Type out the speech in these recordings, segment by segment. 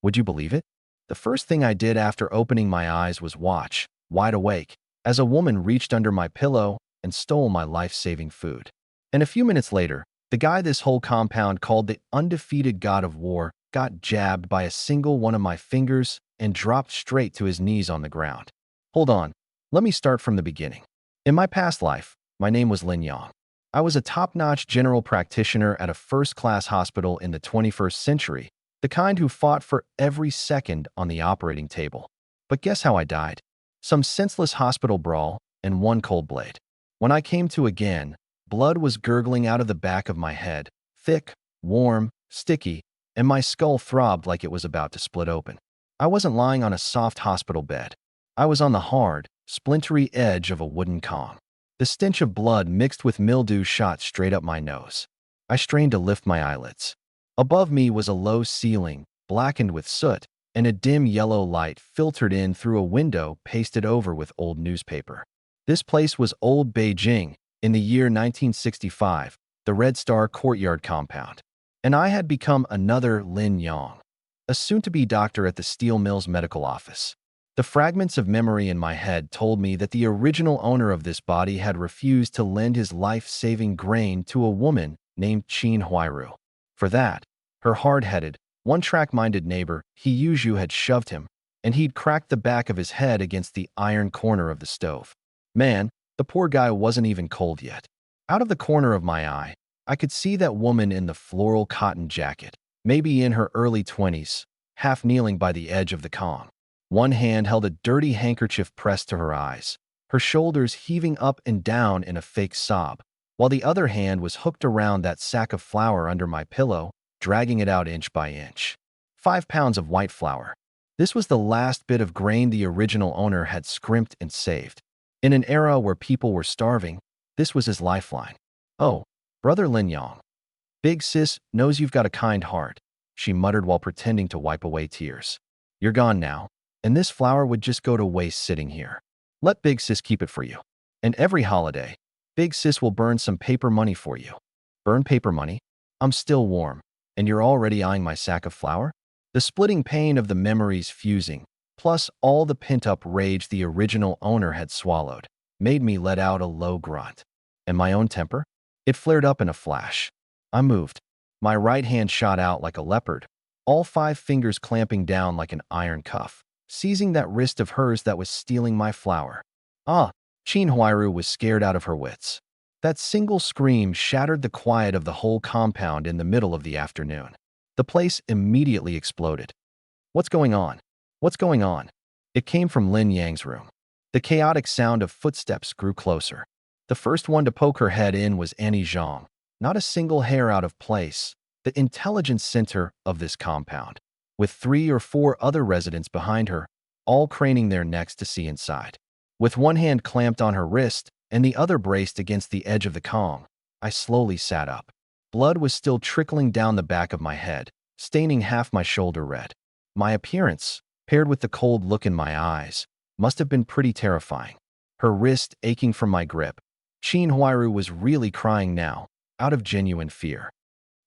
Would you believe it? The first thing I did after opening my eyes was watch, wide awake, as a woman reached under my pillow and stole my life-saving food. And a few minutes later, the guy this whole compound called the undefeated god of war got jabbed by a single one of my fingers and dropped straight to his knees on the ground. Hold on, let me start from the beginning. In my past life, my name was Lin Yang. I was a top-notch general practitioner at a first-class hospital in the 21st century, the kind who fought for every second on the operating table. But guess how I died? Some senseless hospital brawl and one cold blade. When I came to again, blood was gurgling out of the back of my head, thick, warm, sticky, and my skull throbbed like it was about to split open. I wasn't lying on a soft hospital bed. I was on the hard, splintery edge of a wooden Kong. The stench of blood mixed with mildew shot straight up my nose. I strained to lift my eyelids. Above me was a low ceiling, blackened with soot, and a dim yellow light filtered in through a window pasted over with old newspaper. This place was Old Beijing, in the year 1965, the Red Star Courtyard compound. And I had become another Lin Yang, a soon-to-be doctor at the steel mill's medical office. The fragments of memory in my head told me that the original owner of this body had refused to lend his life-saving grain to a woman named Qin Huairu. For that, her hard-headed, one-track-minded neighbor, He Yuzhu, had shoved him, and he'd cracked the back of his head against the iron corner of the stove. Man, the poor guy wasn't even cold yet. Out of the corner of my eye, I could see that woman in the floral cotton jacket, maybe in her early 20s, half kneeling by the edge of the Kong. One hand held a dirty handkerchief pressed to her eyes, her shoulders heaving up and down in a fake sob, while the other hand was hooked around that sack of flour under my pillow, dragging it out inch by inch. 5 pounds of white flour. This was the last bit of grain the original owner had scrimped and saved. In an era where people were starving, this was his lifeline. Oh, brother Lin Yang. Big sis knows you've got a kind heart, she muttered while pretending to wipe away tears. You're gone now, and this flour would just go to waste sitting here. Let Big Sis keep it for you. And every holiday, Big Sis will burn some paper money for you. Burn paper money? I'm still warm, and you're already eyeing my sack of flour? The splitting pain of the memories fusing, plus all the pent-up rage the original owner had swallowed, made me let out a low grunt. And my own temper? It flared up in a flash. I moved. My right hand shot out like a leopard, all 5 fingers clamping down like an iron cuff, seizing that wrist of hers that was stealing my flour. Ah, Qin Huairu was scared out of her wits. That single scream shattered the quiet of the whole compound in the middle of the afternoon. The place immediately exploded. What's going on? What's going on? It came from Lin Yang's room. The chaotic sound of footsteps grew closer. The first one to poke her head in was Annie Zhang, not a single hair out of place, the intelligence center of this compound, with 3 or 4 other residents behind her, all craning their necks to see inside. With one hand clamped on her wrist and the other braced against the edge of the Kong, I slowly sat up. Blood was still trickling down the back of my head, staining half my shoulder red. My appearance, paired with the cold look in my eyes, must have been pretty terrifying. Her wrist aching from my grip. Qin Huairu was really crying now, out of genuine fear.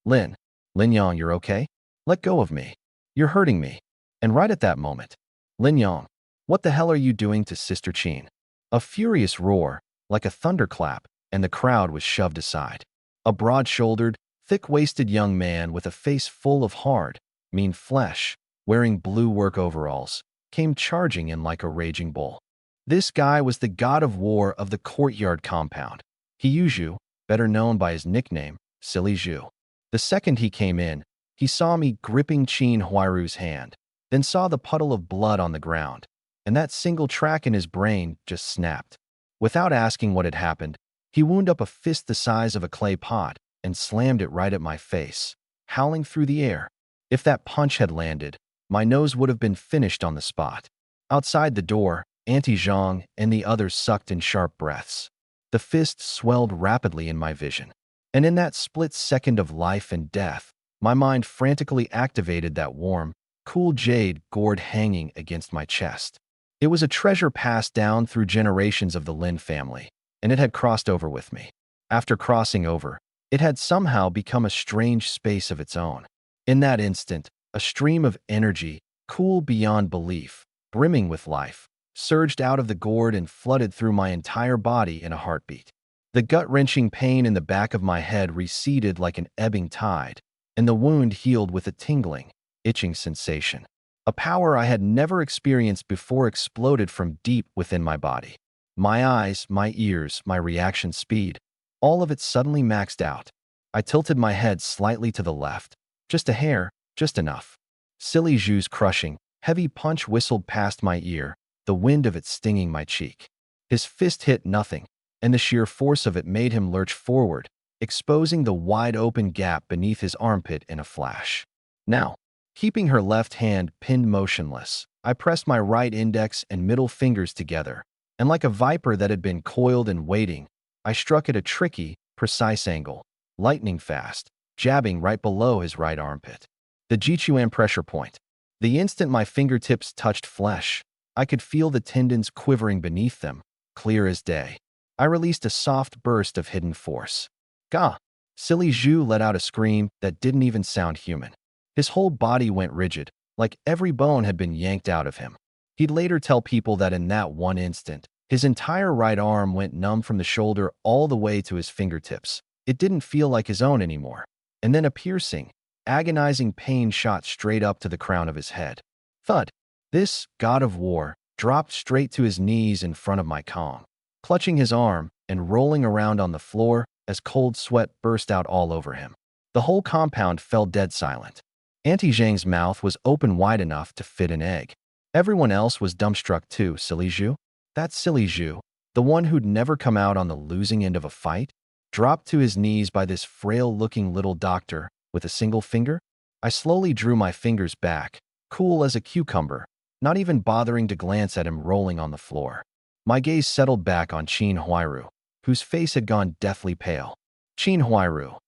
Lin Yang, you're okay? Let go of me. You're hurting me. And right at that moment, Lin Yang, what the hell are you doing to Sister Qin? A furious roar, like a thunderclap, and the crowd was shoved aside. A broad-shouldered, thick-waisted young man with a face full of hard, mean flesh, wearing blue work overalls, came charging in like a raging bull. This guy was the god of war of the Courtyard compound, He Yuzhu, better known by his nickname, Silly Zhu. The second he came in, he saw me gripping Qin Huairu's hand, then saw the puddle of blood on the ground, and that single track in his brain just snapped. Without asking what had happened, he wound up a fist the size of a clay pot and slammed it right at my face, howling through the air. If that punch had landed, my nose would have been finished on the spot. Outside the door, Auntie Zhang and the others sucked in sharp breaths. The fist swelled rapidly in my vision. And in that split second of life and death, my mind frantically activated that warm, cool jade gourd hanging against my chest. It was a treasure passed down through generations of the Lin family, and it had crossed over with me. After crossing over, it had somehow become a strange space of its own. In that instant, A stream of energy, cool beyond belief, brimming with life, surged out of the gourd and flooded through my entire body in a heartbeat. The gut-wrenching pain in the back of my head receded like an ebbing tide, and the wound healed with a tingling, itching sensation. A power I had never experienced before exploded from deep within my body. My eyes, my ears, my reaction speed, all of it suddenly maxed out. I tilted my head slightly to the left. Just a hair, just enough. Silly Zhu's crushing, heavy punch whistled past my ear, the wind of it stinging my cheek. His fist hit nothing, and the sheer force of it made him lurch forward, exposing the wide-open gap beneath his armpit in a flash. Now, keeping her left hand pinned motionless, I pressed my right index and middle fingers together, and like a viper that had been coiled and waiting, I struck at a tricky, precise angle, lightning fast, jabbing right below his right armpit. The Jichuan pressure point. The instant my fingertips touched flesh, I could feel the tendons quivering beneath them, clear as day. I released a soft burst of hidden force. Gah! Silly Zhu let out a scream that didn't even sound human. His whole body went rigid, like every bone had been yanked out of him. He'd later tell people that in that one instant, his entire right arm went numb from the shoulder all the way to his fingertips. It didn't feel like his own anymore. And then a piercing, agonizing pain shot straight up to the crown of his head. Thud! This god of war dropped straight to his knees in front of my Kong, clutching his arm and rolling around on the floor as cold sweat burst out all over him. The whole compound fell dead silent. Auntie Zhang's mouth was open wide enough to fit an egg. Everyone else was dumbstruck too. Silly Zhu? That Silly Zhu, the one who'd never come out on the losing end of a fight, dropped to his knees by this frail-looking little doctor with a single finger? I slowly drew my fingers back, cool as a cucumber, not even bothering to glance at him rolling on the floor. My gaze settled back on Qin Huairu, whose face had gone deathly pale. Qin Huairu,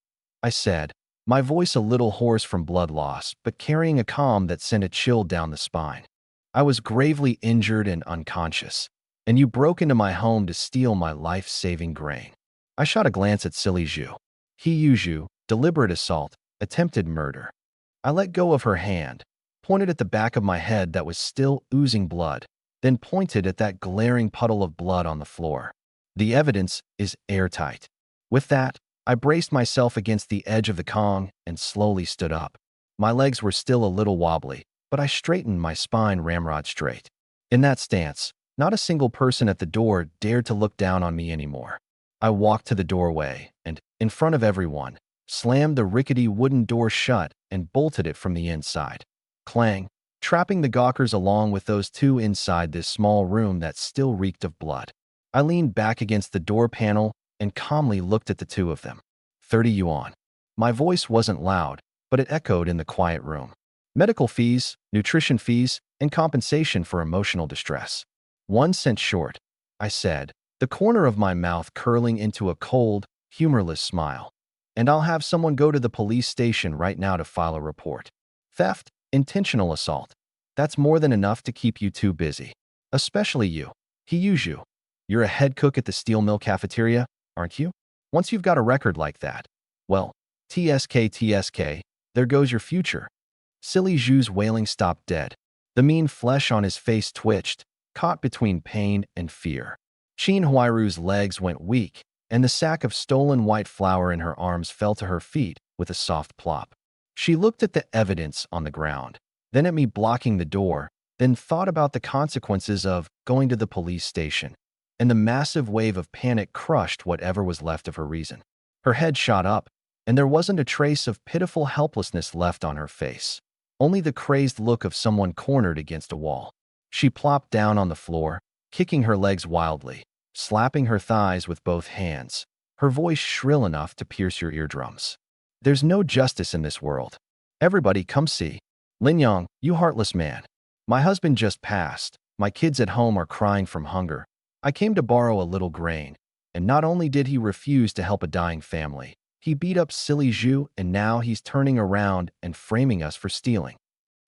I said, my voice a little hoarse from blood loss, but carrying a calm that sent a chill down the spine. I was gravely injured and unconscious, and you broke into my home to steal my life-saving grain. I shot a glance at Silly Zhu. He Zhu, deliberate assault, attempted murder. I let go of her hand, pointed at the back of my head that was still oozing blood, then pointed at that glaring puddle of blood on the floor. The evidence is airtight. With that, I braced myself against the edge of the Kong and slowly stood up. My legs were still a little wobbly, but I straightened my spine ramrod straight. In that stance, not a single person at the door dared to look down on me anymore. I walked to the doorway and, in front of everyone, slammed the rickety wooden door shut and bolted it from the inside. Clang, trapping the gawkers along with those two inside this small room that still reeked of blood. I leaned back against the door panel and calmly looked at the two of them. 30 yuan. My voice wasn't loud, but it echoed in the quiet room. Medical fees, nutrition fees, and compensation for emotional distress. 1 cent short, I said, the corner of my mouth curling into a cold, humorless smile. And I'll have someone go to the police station right now to file a report. Theft, intentional assault. That's more than enough to keep you two busy. Especially you. He use you. You're a head cook at the steel mill cafeteria, aren't you? Once you've got a record like that, well, TSK, there goes your future. Silly Zhu's wailing stopped dead. The mean flesh on his face twitched, caught between pain and fear. Qin Huairu's legs went weak, and the sack of stolen white flour in her arms fell to her feet with a soft plop. She looked at the evidence on the ground, then at me blocking the door, then thought about the consequences of going to the police station, and the massive wave of panic crushed whatever was left of her reason. Her head shot up, and there wasn't a trace of pitiful helplessness left on her face, only the crazed look of someone cornered against a wall. She plopped down on the floor, kicking her legs wildly, slapping her thighs with both hands, her voice shrill enough to pierce your eardrums. There's no justice in this world. Everybody come see. Lin Yang, you heartless man. My husband just passed. My kids at home are crying from hunger. I came to borrow a little grain, and not only did he refuse to help a dying family, he beat up Silly Zhu, and now he's turning around and framing us for stealing.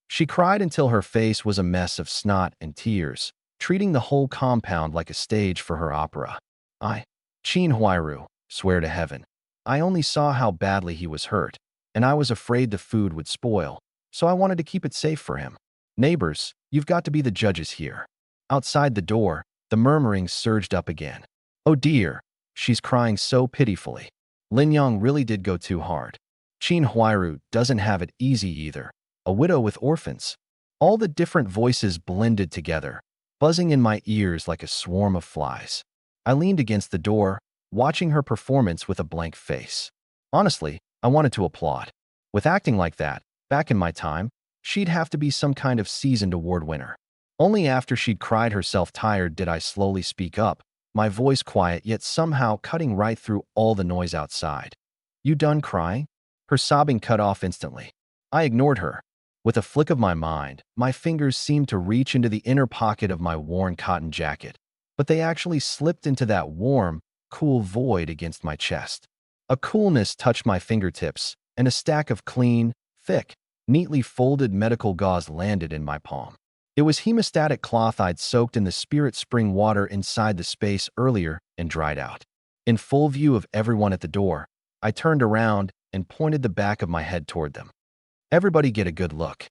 She cried until her face was a mess of snot and tears, treating the whole compound like a stage for her opera. Qin Huairu, swear to heaven, I only saw how badly he was hurt, and I was afraid the food would spoil. so I wanted to keep it safe for him. Neighbors, you've got to be the judges here. Outside the door, the murmuring surged up again. Oh dear, she's crying so pitifully. Lin Yang really did go too hard. Qin Huairu doesn't have it easy either. A widow with orphans. All the different voices blended together, buzzing in my ears like a swarm of flies. I leaned against the door, watching her performance with a blank face. Honestly, I wanted to applaud. With acting like that, back in my time, she'd have to be some kind of seasoned award winner. Only after she'd cried herself tired did I slowly speak up, my voice quiet yet somehow cutting right through all the noise outside. You done crying? Her sobbing cut off instantly. I ignored her. With a flick of my mind, my fingers seemed to reach into the inner pocket of my worn cotton jacket, but they actually slipped into that warm, cool void against my chest. A coolness touched my fingertips, and a stack of clean, thick, neatly folded medical gauze landed in my palm. It was hemostatic cloth I'd soaked in the spirit spring water inside the space earlier and dried out. In full view of everyone at the door, I turned around and pointed the back of my head toward them. Everybody get a good look.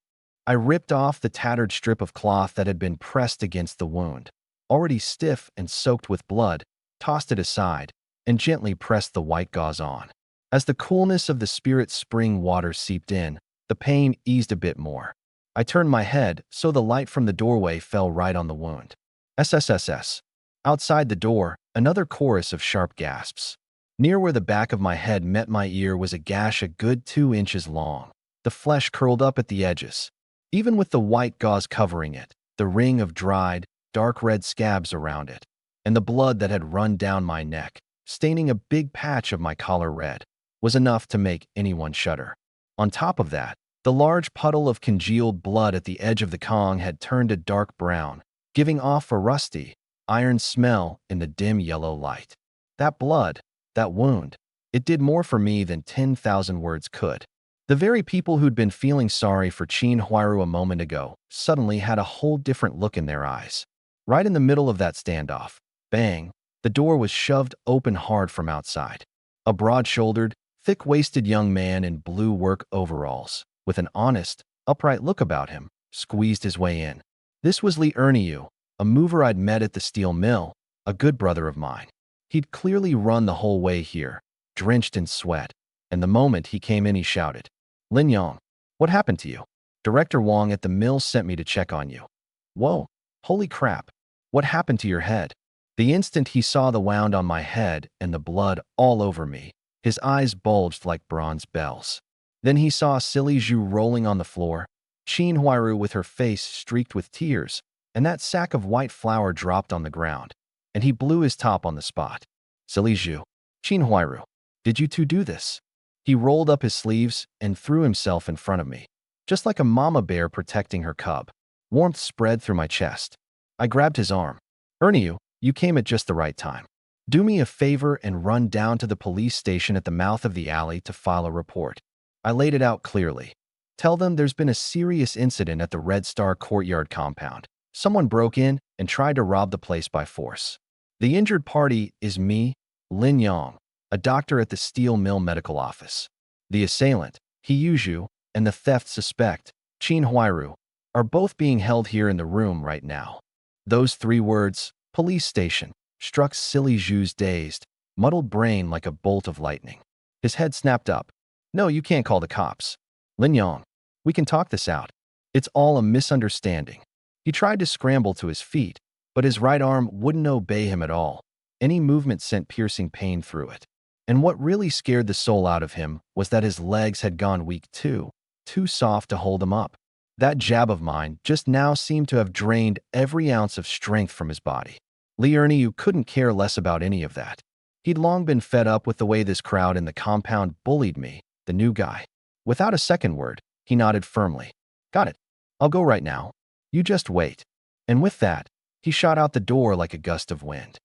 I ripped off the tattered strip of cloth that had been pressed against the wound, already stiff and soaked with blood, tossed it aside, and gently pressed the white gauze on. As the coolness of the spirit spring water seeped in, the pain eased a bit more. I turned my head so the light from the doorway fell right on the wound. SSSS. Outside the door, another chorus of sharp gasps. Near where the back of my head met my ear was a gash a good 2 inches long. The flesh curled up at the edges. Even with the white gauze covering it, the ring of dried, dark red scabs around it, and the blood that had run down my neck, staining a big patch of my collar red, was enough to make anyone shudder. On top of that, the large puddle of congealed blood at the edge of the Kong had turned a dark brown, giving off a rusty, iron smell in the dim yellow light. That blood, that wound, it did more for me than 10,000 words could. The very people who'd been feeling sorry for Qin Huairu a moment ago suddenly had a whole different look in their eyes. Right in the middle of that standoff, bang, the door was shoved open hard from outside. A broad-shouldered, thick-waisted young man in blue work overalls, with an honest, upright look about him, squeezed his way in. This was Li Erniu, a mover I'd met at the steel mill, a good brother of mine. He'd clearly run the whole way here, drenched in sweat, and the moment he came in he shouted, "Lin Yang, what happened to you? Director Wang at the mill sent me to check on you." Whoa, holy crap, what happened to your head? The instant he saw the wound on my head and the blood all over me, his eyes bulged like bronze bells. Then he saw Silly Zhu rolling on the floor, Qin Huairu with her face streaked with tears, and that sack of white flour dropped on the ground, and he blew his top on the spot. Silly Zhu, Qin Huairu, did you two do this? He rolled up his sleeves and threw himself in front of me, just like a mama bear protecting her cub. Warmth spread through my chest. I grabbed his arm. Erniu, you came at just the right time. Do me a favor and run down to the police station at the mouth of the alley to file a report. I laid it out clearly. Tell them there's been a serious incident at the Red Star Courtyard compound. Someone broke in and tried to rob the place by force. The injured party is me, Lin Yang, a doctor at the steel mill medical office. The assailant, He Yuzhu, and the theft suspect, Qin Huairu, are both being held here in the room right now. Those 3 words, police station, struck Silly Zhu's dazed, muddled brain like a bolt of lightning. His head snapped up. No, you can't call the cops. Lin Yang, we can talk this out. It's all a misunderstanding. He tried to scramble to his feet, but his right arm wouldn't obey him at all. Any movement sent piercing pain through it. And what really scared the soul out of him was that his legs had gone weak too soft to hold him up. That jab of mine just now seemed to have drained every ounce of strength from his body. Li Erniu couldn't care less about any of that. He'd long been fed up with the way this crowd in the compound bullied me, the new guy. Without a second word, he nodded firmly. Got it. I'll go right now. You just wait. And with that, he shot out the door like a gust of wind.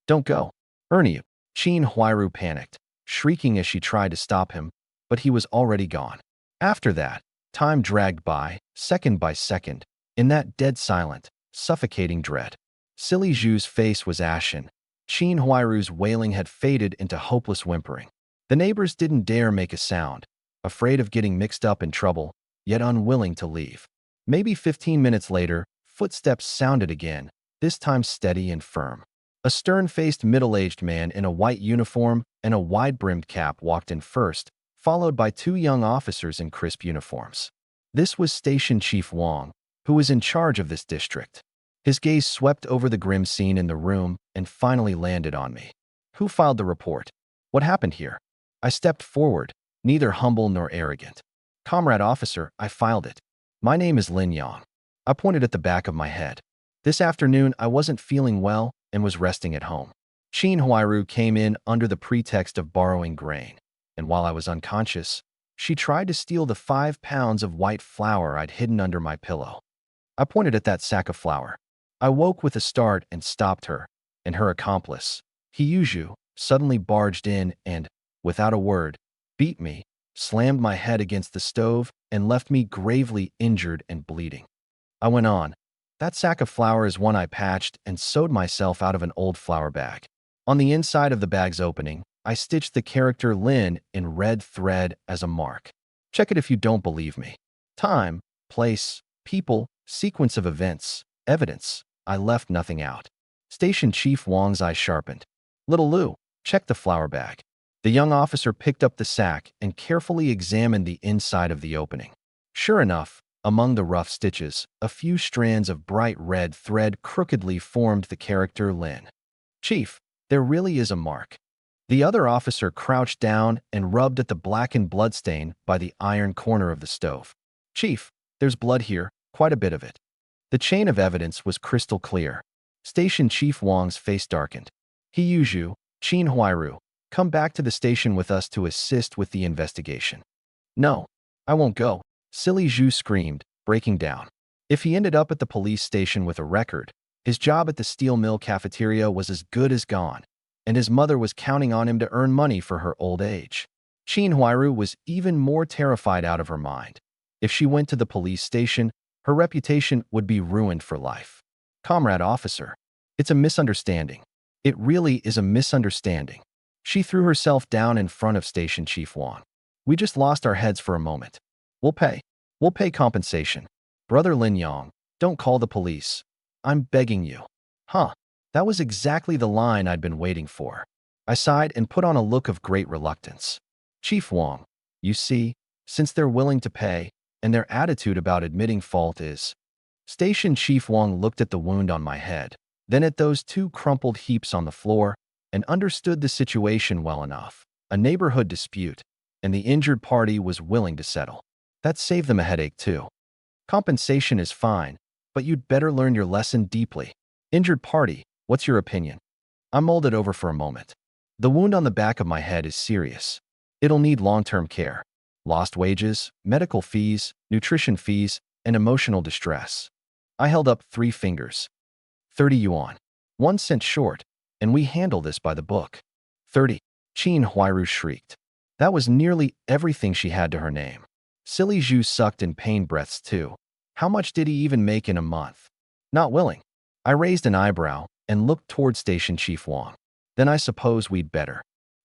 Don't go. Erniu. Qin Huairu panicked, shrieking as she tried to stop him, but he was already gone. After that, time dragged by, second by second, in that dead silent, suffocating dread. Silly Zhu's face was ashen. Qin Huairu's wailing had faded into hopeless whimpering. The neighbors didn't dare make a sound, afraid of getting mixed up in trouble, yet unwilling to leave. Maybe 15 minutes later, footsteps sounded again, this time steady and firm. A stern-faced middle-aged man in a white uniform and a wide-brimmed cap walked in first, followed by two young officers in crisp uniforms. This was Station Chief Wong, who was in charge of this district. His gaze swept over the grim scene in the room and finally landed on me. Who filed the report? What happened here? I stepped forward, neither humble nor arrogant. Comrade officer, I filed it. My name is Lin Yang. I pointed at the back of my head. This afternoon, I wasn't feeling well and was resting at home. Chin Huairu came in under the pretext of borrowing grain, and while I was unconscious, she tried to steal the 5 pounds of white flour I'd hidden under my pillow. I pointed at that sack of flour. I woke with a start and stopped her, and her accomplice, Hiyuju, suddenly barged in and, without a word, beat me, slammed my head against the stove, and left me gravely injured and bleeding. I went on. That sack of flour is one I patched and sewed myself out of an old flour bag. On the inside of the bag's opening, I stitched the character Lin in red thread as a mark. Check it if you don't believe me. Time, place, people, sequence of events, evidence. I left nothing out. Station Chief Wong's eye sharpened. Little Lou, check the flour bag. The young officer picked up the sack and carefully examined the inside of the opening. Sure enough, among the rough stitches, a few strands of bright red thread crookedly formed the character Lin. Chief, there really is a mark. The other officer crouched down and rubbed at the blackened bloodstain by the iron corner of the stove. Chief, there's blood here, quite a bit of it. The chain of evidence was crystal clear. Station Chief Wong's face darkened. Hiyuju, Chin Huairu, come back to the station with us to assist with the investigation. No, I won't go, Silly Zhu screamed, breaking down. If he ended up at the police station with a record, his job at the steel mill cafeteria was as good as gone, and his mother was counting on him to earn money for her old age. Chin Huairu was even more terrified out of her mind. If she went to the police station, her reputation would be ruined for life. Comrade officer, it's a misunderstanding. It really is a misunderstanding. She threw herself down in front of Station Chief Wong. We just lost our heads for a moment. We'll pay. We'll pay compensation. Brother Lin Yang, don't call the police. I'm begging you. Huh. That was exactly the line I'd been waiting for. I sighed and put on a look of great reluctance. Chief Wong, you see, since they're willing to pay, and their attitude about admitting fault is… Station Chief Wong looked at the wound on my head, then at those two crumpled heaps on the floor, and understood the situation well enough. A neighborhood dispute, and the injured party was willing to settle. That saved them a headache too. Compensation is fine, but you'd better learn your lesson deeply. Injured party, what's your opinion? I mulled it over for a moment. The wound on the back of my head is serious. It'll need long-term care. Lost wages, medical fees, nutrition fees, and emotional distress. I held up 3 fingers. 30 yuan. 1 cent short, and we handle this by the book. 30. Chin Huairu shrieked. That was nearly everything she had to her name. Silly Zhu sucked in pain breaths too. How much did he even make in a month? Not willing. I raised an eyebrow and looked toward Station Chief Wong. Then I suppose we'd better.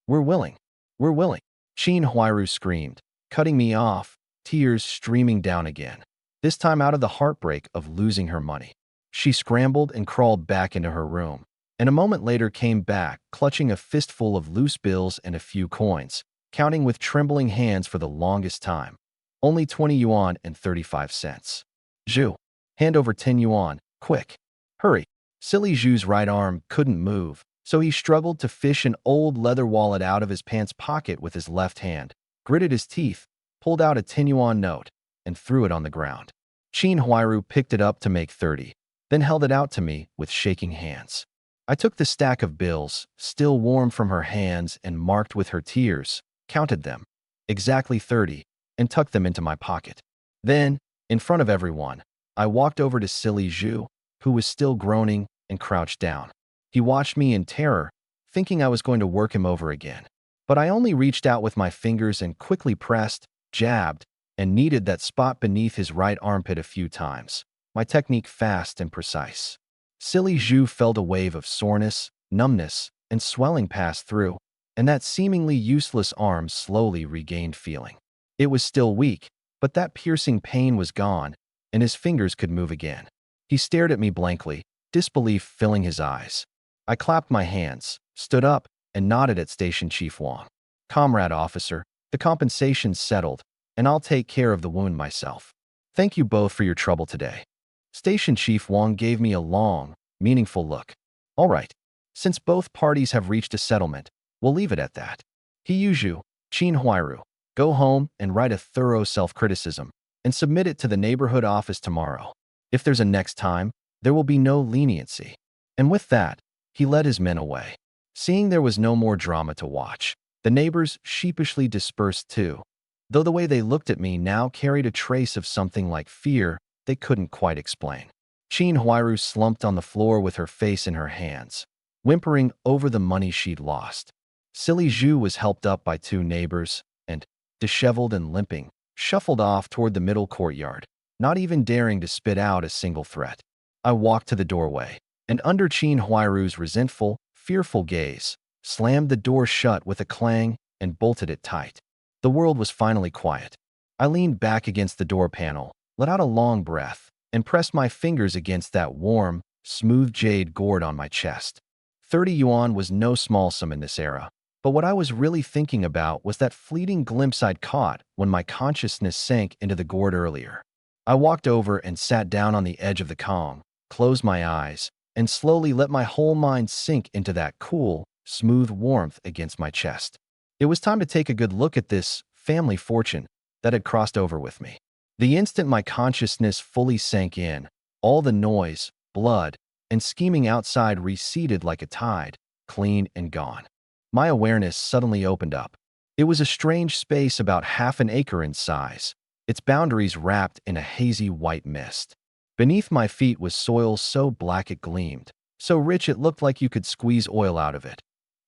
We're willing. We're willing. Chin Huairu screamed, cutting me off, tears streaming down again. This time out of the heartbreak of losing her money. She scrambled and crawled back into her room, and a moment later came back, clutching a fistful of loose bills and a few coins, counting with trembling hands for the longest time. Only 20 yuan and 35 cents. Zhu, hand over 10 yuan, quick. Hurry. Silly Zhu's right arm couldn't move, so he struggled to fish an old leather wallet out of his pants pocket with his left hand, gritted his teeth, pulled out a 10 yuan note, and threw it on the ground. Chin Huairu picked it up to make 30, then held it out to me with shaking hands. I took the stack of bills, still warm from her hands and marked with her tears, counted them, exactly 30, and tucked them into my pocket. Then, in front of everyone, I walked over to Silly Zhu, who was still groaning, and crouched down. He watched me in terror, thinking I was going to work him over again. But I only reached out with my fingers and quickly pressed, jabbed, and kneaded that spot beneath his right armpit a few times, my technique fast and precise. Silly Zhu felt a wave of soreness, numbness, and swelling pass through, and that seemingly useless arm slowly regained feeling. It was still weak, but that piercing pain was gone, and his fingers could move again. He stared at me blankly, disbelief filling his eyes. I clapped my hands, stood up, and nodded at Station Chief Wang. "Comrade officer, the compensation's settled, and I'll take care of the wound myself. Thank you both for your trouble today." Station Chief Wang gave me a long, meaningful look. "All right, since both parties have reached a settlement, we'll leave it at that. Hiyuju, Chin Huiru, go home and write a thorough self-criticism and submit it to the neighborhood office tomorrow. If there's a next time, there will be no leniency." And with that, he led his men away. Seeing there was no more drama to watch, the neighbors sheepishly dispersed too, though the way they looked at me now carried a trace of something like fear they couldn't quite explain. Chin Huiru slumped on the floor with her face in her hands, whimpering over the money she'd lost. Silly Zhu was helped up by two neighbors and, disheveled and limping, shuffled off toward the middle courtyard, not even daring to spit out a single threat. I walked to the doorway, and under Chin Huiru's resentful, fearful gaze, slammed the door shut with a clang and bolted it tight. The world was finally quiet. I leaned back against the door panel, let out a long breath, and pressed my fingers against that warm, smooth jade gourd on my chest. 30 yuan was no small sum in this era, but what I was really thinking about was that fleeting glimpse I'd caught when my consciousness sank into the gourd earlier. I walked over and sat down on the edge of the Kong, closed my eyes, and slowly let my whole mind sink into that cool, smooth warmth against my chest. It was time to take a good look at this family fortune that had crossed over with me. The instant my consciousness fully sank in, all the noise, blood, and scheming outside receded like a tide, clean and gone. My awareness suddenly opened up. It was a strange space about half an acre in size, its boundaries wrapped in a hazy white mist. Beneath my feet was soil so black it gleamed, so rich it looked like you could squeeze oil out of it.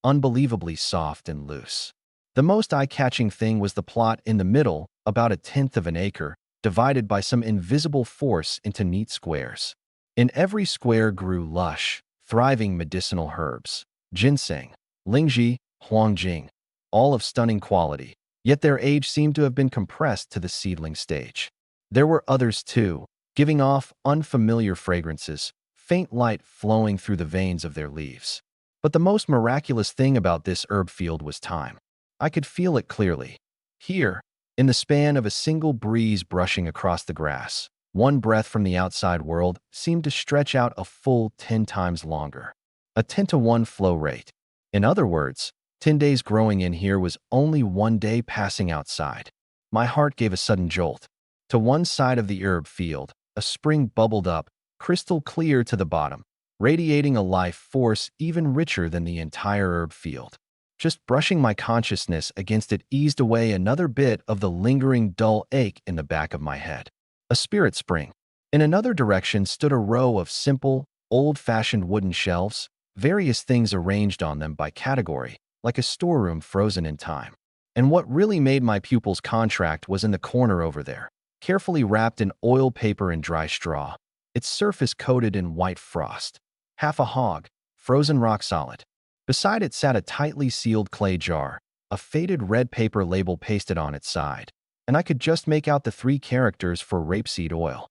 Unbelievably soft and loose. The most eye-catching thing was the plot in the middle, about 1/10 of an acre, divided by some invisible force into neat squares. In every square grew lush, thriving medicinal herbs, ginseng, lingji, huangjing, all of stunning quality, yet their age seemed to have been compressed to the seedling stage. There were others too, giving off unfamiliar fragrances, faint light flowing through the veins of their leaves. But the most miraculous thing about this herb field was time. I could feel it clearly. Here, in the span of a single breeze brushing across the grass, one breath from the outside world seemed to stretch out a full 10 times longer. A 10-to-1 flow rate. In other words, 10 days growing in here was only 1 day passing outside. My heart gave a sudden jolt. To one side of the herb field, a spring bubbled up, crystal clear to the bottom, radiating a life force even richer than the entire herb field. Just brushing my consciousness against it eased away another bit of the lingering dull ache in the back of my head. A spirit spring. In another direction stood a row of simple, old-fashioned wooden shelves, various things arranged on them by category, like a storeroom frozen in time. And what really made my pupils contract was in the corner over there, carefully wrapped in oil paper and dry straw, its surface coated in white frost. Half a hog, frozen rock solid. Beside it sat a tightly sealed clay jar, a faded red paper label pasted on its side, and I could just make out the 3 characters for rapeseed oil.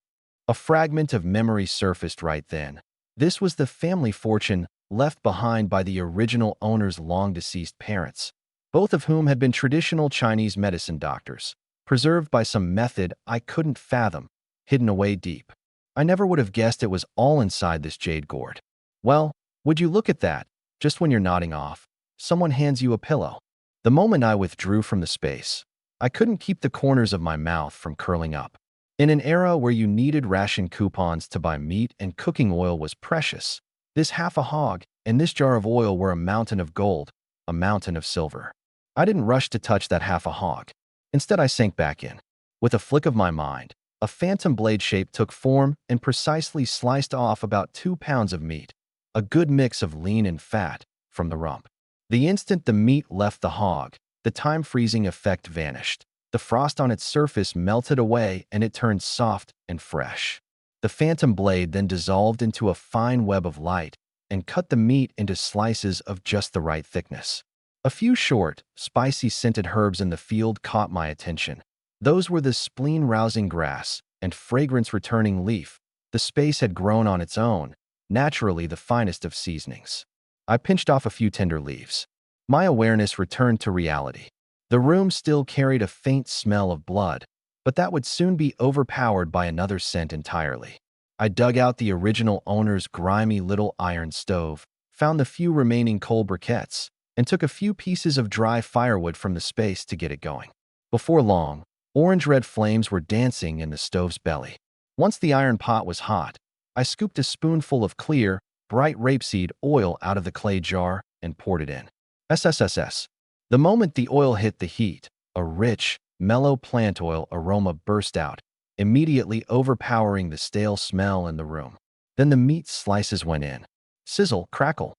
A fragment of memory surfaced right then. This was the family fortune left behind by the original owner's long-deceased parents, both of whom had been traditional Chinese medicine doctors, preserved by some method I couldn't fathom, hidden away deep. I never would have guessed it was all inside this jade gourd. Well, would you look at that? Just when you're nodding off, someone hands you a pillow. The moment I withdrew from the space, I couldn't keep the corners of my mouth from curling up. In an era where you needed ration coupons to buy meat and cooking oil was precious, this half a hog and this jar of oil were a mountain of gold, a mountain of silver. I didn't rush to touch that half a hog. Instead, I sank back in. With a flick of my mind, a phantom blade shape took form and precisely sliced off about 2 pounds of meat, a good mix of lean and fat, from the rump. The instant the meat left the hog, the time-freezing effect vanished. The frost on its surface melted away and it turned soft and fresh. The phantom blade then dissolved into a fine web of light and cut the meat into slices of just the right thickness. A few short, spicy scented herbs in the field caught my attention. Those were the spleen-rousing grass and fragrance-returning leaf. The space had grown on its own, naturally the finest of seasonings. I pinched off a few tender leaves. My awareness returned to reality. The room still carried a faint smell of blood, but that would soon be overpowered by another scent entirely. I dug out the original owner's grimy little iron stove, found the few remaining coal briquettes, and took a few pieces of dry firewood from the space to get it going. Before long, orange-red flames were dancing in the stove's belly. Once the iron pot was hot, I scooped a spoonful of clear, bright rapeseed oil out of the clay jar and poured it in. SSSS. The moment the oil hit the heat, a rich, mellow plant oil aroma burst out, immediately overpowering the stale smell in the room. Then the meat slices went in. Sizzle, crackle.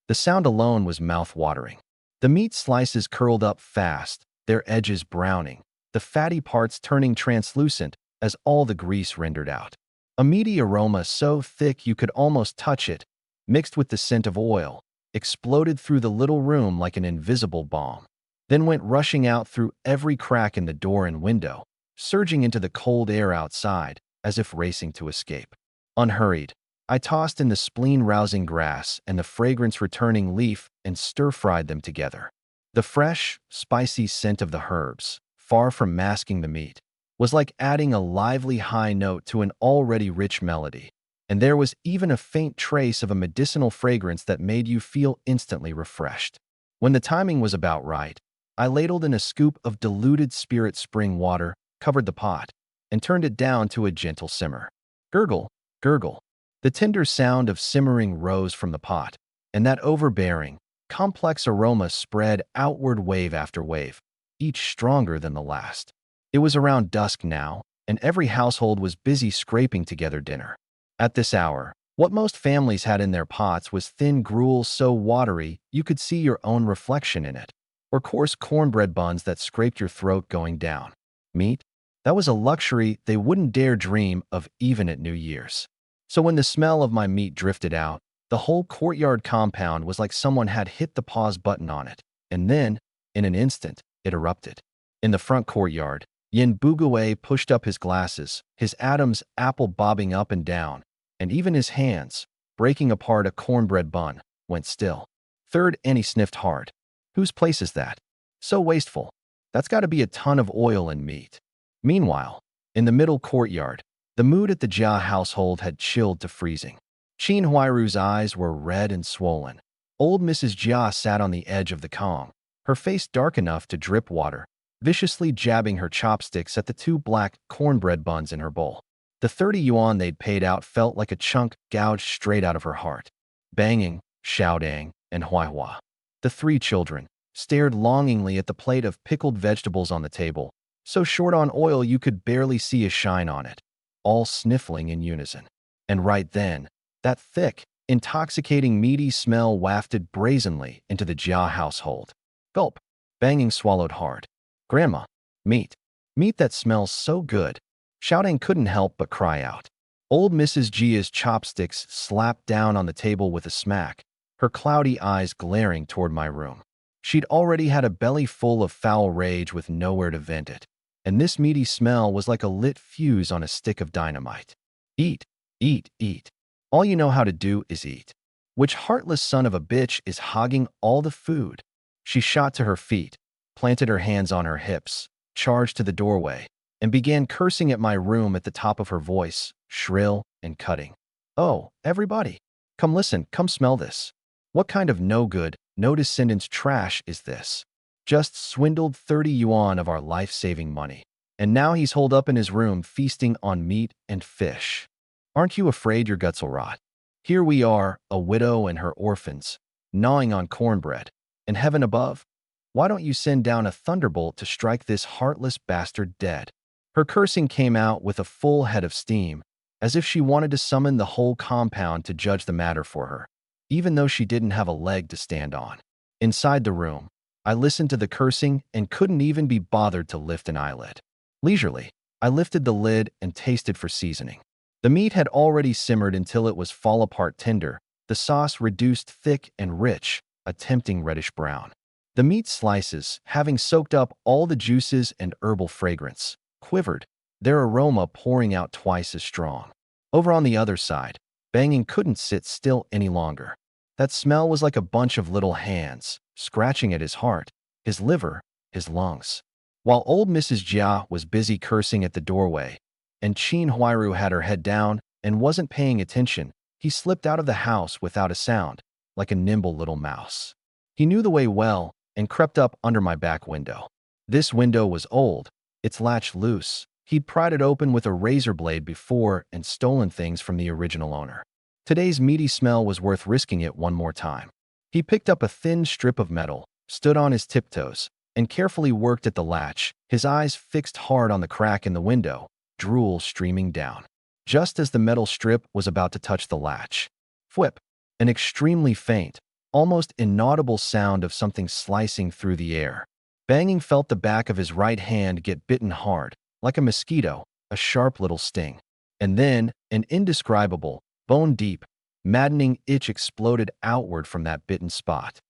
The sound alone was mouth-watering. The meat slices curled up fast, their edges browning, the fatty parts turning translucent as all the grease rendered out. A meaty aroma so thick you could almost touch it, mixed with the scent of oil, exploded through the little room like an invisible bomb, then went rushing out through every crack in the door and window, surging into the cold air outside as if racing to escape. Unhurried, I tossed in the spleen-rousing grass and the fragrance-returning leaf and stir-fried them together. The fresh, spicy scent of the herbs, far from masking the meat, was like adding a lively high note to an already rich melody, and there was even a faint trace of a medicinal fragrance that made you feel instantly refreshed. When the timing was about right, I ladled in a scoop of diluted spirit spring water, covered the pot, and turned it down to a gentle simmer. Gurgle, gurgle. The tender sound of simmering rose from the pot, and that overbearing, complex aroma spread outward wave after wave, each stronger than the last. It was around dusk now, and every household was busy scraping together dinner. At this hour, what most families had in their pots was thin gruel so watery you could see your own reflection in it, or coarse cornbread buns that scraped your throat going down. Meat? That was a luxury they wouldn't dare dream of even at New Year's. So when the smell of my meat drifted out, the whole courtyard compound was like someone had hit the pause button on it, and then, in an instant, it erupted. In the front courtyard, Yin Bugue pushed up his glasses, his Adam's apple bobbing up and down, and even his hands, breaking apart a cornbread bun, went still. Third, Annie sniffed hard. Whose place is that? So wasteful. That's got to be a ton of oil and meat. Meanwhile, in the middle courtyard, the mood at the Jia household had chilled to freezing. Qin Huairu's eyes were red and swollen. Old Mrs. Jia sat on the edge of the Kong, her face dark enough to drip water, viciously jabbing her chopsticks at the two black cornbread buns in her bowl. The 30 yuan they'd paid out felt like a chunk gouged straight out of her heart. Banging, Xiaodang, and Huaihua, the three children, stared longingly at the plate of pickled vegetables on the table, so short on oil you could barely see a shine on it, all sniffling in unison. And right then, that thick, intoxicating meaty smell wafted brazenly into the Jia household. Gulp. Banging swallowed hard. Grandma, meat. Meat that smells so good. Xiaodang couldn't help but cry out. Old Mrs. Jia's chopsticks slapped down on the table with a smack, her cloudy eyes glaring toward my room. She'd already had a belly full of foul rage with nowhere to vent it, and this meaty smell was like a lit fuse on a stick of dynamite. Eat, eat, eat. All you know how to do is eat. Which heartless son of a bitch is hogging all the food? She shot to her feet, planted her hands on her hips, charged to the doorway, and began cursing at my room at the top of her voice, shrill and cutting. Oh, everybody, come listen, come smell this. What kind of no-good, no-descendants trash is this? Just swindled 30 yuan of our life-saving money, and now he's holed up in his room feasting on meat and fish. Aren't you afraid your guts will rot? Here we are, a widow and her orphans, gnawing on cornbread, and heaven above, why don't you send down a thunderbolt to strike this heartless bastard dead? Her cursing came out with a full head of steam, as if she wanted to summon the whole compound to judge the matter for her, even though she didn't have a leg to stand on. Inside the room, I listened to the cursing and couldn't even be bothered to lift an eyelid. Leisurely, I lifted the lid and tasted for seasoning. The meat had already simmered until it was fall-apart tender, the sauce reduced thick and rich, a tempting reddish brown. The meat slices, having soaked up all the juices and herbal fragrance, quivered, their aroma pouring out twice as strong. Over on the other side, Banging couldn't sit still any longer. That smell was like a bunch of little hands, scratching at his heart, his liver, his lungs. While old Mrs. Jia was busy cursing at the doorway, and Qin Huairu had her head down and wasn't paying attention, he slipped out of the house without a sound, like a nimble little mouse. He knew the way well and crept up under my back window. This window was old, its latch loose. He'd pried it open with a razor blade before and stolen things from the original owner. Today's meaty smell was worth risking it one more time. He picked up a thin strip of metal, stood on his tiptoes, and carefully worked at the latch, his eyes fixed hard on the crack in the window, drool streaming down. Just as the metal strip was about to touch the latch, whip, an extremely faint, almost inaudible sound of something slicing through the air. Banging felt the back of his right hand get bitten hard, like a mosquito, a sharp little sting. And then, an indescribable, bone-deep, maddening itch exploded outward from that bitten spot.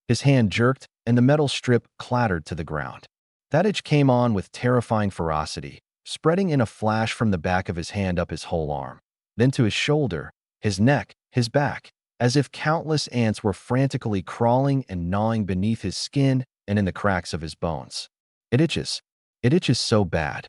His hand jerked, and the metal strip clattered to the ground. That itch came on with terrifying ferocity, spreading in a flash from the back of his hand up his whole arm, then to his shoulder, his neck, his back, as if countless ants were frantically crawling and gnawing beneath his skin and in the cracks of his bones. It itches. It itches so bad.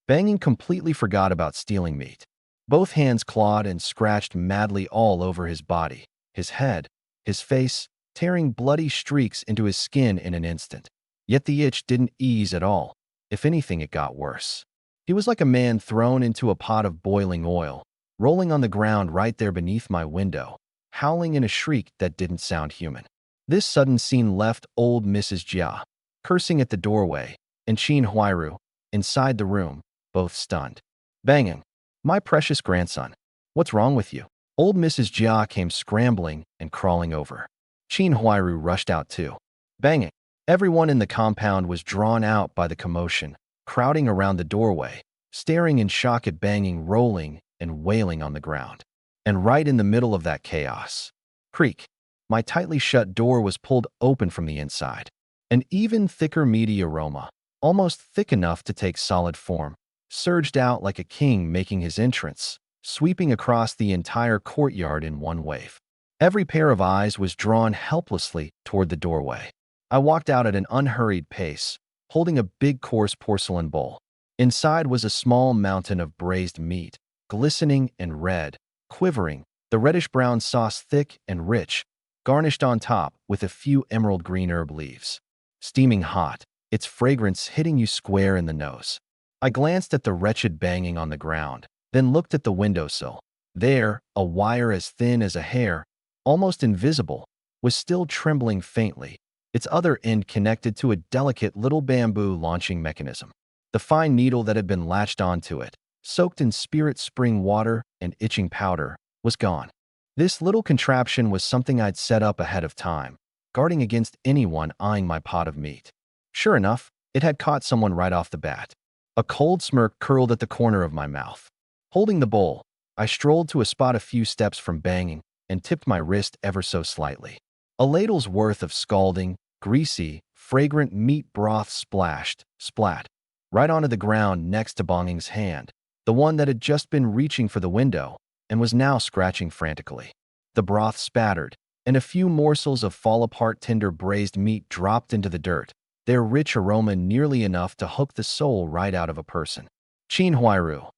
Banging completely forgot about stealing meat. Both hands clawed and scratched madly all over his body, his head, his face, tearing bloody streaks into his skin in an instant. Yet the itch didn't ease at all. If anything, it got worse. He was like a man thrown into a pot of boiling oil, rolling on the ground right there beneath my window, howling in a shriek that didn't sound human. This sudden scene left old Mrs. Jia, cursing at the doorway, and Qin Huairu, inside the room, both stunned. Banging. My precious grandson. What's wrong with you? Old Mrs. Jia came scrambling and crawling over. Qin Huairu rushed out too. Banging. Everyone in the compound was drawn out by the commotion, crowding around the doorway, staring in shock at Banging rolling and wailing on the ground. And right in the middle of that chaos, creak, my tightly shut door was pulled open from the inside. An even thicker meaty aroma, almost thick enough to take solid form, surged out like a king making his entrance, sweeping across the entire courtyard in one wave. Every pair of eyes was drawn helplessly toward the doorway. I walked out at an unhurried pace, holding a big coarse porcelain bowl. Inside was a small mountain of braised meat, glistening and red, quivering, the reddish-brown sauce thick and rich, garnished on top with a few emerald green herb leaves. Steaming hot, its fragrance hitting you square in the nose. I glanced at the wretched Banging on the ground, then looked at the windowsill. There, a wire as thin as a hair, almost invisible, was still trembling faintly, its other end connected to a delicate little bamboo launching mechanism. The fine needle that had been latched onto it, soaked in spirit spring water and itching powder, was gone. This little contraption was something I'd set up ahead of time, guarding against anyone eyeing my pot of meat. Sure enough, it had caught someone right off the bat. A cold smirk curled at the corner of my mouth. Holding the bowl, I strolled to a spot a few steps from Banging and tipped my wrist ever so slightly. A ladle's worth of scalding, greasy, fragrant meat broth splashed, splat, right onto the ground next to Banging's hand, the one that had just been reaching for the window and was now scratching frantically. The broth spattered, and a few morsels of fall-apart tender braised meat dropped into the dirt, their rich aroma nearly enough to hook the soul right out of a person. Qin Huairu,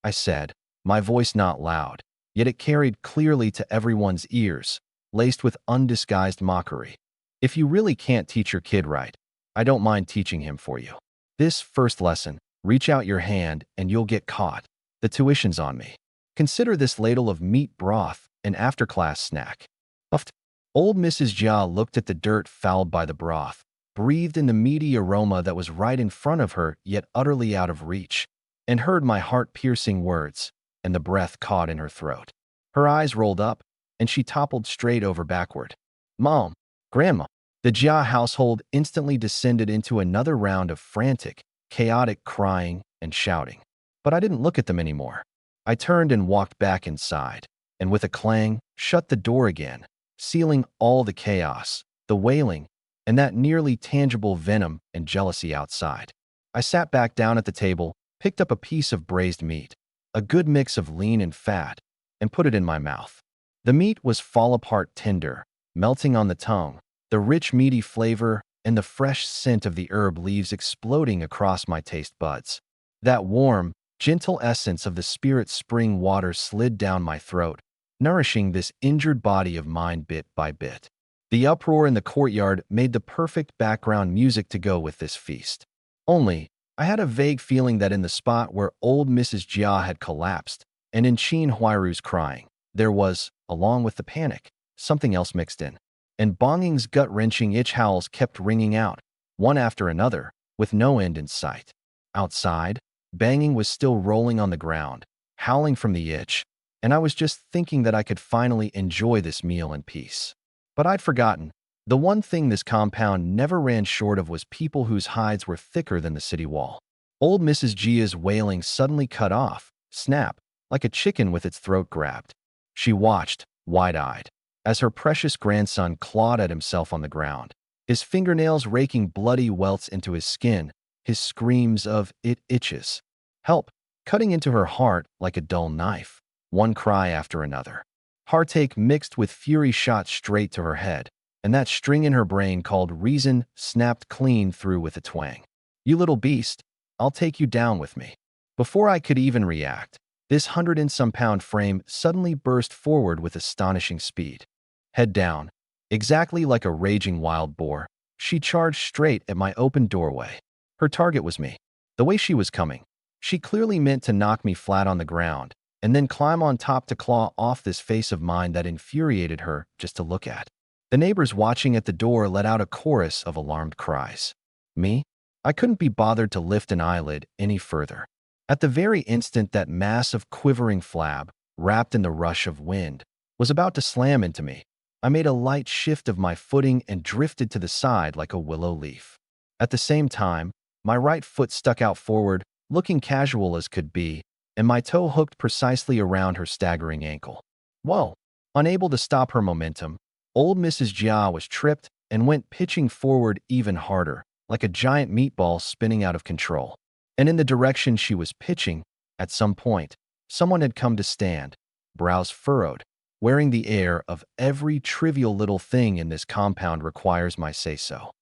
I said, my voice not loud, yet it carried clearly to everyone's ears, laced with undisguised mockery. If you really can't teach your kid right, I don't mind teaching him for you. This first lesson, reach out your hand and you'll get caught. The tuition's on me. Consider this ladle of meat broth an after-class snack. Puffed. Old Mrs. Jia looked at the dirt fouled by the broth, breathed in the meaty aroma that was right in front of her yet utterly out of reach, and heard my heart-piercing words, and the breath caught in her throat. Her eyes rolled up, and she toppled straight over backward. Mom, Grandma. The Jia household instantly descended into another round of frantic, chaotic crying and shouting. But I didn't look at them anymore. I turned and walked back inside, and with a clang, shut the door again, sealing all the chaos, the wailing, and that nearly tangible venom and jealousy outside. I sat back down at the table, picked up a piece of braised meat, a good mix of lean and fat, and put it in my mouth. The meat was fall-apart tender, melting on the tongue, the rich meaty flavor and the fresh scent of the herb leaves exploding across my taste buds. That warm, gentle essence of the spirit spring water slid down my throat, nourishing this injured body of mine bit by bit. The uproar in the courtyard made the perfect background music to go with this feast. Only, I had a vague feeling that in the spot where old Mrs. Jia had collapsed, and in Chin Huiru's crying, there was, along with the panic, something else mixed in. And Bonging's gut-wrenching itch howls kept ringing out, one after another, with no end in sight. Outside, Banging was still rolling on the ground, howling from the itch, and I was just thinking that I could finally enjoy this meal in peace. But I'd forgotten. The one thing this compound never ran short of was people whose hides were thicker than the city wall. Old Mrs. Jia's wailing suddenly cut off, snap, like a chicken with its throat grabbed. She watched, wide-eyed, as her precious grandson clawed at himself on the ground, his fingernails raking bloody welts into his skin, his screams of "it itches, help," cutting into her heart like a dull knife, one cry after another. Heartache mixed with fury shot straight to her head, and that string in her brain called reason snapped clean through with a twang. "You little beast, I'll take you down with me." Before I could even react, this 100-and-some-pound frame suddenly burst forward with astonishing speed. Head down, exactly like a raging wild boar, she charged straight at my open doorway. Her target was me. The way she was coming, she clearly meant to knock me flat on the ground, and then climb on top to claw off this face of mine that infuriated her just to look at. The neighbors watching at the door let out a chorus of alarmed cries. Me? I couldn't be bothered to lift an eyelid any further. At the very instant that mass of quivering flab, wrapped in the rush of wind, was about to slam into me, I made a light shift of my footing and drifted to the side like a willow leaf. At the same time, my right foot stuck out forward, looking casual as could be, and my toe hooked precisely around her staggering ankle. Whoa! Unable to stop her momentum, old Mrs. Jia was tripped and went pitching forward even harder, like a giant meatball spinning out of control. And in the direction she was pitching, at some point, someone had come to stand, brows furrowed, wearing the air of every trivial little thing in this compound requires my say-so.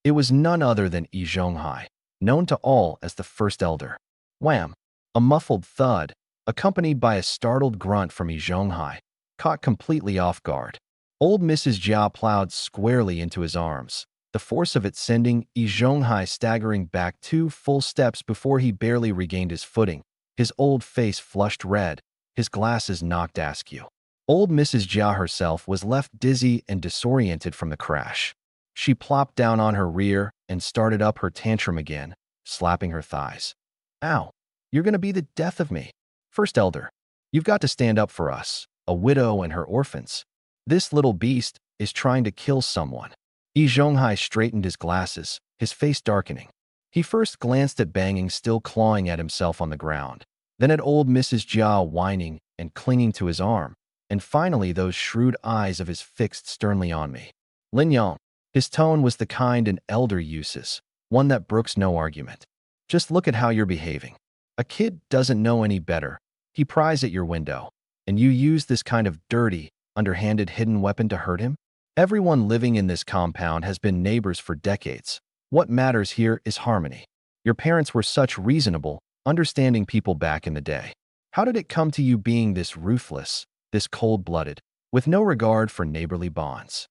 It was none other than Yi Zhonghai, known to all as the First Elder. Wham! A muffled thud, accompanied by a startled grunt from Yi Zhonghai, caught completely off guard. Old Mrs. Jia plowed squarely into his arms, the force of it sending Yi Zhonghai staggering back 2 full steps before he barely regained his footing, his old face flushed red, his glasses knocked askew. Old Mrs. Jia herself was left dizzy and disoriented from the crash. She plopped down on her rear and started up her tantrum again, slapping her thighs. "Ow, you're gonna be the death of me. First Elder, you've got to stand up for us, a widow and her orphans. This little beast is trying to kill someone." Yi Zhonghai straightened his glasses, his face darkening. He first glanced at Banging still clawing at himself on the ground, then at old Mrs. Jia whining and clinging to his arm, and finally those shrewd eyes of his fixed sternly on me. "Lin Yang." His tone was the kind an elder uses, one that brooks no argument. "Just look at how you're behaving. A kid doesn't know any better. He pries at your window, and you use this kind of dirty, underhanded hidden weapon to hurt him? Everyone living in this compound has been neighbors for decades. What matters here is harmony. Your parents were such reasonable, understanding people back in the day. How did it come to you being this ruthless, this cold-blooded, with no regard for neighborly bonds?"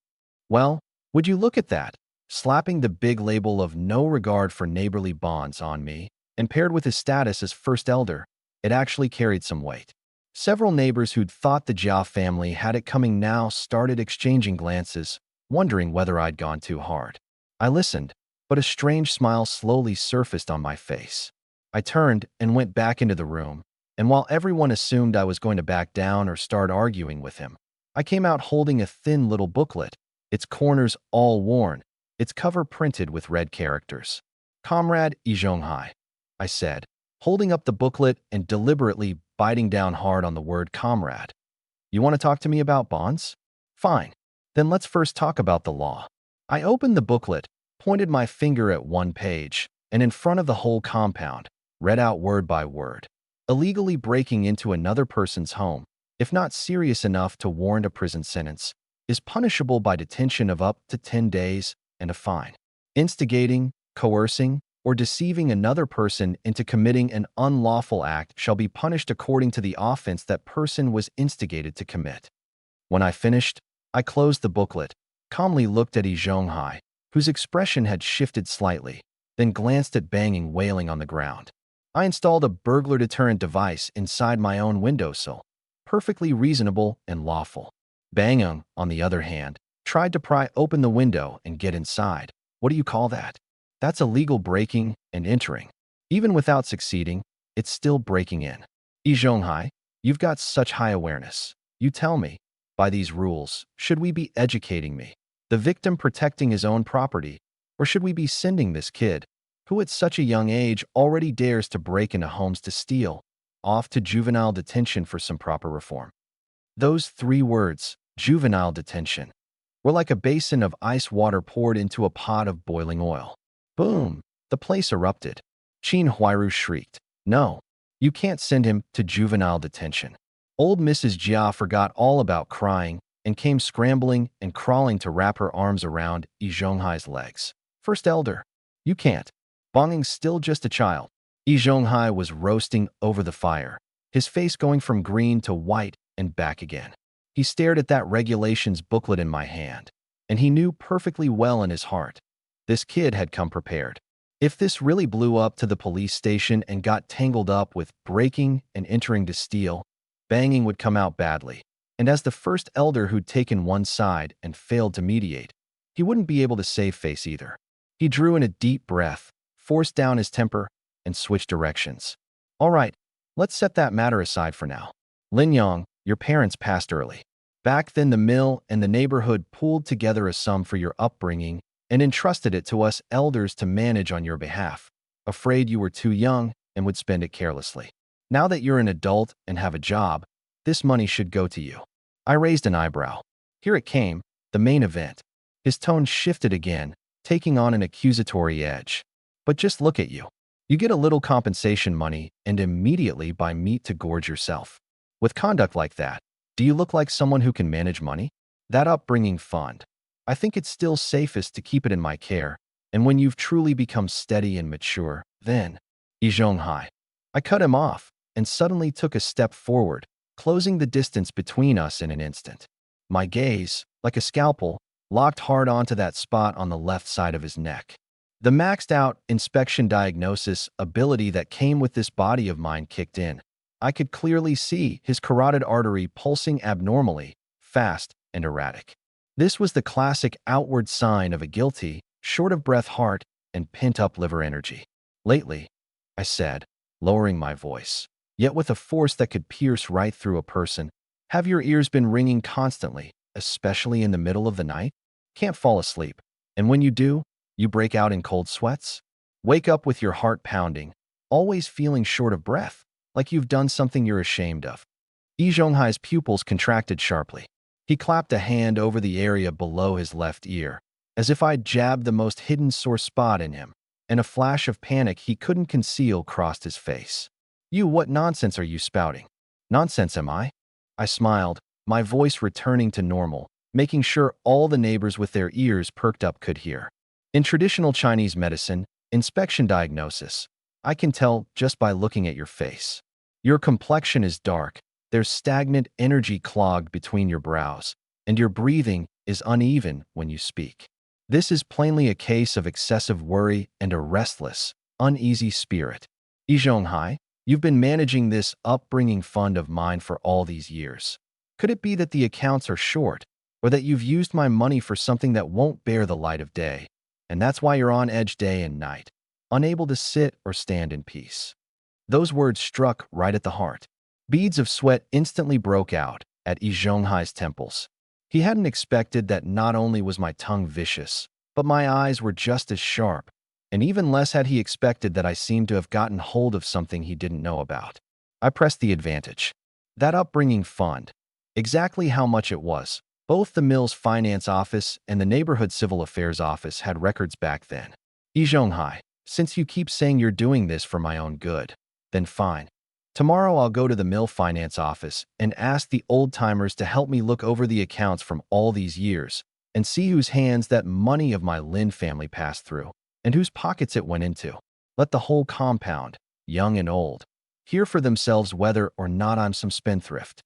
Well, would you look at that? Slapping the big label of no regard for neighborly bonds on me, and paired with his status as First Elder, it actually carried some weight. Several neighbors who'd thought the Jia family had it coming now started exchanging glances, wondering whether I'd gone too hard. I listened, but a strange smile slowly surfaced on my face. I turned and went back into the room, and while everyone assumed I was going to back down or start arguing with him, I came out holding a thin little booklet, its corners all worn, its cover printed with red characters. "Comrade Yi Zhonghai," I said, holding up the booklet and deliberately biting down hard on the word comrade. "You want to talk to me about bonds? Fine. Then let's first talk about the law." I opened the booklet, pointed my finger at one page, and in front of the whole compound, read out word by word. Illegally breaking into another person's home, if not serious enough to warrant a prison sentence, is punishable by detention of up to 10 days and a fine. Instigating, coercing, or deceiving another person into committing an unlawful act shall be punished according to the offense that person was instigated to commit. When I finished, I closed the booklet, calmly looked at Yi Zhonghai, whose expression had shifted slightly, then glanced at Banging wailing on the ground. I installed a burglar deterrent device inside my own windowsill, perfectly reasonable and lawful. Banging, on the other hand, tried to pry open the window and get inside. What do you call that? That's illegal breaking and entering. Even without succeeding, it's still breaking in. Yi Zhonghai, you've got such high awareness. You tell me, by these rules, should we be educating me, the victim protecting his own property, or should we be sending this kid, who at such a young age already dares to break into homes to steal, off to juvenile detention for some proper reform? Those 3 words, juvenile detention, were like a basin of ice water poured into a pot of boiling oil. Boom! The place erupted. Qin Huairu shrieked, "No, you can't send him to juvenile detention." Old Mrs. Jia forgot all about crying and came scrambling and crawling to wrap her arms around Yi Zhonghai's legs. "First Elder, you can't. Banging's still just a child." Yi Zhonghai was roasting over the fire, his face going from green to white and back again. He stared at that regulations booklet in my hand, and he knew perfectly well in his heart, this kid had come prepared. If this really blew up to the police station and got tangled up with breaking and entering to steal, Banging would come out badly. And as the first elder who'd taken one side and failed to mediate, he wouldn't be able to save face either. He drew in a deep breath, forced down his temper, and switched directions. "All right, let's set that matter aside for now. Lin Yang, your parents passed early. Back then the mill and the neighborhood pooled together a sum for your upbringing and entrusted it to us elders to manage on your behalf, afraid you were too young and would spend it carelessly. Now that you're an adult and have a job, this money should go to you." I raised an eyebrow. Here it came, the main event. His tone shifted again, taking on an accusatory edge. "But just look at you. You get a little compensation money and immediately buy meat to gorge yourself. With conduct like that, do you look like someone who can manage money? That upbringing fund, I think it's still safest to keep it in my care, and when you've truly become steady and mature, then..." Yi Zhonghai. I cut him off and suddenly took a step forward, closing the distance between us in an instant. My gaze, like a scalpel, locked hard onto that spot on the left side of his neck. The maxed-out inspection diagnosis ability that came with this body of mine kicked in. I could clearly see his carotid artery pulsing abnormally, fast and erratic. This was the classic outward sign of a guilty, short-of-breath heart and pent-up liver energy. "Lately," I said, lowering my voice, yet with a force that could pierce right through a person, "have your ears been ringing constantly, especially in the middle of the night? Can't fall asleep, and when you do, you break out in cold sweats? Wake up with your heart pounding, always feeling short of breath, like you've done something you're ashamed of?" Yi Zhonghai's pupils contracted sharply. He clapped a hand over the area below his left ear, as if I'd jabbed the most hidden sore spot in him, and a flash of panic he couldn't conceal crossed his face. What nonsense are you spouting?" "Nonsense, am I?" I smiled, my voice returning to normal, making sure all the neighbors with their ears perked up could hear. "In traditional Chinese medicine, inspection diagnosis, I can tell just by looking at your face. Your complexion is dark, there's stagnant energy clogged between your brows, and your breathing is uneven when you speak. This is plainly a case of excessive worry and a restless, uneasy spirit. Yi Zhonghai, you've been managing this upbringing fund of mine for all these years. Could it be that the accounts are short, or that you've used my money for something that won't bear the light of day, and that's why you're on edge day and night, unable to sit or stand in peace?" Those words struck right at the heart. Beads of sweat instantly broke out at Yi Zhonghai's temples. He hadn't expected that not only was my tongue vicious, but my eyes were just as sharp, and even less had he expected that I seemed to have gotten hold of something he didn't know about. I pressed the advantage. That upbringing fund, exactly how much it was, both the mill's finance office and the neighborhood civil affairs office had records back then. "Yi Zhonghai, Since you keep saying you're doing this for my own good, then fine. Tomorrow I'll go to the mill finance office and ask the old-timers to help me look over the accounts from all these years and see whose hands that money of my Lin family passed through and whose pockets it went into. Let the whole compound, young and old, hear for themselves whether or not I'm some spendthrift.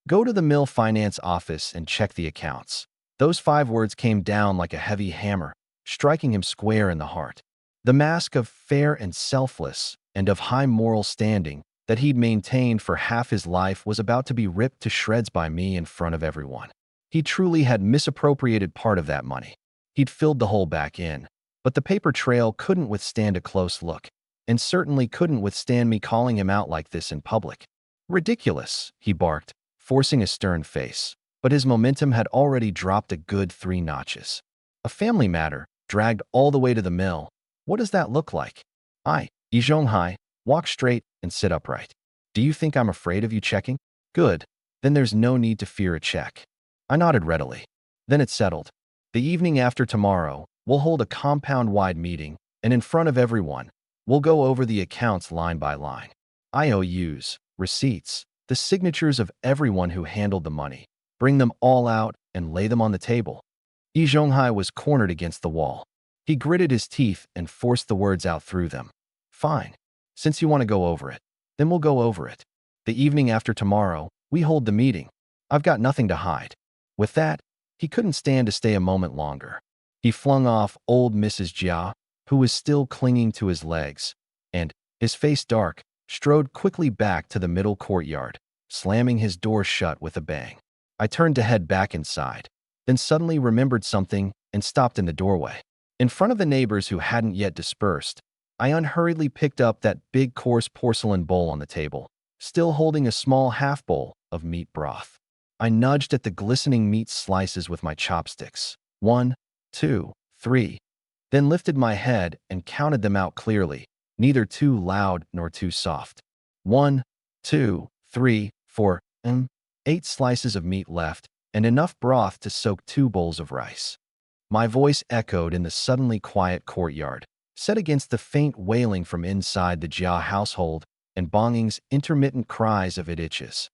Go to the mill finance office and check the accounts. Those 5 words came down like a heavy hammer, striking him square in the heart. The mask of fair and selfless and of high moral standing that he'd maintained for half his life was about to be ripped to shreds by me in front of everyone. He truly had misappropriated part of that money. He'd filled the hole back in, but the paper trail couldn't withstand a close look, and certainly couldn't withstand me calling him out like this in public. Ridiculous, he barked, forcing a stern face, but his momentum had already dropped a good 3 notches. A family matter, dragged all the way to the mill. What does that look like? Yi Zhonghai, walk straight and sit upright. Do you think I'm afraid of you checking? Good. Then there's no need to fear a check. I nodded readily. Then it settled. The evening after tomorrow, we'll hold a compound-wide meeting, and in front of everyone, we'll go over the accounts line by line. IOUs, receipts, the signatures of everyone who handled the money. Bring them all out and lay them on the table. Yi Zhonghai was cornered against the wall. He gritted his teeth and forced the words out through them. Fine. Since you want to go over it, then we'll go over it. The evening after tomorrow, we hold the meeting. I've got nothing to hide. With that, he couldn't stand to stay a moment longer. He flung off old Mrs. Jia, who was still clinging to his legs, and, his face dark, strode quickly back to the middle courtyard, slamming his door shut with a bang. I turned to head back inside, then suddenly remembered something and stopped in the doorway. In front of the neighbors who hadn't yet dispersed, I unhurriedly picked up that big coarse porcelain bowl on the table, still holding a small half-bowl of meat broth. I nudged at the glistening meat slices with my chopsticks. 1, 2, 3. Then lifted my head and counted them out clearly, neither too loud nor too soft. 1, 2, 3, 4, 8 slices of meat left, and enough broth to soak 2 bowls of rice. My voice echoed in the suddenly quiet courtyard, set against the faint wailing from inside the Jia household and Bonging's intermittent cries of it itches.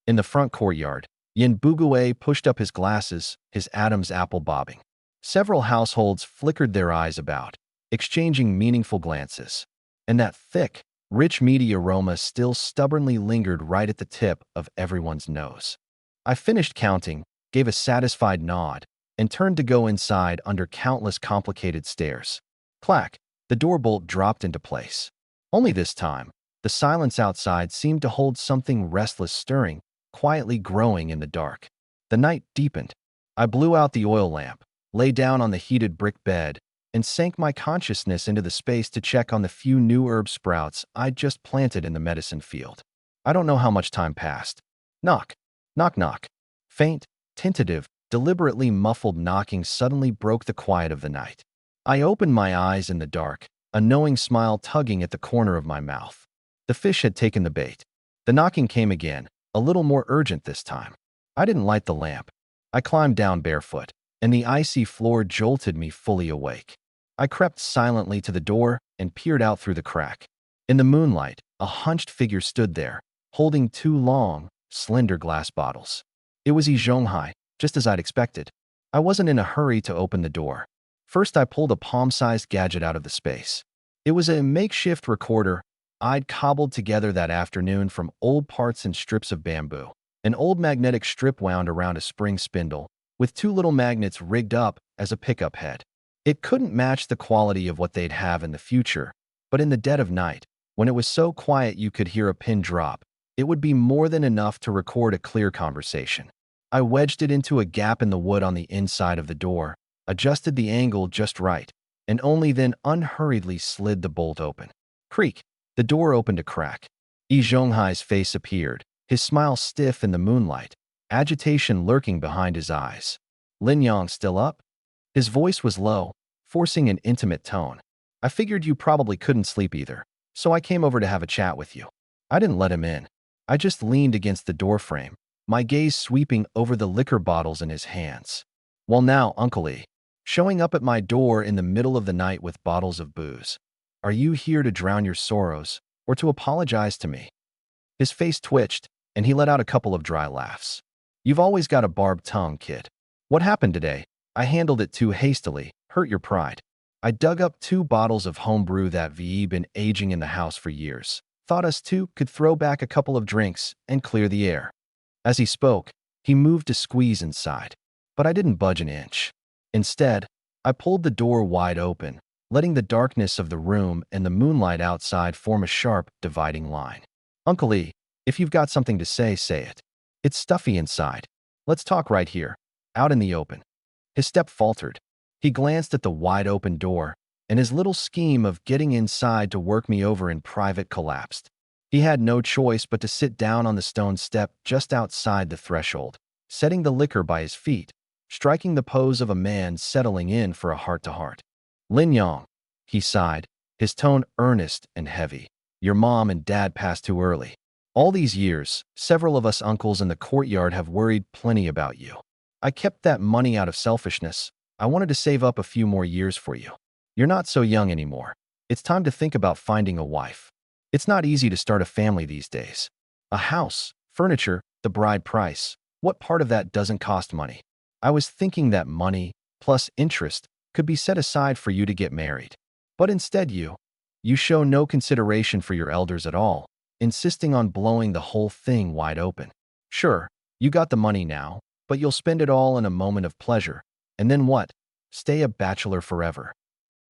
In the front courtyard, Yin Bugue pushed up his glasses, his Adam's apple bobbing. Several households flickered their eyes about, exchanging meaningful glances, and that thick, rich meaty aroma still stubbornly lingered right at the tip of everyone's nose. I finished counting, gave a satisfied nod, and turned to go inside under countless complicated stares. Clack! The door bolt dropped into place. Only this time, the silence outside seemed to hold something restless stirring, quietly growing in the dark. The night deepened. I blew out the oil lamp, lay down on the heated brick bed, and sank my consciousness into the space to check on the few new herb sprouts I'd just planted in the medicine field. I don't know how much time passed. Knock. Knock knock. Faint, tentative, deliberately muffled knocking suddenly broke the quiet of the night. I opened my eyes in the dark, a knowing smile tugging at the corner of my mouth. The fish had taken the bait. The knocking came again, a little more urgent this time. I didn't light the lamp. I climbed down barefoot, and the icy floor jolted me fully awake. I crept silently to the door and peered out through the crack. In the moonlight, a hunched figure stood there, holding 2 long, slender glass bottles. It was Yi Zhonghai, just as I'd expected. I wasn't in a hurry to open the door. First, I pulled a palm-sized gadget out of the space. It was a makeshift recorder I'd cobbled together that afternoon from old parts and strips of bamboo. An old magnetic strip wound around a spring spindle, with 2 little magnets rigged up as a pickup head. It couldn't match the quality of what they'd have in the future, but in the dead of night, when it was so quiet you could hear a pin drop, it would be more than enough to record a clear conversation. I wedged it into a gap in the wood on the inside of the door, adjusted the angle just right, and only then unhurriedly slid the bolt open. Creak! The door opened a crack. Yi Zhonghai's face appeared, his smile stiff in the moonlight, agitation lurking behind his eyes. Lin Yang still up? His voice was low, forcing an intimate tone. I figured you probably couldn't sleep either, so I came over to have a chat with you. I didn't let him in. I just leaned against the doorframe, my gaze sweeping over the liquor bottles in his hands. Well now, Uncle Yi, showing up at my door in the middle of the night with bottles of booze. Are you here to drown your sorrows or to apologize to me? His face twitched, and he let out a couple of dry laughs. You've always got a barbed tongue, kid. What happened today? I handled it too hastily. Hurt your pride. I dug up 2 bottles of homebrew that we been aging in the house for years. Thought us two could throw back a couple of drinks and clear the air. As he spoke, he moved to squeeze inside, but I didn't budge an inch. Instead, I pulled the door wide open, letting the darkness of the room and the moonlight outside form a sharp, dividing line. Uncle E, if you've got something to say, say it. It's stuffy inside. Let's talk right here, out in the open. His step faltered. He glanced at the wide-open door, and his little scheme of getting inside to work me over in private collapsed. He had no choice but to sit down on the stone step just outside the threshold, setting the liquor by his feet, striking the pose of a man settling in for a heart-to-heart. Lin Yang, he sighed, his tone earnest and heavy. Your mom and dad passed too early. All these years, several of us uncles in the courtyard have worried plenty about you. I kept that money out of selfishness. I wanted to save up a few more years for you. You're not so young anymore. It's time to think about finding a wife. It's not easy to start a family these days. A house, furniture, the bride price. What part of that doesn't cost money? I was thinking that money, plus interest, could be set aside for you to get married. But instead you show no consideration for your elders at all, insisting on blowing the whole thing wide open. Sure, you got the money now, but you'll spend it all in a moment of pleasure. And then what? Stay a bachelor forever.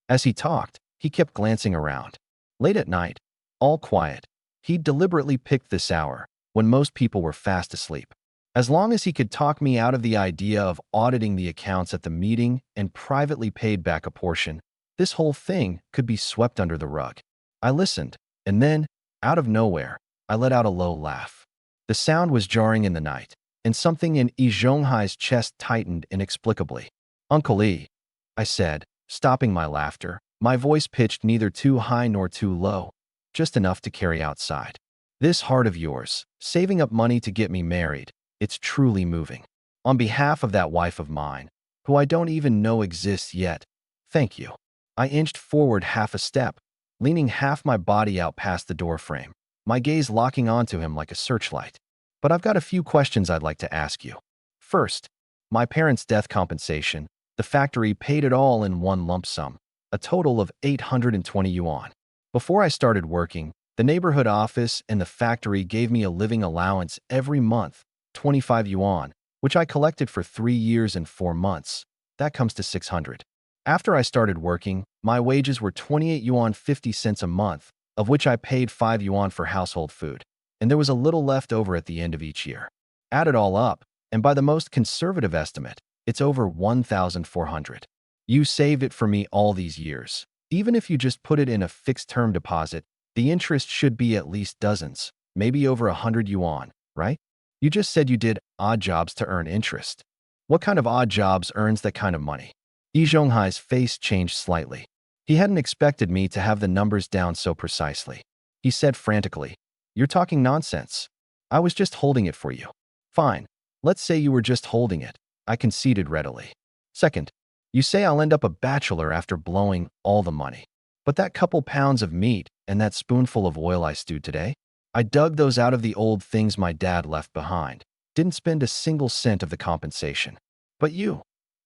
As he talked, he kept glancing around. Late at night, all quiet, he deliberately picked this hour, when most people were fast asleep. As long as he could talk me out of the idea of auditing the accounts at the meeting and privately paid back a portion, this whole thing could be swept under the rug. I listened, and then, out of nowhere, I let out a low laugh. The sound was jarring in the night, and something in Yi Zhonghai's chest tightened inexplicably. Uncle E, I said, stopping my laughter, my voice pitched neither too high nor too low, just enough to carry outside. This heart of yours, saving up money to get me married, it's truly moving. On behalf of that wife of mine, who I don't even know exists yet, thank you. I inched forward half a step, leaning half my body out past the doorframe, my gaze locking onto him like a searchlight. But I've got a few questions I'd like to ask you. First, my parents' death compensation. The factory paid it all in one lump sum, a total of 820 yuan. Before I started working, the neighborhood office and the factory gave me a living allowance every month, 25 yuan, which I collected for 3 years and 4 months. That comes to 600. After I started working, my wages were 28 yuan 50 cents a month, of which I paid 5 yuan for household food, and there was a little left over at the end of each year. Add it all up, and by the most conservative estimate, it's over 1,400. You saved it for me all these years. Even if you just put it in a fixed-term deposit, the interest should be at least dozens, maybe over 100 yuan, right? You just said you did odd jobs to earn interest. What kind of odd jobs earns that kind of money? Yi Zhonghai's face changed slightly. He hadn't expected me to have the numbers down so precisely. He said frantically, "You're talking nonsense. I was just holding it for you." Fine, let's say you were just holding it. I conceded readily. Second, you say I'll end up a bachelor after blowing all the money. But that couple pounds of meat and that spoonful of oil I stewed today? I dug those out of the old things my dad left behind. Didn't spend a single cent of the compensation. But you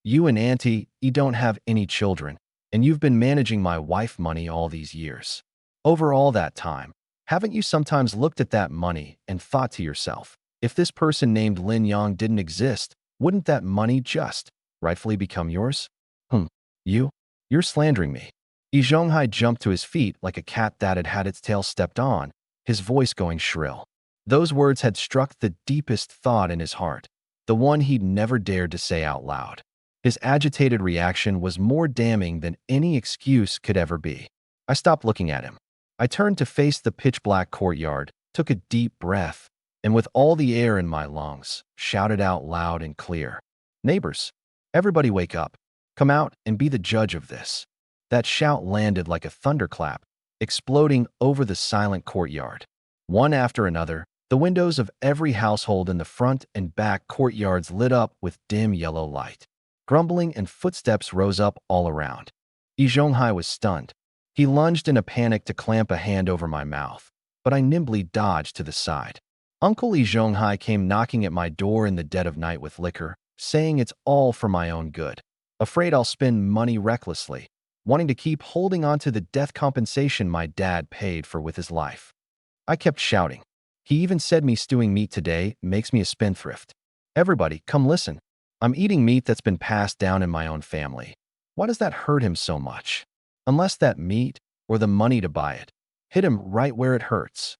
and Auntie, you don't have any children, and you've been managing my wife money all these years. Over all that time, haven't you sometimes looked at that money and thought to yourself, if this person named Lin Yang didn't exist, wouldn't that money just rightfully become yours? You're slandering me. Yi Zhonghai jumped to his feet like a cat that had had its tail stepped on, his voice going shrill. Those words had struck the deepest thought in his heart, the one he'd never dared to say out loud. His agitated reaction was more damning than any excuse could ever be. I stopped looking at him. I turned to face the pitch-black courtyard, took a deep breath, and with all the air in my lungs, shouted out loud and clear, "Neighbors, everybody wake up. Come out and be the judge of this." That shout landed like a thunderclap, exploding over the silent courtyard. One after another, the windows of every household in the front and back courtyards lit up with dim yellow light. Grumbling and footsteps rose up all around. Yi Zhonghai was stunned. He lunged in a panic to clamp a hand over my mouth, but I nimbly dodged to the side. Uncle Lee Zhonghai came knocking at my door in the dead of night with liquor, saying it's all for my own good. Afraid I'll spend money recklessly, wanting to keep holding on to the death compensation my dad paid for with his life. I kept shouting. He even said me stewing meat today makes me a spendthrift. Everybody, come listen. I'm eating meat that's been passed down in my own family. Why does that hurt him so much? Unless that meat, or the money to buy it, hit him right where it hurts.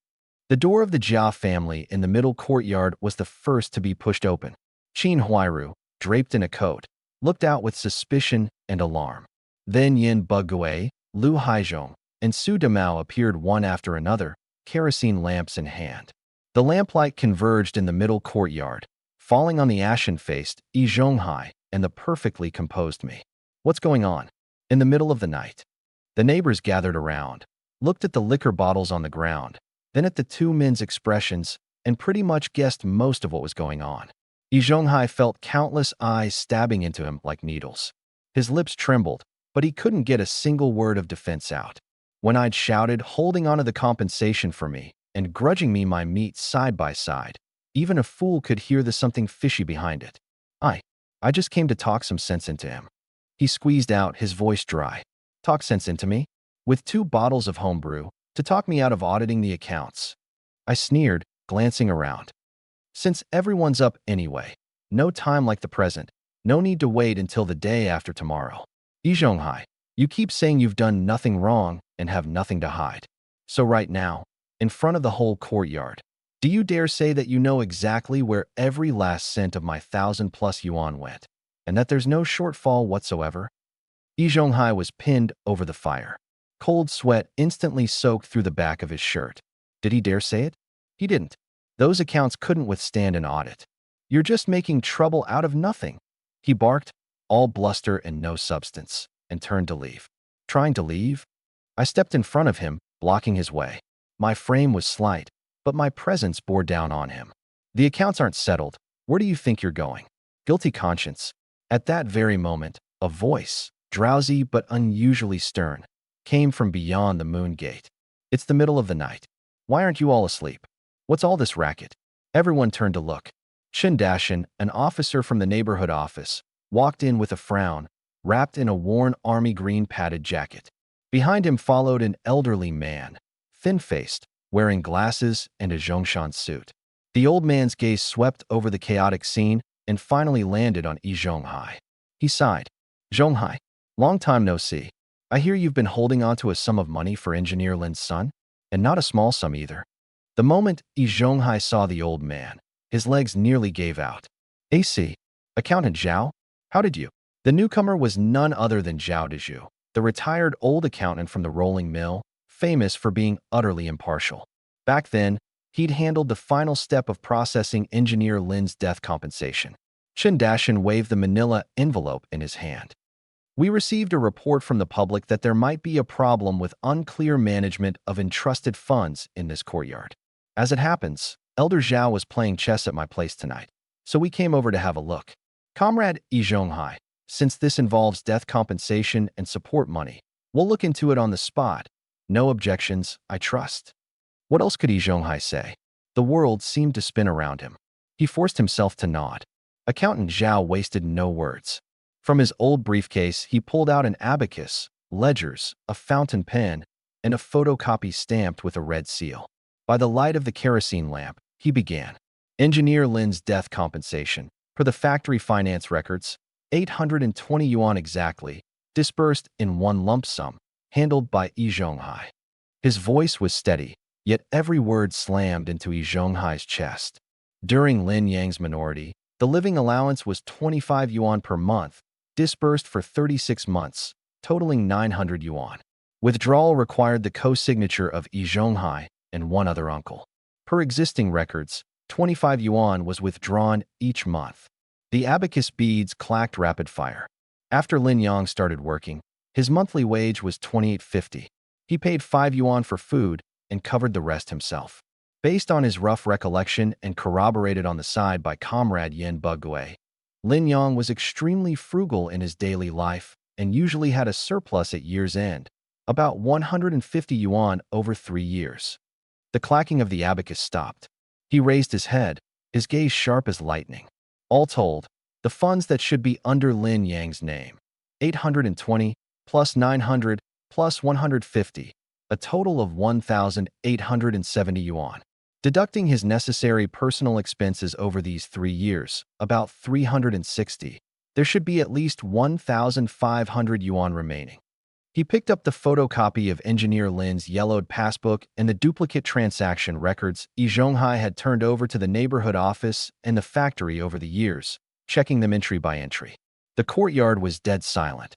The door of the Jia family in the middle courtyard was the first to be pushed open. Qin Huairu, draped in a coat, looked out with suspicion and alarm. Then Yin Bugui, Lu Haizhong, and Su Damao appeared one after another, kerosene lamps in hand. The lamplight converged in the middle courtyard, falling on the ashen-faced Yi Zhonghai and the perfectly composed me. What's going on? In the middle of the night. The neighbors gathered around, looked at the liquor bottles on the ground, then at the two men's expressions, and pretty much guessed most of what was going on. Yi Zhonghai felt countless eyes stabbing into him like needles. His lips trembled, but he couldn't get a single word of defense out. When I'd shouted, holding onto the compensation for me, and grudging me my meat side by side, even a fool could hear the something fishy behind it. I just came to talk some sense into him. He squeezed out, his voice dry. Talk sense into me? With 2 bottles of homebrew, to talk me out of auditing the accounts. I sneered, glancing around. Since everyone's up anyway, no time like the present, no need to wait until the day after tomorrow. Yi Zhonghai, you keep saying you've done nothing wrong and have nothing to hide. So right now, in front of the whole courtyard, do you dare say that you know exactly where every last cent of my 1,000+ yuan went, and that there's no shortfall whatsoever? Yi Zhonghai was pinned over the fire. Cold sweat instantly soaked through the back of his shirt. Did he dare say it? He didn't. Those accounts couldn't withstand an audit. You're just making trouble out of nothing. He barked, all bluster and no substance, and turned to leave. Trying to leave? I stepped in front of him, blocking his way. My frame was slight, but my presence bore down on him. The accounts aren't settled. Where do you think you're going? Guilty conscience. At that very moment, a voice, drowsy but unusually stern, came from beyond the moon gate. It's the middle of the night. Why aren't you all asleep? What's all this racket? Everyone turned to look. Chen Dashin, an officer from the neighborhood office, walked in with a frown, wrapped in a worn army green padded jacket. Behind him followed an elderly man, thin-faced, wearing glasses and a Zhongshan suit. The old man's gaze swept over the chaotic scene and finally landed on Yi Zhonghai. He sighed. Zhonghai, long time no see. I hear you've been holding on to a sum of money for Engineer Lin's son, and not a small sum either. The moment Yi Zhonghai saw the old man, his legs nearly gave out. AC, Accountant Zhao, how did you? The newcomer was none other than Zhao Dezhu, the retired old accountant from the rolling mill, famous for being utterly impartial. Back then, he'd handled the final step of processing Engineer Lin's death compensation. Chen Dashin waved the manila envelope in his hand. We received a report from the public that there might be a problem with unclear management of entrusted funds in this courtyard. As it happens, Elder Zhao was playing chess at my place tonight, so we came over to have a look. Comrade Yi Zhonghai, since this involves death compensation and support money, we'll look into it on the spot. No objections, I trust. What else could Yi Zhonghai say? The world seemed to spin around him. He forced himself to nod. Accountant Zhao wasted no words. From his old briefcase, he pulled out an abacus, ledgers, a fountain pen, and a photocopy stamped with a red seal. By the light of the kerosene lamp, he began. Engineer Lin's death compensation, per the factory finance records, 820 yuan exactly, disbursed in one lump sum, handled by Yi Zhonghai. His voice was steady, yet every word slammed into Yi Zhonghai's chest. During Lin Yang's minority, the living allowance was 25 yuan per month, disbursed for 36 months, totaling 900 yuan. Withdrawal required the co-signature of Yi Zhonghai and one other uncle. Per existing records, 25 yuan was withdrawn each month. The abacus beads clacked rapid fire. After Lin Yang started working, his monthly wage was 28.50. He paid 5 yuan for food and covered the rest himself. Based on his rough recollection and corroborated on the side by Comrade Yin Bugui, Lin Yang was extremely frugal in his daily life and usually had a surplus at year's end, about 150 yuan over 3 years. The clacking of the abacus stopped. He raised his head, his gaze sharp as lightning. All told, the funds that should be under Lin Yang's name, 820 plus 900 plus 150, a total of 1,870 yuan. Deducting his necessary personal expenses over these 3 years, about 360, there should be at least 1,500 yuan remaining. He picked up the photocopy of Engineer Lin's yellowed passbook and the duplicate transaction records Yi Zhonghai had turned over to the neighborhood office and the factory over the years, checking them entry by entry. The courtyard was dead silent.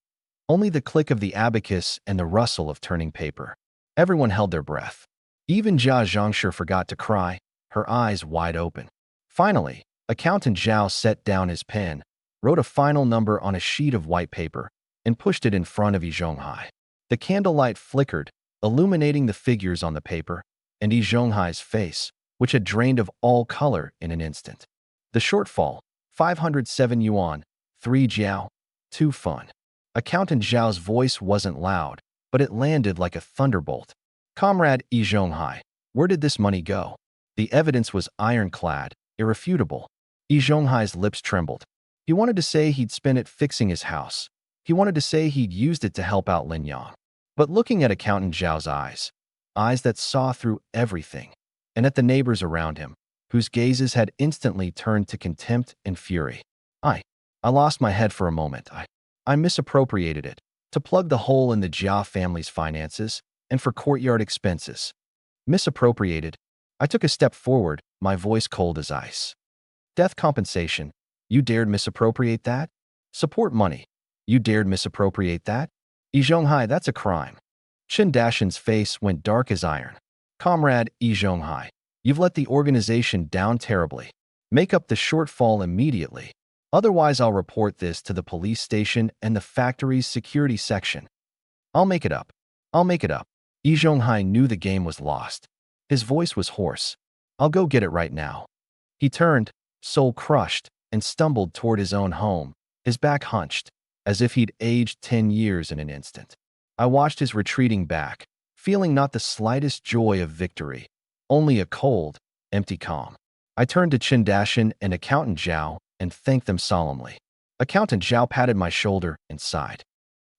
Only the click of the abacus and the rustle of turning paper. Everyone held their breath. Even Jia Zhangshi forgot to cry, her eyes wide open. Finally, Accountant Zhao set down his pen, wrote a final number on a sheet of white paper, and pushed it in front of Yi Zhonghai. The candlelight flickered, illuminating the figures on the paper, and Yi Zhonghai's face, which had drained of all color in an instant. The shortfall, 507 yuan, 3 jiao, 2 fun. Accountant Zhao's voice wasn't loud, but it landed like a thunderbolt. Comrade Yi Zhonghai, where did this money go? The evidence was ironclad, irrefutable. Yi Zhonghai's lips trembled. He wanted to say he'd spent it fixing his house. He wanted to say he'd used it to help out Lin Yang. But looking at Accountant Zhao's eyes that saw through everything, and at the neighbors around him, whose gazes had instantly turned to contempt and fury. I lost my head for a moment. I misappropriated it to plug the hole in the Jia family's finances and for courtyard expenses. Misappropriated. I took a step forward, my voice cold as ice. Death compensation. You dared misappropriate that? Support money. You dared misappropriate that? Yi Zhonghai, that's a crime. Chen Dashan's face went dark as iron. Comrade Yi Zhonghai, you've let the organization down terribly. Make up the shortfall immediately. Otherwise, I'll report this to the police station and the factory's security section. I'll make it up. I'll make it up. Yi Zhonghai knew the game was lost. His voice was hoarse. I'll go get it right now. He turned, soul crushed, and stumbled toward his own home, his back hunched, as if he'd aged 10 years in an instant. I watched his retreating back, feeling not the slightest joy of victory, only a cold, empty calm. I turned to Chen Dashan and Accountant Zhao and thanked them solemnly. Accountant Zhao patted my shoulder and sighed.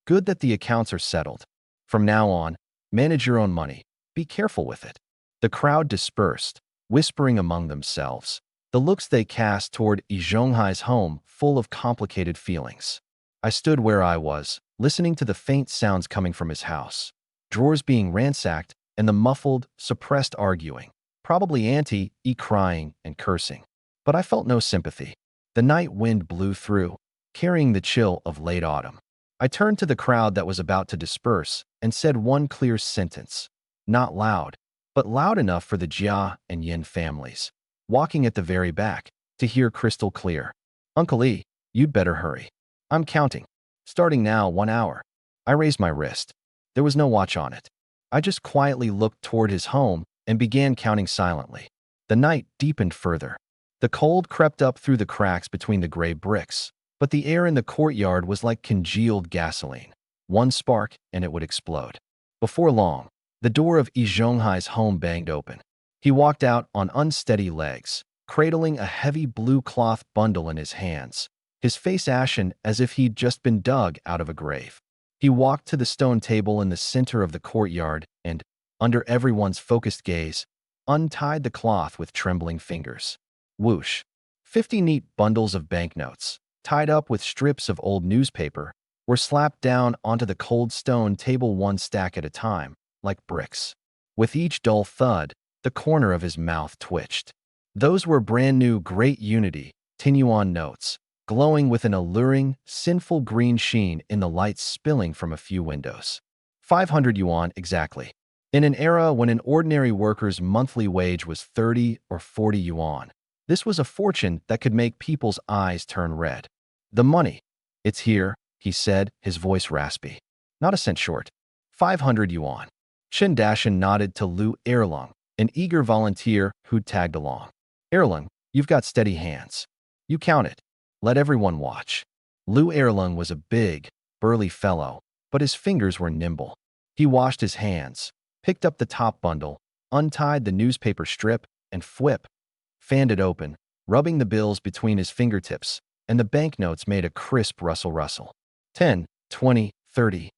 Good that the accounts are settled. From now on, manage your own money. Be careful with it. The crowd dispersed, whispering among themselves, the looks they cast toward Yi Zhonghai's home full of complicated feelings. I stood where I was, listening to the faint sounds coming from his house, drawers being ransacked, and the muffled, suppressed arguing, probably Auntie E crying and cursing. But I felt no sympathy. The night wind blew through, carrying the chill of late autumn. I turned to the crowd that was about to disperse and said one clear sentence, not loud, but loud enough for the Jia and Yin families, walking at the very back, to hear crystal clear. Uncle E, you'd better hurry. I'm counting. Starting now, 1 hour. I raised my wrist. There was no watch on it. I just quietly looked toward his home and began counting silently. The night deepened further. The cold crept up through the cracks between the gray bricks, but the air in the courtyard was like congealed gasoline. One spark, and it would explode. Before long, the door of Yi Zhonghai's home banged open. He walked out on unsteady legs, cradling a heavy blue cloth bundle in his hands, his face ashen as if he'd just been dug out of a grave. He walked to the stone table in the center of the courtyard and, under everyone's focused gaze, untied the cloth with trembling fingers. Whoosh! 50 neat bundles of banknotes, tied up with strips of old newspaper, were slapped down onto the cold stone table one stack at a time, like bricks. With each dull thud, the corner of his mouth twitched. Those were brand new Great Unity, 10 yuan notes, glowing with an alluring, sinful green sheen in the light spilling from a few windows. 500 yuan exactly. In an era when an ordinary worker's monthly wage was 30 or 40 yuan, this was a fortune that could make people's eyes turn red. The money. It's here, he said, his voice raspy. Not a cent short. 500 yuan. Chen Dashan nodded to Lu Erlung, an eager volunteer who'd tagged along. Erlung, you've got steady hands. You count it. Let everyone watch. Lu Erlung was a big, burly fellow, but his fingers were nimble. He washed his hands, picked up the top bundle, untied the newspaper strip, and fanned it open, rubbing the bills between his fingertips, and the banknotes made a crisp rustle. 10, 20, 30.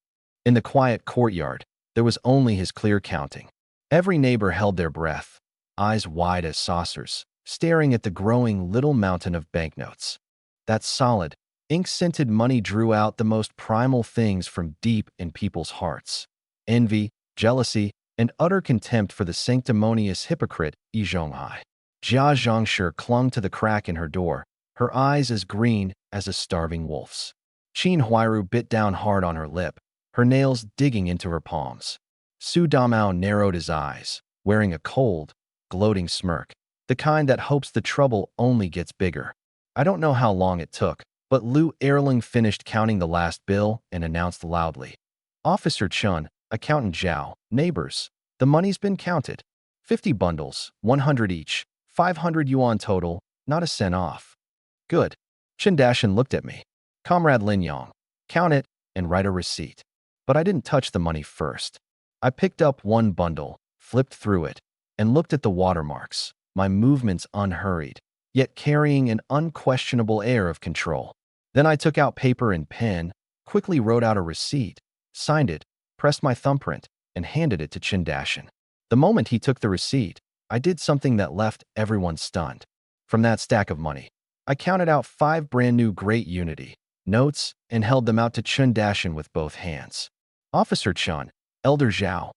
In the quiet courtyard, there was only his clear counting. Every neighbor held their breath, eyes wide as saucers, staring at the growing little mountain of banknotes. That solid, ink-scented money drew out the most primal things from deep in people's hearts. Envy, jealousy, and utter contempt for the sanctimonious hypocrite Yi Zhonghai. Jia Zhongshi clung to the crack in her door, her eyes as green as a starving wolf's. Qin Huairu bit down hard on her lip, her nails digging into her palms. Su Damao narrowed his eyes, wearing a cold, gloating smirk, the kind that hopes the trouble only gets bigger. I don't know how long it took, but Lu Erling finished counting the last bill and announced loudly. Officer Chun, Accountant Zhao, neighbors, the money's been counted. 50 bundles, 100 each, 500 yuan total, not a cent off. Good. Chen Dashin looked at me. Comrade Lin Yang, count it and write a receipt. But I didn't touch the money first. I picked up one bundle, flipped through it, and looked at the watermarks, my movements unhurried, yet carrying an unquestionable air of control. Then I took out paper and pen, quickly wrote out a receipt, signed it, pressed my thumbprint, and handed it to Chen Dashin. The moment he took the receipt, I did something that left everyone stunned. From that stack of money, I counted out 5 brand new Great Unity notes and held them out to Chen Dashin with both hands. Officer Chun, Elder Zhao,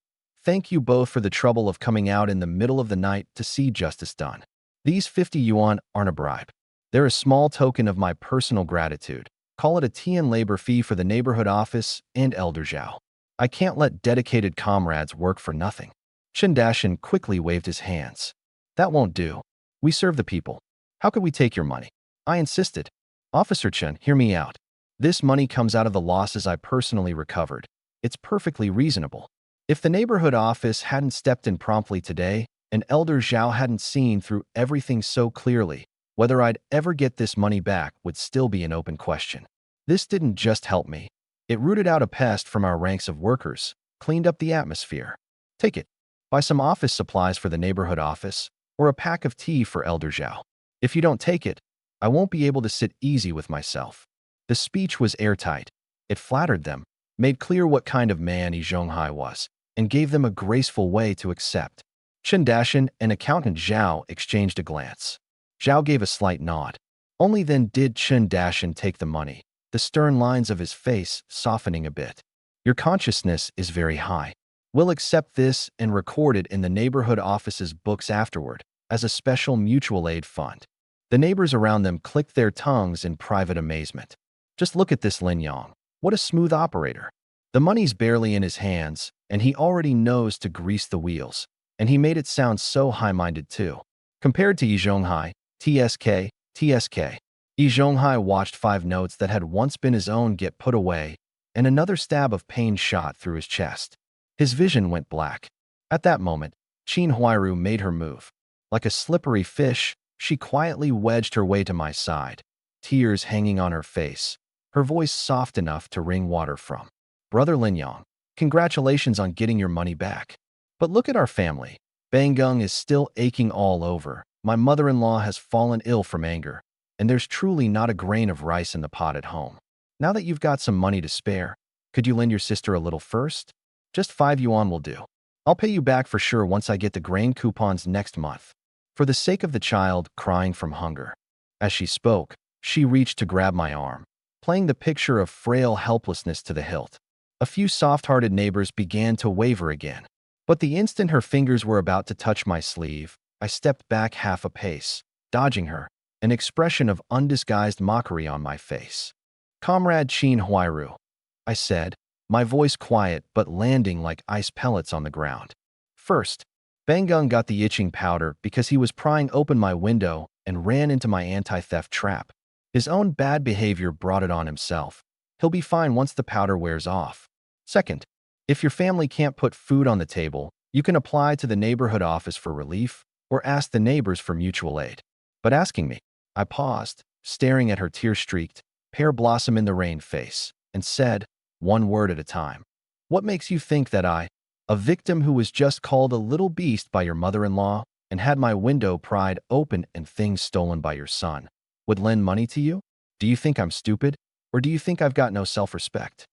thank you both for the trouble of coming out in the middle of the night to see justice done. These 50 yuan aren't a bribe. They're a small token of my personal gratitude. Call it a Tian labor fee for the neighborhood office and Elder Zhao. I can't let dedicated comrades work for nothing. Chen Dashin quickly waved his hands. That won't do. We serve the people. How could we take your money? I insisted. Officer Chen, hear me out. This money comes out of the losses I personally recovered. It's perfectly reasonable. If the neighborhood office hadn't stepped in promptly today, and Elder Zhao hadn't seen through everything so clearly, whether I'd ever get this money back would still be an open question. This didn't just help me. It rooted out a pest from our ranks of workers, cleaned up the atmosphere. Take it. Buy some office supplies for the neighborhood office, or a pack of tea for Elder Zhao. If you don't take it, I won't be able to sit easy with myself. The speech was airtight. It flattered them, made clear what kind of man Yi Zhonghai was, and gave them a graceful way to accept. Chen Dashin and Accountant Zhao exchanged a glance. Zhao gave a slight nod. Only then did Chen Dashin take the money, the stern lines of his face softening a bit. Your consciousness is very high. We'll accept this and record it in the neighborhood office's books afterward, as a special mutual aid fund. The neighbors around them clicked their tongues in private amazement. Just look at this Lin Yang. What a smooth operator. The money's barely in his hands, and he already knows to grease the wheels. And he made it sound so high-minded too. Compared to Yi Zhonghai, TSK. Yi Zhonghai watched 5 notes that had once been his own get put away, and another stab of pain shot through his chest. His vision went black. At that moment, Qin Huairu made her move. Like a slippery fish, she quietly wedged her way to my side, tears hanging on her face, her voice soft enough to wring water from. Brother Lin Yang, congratulations on getting your money back. But look at our family. Bangung is still aching all over. My mother-in-law has fallen ill from anger, and there's truly not a grain of rice in the pot at home. Now that you've got some money to spare, could you lend your sister a little first? Just 5 yuan will do. I'll pay you back for sure once I get the grain coupons next month. For the sake of the child crying from hunger. As she spoke, she reached to grab my arm, playing the picture of frail helplessness to the hilt. A few soft-hearted neighbors began to waver again. But the instant her fingers were about to touch my sleeve, I stepped back half a pace, dodging her, an expression of undisguised mockery on my face. Comrade Qin Huairu, I said, my voice quiet but landing like ice pellets on the ground. First, Bangung got the itching powder because he was prying open my window and ran into my anti-theft trap. His own bad behavior brought it on himself. He'll be fine once the powder wears off. Second, if your family can't put food on the table, you can apply to the neighborhood office for relief or ask the neighbors for mutual aid. But asking me, I paused, staring at her tear-streaked, pear blossom in the rain face, and said, one word at a time. What makes you think that I, a victim who was just called a little beast by your mother-in-law and had my window pried open and things stolen by your son, would lend money to you? Do you think I'm stupid? Or do you think I've got no self-respect?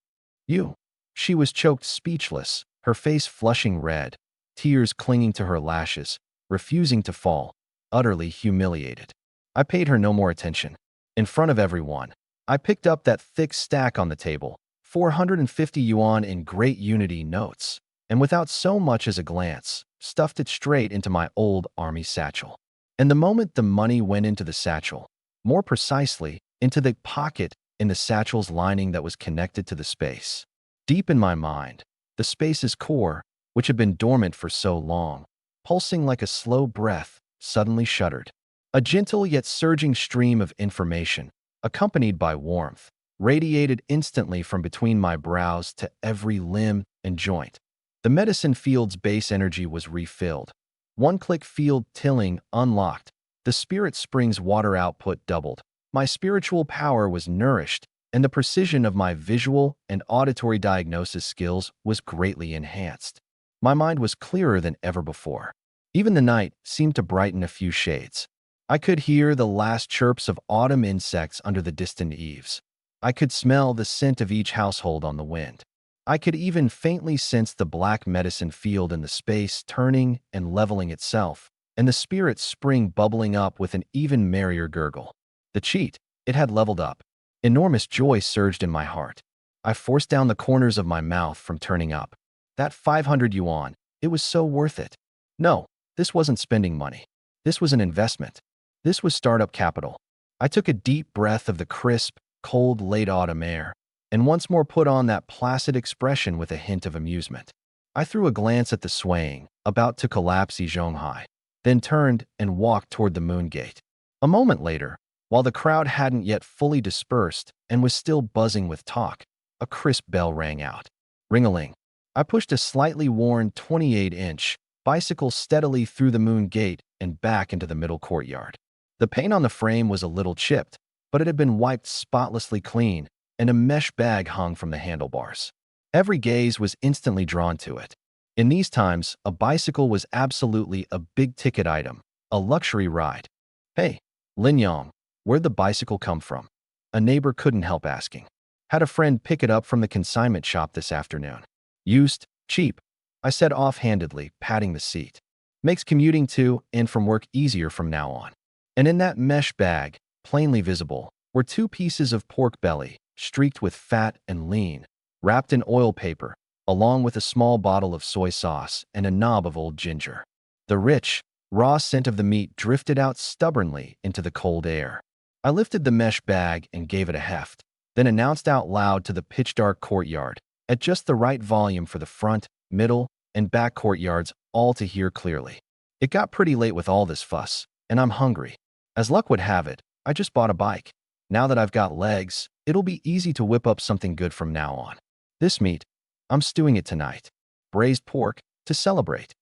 You. She was choked speechless, her face flushing red, tears clinging to her lashes, refusing to fall, utterly humiliated. I paid her no more attention. In front of everyone, I picked up that thick stack on the table, 450 yuan in great unity notes, and without so much as a glance, stuffed it straight into my old army satchel. And the moment the money went into the satchel, more precisely, into the pocket in the satchel's lining that was connected to the space. Deep in my mind, the space's core, which had been dormant for so long, pulsing like a slow breath, suddenly shuddered. A gentle yet surging stream of information, accompanied by warmth, radiated instantly from between my brows to every limb and joint. The medicine field's base energy was refilled. One-click field tilling unlocked. The spirit spring's water output doubled. My spiritual power was nourished, and the precision of my visual and auditory diagnosis skills was greatly enhanced. My mind was clearer than ever before. Even the night seemed to brighten a few shades. I could hear the last chirps of autumn insects under the distant eaves. I could smell the scent of each household on the wind. I could even faintly sense the black medicine field in the space turning and leveling itself, and the spirit spring bubbling up with an even merrier gurgle. The cheat, it had leveled up. Enormous joy surged in my heart. I forced down the corners of my mouth from turning up. That 500 yuan, it was so worth it. No, this wasn't spending money. This was an investment. This was startup capital. I took a deep breath of the crisp, cold late autumn air, and once more put on that placid expression with a hint of amusement. I threw a glance at the swaying, about to collapse Zhonghai, then turned and walked toward the moon gate. A moment later, while the crowd hadn't yet fully dispersed and was still buzzing with talk, a crisp bell rang out. Ring-a-ling. I pushed a slightly worn 28-inch bicycle steadily through the moon gate and back into the middle courtyard. The paint on the frame was a little chipped, but it had been wiped spotlessly clean, and a mesh bag hung from the handlebars. Every gaze was instantly drawn to it. In these times, a bicycle was absolutely a big-ticket item, a luxury ride. Hey, Lin Yang, where'd the bicycle come from? A neighbor couldn't help asking. Had a friend pick it up from the consignment shop this afternoon. Used, cheap, I said offhandedly, patting the seat. Makes commuting to and from work easier from now on. And in that mesh bag, plainly visible, were 2 pieces of pork belly, streaked with fat and lean, wrapped in oil paper, along with a small bottle of soy sauce and a knob of old ginger. The rich, raw scent of the meat drifted out stubbornly into the cold air. I lifted the mesh bag and gave it a heft, then announced out loud to the pitch-dark courtyard, at just the right volume for the front, middle, and back courtyards all to hear clearly. It got pretty late with all this fuss, and I'm hungry. As luck would have it, I just bought a bike. Now that I've got legs, it'll be easy to whip up something good from now on. This meat, I'm stewing it tonight. Braised pork, to celebrate.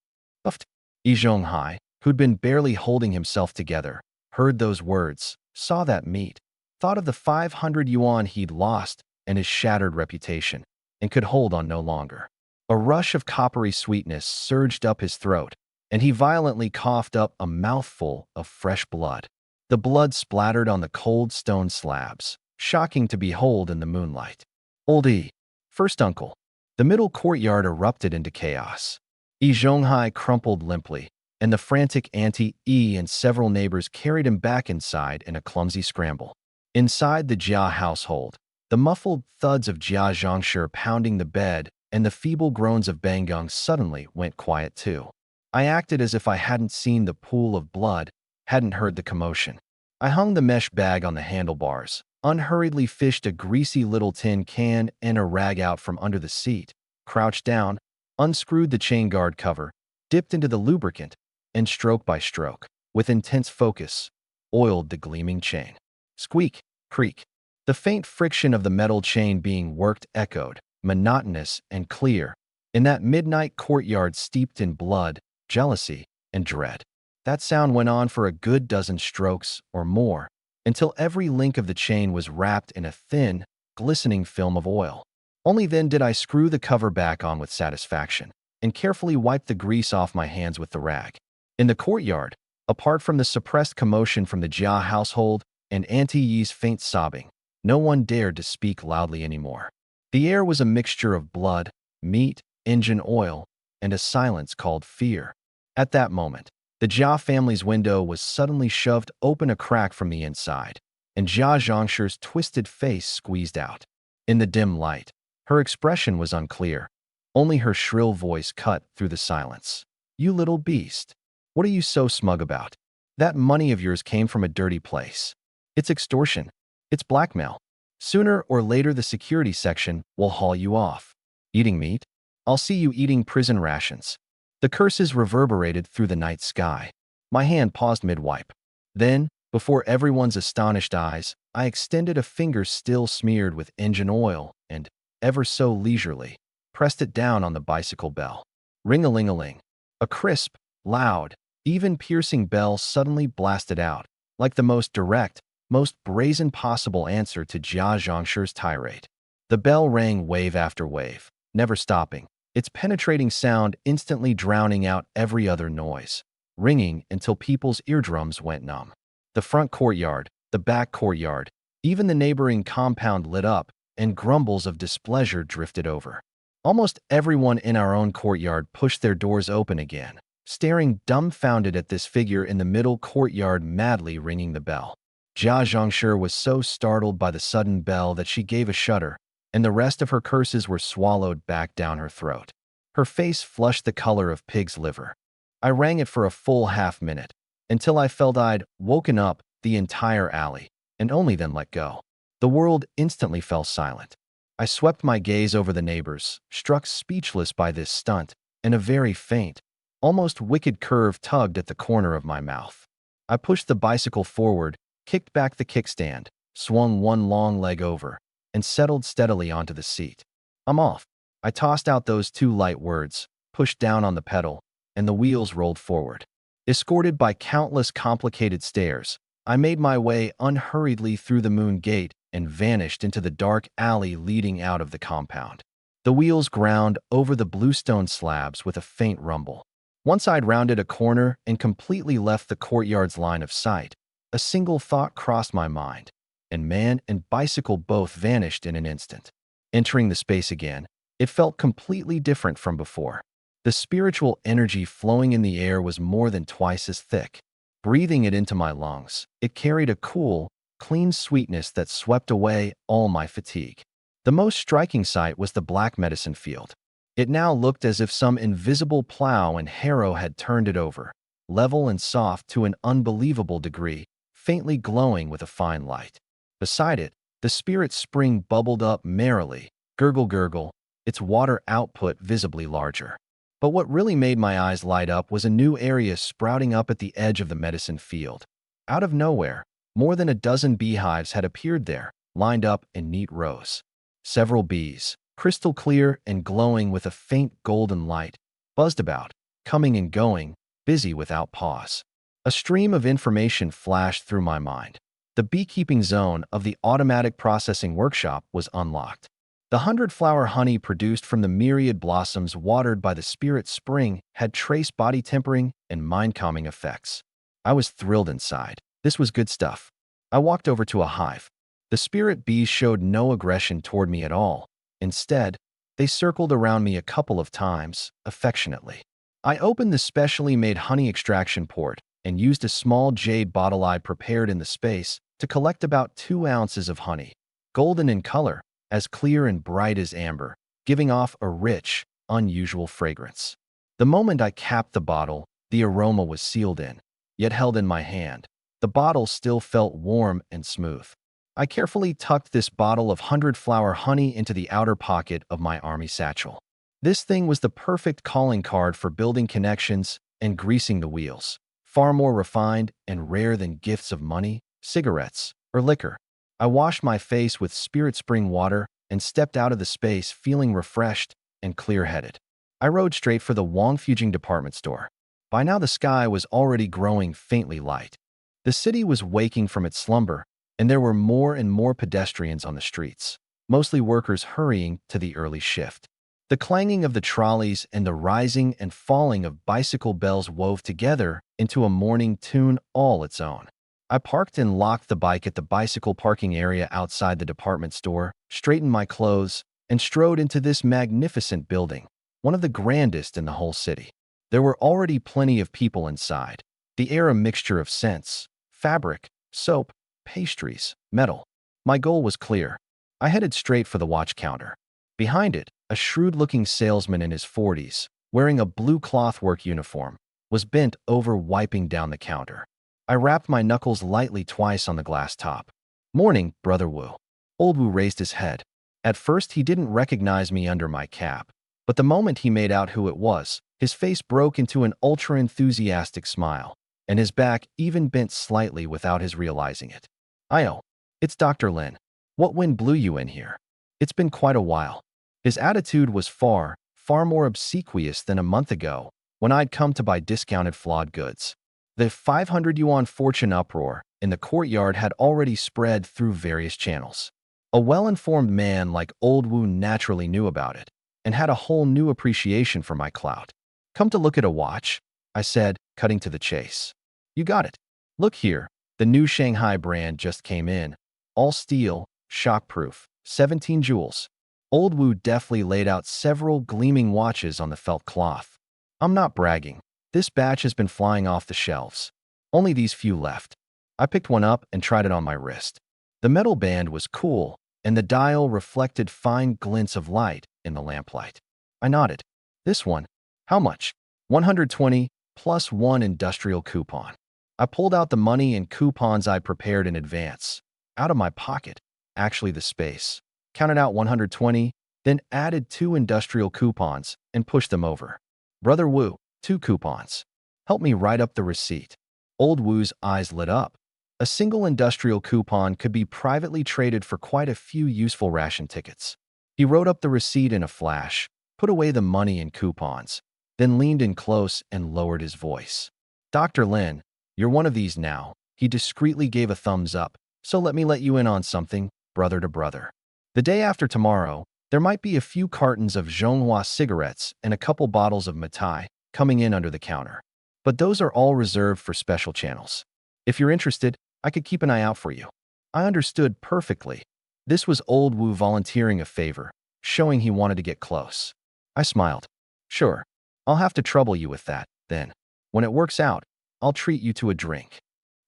Puffed. Zhonghai, who'd been barely holding himself together, heard those words, saw that meat, thought of the 500 yuan he'd lost and his shattered reputation, and could hold on no longer. A rush of coppery sweetness surged up his throat, and he violently coughed up a mouthful of fresh blood. The blood splattered on the cold stone slabs, shocking to behold in the moonlight. Old E, first uncle. The middle courtyard erupted into chaos. Zhonghai crumpled limply, and the frantic Auntie E and several neighbors carried him back inside in a clumsy scramble. Inside the Jia household, the muffled thuds of Jia Zhangshi pounding the bed and the feeble groans of Bangung suddenly went quiet too. I acted as if I hadn't seen the pool of blood, hadn't heard the commotion. I hung the mesh bag on the handlebars, unhurriedly fished a greasy little tin can and a rag out from under the seat, crouched down, unscrewed the chain guard cover, dipped into the lubricant, and stroke by stroke, with intense focus, oiled the gleaming chain. Squeak, creak. The faint friction of the metal chain being worked echoed, monotonous and clear, in that midnight courtyard steeped in blood, jealousy, and dread. That sound went on for a good dozen strokes or more, until every link of the chain was wrapped in a thin, glistening film of oil. Only then did I screw the cover back on with satisfaction and carefully wipe the grease off my hands with the rag. In the courtyard, apart from the suppressed commotion from the Jia household and Auntie Yi's faint sobbing, no one dared to speak loudly anymore. The air was a mixture of blood, meat, engine oil, and a silence called fear. At that moment, the Jia family's window was suddenly shoved open a crack from the inside, and Jia Zhongshi's twisted face squeezed out. In the dim light, her expression was unclear. Only her shrill voice cut through the silence. "You little beast. What are you so smug about? That money of yours came from a dirty place. It's extortion. It's blackmail. Sooner or later the security section will haul you off. Eating meat? I'll see you eating prison rations." The curses reverberated through the night sky. My hand paused mid-wipe. Then, before everyone's astonished eyes, I extended a finger still smeared with engine oil and, ever so leisurely, pressed it down on the bicycle bell. Ring-a-ling-a-ling. A crisp, loud, even piercing bell suddenly blasted out, like the most direct, most brazen possible answer to Jia Zhongshi's tirade. The bell rang wave after wave, never stopping, its penetrating sound instantly drowning out every other noise, ringing until people's eardrums went numb. The front courtyard, the back courtyard, even the neighboring compound lit up, and grumbles of displeasure drifted over. Almost everyone in our own courtyard pushed their doors open again, staring dumbfounded at this figure in the middle courtyard madly ringing the bell. Jia Zhongshi was so startled by the sudden bell that she gave a shudder, and the rest of her curses were swallowed back down her throat. Her face flushed the color of pig's liver. I rang it for a full half-minute, until I felt I'd woken up the entire alley, and only then let go. The world instantly fell silent. I swept my gaze over the neighbors, struck speechless by this stunt, and a very faint, almost wicked curve tugged at the corner of my mouth. I pushed the bicycle forward, kicked back the kickstand, swung one long leg over, and settled steadily onto the seat. "I'm off." I tossed out those two light words, pushed down on the pedal, and the wheels rolled forward. Escorted by countless complicated stairs, I made my way unhurriedly through the moon gate and vanished into the dark alley leading out of the compound. The wheels ground over the bluestone slabs with a faint rumble. Once I'd rounded a corner and completely left the courtyard's line of sight, a single thought crossed my mind, and man and bicycle both vanished in an instant. Entering the space again, it felt completely different from before. The spiritual energy flowing in the air was more than twice as thick. Breathing it into my lungs, it carried a cool, clean sweetness that swept away all my fatigue. The most striking sight was the black medicine field. It now looked as if some invisible plow and harrow had turned it over, level and soft to an unbelievable degree, faintly glowing with a fine light. Beside it, the spirit spring bubbled up merrily, gurgle-gurgle, its water output visibly larger. But what really made my eyes light up was a new area sprouting up at the edge of the medicine field. Out of nowhere, more than a dozen beehives had appeared there, lined up in neat rows. Several bees, crystal clear and glowing with a faint golden light, buzzed about, coming and going, busy without pause. A stream of information flashed through my mind. The beekeeping zone of the automatic processing workshop was unlocked. The 100-flower honey produced from the myriad blossoms watered by the spirit spring had trace body tempering and mind-calming effects. I was thrilled inside. This was good stuff. I walked over to a hive. The spirit bees showed no aggression toward me at all. Instead, they circled around me a couple of times, affectionately. I opened the specially made honey extraction port and used a small jade bottle I prepared in the space to collect about 2 ounces of honey, golden in color, as clear and bright as amber, giving off a rich, unusual fragrance. The moment I capped the bottle, the aroma was sealed in, yet held in my hand. The bottle still felt warm and smooth. I carefully tucked this bottle of 100-flower honey into the outer pocket of my army satchel. This thing was the perfect calling card for building connections and greasing the wheels, far more refined and rare than gifts of money, cigarettes, or liquor. I washed my face with spirit spring water and stepped out of the space feeling refreshed and clear-headed. I rode straight for the Wangfujing department store. By now the sky was already growing faintly light. The city was waking from its slumber, and there were more and more pedestrians on the streets. mostly workers hurrying to the early shift. The clanging of the trolleys and the rising and falling of bicycle bells wove together into a morning tune all its own. I parked and locked the bike at the bicycle parking area outside the department store, straightened my clothes, and strode into this magnificent building, one of the grandest in the whole city. There were already plenty of people inside, the air a mixture of scents, fabric, soap, pastries, metal. My goal was clear. I headed straight for the watch counter. Behind it, a shrewd-looking salesman in his 40s, wearing a blue clothwork uniform, was bent over wiping down the counter. I rapped my knuckles lightly twice on the glass top. "Morning, Brother Wu." Old Wu raised his head. At first, he didn't recognize me under my cap, but the moment he made out who it was, his face broke into an ultra-enthusiastic smile, and his back even bent slightly without his realizing it. "Io, it's Dr. Lin. What wind blew you in here? It's been quite a while." His attitude was far more obsequious than a month ago, when I'd come to buy discounted flawed goods. The 500 yuan fortune uproar in the courtyard had already spread through various channels. A well-informed man like Old Wu naturally knew about it, and had a whole new appreciation for my clout. "Come to look at a watch?" I said, cutting to the chase. "You got it. Look here, the new Shanghai brand just came in. All steel, shockproof, 17 jewels. Old Wu deftly laid out several gleaming watches on the felt cloth. "I'm not bragging. This batch has been flying off the shelves. Only these few left." I picked one up and tried it on my wrist. The metal band was cool, and the dial reflected fine glints of light in the lamplight. I nodded. "This one? How much?" 120 plus one industrial coupon. I pulled out the money and coupons I prepared in advance. Out of my pocket, actually the space. Counted out 120, then added 2 industrial coupons and pushed them over. "Brother Wu, 2 coupons. Help me write up the receipt." Old Wu's eyes lit up. A single industrial coupon could be privately traded for quite a few useful ration tickets. He wrote up the receipt in a flash, put away the money and coupons, then leaned in close and lowered his voice. "Dr. Lin, you're one of these now." He discreetly gave a thumbs up. "So let me let you in on something, brother to brother. The day after tomorrow, there might be a few cartons of Zhonghua cigarettes and a couple bottles of Matai coming in under the counter. But those are all reserved for special channels. If you're interested, I could keep an eye out for you." I understood perfectly. This was Old Wu volunteering a favor, showing he wanted to get close. I smiled. "Sure, I'll have to trouble you with that, then. When it works out, I'll treat you to a drink."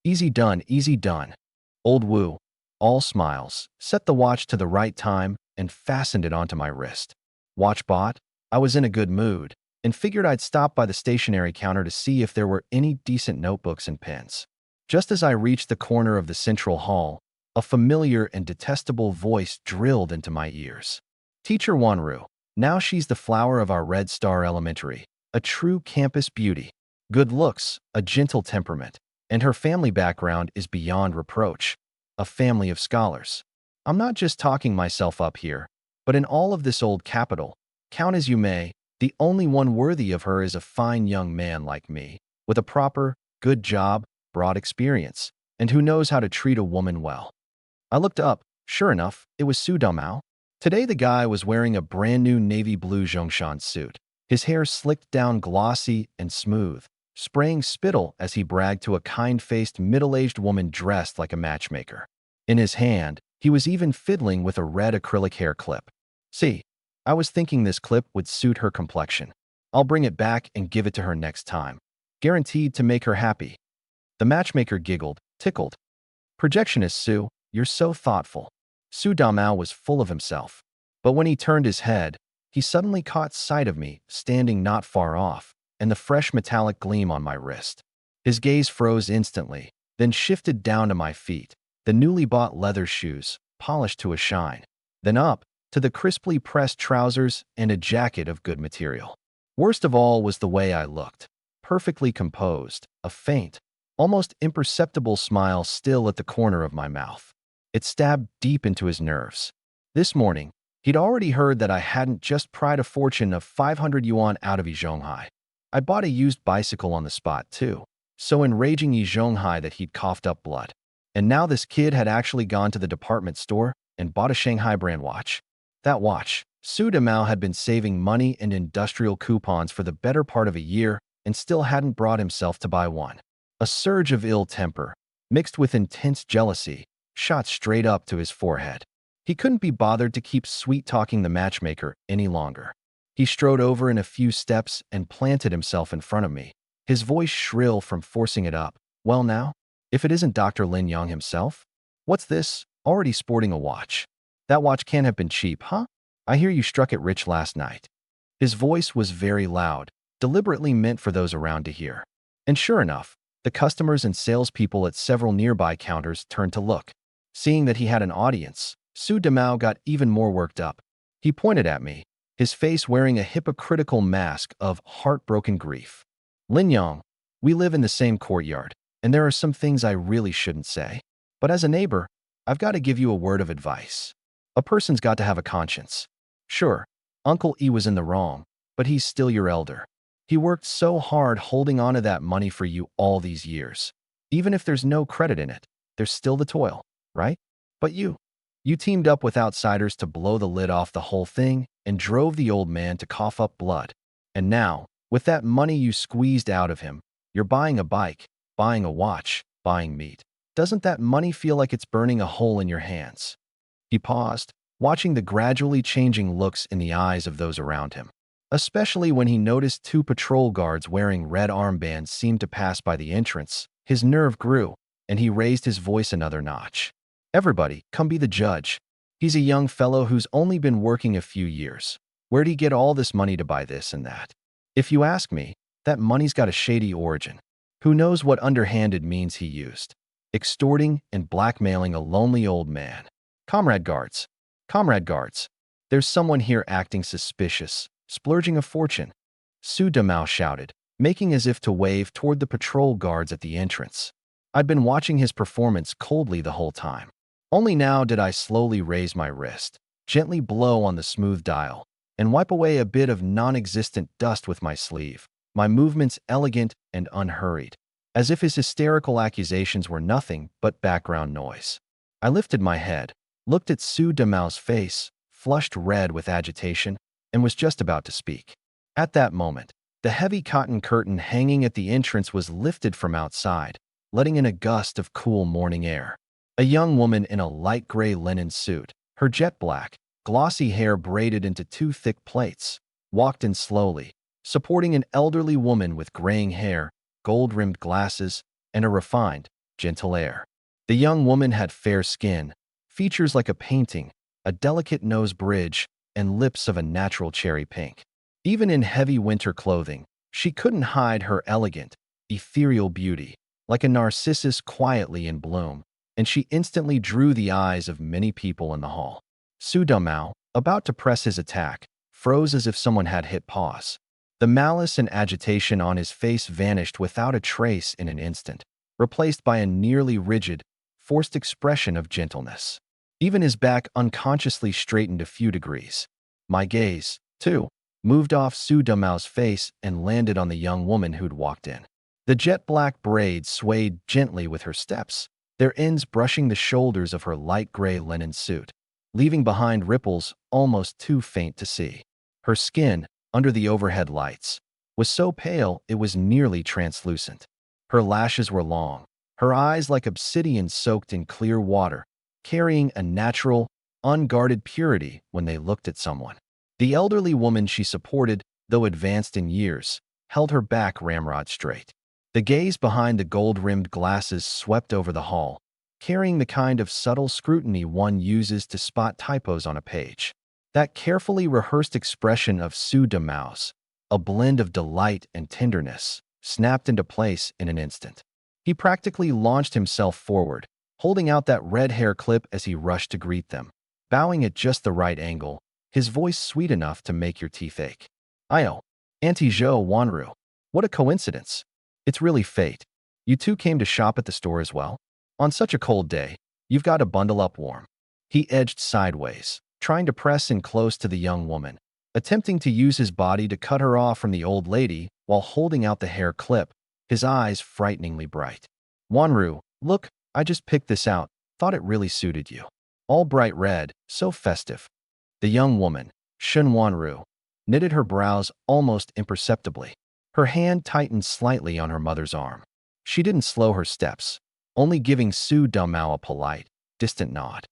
"Easy done, easy done." Old Wu, all smiles, set the watch to the right time and fastened it onto my wrist. Watch bought, I was in a good mood and figured I'd stop by the stationery counter to see if there were any decent notebooks and pens. Just as I reached the corner of the central hall, a familiar and detestable voice drilled into my ears. "Teacher Wanru, now she's the flower of our Red Star Elementary, a true campus beauty. Good looks, a gentle temperament, and her family background is beyond reproach. A family of scholars. I'm not just talking myself up here, but in all of this old capital, count as you may, the only one worthy of her is a fine young man like me, with a proper, good job, broad experience, and who knows how to treat a woman well." I looked up. Sure enough, it was Su Damao. Today the guy was wearing a brand new navy blue Zhongshan suit, his hair slicked down glossy and smooth, spraying spittle as he bragged to a kind-faced middle-aged woman dressed like a matchmaker. In his hand, he was even fiddling with a red acrylic hair clip. "See, I was thinking this clip would suit her complexion. I'll bring it back and give it to her next time. Guaranteed to make her happy." The matchmaker giggled, tickled. "Projectionist Su, you're so thoughtful." Su Damao was full of himself. But when he turned his head, he suddenly caught sight of me, standing not far off, and the fresh metallic gleam on my wrist. His gaze froze instantly, then shifted down to my feet, the newly bought leather shoes, polished to a shine, then up to the crisply pressed trousers and a jacket of good material. Worst of all was the way I looked. Perfectly composed, a faint, almost imperceptible smile still at the corner of my mouth. It stabbed deep into his nerves. This morning, he'd already heard that I hadn't just pried a fortune of 500 yuan out of Zhonghai. I'd bought a used bicycle on the spot, too, so enraging Zhonghai that he'd coughed up blood. And now this kid had actually gone to the department store and bought a Shanghai brand watch. That watch, Su Damao had been saving money and industrial coupons for the better part of a year and still hadn't brought himself to buy one. A surge of ill temper, mixed with intense jealousy, shot straight up to his forehead. He couldn't be bothered to keep sweet-talking the matchmaker any longer. He strode over in a few steps and planted himself in front of me, his voice shrill from forcing it up. Well now, if it isn't Dr. Lin Yang himself? What's this? Already sporting a watch. That watch can't have been cheap, huh? I hear you struck it rich last night. His voice was very loud, deliberately meant for those around to hear. And sure enough, the customers and salespeople at several nearby counters turned to look. Seeing that he had an audience, Su Damao got even more worked up. He pointed at me, his face wearing a hypocritical mask of heartbroken grief. Lin Yang, we live in the same courtyard, and there are some things I really shouldn't say. But as a neighbor, I've got to give you a word of advice. A person's got to have a conscience. Sure, Uncle E was in the wrong, but he's still your elder. He worked so hard holding on to that money for you all these years. Even if there's no credit in it, there's still the toil, right? But you teamed up with outsiders to blow the lid off the whole thing and drove the old man to cough up blood. And now, with that money you squeezed out of him, you're buying a bike, buying a watch, buying meat. Doesn't that money feel like it's burning a hole in your hands? He paused, watching the gradually changing looks in the eyes of those around him. Especially when he noticed two patrol guards wearing red armbands seem to pass by the entrance, his nerve grew, and he raised his voice another notch. Everybody, come be the judge. He's a young fellow who's only been working a few years. Where'd he get all this money to buy this and that? If you ask me, that money's got a shady origin. Who knows what underhanded means he used? Extorting and blackmailing a lonely old man. Comrade guards, there's someone here acting suspicious, splurging a fortune. Su Damao shouted, making as if to wave toward the patrol guards at the entrance. I'd been watching his performance coldly the whole time. Only now did I slowly raise my wrist, gently blow on the smooth dial, and wipe away a bit of non-existent dust with my sleeve, my movements elegant and unhurried, as if his hysterical accusations were nothing but background noise. I lifted my head, looked at Su Damao's face, flushed red with agitation, and was just about to speak. At that moment, the heavy cotton curtain hanging at the entrance was lifted from outside, letting in a gust of cool morning air. A young woman in a light gray linen suit, her jet black, glossy hair braided into two thick plaits, walked in slowly, supporting an elderly woman with graying hair, gold-rimmed glasses, and a refined, gentle air. The young woman had fair skin, features like a painting, a delicate nose bridge, and lips of a natural cherry pink. Even in heavy winter clothing, she couldn't hide her elegant, ethereal beauty, like a narcissus quietly in bloom, and she instantly drew the eyes of many people in the hall. Su Damao, about to press his attack, froze as if someone had hit pause. The malice and agitation on his face vanished without a trace in an instant, replaced by a nearly rigid, forced expression of gentleness. Even his back unconsciously straightened a few degrees. My gaze, too, moved off Su Damao's face and landed on the young woman who'd walked in. The jet-black braids swayed gently with her steps, their ends brushing the shoulders of her light gray linen suit, leaving behind ripples almost too faint to see. Her skin, under the overhead lights, was so pale it was nearly translucent. Her lashes were long, her eyes like obsidian soaked in clear water, carrying a natural, unguarded purity when they looked at someone. The elderly woman she supported, though advanced in years, held her back ramrod straight. The gaze behind the gold-rimmed glasses swept over the hall, carrying the kind of subtle scrutiny one uses to spot typos on a page. That carefully rehearsed expression of Su Damao's, a blend of delight and tenderness, snapped into place in an instant. He practically launched himself forward, holding out that red hair clip as he rushed to greet them, bowing at just the right angle, his voice sweet enough to make your teeth ache. "Ayo, Auntie Zhou Wanru, what a coincidence. It's really fate. You two came to shop at the store as well? On such a cold day, you've got to bundle up warm." He edged sideways, trying to press in close to the young woman, attempting to use his body to cut her off from the old lady while holding out the hair clip, his eyes frighteningly bright. "Wanru, look, I just picked this out, thought it really suited you." all bright red, so festive. The young woman, Shun Wanru, knitted her brows almost imperceptibly. Her hand tightened slightly on her mother's arm. She didn't slow her steps, only giving Su Dumao a polite, distant nod.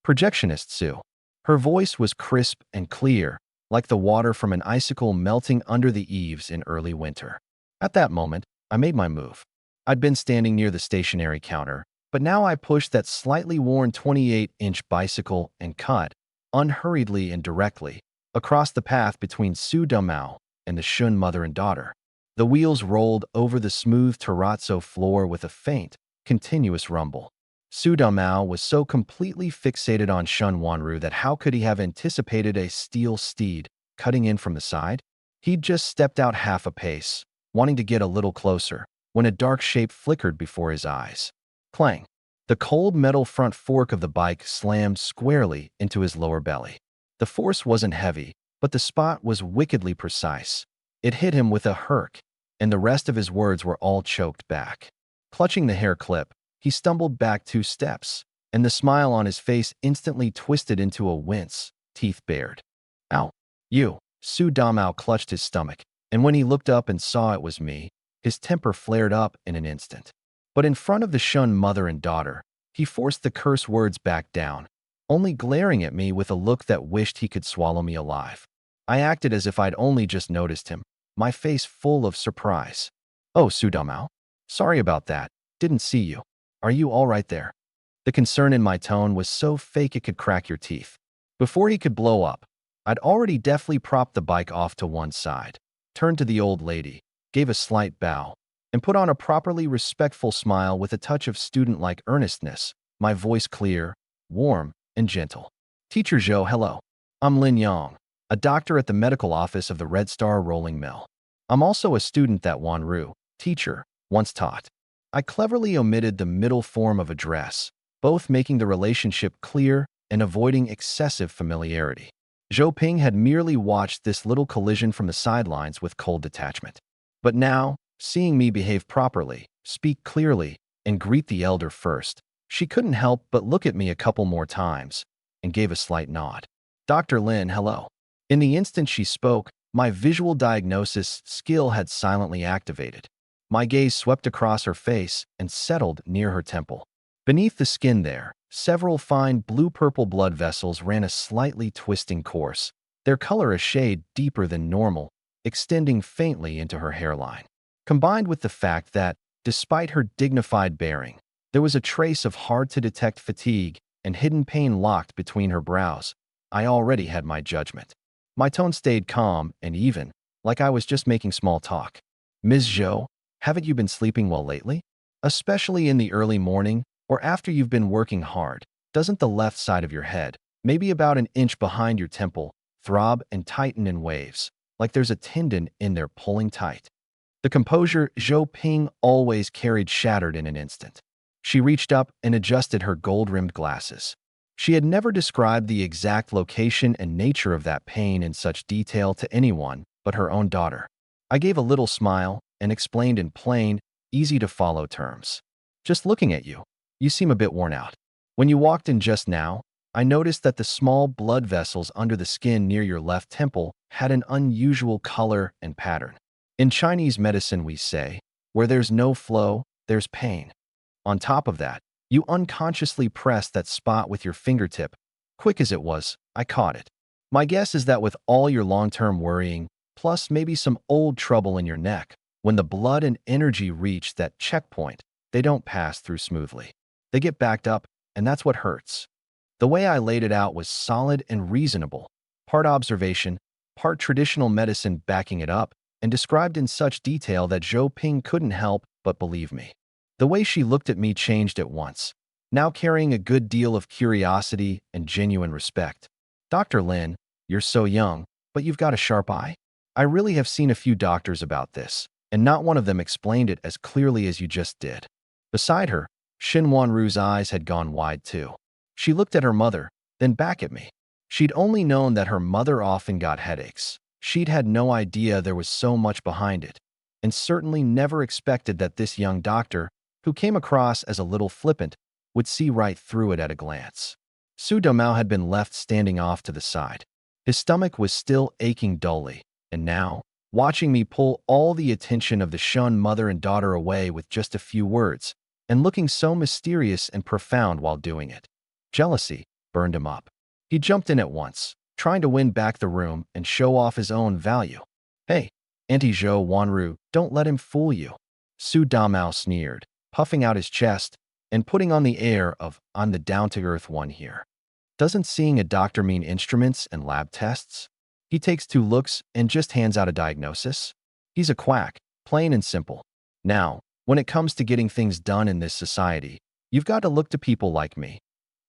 Projectionist Su. Her voice was crisp and clear, like the water from an icicle melting under the eaves in early winter. At that moment, I made my move. I'd been standing near the stationery counter, but now I pushed that slightly worn 28-inch bicycle and cut, unhurriedly and directly, across the path between Su Dumao and the Shun mother and daughter. The wheels rolled over the smooth terrazzo floor with a faint, continuous rumble. Su Dumao was so completely fixated on Shun Wanru that how could he have anticipated a steel steed cutting in from the side? He'd just stepped out half a pace, wanting to get a little closer, when a dark shape flickered before his eyes. Clang! The cold metal front fork of the bike slammed squarely into his lower belly. The force wasn't heavy, but the spot was wickedly precise. It hit him with a herk, and the rest of his words were all choked back. Clutching the hair clip, he stumbled back 2 steps, and the smile on his face instantly twisted into a wince, teeth bared. Ow! You! Su Damao clutched his stomach, and when he looked up and saw it was me, his temper flared up in an instant. But in front of the Shun mother and daughter, he forced the curse words back down, only glaring at me with a look that wished he could swallow me alive. I acted as if I'd only just noticed him, my face full of surprise. Oh, Su Damao. Sorry about that. Didn't see you. Are you all right there? The concern in my tone was so fake it could crack your teeth. Before he could blow up, I'd already deftly propped the bike off to one side, turned to the old lady, gave a slight bow, and put on a properly respectful smile with a touch of student-like earnestness, my voice clear, warm, and gentle. Teacher Zhou, hello. I'm Lin Yang, a doctor at the medical office of the Red Star Rolling Mill. I'm also a student that Wanru, teacher, once taught. I cleverly omitted the middle form of address, both making the relationship clear and avoiding excessive familiarity. Zhou Ping had merely watched this little collision from the sidelines with cold detachment. But now, seeing me behave properly, speak clearly, and greet the elder first, she couldn't help but look at me a couple more times and gave a slight nod. Dr. Lin, hello. In the instant she spoke, my visual diagnosis skill had silently activated. My gaze swept across her face and settled near her temple. Beneath the skin there, several fine blue-purple blood vessels ran a slightly twisting course, their color a shade deeper than normal, extending faintly into her hairline. Combined with the fact that, despite her dignified bearing, there was a trace of hard-to-detect fatigue and hidden pain locked between her brows, I already had my judgment. My tone stayed calm and even, like I was just making small talk. Ms. Zhou, haven't you been sleeping well lately? Especially in the early morning or after you've been working hard, doesn't the left side of your head, maybe about an inch behind your temple, throb and tighten in waves, like there's a tendon in there pulling tight? The composure Zhou Ping always carried shattered in an instant. She reached up and adjusted her gold-rimmed glasses. She had never described the exact location and nature of that pain in such detail to anyone but her own daughter. I gave a little smile and explained in plain, easy-to-follow terms. Just looking at you, you seem a bit worn out. When you walked in just now, I noticed that the small blood vessels under the skin near your left temple had an unusual color and pattern. In Chinese medicine we say, where there's no flow, there's pain. On top of that, you unconsciously pressed that spot with your fingertip. Quick as it was, I caught it. My guess is that with all your long-term worrying, plus maybe some old trouble in your neck, when the blood and energy reach that checkpoint, they don't pass through smoothly. They get backed up, and that's what hurts. The way I laid it out was solid and reasonable, part observation, part traditional medicine backing it up, and described in such detail that Zhou Ping couldn't help but believe me. The way she looked at me changed at once, now carrying a good deal of curiosity and genuine respect. Dr. Lin, you're so young, but you've got a sharp eye. I really have seen a few doctors about this, and not one of them explained it as clearly as you just did. Beside her, Xin Wanru's eyes had gone wide too. She looked at her mother, then back at me. She'd only known that her mother often got headaches. She'd had no idea there was so much behind it, and certainly never expected that this young doctor, who came across as a little flippant, would see right through it at a glance. Su Domao had been left standing off to the side. His stomach was still aching dully, and now, watching me pull all the attention of the shunned mother and daughter away with just a few words, and looking so mysterious and profound while doing it. Jealousy burned him up. He jumped in at once, trying to win back the room and show off his own value. Hey, Auntie Zhou Wanru, don't let him fool you. Su Damao sneered, puffing out his chest and putting on the air of, I'm the down-to-earth one here. Doesn't seeing a doctor mean instruments and lab tests? He takes 2 looks and just hands out a diagnosis? He's a quack, plain and simple. Now, when it comes to getting things done in this society, you've got to look to people like me.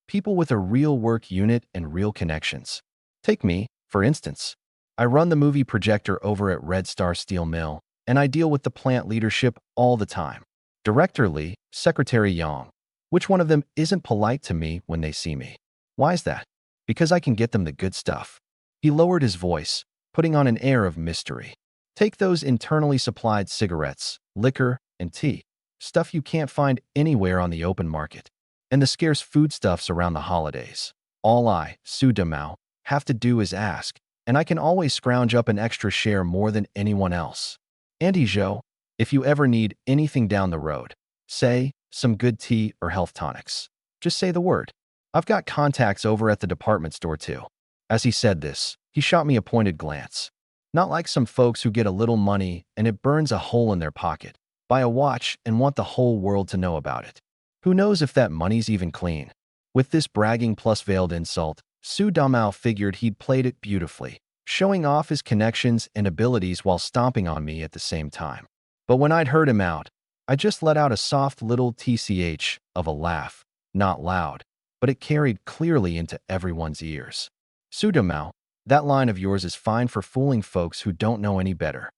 People with a real work unit and real connections. Take me, for instance. I run the movie projector over at Red Star Steel Mill, and I deal with the plant leadership all the time. Director Li, Secretary Yang. Which one of them isn't polite to me when they see me? Why is that? Because I can get them the good stuff. He lowered his voice, putting on an air of mystery. Take those internally supplied cigarettes, liquor, and tea. Stuff you can't find anywhere on the open market. And the scarce foodstuffs around the holidays. All I, Su Damao, have to do is ask, and I can always scrounge up an extra share more than anyone else. Auntie Zhou, if you ever need anything down the road, say, some good tea or health tonics, just say the word. I've got contacts over at the department store too. As he said this, he shot me a pointed glance. Not like some folks who get a little money and it burns a hole in their pocket, buy a watch and want the whole world to know about it. Who knows if that money's even clean? With this bragging plus veiled insult, Su Damao figured he'd played it beautifully, showing off his connections and abilities while stomping on me at the same time. But when I'd heard him out, I just let out a soft little tch of a laugh, not loud, but it carried clearly into everyone's ears. Su Damao, that line of yours is fine for fooling folks who don't know any better.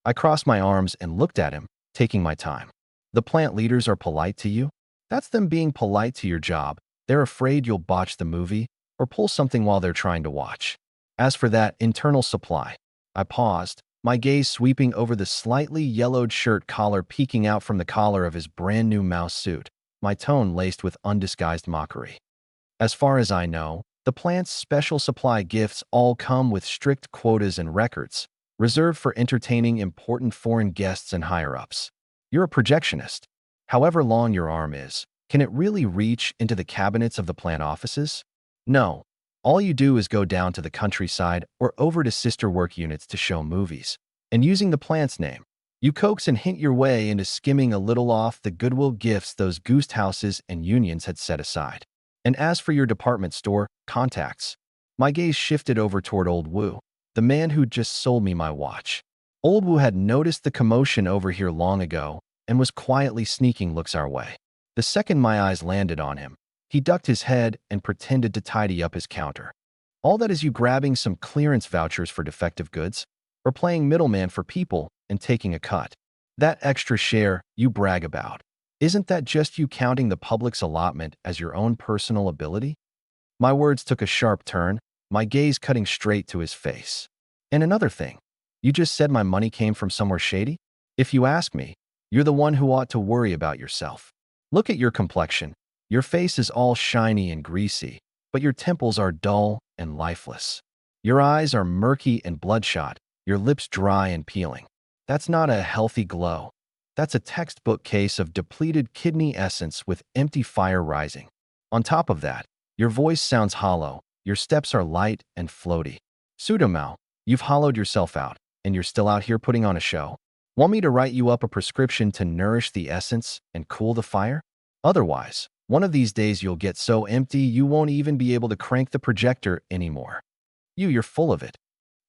I crossed my arms and looked at him, taking my time. The plant leaders are polite to you? That's them being polite to your job. They're afraid you'll botch the movie or pull something while they're trying to watch. As for that internal supply, I paused, my gaze sweeping over the slightly yellowed shirt collar peeking out from the collar of his brand new mouse suit, my tone laced with undisguised mockery. As far as I know, the plant's special supply gifts all come with strict quotas and records, reserved for entertaining important foreign guests and higher-ups. You're a projectionist. However long your arm is, can it really reach into the cabinets of the plant offices? No. All you do is go down to the countryside or over to sister work units to show movies. And using the plant's name, you coax and hint your way into skimming a little off the goodwill gifts those goose houses and unions had set aside. And as for your department store contacts, my gaze shifted over toward Old Wu, the man who'd just sold me my watch. Old Wu had noticed the commotion over here long ago and was quietly sneaking looks our way. The second my eyes landed on him, he ducked his head and pretended to tidy up his counter. All that is you grabbing some clearance vouchers for defective goods, or playing middleman for people and taking a cut. That extra share you brag about, isn't that just you counting the public's allotment as your own personal ability? My words took a sharp turn, my gaze cutting straight to his face. And another thing, you just said my money came from somewhere shady? If you ask me, you're the one who ought to worry about yourself. Look at your complexion. Your face is all shiny and greasy, but your temples are dull and lifeless. Your eyes are murky and bloodshot, your lips dry and peeling. That's not a healthy glow. That's a textbook case of depleted kidney essence with empty fire rising. On top of that, your voice sounds hollow, your steps are light and floaty. Su Damao, you've hollowed yourself out, and you're still out here putting on a show? Want me to write you up a prescription to nourish the essence and cool the fire? Otherwise, one of these days you'll get so empty you won't even be able to crank the projector anymore. You're full of it.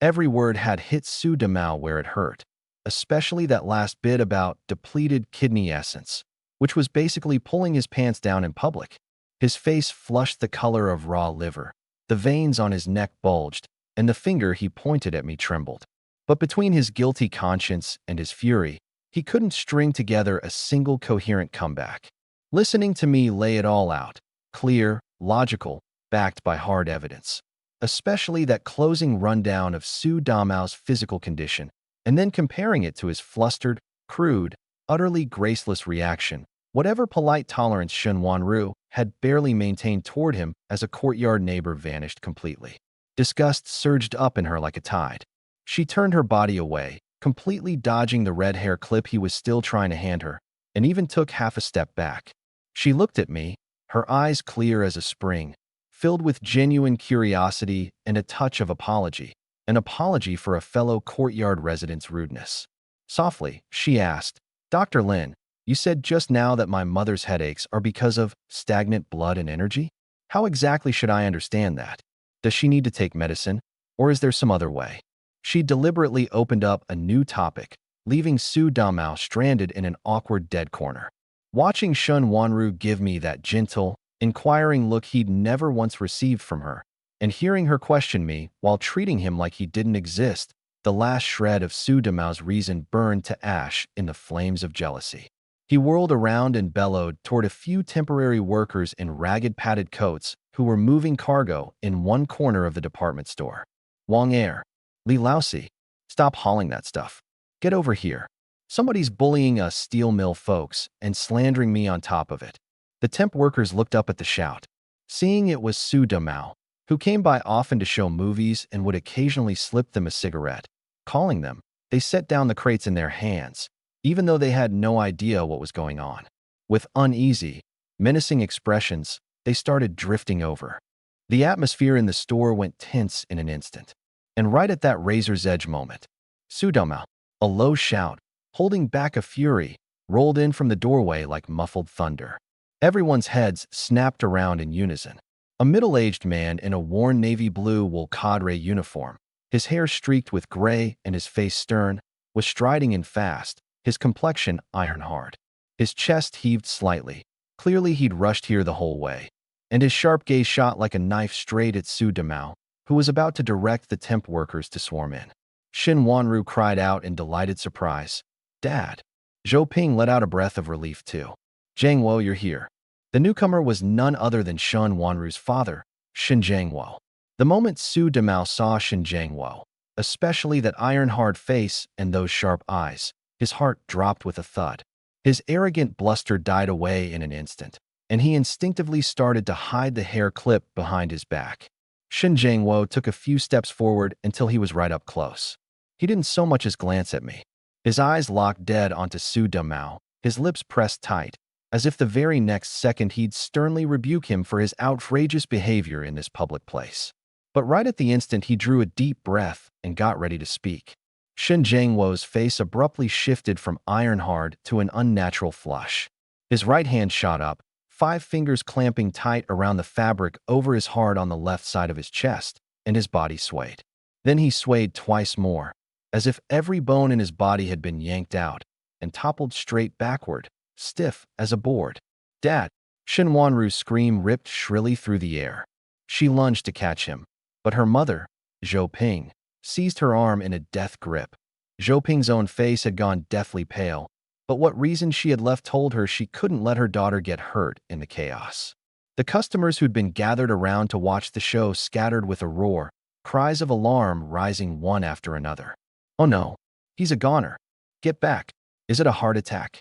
Every word had hit Su Damao where it hurt, especially that last bit about depleted kidney essence, which was basically pulling his pants down in public. His face flushed the color of raw liver, the veins on his neck bulged, and the finger he pointed at me trembled. But between his guilty conscience and his fury, he couldn't string together a single coherent comeback. Listening to me lay it all out, clear, logical, backed by hard evidence. Especially that closing rundown of Su Damao's physical condition, and then comparing it to his flustered, crude, utterly graceless reaction, Whatever polite tolerance Shen Wanru had barely maintained toward him as a courtyard neighbor vanished completely. Disgust surged up in her like a tide. She turned her body away, completely dodging the red hair clip he was still trying to hand her, and even took half a step back. She looked at me, her eyes clear as a spring, filled with genuine curiosity and a touch of apology, an apology for a fellow courtyard resident's rudeness. Softly, she asked, "Dr. Lin, you said just now that my mother's headaches are because of stagnant blood and energy? How exactly should I understand that? Does she need to take medicine, or is there some other way?" She deliberately opened up a new topic, leaving Su Damao stranded in an awkward dead corner. Watching Shun Wanru give me that gentle, inquiring look he'd never once received from her, and hearing her question me while treating him like he didn't exist, the last shred of Su Damao's reason burned to ash in the flames of jealousy. He whirled around and bellowed toward a few temporary workers in ragged padded coats who were moving cargo in one corner of the department store. "Wang Air, Li Laosi, stop hauling that stuff. Get over here. Somebody's bullying us steel mill folks and slandering me on top of it." The temp workers looked up at the shout. Seeing it was Su Damao, who came by often to show movies and would occasionally slip them a cigarette. Calling them, they set down the crates in their hands, even though they had no idea what was going on. With uneasy, menacing expressions, they started drifting over. The atmosphere in the store went tense in an instant. And right at that razor's edge moment, Su Damao, a low shout, holding back a fury, rolled in from the doorway like muffled thunder. Everyone's heads snapped around in unison. A middle-aged man in a worn navy blue wool cadre uniform, his hair streaked with gray and his face stern, was striding in fast, his complexion iron-hard. His chest heaved slightly. Clearly he'd rushed here the whole way. And his sharp gaze shot like a knife straight at Su Damao, who was about to direct the temp workers to swarm in. Shin Wanru cried out in delighted surprise, "Dad!" Zhou Ping let out a breath of relief too. "Zhang Wo, you're here." The newcomer was none other than Shun Wanru's father, Shin Zhangwo. The moment Su Damao saw Shin Zhangwo, especially that iron-hard face and those sharp eyes, his heart dropped with a thud. His arrogant bluster died away in an instant, and he instinctively started to hide the hair clip behind his back. Shin Zhangwo took a few steps forward until he was right up close. He didn't so much as glance at me. His eyes locked dead onto Su Damao, his lips pressed tight, as if the very next second he'd sternly rebuke him for his outrageous behavior in this public place. But right at the instant he drew a deep breath and got ready to speak. Shin Zhangwo's face abruptly shifted from iron-hard to an unnatural flush. His right hand shot up, 5 fingers clamping tight around the fabric over his heart on the left side of his chest, and his body swayed. Then he swayed twice more, as if every bone in his body had been yanked out, and toppled straight backward, stiff as a board. "Dad!" Shin Wanru's scream ripped shrilly through the air. She lunged to catch him, but her mother, Zhou Ping, seized her arm in a death grip. Zhou Ping's own face had gone deathly pale, but what reason she had left told her she couldn't let her daughter get hurt in the chaos. The customers who'd been gathered around to watch the show scattered with a roar, cries of alarm rising one after another. "Oh no, he's a goner. Get back. Is it a heart attack?"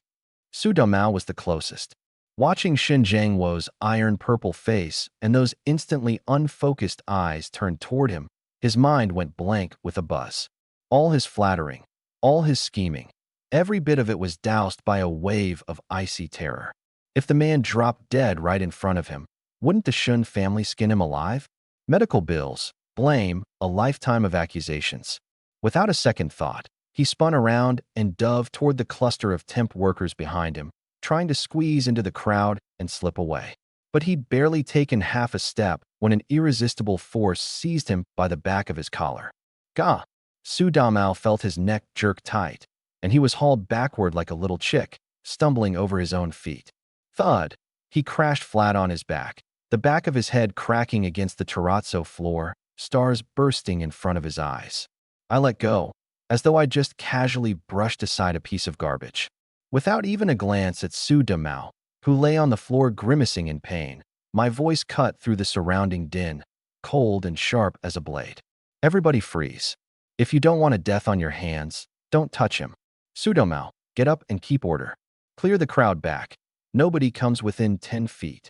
Su Damao was the closest. Watching Shin Zhangwo's iron-purple face and those instantly unfocused eyes turned toward him, his mind went blank with a buzz. All his flattering, all his scheming, every bit of it was doused by a wave of icy terror. If the man dropped dead right in front of him, wouldn't the Shun family skin him alive? Medical bills, blame, a lifetime of accusations. Without a second thought, he spun around and dove toward the cluster of temp workers behind him, trying to squeeze into the crowd and slip away. But he'd barely taken half a step when an irresistible force seized him by the back of his collar. Gah! Su Damao felt his neck jerk tight, and he was hauled backward like a little chick, stumbling over his own feet. Thud! He crashed flat on his back, the back of his head cracking against the terrazzo floor, stars bursting in front of his eyes. I let go, as though I'd just casually brushed aside a piece of garbage. Without even a glance at Su Damao, who lay on the floor grimacing in pain, my voice cut through the surrounding din, cold and sharp as a blade. "Everybody freeze. If you don't want a death on your hands, don't touch him. Su Damao, get up and keep order. Clear the crowd back. Nobody comes within 10 feet.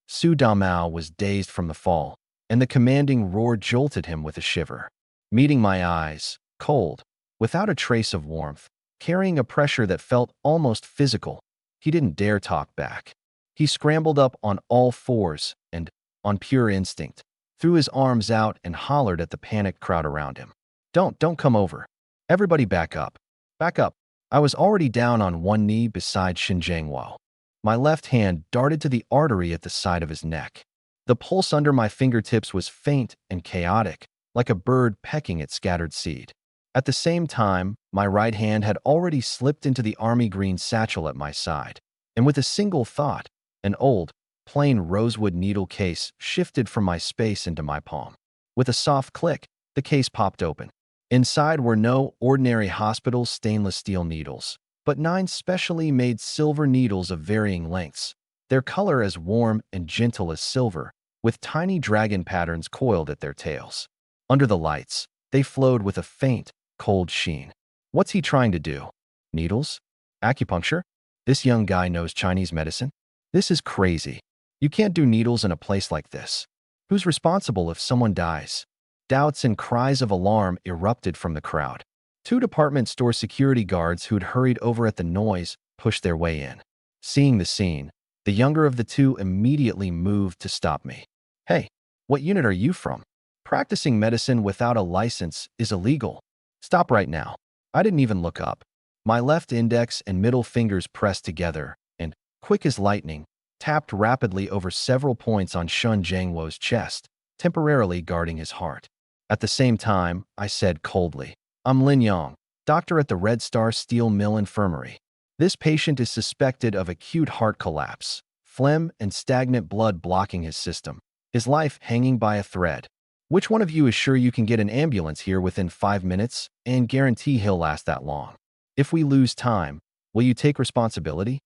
Su Damao was dazed from the fall, and the commanding roar jolted him with a shiver. Meeting my eyes, cold, without a trace of warmth, carrying a pressure that felt almost physical, he didn't dare talk back. He scrambled up on all fours and, on pure instinct, threw his arms out and hollered at the panicked crowd around him. Don't come over. Everybody back up. Back up. I was already down on one knee beside Xinjiangwo. My left hand darted to the artery at the side of his neck. The pulse under my fingertips was faint and chaotic, like a bird pecking at scattered seed. At the same time, my right hand had already slipped into the army green satchel at my side, and with a single thought, an old, plain rosewood needle case shifted from my space into my palm. With a soft click, the case popped open. Inside were no ordinary hospital stainless steel needles, but 9 specially made silver needles of varying lengths, their color as warm and gentle as silver, with tiny dragon patterns coiled at their tails. Under the lights, they flowed with a faint, cold sheen. What's he trying to do? Needles? Acupuncture? This young guy knows Chinese medicine? This is crazy. You can't do needles in a place like this. Who's responsible if someone dies? Doubts and cries of alarm erupted from the crowd. 2 department store security guards who'd hurried over at the noise pushed their way in. Seeing the scene, the younger of the 2 immediately moved to stop me. Hey, what unit are you from? Practicing medicine without a license is illegal. Stop right now. I didn't even look up. My left index and middle fingers pressed together and, quick as lightning, tapped rapidly over several points on Shun Jiangwo's chest, temporarily guarding his heart. At the same time, I said coldly, I'm Lin Yang, doctor at the Red Star Steel Mill Infirmary. This patient is suspected of acute heart collapse, phlegm and stagnant blood blocking his system, his life hanging by a thread. Which one of you is sure you can get an ambulance here within 5 minutes and guarantee he'll last that long? If we lose time, will you take responsibility?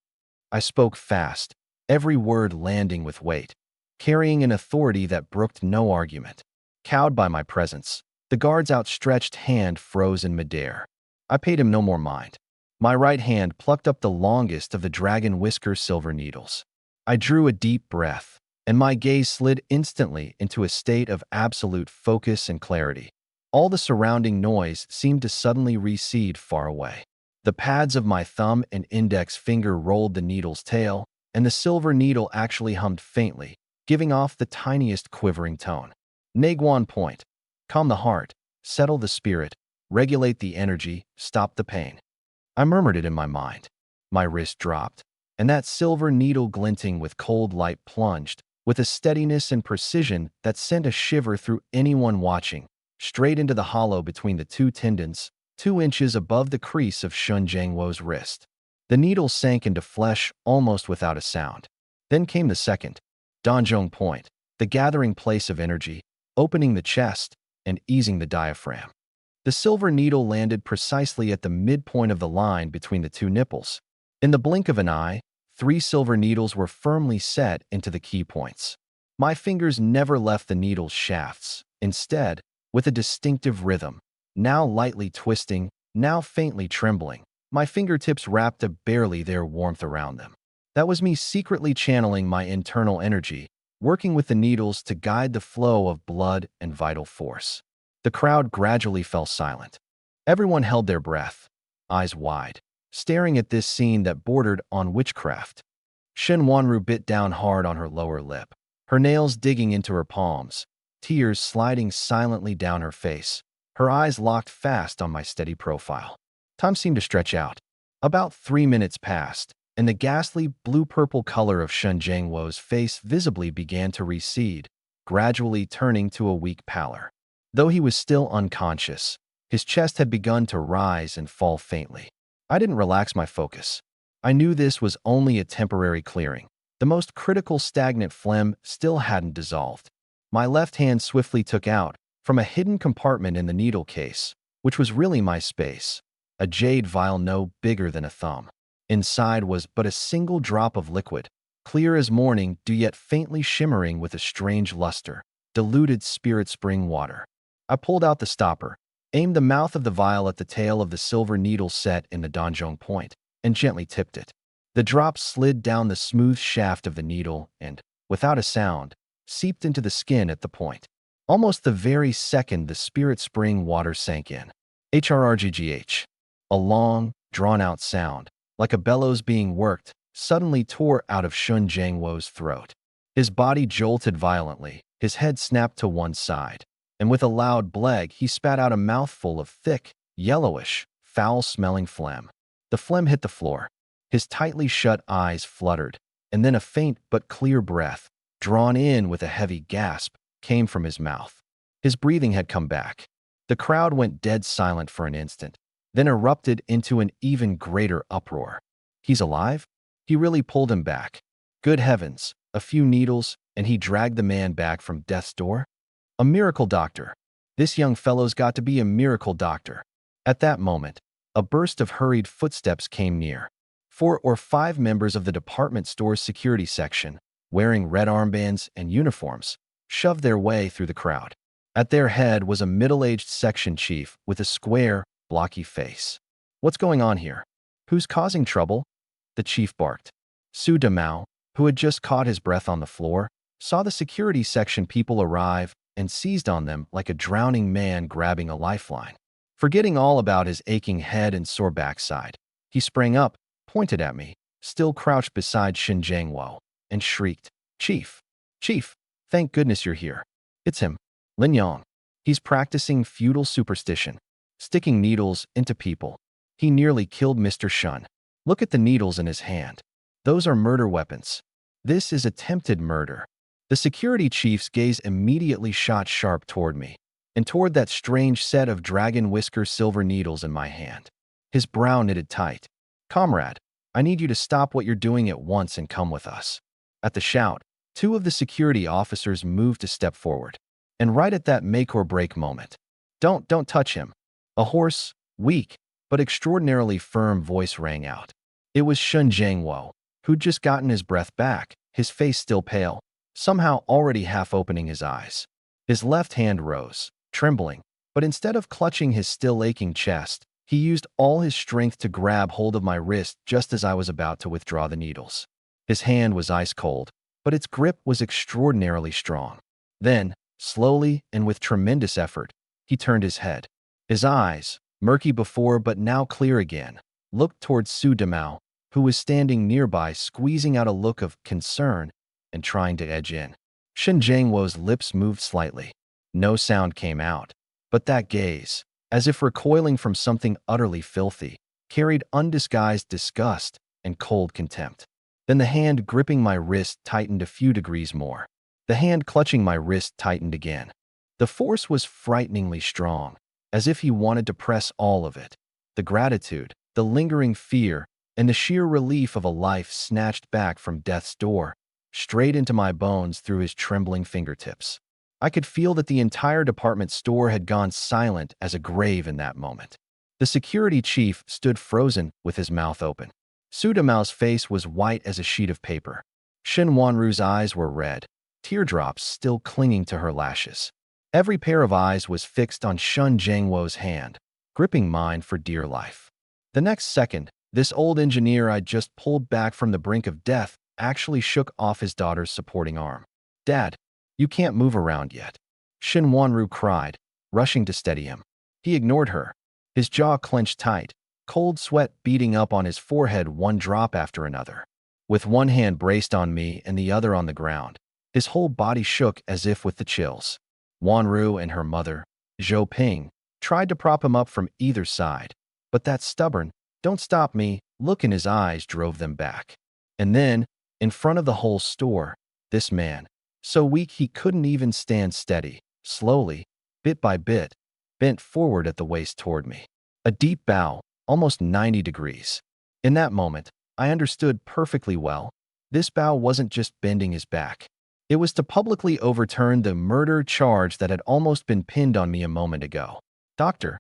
I spoke fast, every word landing with weight, carrying an authority that brooked no argument. Cowed by my presence, the guard's outstretched hand froze in midair. I paid him no more mind. My right hand plucked up the longest of the dragon whisker silver needles. I drew a deep breath, and my gaze slid instantly into a state of absolute focus and clarity. All the surrounding noise seemed to suddenly recede far away. The pads of my thumb and index finger rolled the needle's tail, and the silver needle actually hummed faintly, giving off the tiniest quivering tone. Naguan point. Calm the heart, settle the spirit, regulate the energy, stop the pain. I murmured it in my mind. My wrist dropped, and that silver needle glinting with cold light plunged, with a steadiness and precision that sent a shiver through anyone watching, straight into the hollow between the 2 tendons, 2 inches above the crease of Shun Jiangwo's wrist. The needle sank into flesh almost without a sound. Then came the second, Danzhong point, the gathering place of energy, opening the chest and easing the diaphragm. The silver needle landed precisely at the midpoint of the line between the 2 nipples. In the blink of an eye, 3 silver needles were firmly set into the key points. My fingers never left the needle's shafts. Instead, with a distinctive rhythm, now lightly twisting, now faintly trembling, my fingertips wrapped a barely there warmth around them. That was me secretly channeling my internal energy, working with the needles to guide the flow of blood and vital force. The crowd gradually fell silent. Everyone held their breath, eyes wide, staring at this scene that bordered on witchcraft. Shen Wanru bit down hard on her lower lip, her nails digging into her palms, tears sliding silently down her face, her eyes locked fast on my steady profile. Time seemed to stretch out. About 3 minutes passed, and the ghastly blue-purple color of Shun Jiangwo's face visibly began to recede, gradually turning to a weak pallor. Though he was still unconscious, his chest had begun to rise and fall faintly. I didn't relax my focus. I knew this was only a temporary clearing. The most critical stagnant phlegm still hadn't dissolved. My left hand swiftly took out, from a hidden compartment in the needle case, which was really my space, a jade vial no bigger than a thumb. Inside was but a single drop of liquid, clear as morning dew yet faintly shimmering with a strange luster, diluted spirit spring water. I pulled out the stopper, aimed the mouth of the vial at the tail of the silver needle set in the Danzhong point, and gently tipped it. The drop slid down the smooth shaft of the needle and, without a sound, seeped into the skin at the point. Almost the very second the spirit spring water sank in. HRRGGH. A long, drawn-out sound, like a bellows being worked, suddenly tore out of Shun Jangwo's throat. His body jolted violently, his head snapped to one side, and with a loud bleg he spat out a mouthful of thick, yellowish, foul-smelling phlegm. The phlegm hit the floor. His tightly shut eyes fluttered, and then a faint but clear breath, drawn in with a heavy gasp, came from his mouth. His breathing had come back. The crowd went dead silent for an instant, then erupted into an even greater uproar. He's alive? He really pulled him back. Good heavens, a few needles, and he dragged the man back from death's door? A miracle doctor. This young fellow's got to be a miracle doctor. At that moment, a burst of hurried footsteps came near. 4 or 5 members of the department store's security section, wearing red armbands and uniforms, shoved their way through the crowd. At their head was a middle-aged section chief with a square, blocky face. "What's going on here? Who's causing trouble?" the chief barked. Su Damao, who had just caught his breath on the floor, saw the security section people arrive and seized on them like a drowning man grabbing a lifeline. Forgetting all about his aching head and sore backside, he sprang up, pointed at me, still crouched beside Shin Jangwo, and shrieked, "Chief! Chief! Thank goodness you're here. It's him, Lin Yang. He's practicing feudal superstition, sticking needles into people. He nearly killed Mr. Shun. Look at the needles in his hand. Those are murder weapons. This is attempted murder." The security chief's gaze immediately shot sharp toward me, and toward that strange set of dragon whisker silver needles in my hand. His brow knitted tight. "Comrade, I need you to stop what you're doing at once and come with us." At the shout, 2 of the security officers moved a step forward. And right at that make-or-break moment, Don't touch him." A hoarse, weak, but extraordinarily firm voice rang out. It was Shun Jangwo, who'd just gotten his breath back, his face still pale, somehow already half opening his eyes. His left hand rose, trembling, but instead of clutching his still aching chest, he used all his strength to grab hold of my wrist just as I was about to withdraw the needles. His hand was ice cold, but its grip was extraordinarily strong. Then, slowly and with tremendous effort, he turned his head. His eyes, murky before but now clear again, looked towards Su Damao, who was standing nearby squeezing out a look of concern and trying to edge in. Shin Jangwo's lips moved slightly. No sound came out, but that gaze, as if recoiling from something utterly filthy, carried undisguised disgust and cold contempt. Then the hand gripping my wrist tightened a few degrees more. The hand clutching my wrist tightened again. The force was frighteningly strong, as if he wanted to press all of it. The gratitude, the lingering fear, and the sheer relief of a life snatched back from death's door, straight into my bones through his trembling fingertips. I could feel that the entire department store had gone silent as a grave in that moment. The security chief stood frozen with his mouth open. Su Damao's face was white as a sheet of paper. Shin Wanru's eyes were red, teardrops still clinging to her lashes. Every pair of eyes was fixed on Shun Jangwo's hand, gripping mine for dear life. The next second, this old engineer I'd just pulled back from the brink of death actually shook off his daughter's supporting arm. "Dad, you can't move around yet," Shin Wanru cried, rushing to steady him. He ignored her, his jaw clenched tight, cold sweat beating up on his forehead one drop after another. With one hand braced on me and the other on the ground, his whole body shook as if with the chills. Wanru and her mother, Zhou Ping, tried to prop him up from either side, but that stubborn, "Don't stop me" look in his eyes drove them back. And then, in front of the whole store, this man, so weak he couldn't even stand steady, slowly, bit by bit, bent forward at the waist toward me. A deep bow, almost 90 degrees. In that moment, I understood perfectly well. This bow wasn't just bending his back. It was to publicly overturn the murder charge that had almost been pinned on me a moment ago. Dr.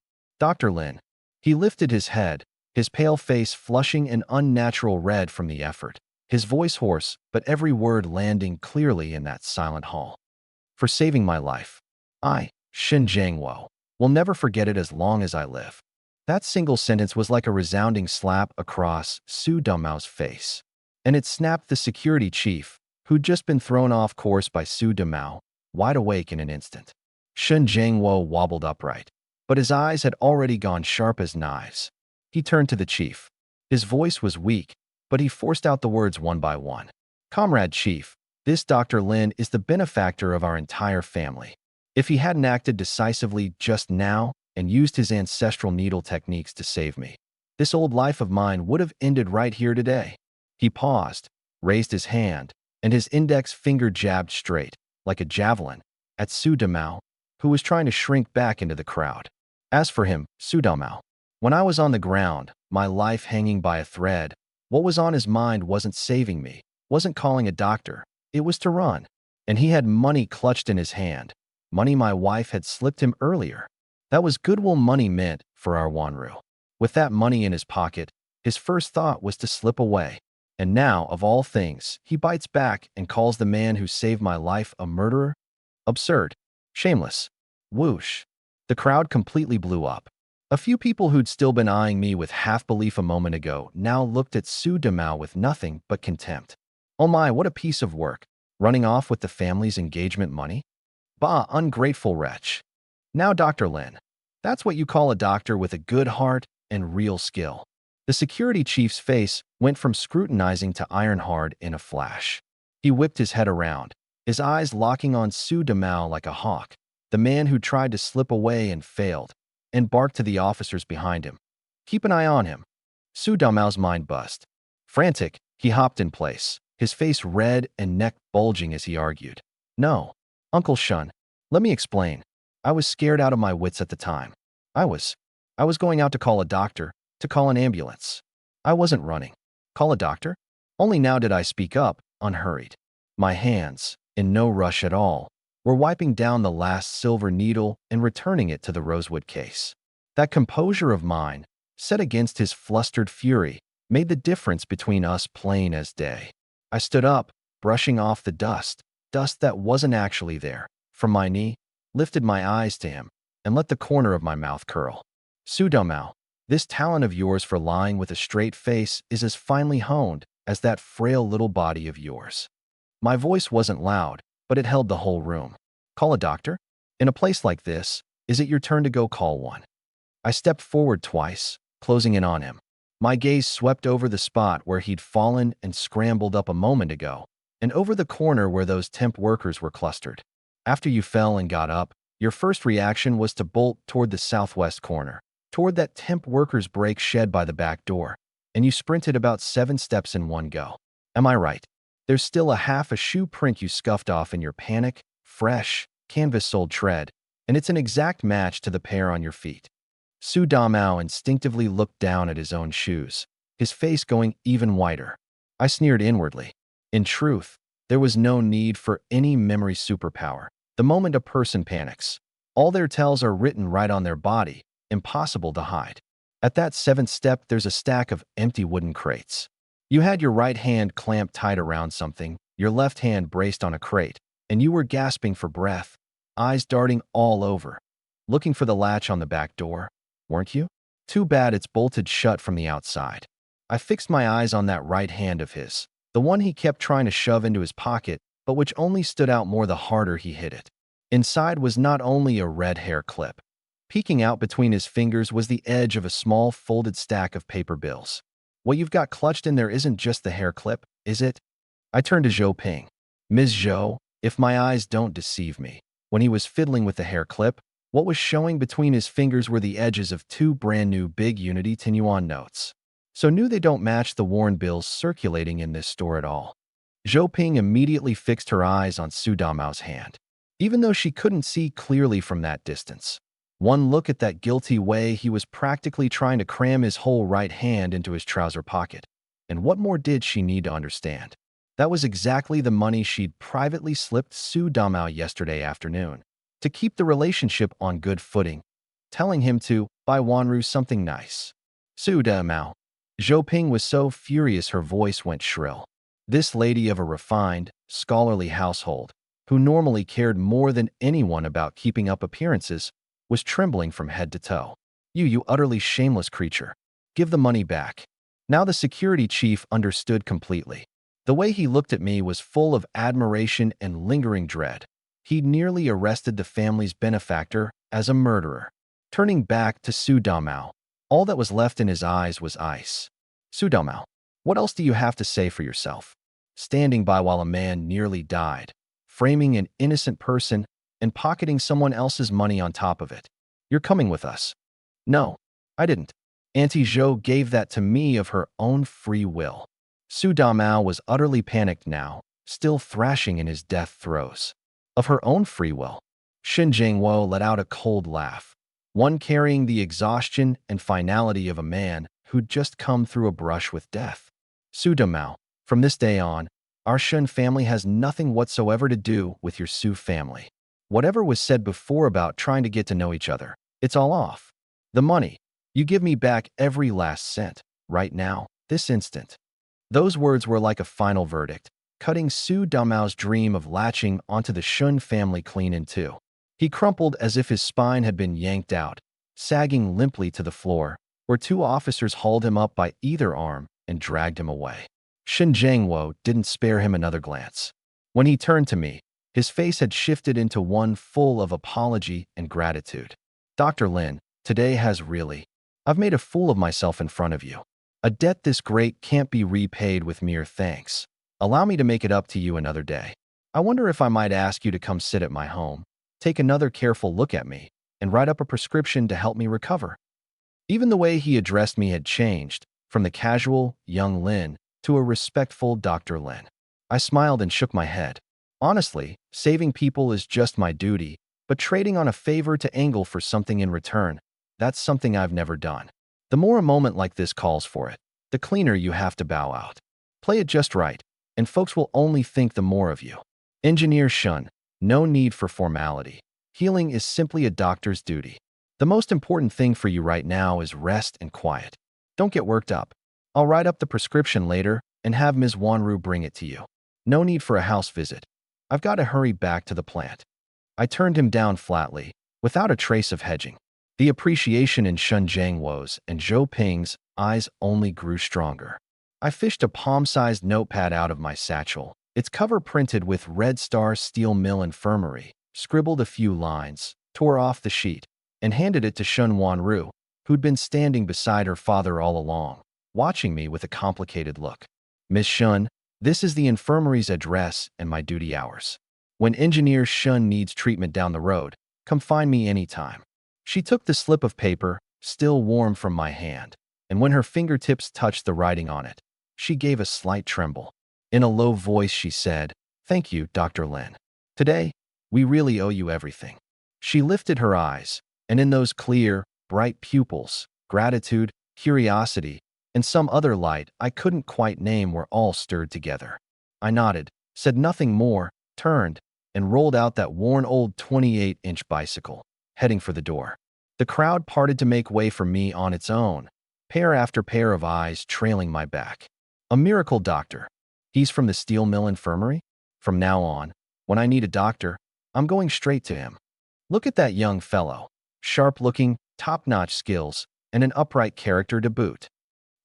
Lin." He lifted his head, his pale face flushing an unnatural red from the effort, his voice hoarse, but every word landing clearly in that silent hall. "For saving my life. I, Shin Jangwo, will never forget it as long as I live." That single sentence was like a resounding slap across Su Damao's face. And it snapped the security chief, who'd just been thrown off course by Su Damao, wide awake in an instant. Shen Jiangwo wobbled upright, but his eyes had already gone sharp as knives. He turned to the chief. His voice was weak, but he forced out the words one by one. Comrade Chief, this Dr. Lin is the benefactor of our entire family. If he hadn't acted decisively just now and used his ancestral needle techniques to save me, this old life of mine would have ended right here today. He paused, raised his hand, and his index finger jabbed straight, like a javelin, at Su Damao, who was trying to shrink back into the crowd. As for him, Su Damao, when I was on the ground, my life hanging by a thread, what was on his mind wasn't saving me, wasn't calling a doctor, it was to run. And he had money clutched in his hand, money my wife had slipped him earlier. That was goodwill money meant for our Wanru. With that money in his pocket, his first thought was to slip away. And now, of all things, he bites back and calls the man who saved my life a murderer? Absurd. Shameless. Whoosh. The crowd completely blew up. A few people who'd still been eyeing me with half-belief a moment ago now looked at Su Damao with nothing but contempt. Oh my, what a piece of work. Running off with the family's engagement money? Bah, ungrateful wretch. Now, Dr. Lin. That's what you call a doctor with a good heart and real skill. The security chief's face went from scrutinizing to iron-hard in a flash. He whipped his head around, his eyes locking on Su Damao like a hawk, the man who tried to slip away and failed, and barked to the officers behind him. Keep an eye on him. Su Damao's mind buzzed. Frantic, he hopped in place, his face red and neck bulging as he argued. No, Uncle Shun, let me explain. I was scared out of my wits at the time. I was going out to call a doctor, to call an ambulance. I wasn't running. Call a doctor? Only now did I speak up, unhurried. My hands, in no rush at all, were wiping down the last silver needle and returning it to the rosewood case. That composure of mine, set against his flustered fury, made the difference between us plain as day. I stood up, brushing off the dust that wasn't actually there, from my knee, lifted my eyes to him, and let the corner of my mouth curl. Su Damao, this talent of yours for lying with a straight face is as finely honed as that frail little body of yours. My voice wasn't loud, but it held the whole room. Call a doctor? In a place like this, is it your turn to go call one? I stepped forward twice, closing in on him. My gaze swept over the spot where he'd fallen and scrambled up a moment ago, and over the corner where those temp workers were clustered. After you fell and got up, your first reaction was to bolt toward the southwest corner, toward that temp workers' break shed by the back door, and you sprinted about 7 steps in one go. Am I right? There's still a half a shoe print you scuffed off in your panic, fresh, canvas-soled tread, and it's an exact match to the pair on your feet. Su Damao instinctively looked down at his own shoes, his face going even whiter. I sneered inwardly. In truth, there was no need for any memory superpower. The moment a person panics, all their tells are written right on their body, impossible to hide. At that 7th step, there's a stack of empty wooden crates. You had your right hand clamped tight around something, your left hand braced on a crate, and you were gasping for breath, eyes darting all over, looking for the latch on the back door. Weren't you? Too bad it's bolted shut from the outside. I fixed my eyes on that right hand of his, the one he kept trying to shove into his pocket, but which only stood out more the harder he hit it. Inside was not only a red hair clip. Peeking out between his fingers was the edge of a small folded stack of paper bills. What you've got clutched in there isn't just the hair clip, is it? I turned to Zhou Ping. Ms. Zhou, if my eyes don't deceive me, when he was fiddling with the hair clip, what was showing between his fingers were the edges of 2 brand new big Unity Tinyuan notes. So new they don't match the worn bills circulating in this store at all. Zhou Ping immediately fixed her eyes on Su Damao's hand, even though she couldn't see clearly from that distance. One look at that guilty way he was practically trying to cram his whole right hand into his trouser pocket. And what more did she need to understand? That was exactly the money she'd privately slipped Su Damao yesterday afternoon, to keep the relationship on good footing, telling him to buy Wanru something nice. Su Damao. Zhou Ping was so furious her voice went shrill. This lady of a refined, scholarly household, who normally cared more than anyone about keeping up appearances, was trembling from head to toe. You utterly shameless creature. Give the money back." Now the security chief understood completely. The way he looked at me was full of admiration and lingering dread. He'd nearly arrested the family's benefactor as a murderer. Turning back to Su Damao, all that was left in his eyes was ice. "Su Damao, what else do you have to say for yourself? Standing by while a man nearly died, framing an innocent person, and pocketing someone else's money on top of it. You're coming with us." "No, I didn't. Auntie Zhou gave that to me of her own free will." Su Damao was utterly panicked now, still thrashing in his death throes. Of her own free will? Shen Jingwo let out a cold laugh, one carrying the exhaustion and finality of a man who'd just come through a brush with death. "Su Damao, from this day on, our Shen family has nothing whatsoever to do with your Su family. Whatever was said before about trying to get to know each other, it's all off. The money, you give me back every last cent, right now, this instant." Those words were like a final verdict, cutting Su Damao's dream of latching onto the Shun family clean in two. He crumpled as if his spine had been yanked out, sagging limply to the floor, where two officers hauled him up by either arm and dragged him away. Shen Jiangwo didn't spare him another glance. When he turned to me, his face had shifted into one full of apology and gratitude. "Dr. Lin, today has really. I've made a fool of myself in front of you. A debt this great can't be repaid with mere thanks. Allow me to make it up to you another day. I wonder if I might ask you to come sit at my home, take another careful look at me, and write up a prescription to help me recover." Even the way he addressed me had changed, from the casual, young Lin, to a respectful Dr. Lin. I smiled and shook my head. Honestly, saving people is just my duty, but trading on a favor to angle for something in return, that's something I've never done. The more a moment like this calls for it, the cleaner you have to bow out. Play it just right, and folks will only think the more of you. Engineer Shun, no need for formality. Healing is simply a doctor's duty. The most important thing for you right now is rest and quiet. Don't get worked up. I'll write up the prescription later and have Ms. Wanru bring it to you. No need for a house visit. I've got to hurry back to the plant." I turned him down flatly, without a trace of hedging. The appreciation in Shun Jiangwo's and Zhou Ping's eyes only grew stronger. I fished a palm-sized notepad out of my satchel, its cover printed with Red Star Steel Mill Infirmary, scribbled a few lines, tore off the sheet, and handed it to Shun Wanru, who'd been standing beside her father all along, watching me with a complicated look. "Miss Shun, this is the infirmary's address and my duty hours. When Engineer Shun needs treatment down the road, come find me anytime." She took the slip of paper, still warm from my hand, and when her fingertips touched the writing on it, she gave a slight tremble. In a low voice she said, "Thank you, Dr. Lin. Today, we really owe you everything." She lifted her eyes, and in those clear, bright pupils, gratitude, curiosity, and some other light I couldn't quite name were all stirred together. I nodded, said nothing more, turned, and rolled out that worn old 28-inch bicycle, heading for the door. The crowd parted to make way for me on its own, pair after pair of eyes trailing my back. A miracle doctor. He's from the steel mill infirmary? From now on, when I need a doctor, I'm going straight to him. Look at that young fellow. Sharp-looking, top-notch skills, and an upright character to boot.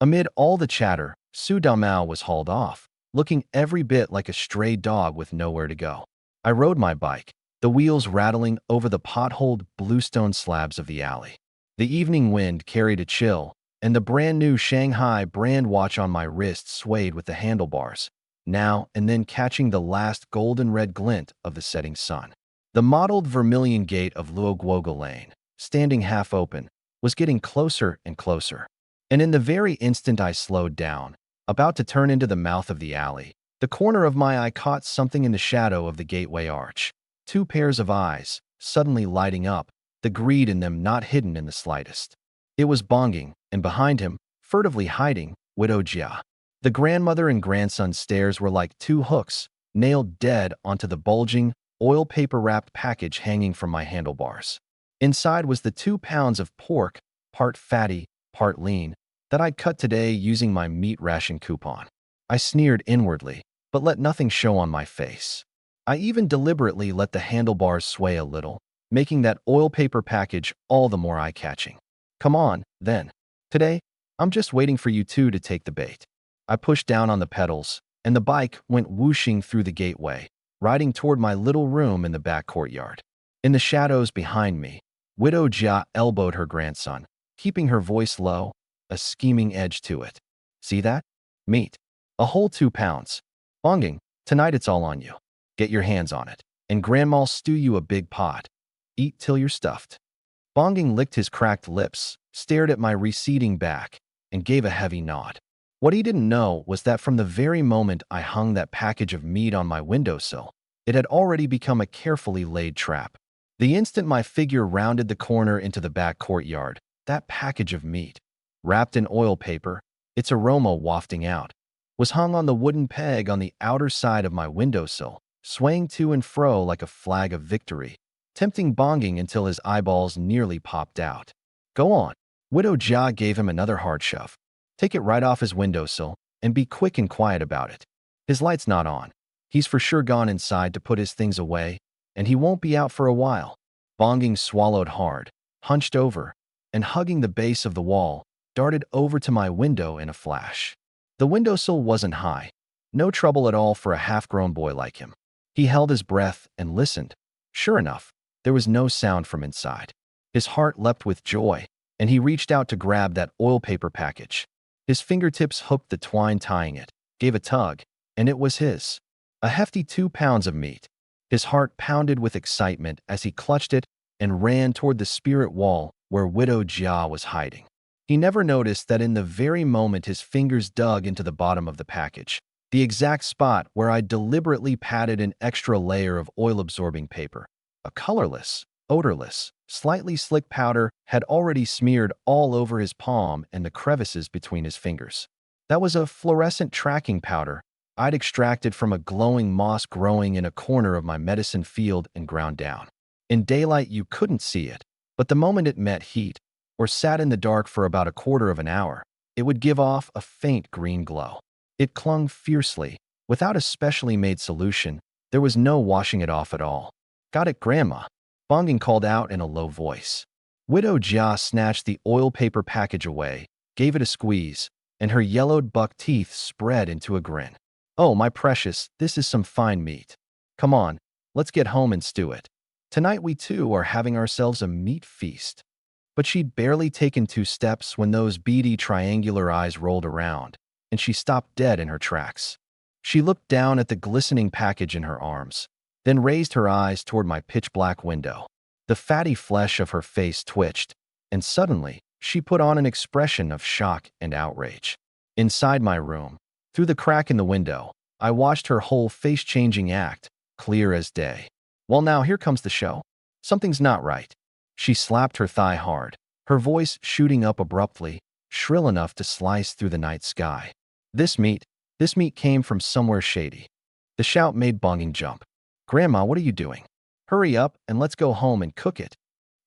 Amid all the chatter, Su Damao was hauled off, looking every bit like a stray dog with nowhere to go. I rode my bike, the wheels rattling over the potholed bluestone slabs of the alley. The evening wind carried a chill, and the brand-new Shanghai brand watch on my wrist swayed with the handlebars, now and then catching the last golden-red glint of the setting sun. The mottled vermilion gate of Luoguoga Lane, standing half open, was getting closer and closer. And in the very instant I slowed down, about to turn into the mouth of the alley, the corner of my eye caught something in the shadow of the gateway arch. Two pairs of eyes, suddenly lighting up, the greed in them not hidden in the slightest. It was Bonging, and behind him, furtively hiding, Widow Jia. The grandmother and grandson stares were like two hooks, nailed dead onto the bulging, oil paper-wrapped package hanging from my handlebars. Inside was the 2 pounds of pork, part fatty, part lean, that I'd cut today using my meat ration coupon. I sneered inwardly, but let nothing show on my face. I even deliberately let the handlebars sway a little, making that oil paper package all the more eye-catching. Come on, then. Today, I'm just waiting for you two to take the bait. I pushed down on the pedals, and the bike went whooshing through the gateway, riding toward my little room in the back courtyard. In the shadows behind me, Widow Jia elbowed her grandson, keeping her voice low, a scheming edge to it. See that? Meat. A whole 2 pounds. Bonging, tonight it's all on you. Get your hands on it, and Grandma'll stew you a big pot. Eat till you're stuffed. Bonging licked his cracked lips, stared at my receding back, and gave a heavy nod. What he didn't know was that from the very moment I hung that package of meat on my windowsill, it had already become a carefully laid trap. The instant my figure rounded the corner into the back courtyard, that package of meat, wrapped in oil paper, its aroma wafting out, was hung on the wooden peg on the outer side of my windowsill, swaying to and fro like a flag of victory, tempting Bonging until his eyeballs nearly popped out. Go on. Widow Jia gave him another hard shove. Take it right off his windowsill, and be quick and quiet about it. His light's not on. He's for sure gone inside to put his things away, and he won't be out for a while. Bonging swallowed hard, hunched over, and hugging the base of the wall, darted over to my window in a flash. The windowsill wasn't high. No trouble at all for a half-grown boy like him. He held his breath and listened. Sure enough, there was no sound from inside. His heart leapt with joy, and he reached out to grab that oil paper package. His fingertips hooked the twine tying it, gave a tug, and it was his. A hefty 2 pounds of meat. His heart pounded with excitement as he clutched it and ran toward the spirit wall where Widow Jia was hiding. He never noticed that in the very moment his fingers dug into the bottom of the package, the exact spot where I deliberately patted an extra layer of oil-absorbing paper, a colorless, odorless, slightly slick powder had already smeared all over his palm and the crevices between his fingers. That was a fluorescent tracking powder I'd extracted from a glowing moss growing in a corner of my medicine field and ground down. In daylight you couldn't see it, but the moment it met heat, or sat in the dark for about a quarter of an hour, it would give off a faint green glow. It clung fiercely. Without a specially made solution, there was no washing it off at all. Got it, Grandma? Bonging called out in a low voice. Widow Jia snatched the oil paper package away, gave it a squeeze, and her yellowed buck teeth spread into a grin. Oh, my precious, this is some fine meat. Come on, let's get home and stew it. Tonight we too are having ourselves a meat feast. But she'd barely taken 2 steps when those beady triangular eyes rolled around, and she stopped dead in her tracks. She looked down at the glistening package in her arms, then raised her eyes toward my pitch-black window. The fatty flesh of her face twitched, and suddenly, she put on an expression of shock and outrage. Inside my room, through the crack in the window, I watched her whole face-changing act, clear as day. Well, now here comes the show. Something's not right. She slapped her thigh hard, her voice shooting up abruptly, shrill enough to slice through the night sky. This meat came from somewhere shady. The shout made Bonging jump. Grandma, what are you doing? Hurry up and let's go home and cook it.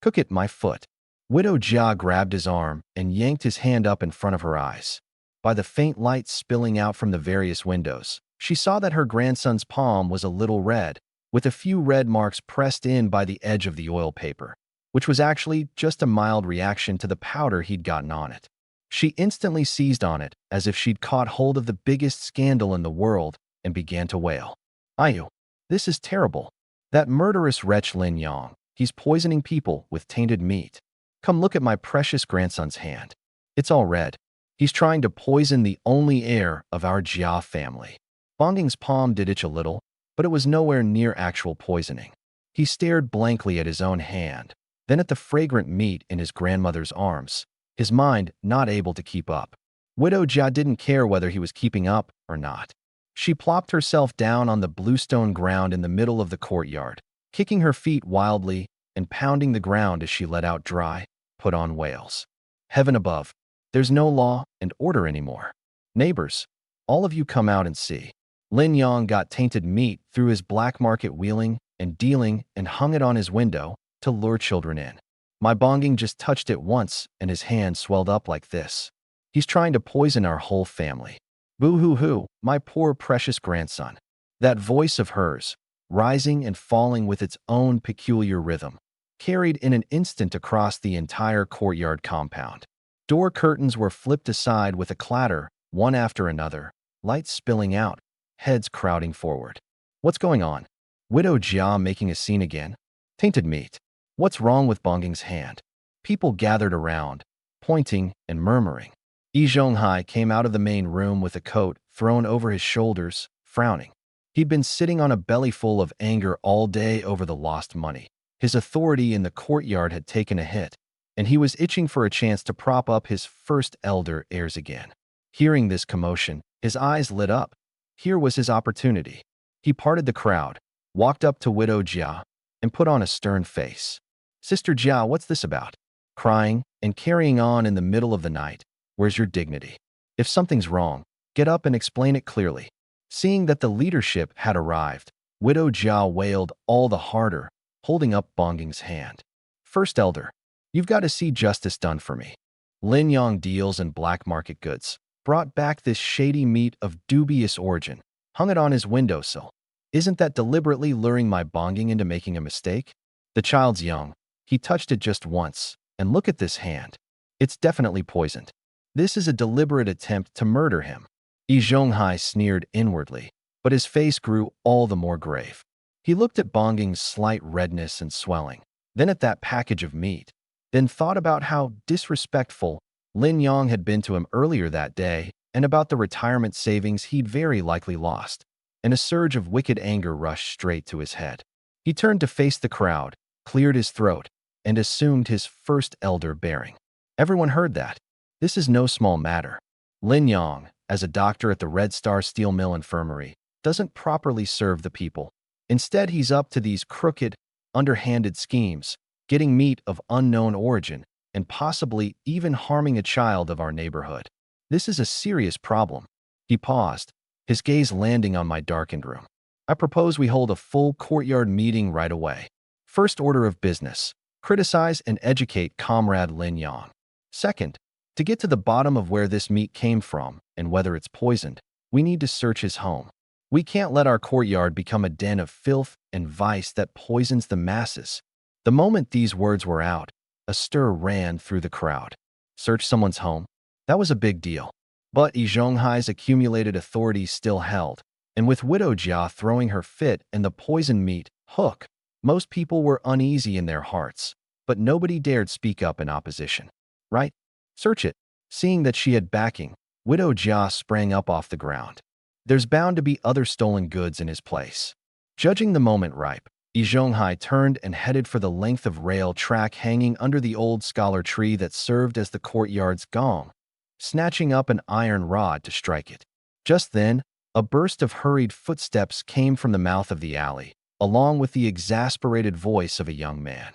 Cook it, my foot. Widow Jia grabbed his arm and yanked his hand up in front of her eyes. By the faint light spilling out from the various windows, she saw that her grandson's palm was a little red, with a few red marks pressed in by the edge of the oil paper, which was actually just a mild reaction to the powder he'd gotten on it. She instantly seized on it as if she'd caught hold of the biggest scandal in the world and began to wail. Ayu, this is terrible. That murderous wretch Lin Yang, he's poisoning people with tainted meat. Come look at my precious grandson's hand. It's all red. He's trying to poison the only heir of our Jia family. Bonging's palm did itch a little, but it was nowhere near actual poisoning. He stared blankly at his own hand, then at the fragrant meat in his grandmother's arms, his mind not able to keep up. Widow Jia didn't care whether he was keeping up or not. She plopped herself down on the bluestone ground in the middle of the courtyard, kicking her feet wildly and pounding the ground as she let out dry, put-on wails. Heaven above, there's no law and order anymore. Neighbors, all of you come out and see. Lin Yang got tainted meat through his black market wheeling and dealing and hung it on his window to lure children in. My Bonging just touched it once and his hand swelled up like this. He's trying to poison our whole family. Boo-hoo-hoo, my poor precious grandson. That voice of hers, rising and falling with its own peculiar rhythm, carried in an instant across the entire courtyard compound. Door curtains were flipped aside with a clatter, one after another, lights spilling out, heads crowding forward. What's going on? Widow Jia making a scene again? Tainted meat. What's wrong with Bongging's hand? People gathered around, pointing and murmuring. Yi Zhonghai came out of the main room with a coat thrown over his shoulders, frowning. He'd been sitting on a belly full of anger all day over the lost money. His authority in the courtyard had taken a hit, and he was itching for a chance to prop up his first elder heirs again. Hearing this commotion, his eyes lit up. Here was his opportunity. He parted the crowd, walked up to Widow Jia, and put on a stern face. Sister Jia, what's this about? Crying and carrying on in the middle of the night. Where's your dignity? If something's wrong, get up and explain it clearly. Seeing that the leadership had arrived, Widow Jia wailed all the harder, holding up Bongging's hand. First elder, you've got to see justice done for me. Lin Yang deals in black market goods, brought back this shady meat of dubious origin, hung it on his windowsill. Isn't that deliberately luring my Bongging into making a mistake? The child's young. He touched it just once, and look at this hand. It's definitely poisoned. This is a deliberate attempt to murder him. Yi Zhonghai sneered inwardly, but his face grew all the more grave. He looked at Bongging's slight redness and swelling, then at that package of meat, then thought about how disrespectful Lin Yang had been to him earlier that day and about the retirement savings he'd very likely lost, and a surge of wicked anger rushed straight to his head. He turned to face the crowd, cleared his throat, and assumed his first elder bearing. Everyone heard that. This is no small matter. Lin Yang, as a doctor at the Red Star Steel Mill Infirmary, doesn't properly serve the people. Instead, he's up to these crooked, underhanded schemes, getting meat of unknown origin, and possibly even harming a child of our neighborhood. This is a serious problem. He paused, his gaze landing on my darkened room. I propose we hold a full courtyard meeting right away. First order of business, criticize and educate Comrade Lin Yang. Second, to get to the bottom of where this meat came from and whether it's poisoned, we need to search his home. We can't let our courtyard become a den of filth and vice that poisons the masses. The moment these words were out, a stir ran through the crowd. Search someone's home? That was a big deal. But Yi Zhonghai's accumulated authority still held, and with Widow Jia throwing her fit and the poisoned meat hook, most people were uneasy in their hearts, but nobody dared speak up in opposition. Right? Search it. Seeing that she had backing, Widow Jia sprang up off the ground. There's bound to be other stolen goods in his place. Judging the moment ripe, Yi Zhonghai turned and headed for the length of rail track hanging under the old scholar tree that served as the courtyard's gong, snatching up an iron rod to strike it. Just then, a burst of hurried footsteps came from the mouth of the alley, along with the exasperated voice of a young man.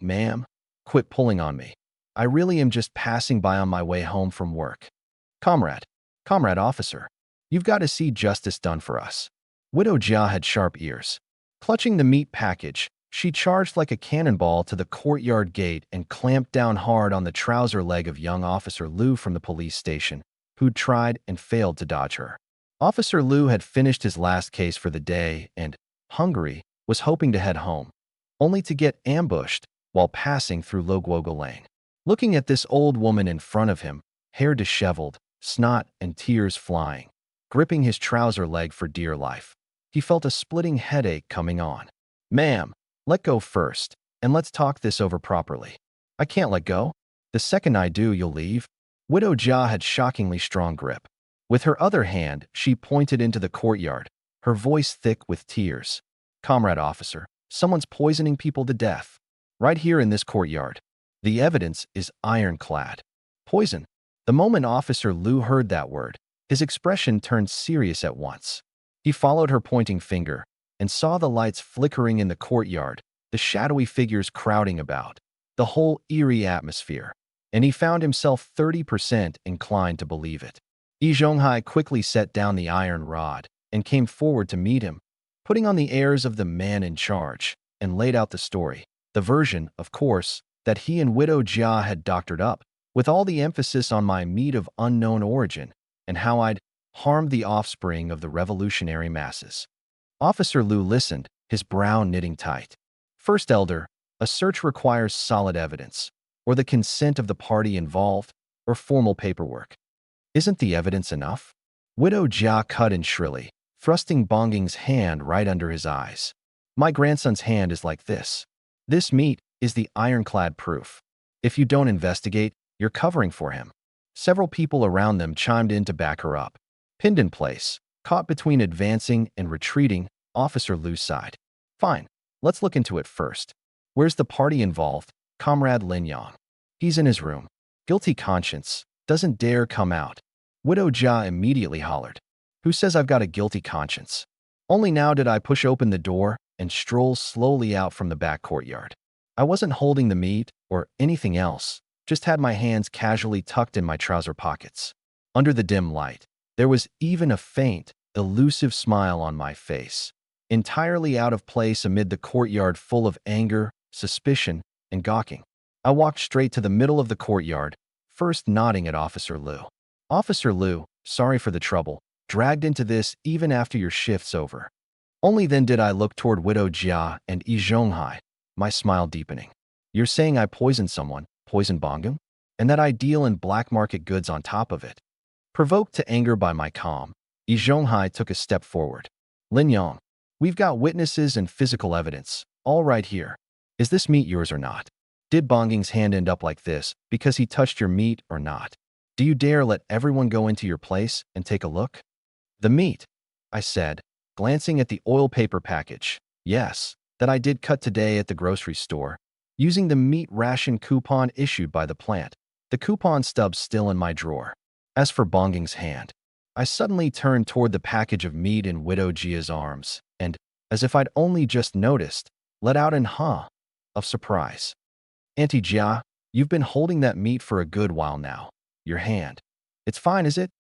Ma'am, quit pulling on me. I really am just passing by on my way home from work. Comrade officer, you've got to see justice done for us. Widow Jia had sharp ears. Clutching the meat package, she charged like a cannonball to the courtyard gate and clamped down hard on the trouser leg of young Officer Liu from the police station, who'd tried and failed to dodge her. Officer Liu had finished his last case for the day and, hungry, was hoping to head home, only to get ambushed while passing through Loguogo Lane. Looking at this old woman in front of him, hair disheveled, snot and tears flying, gripping his trouser leg for dear life, he felt a splitting headache coming on. Ma'am, let go first, and let's talk this over properly. I can't let go. The second I do, you'll leave. Widow Jia had shockingly strong grip. With her other hand, she pointed into the courtyard, her voice thick with tears. Comrade officer, someone's poisoning people to death. Right here in this courtyard. The evidence is ironclad. Poison. The moment Officer Liu heard that word, his expression turned serious at once. He followed her pointing finger and saw the lights flickering in the courtyard, the shadowy figures crowding about, the whole eerie atmosphere, and he found himself 30% inclined to believe it. Yi Zhonghai quickly set down the iron rod and came forward to meet him, putting on the airs of the man in charge, and laid out the story, the version, of course, that he and Widow Jia had doctored up, with all the emphasis on my meat of unknown origin and how I'd harmed the offspring of the revolutionary masses. Officer Liu listened, his brow knitting tight. First elder, A search requires solid evidence, or the consent of the party involved, or formal paperwork. Isn't the evidence enough? Widow Jia cut in shrilly, thrusting Bonging's hand right under his eyes. My grandson's hand is like this. This meat is the ironclad proof. If you don't investigate, you're covering for him. Several people around them chimed in to back her up. Pinned in place, caught between advancing and retreating, Officer Liu sighed. Fine, let's look into it first. Where's the party involved? Comrade Lin Yang. He's in his room. Guilty conscience. Doesn't dare come out. Widow Jia immediately hollered. Who says I've got a guilty conscience? Only now did I push open the door and stroll slowly out from the back courtyard. I wasn't holding the meat or anything else, just had my hands casually tucked in my trouser pockets. Under the dim light, there was even a faint, elusive smile on my face, entirely out of place amid the courtyard full of anger, suspicion, and gawking. I walked straight to the middle of the courtyard, first nodding at Officer Liu. Officer Liu, sorry for the trouble, dragged into this even after your shift's over. Only then did I look toward Widow Jia and Yi Zhonghai, my smile deepening. You're saying I poisoned someone, poisoned Bongum? And that I deal in black market goods on top of it? Provoked to anger by my calm, Yi Zhonghai took a step forward. Lin Yang, we've got witnesses and physical evidence, all right here. Is this meat yours or not? Did Bonging's hand end up like this because he touched your meat or not? Do you dare let everyone go into your place and take a look? The meat, I said, glancing at the oil paper package. Yes, that I did cut today at the grocery store, using the meat ration coupon issued by the plant. The coupon stub's still in my drawer. As for Bonging's hand, I suddenly turned toward the package of meat in Widow Jia's arms, and, as if I'd only just noticed, let out an huh of surprise. Auntie Jia, you've been holding that meat for a good while now. Your hand. It's fine, is it?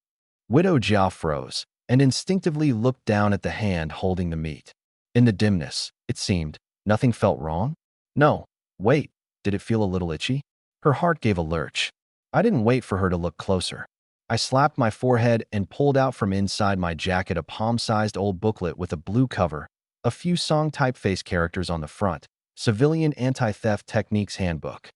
Widow Jia froze and instinctively looked down at the hand holding the meat. In the dimness, it seemed, nothing felt wrong? No. Wait, did it feel a little itchy? Her heart gave a lurch. I didn't wait for her to look closer. I slapped my forehead and pulled out from inside my jacket a palm-sized old booklet with a blue cover, a few song typeface characters on the front, Civilian Anti-Theft Techniques Handbook.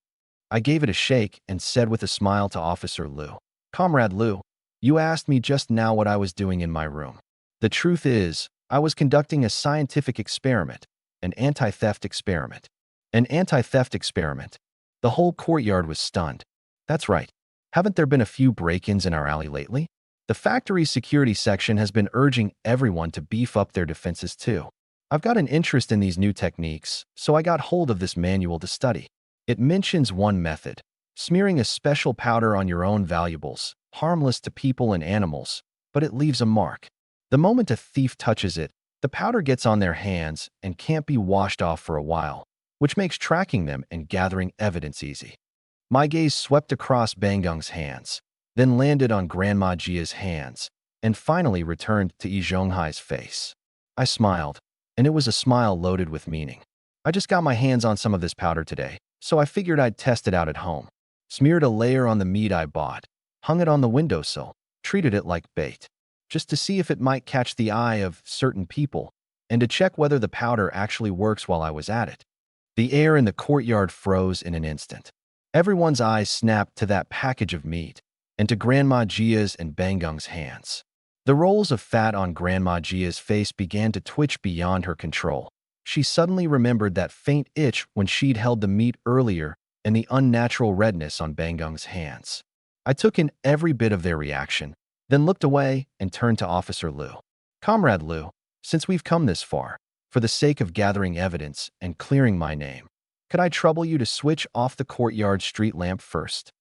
I gave it a shake and said with a smile to Officer Liu, Comrade Liu, you asked me just now what I was doing in my room. The truth is, I was conducting a scientific experiment, an anti-theft experiment. An anti-theft experiment. The whole courtyard was stunned. That's right. Haven't there been a few break-ins in our alley lately? The factory's security section has been urging everyone to beef up their defenses too. I've got an interest in these new techniques, so I got hold of this manual to study. It mentions one method, smearing a special powder on your own valuables, harmless to people and animals, but it leaves a mark. The moment a thief touches it, the powder gets on their hands and can't be washed off for a while, which makes tracking them and gathering evidence easy. My gaze swept across Bangung's hands, then landed on Grandma Jia's hands, and finally returned to Yi Zhonghai's face. I smiled, and it was a smile loaded with meaning. I just got my hands on some of this powder today, so I figured I'd test it out at home. Smeared a layer on the meat I bought, hung it on the windowsill, treated it like bait, just to see if it might catch the eye of certain people, and to check whether the powder actually works while I was at it. The air in the courtyard froze in an instant. Everyone's eyes snapped to that package of meat, and to Grandma Jia's and Bangung's hands. The rolls of fat on Grandma Jia's face began to twitch beyond her control. She suddenly remembered that faint itch when she'd held the meat earlier and the unnatural redness on Bangung's hands. I took in every bit of their reaction, then looked away and turned to Officer Liu. Comrade Liu, since we've come this far, for the sake of gathering evidence and clearing my name, could I trouble you to switch off the courtyard street lamp first?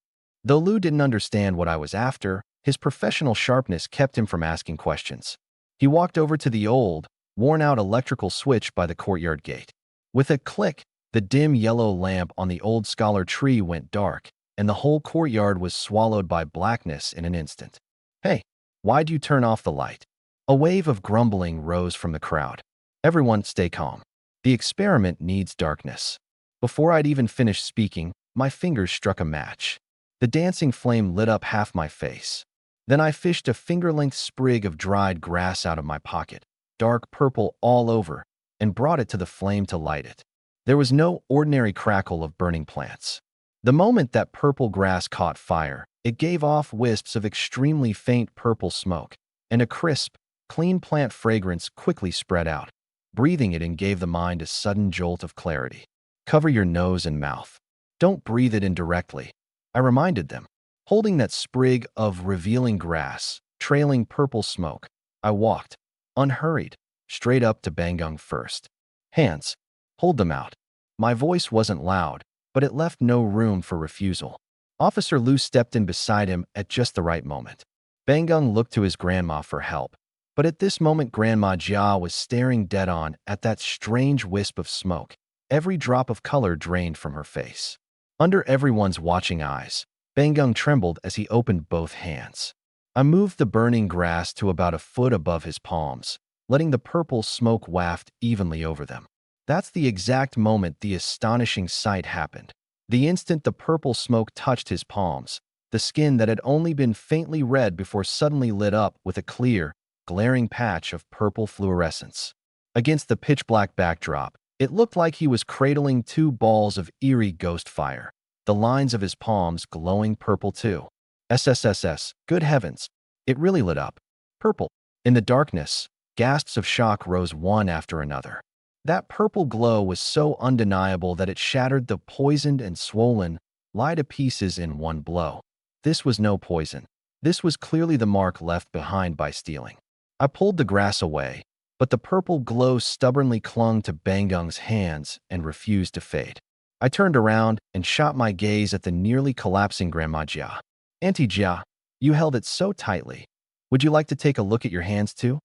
Though Liu didn't understand what I was after, his professional sharpness kept him from asking questions. He walked over to the old, worn-out electrical switch by the courtyard gate. With a click, the dim yellow lamp on the old scholar tree went dark, and the whole courtyard was swallowed by blackness in an instant. Hey, why'd you turn off the light? A wave of grumbling rose from the crowd. Everyone stay calm. The experiment needs darkness. Before I'd even finished speaking, my fingers struck a match. The dancing flame lit up half my face. Then I fished a finger-length sprig of dried grass out of my pocket, dark purple all over, and brought it to the flame to light it. There was no ordinary crackle of burning plants. The moment that purple grass caught fire, it gave off wisps of extremely faint purple smoke, and a crisp, clean plant fragrance quickly spread out. Breathing it in gave the mind a sudden jolt of clarity. Cover your nose and mouth. Don't breathe it in directly, I reminded them. Holding that sprig of revealing grass, trailing purple smoke, I walked, unhurried, straight up to Bangung first. Hands. Hold them out. My voice wasn't loud, but it left no room for refusal. Officer Liu stepped in beside him at just the right moment. Bangung looked to his grandma for help, but at this moment Grandma Jia was staring dead-on at that strange wisp of smoke. Every drop of color drained from her face. Under everyone's watching eyes, Bangung trembled as he opened both hands. I moved the burning grass to about a foot above his palms, letting the purple smoke waft evenly over them. That's the exact moment the astonishing sight happened. The instant the purple smoke touched his palms, the skin that had only been faintly red before suddenly lit up with a clear, glaring patch of purple fluorescence. Against the pitch-black backdrop, it looked like he was cradling two balls of eerie ghost fire, the lines of his palms glowing purple too. SSSS, good heavens, it really lit up. Purple. In the darkness, gasps of shock rose one after another. That purple glow was so undeniable that it shattered the poisoned and swollen lie to pieces in one blow. This was no poison. This was clearly the mark left behind by stealing. I pulled the grass away, but the purple glow stubbornly clung to Bangung's hands and refused to fade. I turned around and shot my gaze at the nearly collapsing Grandma Jia. Auntie Jia, you held it so tightly. Would you like to take a look at your hands too?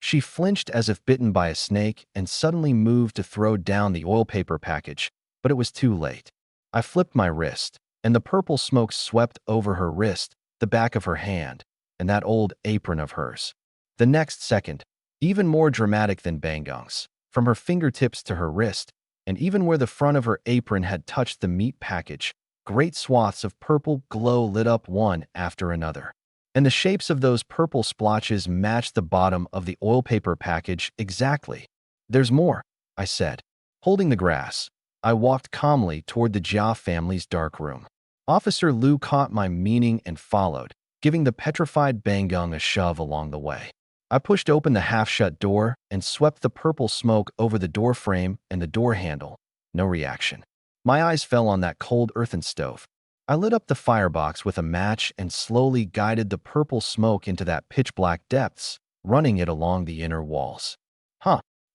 She flinched as if bitten by a snake and suddenly moved to throw down the oil paper package, but it was too late. I flipped my wrist, and the purple smoke swept over her wrist, the back of her hand, and that old apron of hers. The next second, even more dramatic than Bangung's, from her fingertips to her wrist, and even where the front of her apron had touched the meat package, great swaths of purple glow lit up one after another. And the shapes of those purple splotches matched the bottom of the oil paper package exactly. There's more, I said. Holding the grass, I walked calmly toward the Jia family's dark room. Officer Liu caught my meaning and followed, giving the petrified Bangung a shove along the way. I pushed open the half-shut door and swept the purple smoke over the door frame and the door handle. No reaction. My eyes fell on that cold earthen stove. I lit up the firebox with a match and slowly guided the purple smoke into that pitch-black depths, running it along the inner walls.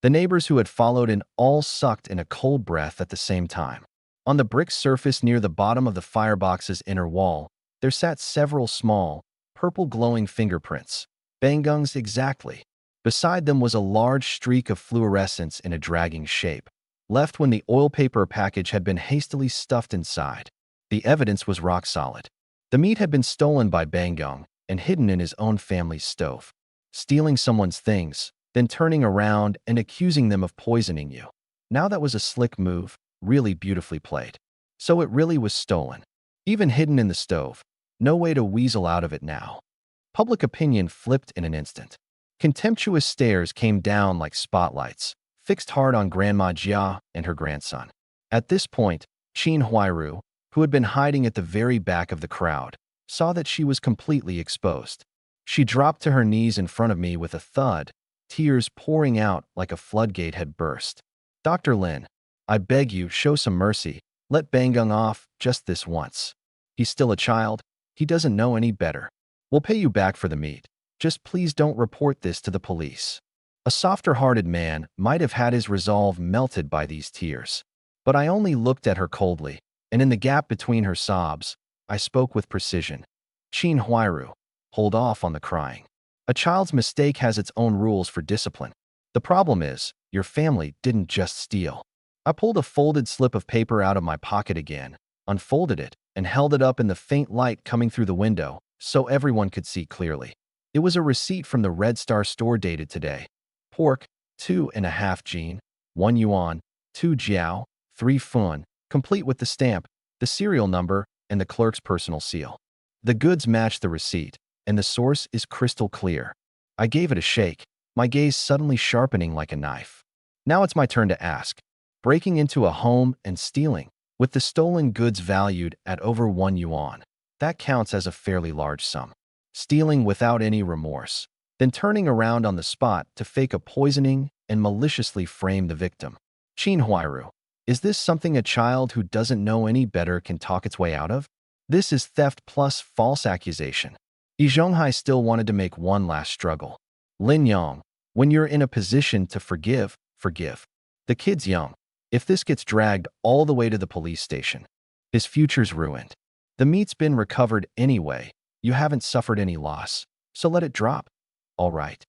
The neighbors who had followed in all sucked in a cold breath at the same time. On the brick surface near the bottom of the firebox's inner wall, there sat several small, purple glowing fingerprints. Bangung's exactly. Beside them was a large streak of fluorescence in a dragging shape, left when the oil paper package had been hastily stuffed inside. The evidence was rock solid. The meat had been stolen by Bangung and hidden in his own family's stove. Stealing someone's things, then turning around and accusing them of poisoning you. Now that was a slick move, really beautifully played. So it really was stolen. Even hidden in the stove. No way to weasel out of it now. Public opinion flipped in an instant. Contemptuous stares came down like spotlights, fixed hard on Grandma Jia and her grandson. At this point, Qin Huairu, who had been hiding at the very back of the crowd, saw that she was completely exposed. She dropped to her knees in front of me with a thud, tears pouring out like a floodgate had burst. Dr. Lin, I beg you, show some mercy. Let Bangung off just this once. He's still a child. He doesn't know any better. We'll pay you back for the meat. Just please don't report this to the police. A softer-hearted man might have had his resolve melted by these tears. But I only looked at her coldly, and in the gap between her sobs, I spoke with precision. Qin Huairu, hold off on the crying. A child's mistake has its own rules for discipline. The problem is, your family didn't just steal. I pulled a folded slip of paper out of my pocket again, unfolded it, and held it up in the faint light coming through the window so everyone could see clearly. It was a receipt from the Red Star store dated today. Pork, 2.5 jin, 1 yuan, 2 jiao, 3 fun, complete with the stamp, the serial number, and the clerk's personal seal. The goods match the receipt, and the source is crystal clear. I gave it a shake, my gaze suddenly sharpening like a knife. Now it's my turn to ask. breaking into a home and stealing, with the stolen goods valued at over 1 yuan. That counts as a fairly large sum. Stealing without any remorse, then turning around on the spot to fake a poisoning and maliciously frame the victim. Qin Huairu. Is this something a child who doesn't know any better can talk its way out of? This is theft plus false accusation. Yi Zhonghai still wanted to make one last struggle. Lin Yang, when you're in a position to forgive, forgive. The kid's young. If this gets dragged all the way to the police station, his future's ruined. The meat's been recovered anyway. You haven't suffered any loss, so let it drop. All right.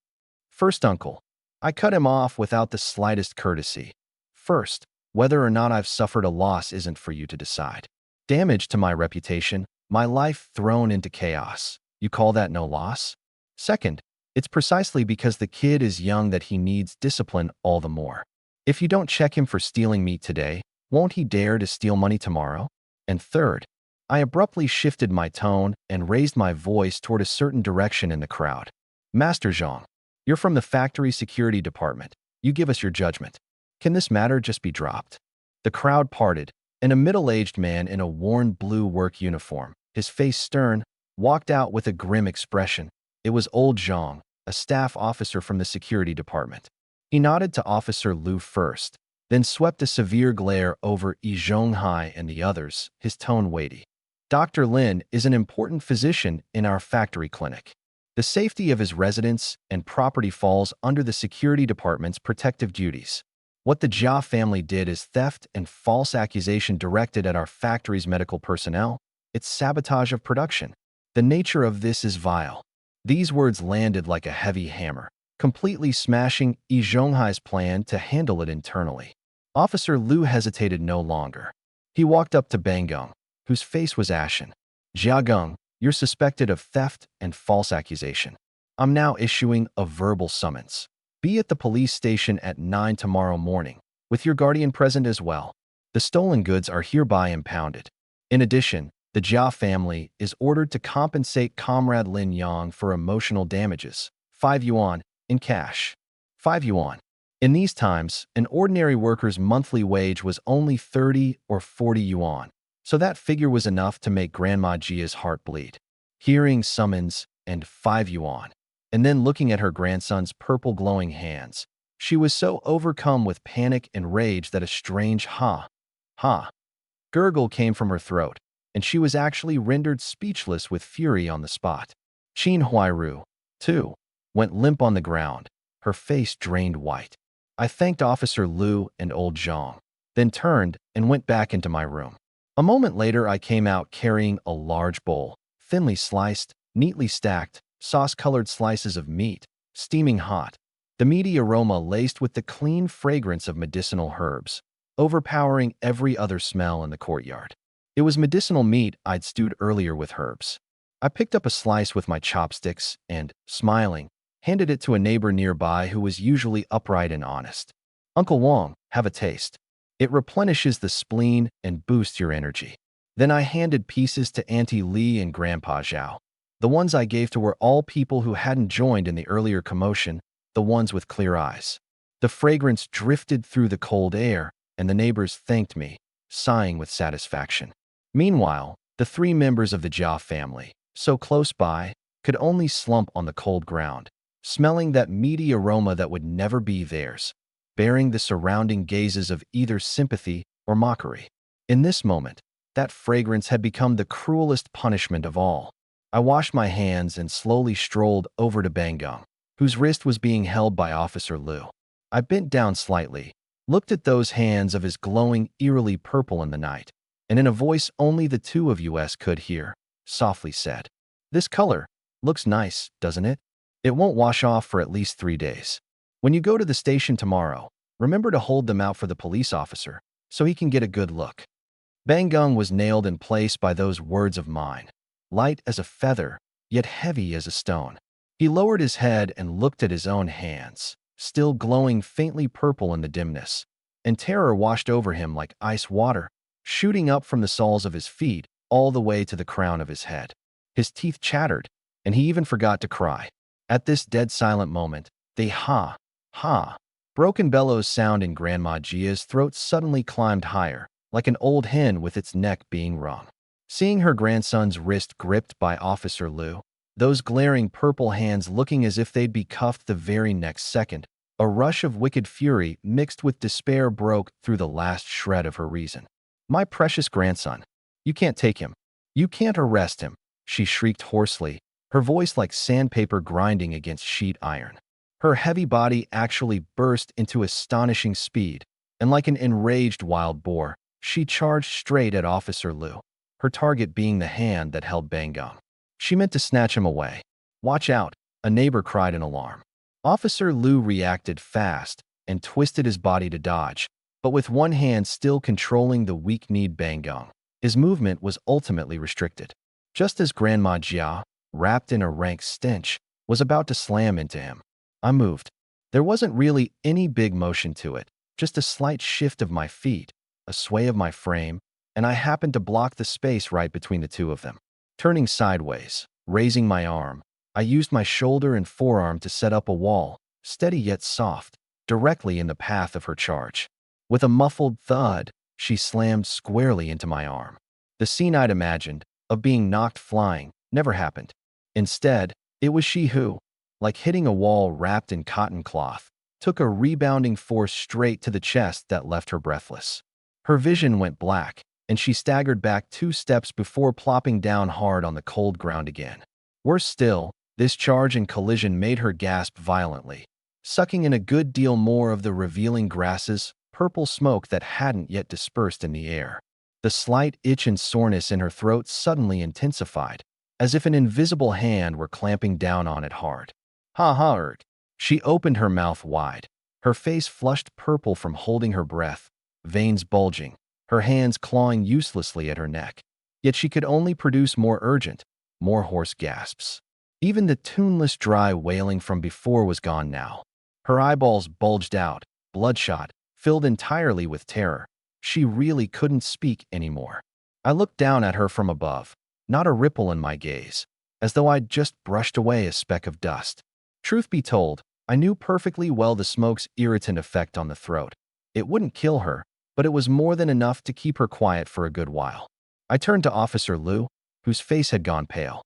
First uncle. I cut him off without the slightest courtesy. First, whether or not I've suffered a loss isn't for you to decide. Damage to my reputation, my life thrown into chaos. You call that no loss? Second, it's precisely because the kid is young that he needs discipline all the more. If you don't check him for stealing meat today, won't he dare to steal money tomorrow? And third, I abruptly shifted my tone and raised my voice toward a certain direction in the crowd. Master Zhang, you're from the factory security department. You give us your judgment. Can this matter just be dropped? The crowd parted, and a middle-aged man in a worn blue work uniform, his face stern, walked out with a grim expression. It was old Zhang, a staff officer from the security department. He nodded to Officer Liu first, then swept a severe glare over Yi Zhonghai and the others, his tone weighty. Dr. Lin is an important physician in our factory clinic. The safety of his residents and property falls under the security department's protective duties. What the Jia family did is theft and false accusation directed at our factory's medical personnel. It's sabotage of production. The nature of this is vile. These words landed like a heavy hammer, completely smashing Yi Zhonghai's plan to handle it internally. Officer Liu hesitated no longer. He walked up to Bangung, whose face was ashen. Jiagong, you're suspected of theft and false accusation. I'm now issuing a verbal summons. Be at the police station at 9 tomorrow morning, with your guardian present as well. The stolen goods are hereby impounded. In addition, the Jia family is ordered to compensate Comrade Lin Yang for emotional damages, 5 yuan, in cash. 5 yuan. In these times, an ordinary worker's monthly wage was only 30 or 40 yuan, so that figure was enough to make Grandma Jia's heart bleed. Hearing summons and 5 yuan, and then looking at her grandson's purple glowing hands, she was so overcome with panic and rage that a strange ha gurgle came from her throat, and she was actually rendered speechless with fury on the spot. Qin Huairu, too, went limp on the ground, her face drained white. I thanked Officer Liu and old Zhang, then turned and went back into my room. A moment later, I came out carrying a large bowl, thinly sliced, neatly stacked, sauce-colored slices of meat, steaming hot, the meaty aroma laced with the clean fragrance of medicinal herbs, overpowering every other smell in the courtyard. It was medicinal meat I'd stewed earlier with herbs. I picked up a slice with my chopsticks and, smiling, handed it to a neighbor nearby who was usually upright and honest. Uncle Wang, have a taste. It replenishes the spleen and boosts your energy. Then I handed pieces to Auntie Li and Grandpa Zhao. The ones I gave to were all people who hadn't joined in the earlier commotion, the ones with clear eyes. The fragrance drifted through the cold air, and the neighbors thanked me, sighing with satisfaction. Meanwhile, the 3 members of the Jia family, so close by, could only slump on the cold ground, smelling that meaty aroma that would never be theirs, bearing the surrounding gazes of either sympathy or mockery. In this moment, that fragrance had become the cruelest punishment of all. I washed my hands and slowly strolled over to Bangung, whose wrist was being held by Officer Liu. I bent down slightly, looked at those hands of his glowing eerily purple in the night, and in a voice only the 2 of us could hear, softly said, "This color looks nice, doesn't it? It won't wash off for at least 3 days. When you go to the station tomorrow, remember to hold them out for the police officer, so he can get a good look." Bangung was nailed in place by those words of mine, light as a feather, yet heavy as a stone. He lowered his head and looked at his own hands, still glowing faintly purple in the dimness, and terror washed over him like ice water, shooting up from the soles of his feet all the way to the crown of his head. His teeth chattered, and he even forgot to cry. At this dead silent moment, they Broken bellows sound in Grandma Gia's throat suddenly climbed higher, like an old hen with its neck being wrung. Seeing her grandson's wrist gripped by Officer Liu, those glaring purple hands looking as if they'd be cuffed the very next second, a rush of wicked fury mixed with despair broke through the last shred of her reason. "My precious grandson. You can't take him. You can't arrest him," she shrieked hoarsely, her voice like sandpaper grinding against sheet iron. Her heavy body actually burst into astonishing speed, and like an enraged wild boar, she charged straight at Officer Liu, her target being the hand that held Bangong. She meant to snatch him away. "Watch out," a neighbor cried in alarm. Officer Liu reacted fast and twisted his body to dodge, but with one hand still controlling the weak-kneed Bangong, his movement was ultimately restricted. Just as Grandma Jia, wrapped in a rank stench, was about to slam into him, I moved. There wasn't really any big motion to it, just a slight shift of my feet, a sway of my frame, and I happened to block the space right between the two of them. Turning sideways, raising my arm, I used my shoulder and forearm to set up a wall, steady yet soft, directly in the path of her charge. With a muffled thud, she slammed squarely into my arm. The scene I'd imagined, of being knocked flying, never happened. Instead, it was she who, like hitting a wall wrapped in cotton cloth, took a rebounding force straight to the chest that left her breathless. Her vision went black, and she staggered back 2 steps before plopping down hard on the cold ground again. Worse still, this charge and collision made her gasp violently, sucking in a good deal more of the revealing grasses, purple smoke that hadn't yet dispersed in the air. The slight itch and soreness in her throat suddenly intensified, as if an invisible hand were clamping down on it hard. "Ha ha, Erk." She opened her mouth wide, her face flushed purple from holding her breath, veins bulging, her hands clawing uselessly at her neck. Yet she could only produce more urgent, more hoarse gasps. Even the tuneless dry wailing from before was gone now. Her eyeballs bulged out, bloodshot, filled entirely with terror. She really couldn't speak anymore. I looked down at her from above, not a ripple in my gaze, as though I'd just brushed away a speck of dust. Truth be told, I knew perfectly well the smoke's irritant effect on the throat. It wouldn't kill her, but it was more than enough to keep her quiet for a good while. I turned to Officer Liu, whose face had gone pale.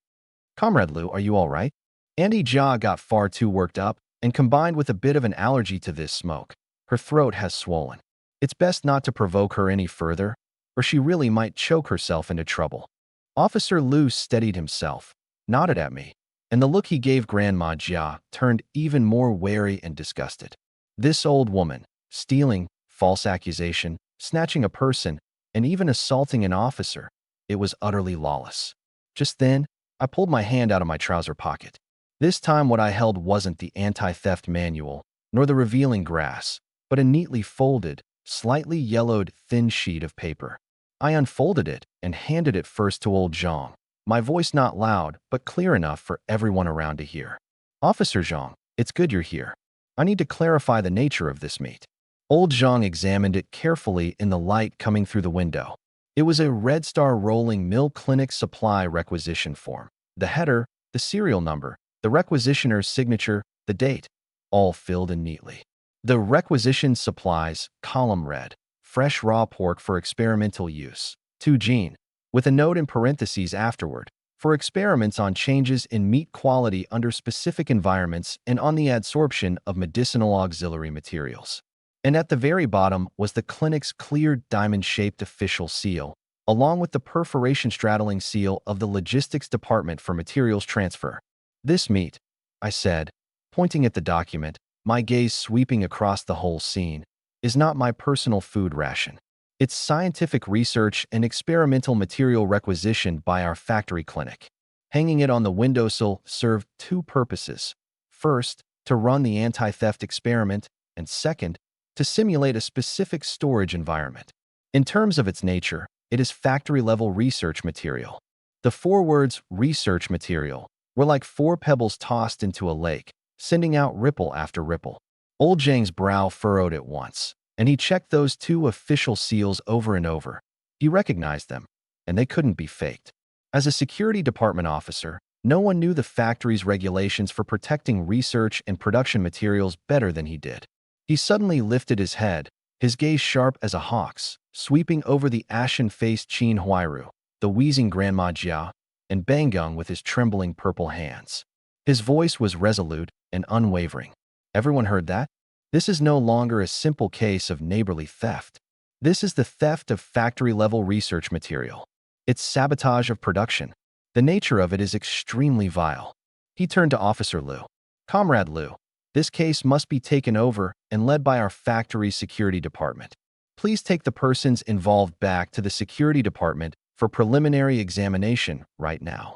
"Comrade Liu, are you all right?" Andy Jia got far too worked up, and combined with a bit of an allergy to this smoke, her throat has swollen. It's best not to provoke her any further, or she really might choke herself into trouble. Officer Liu steadied himself, nodded at me, and the look he gave Grandma Jia turned even more wary and disgusted. This old woman, stealing, false accusation, snatching a person, and even assaulting an officer, it was utterly lawless. Just then, I pulled my hand out of my trouser pocket. This time what I held wasn't the anti-theft manual, nor the revealing grass, but a neatly folded, slightly yellowed, thin sheet of paper. I unfolded it and handed it first to old Zhang, my voice not loud, but clear enough for everyone around to hear. "Officer Zhang, it's good you're here. I need to clarify the nature of this meat." Old Zhang examined it carefully in the light coming through the window. It was a Red Star Rolling Mill Clinic Supply requisition form. The header, the serial number, the requisitioner's signature, the date, all filled in neatly. The requisition supplies, column read, fresh raw pork for experimental use, to Gene, with a note in parentheses afterward, for experiments on changes in meat quality under specific environments and on the adsorption of medicinal auxiliary materials. And at the very bottom was the clinic's clear diamond-shaped official seal, along with the perforation straddling seal of the Logistics Department for Materials Transfer. "This meat," I said, pointing at the document, my gaze sweeping across the whole scene, "is not my personal food ration. It's scientific research and experimental material requisitioned by our factory clinic." Hanging it on the windowsill served 2 purposes. First, to run the anti-theft experiment, and second, to simulate a specific storage environment. In terms of its nature, it is factory-level research material. The 4 words "research material" were like 4 pebbles tossed into a lake, sending out ripple after ripple. Old Zhang's brow furrowed at once, and he checked those 2 official seals over and over. He recognized them, and they couldn't be faked. As a security department officer, no one knew the factory's regulations for protecting research and production materials better than he did. He suddenly lifted his head, his gaze sharp as a hawk's, sweeping over the ashen-faced Qin Huairu, the wheezing Grandma Jia, and Bangung with his trembling purple hands. His voice was resolute and unwavering. Everyone heard that? This is no longer a simple case of neighborly theft. This is the theft of factory-level research material. It's sabotage of production. The nature of it is extremely vile. He turned to Officer Liu. Comrade Liu, this case must be taken over and led by our factory security department. Please take the persons involved back to the security department for preliminary examination right now.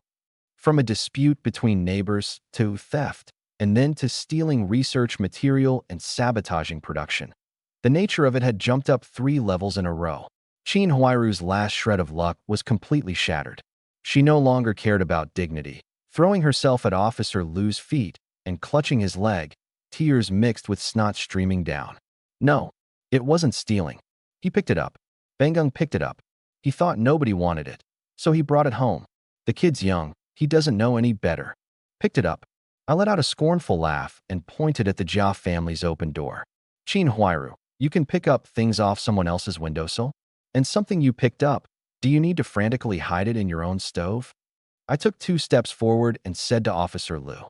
From a dispute between neighbors to theft, and then to stealing research material and sabotaging production. The nature of it had jumped up 3 levels in a row. Qin Huairu's last shred of luck was completely shattered. She no longer cared about dignity. Throwing herself at Officer Liu's feet and clutching his leg, tears mixed with snot streaming down. No, it wasn't stealing. He picked it up. Bangung picked it up. He thought nobody wanted it, so he brought it home. The kid's young. He doesn't know any better. Picked it up. I let out a scornful laugh and pointed at the Jia family's open door. Qin Huairu, you can pick up things off someone else's windowsill? And something you picked up, do you need to frantically hide it in your own stove? I took 2 steps forward and said to Officer Liu,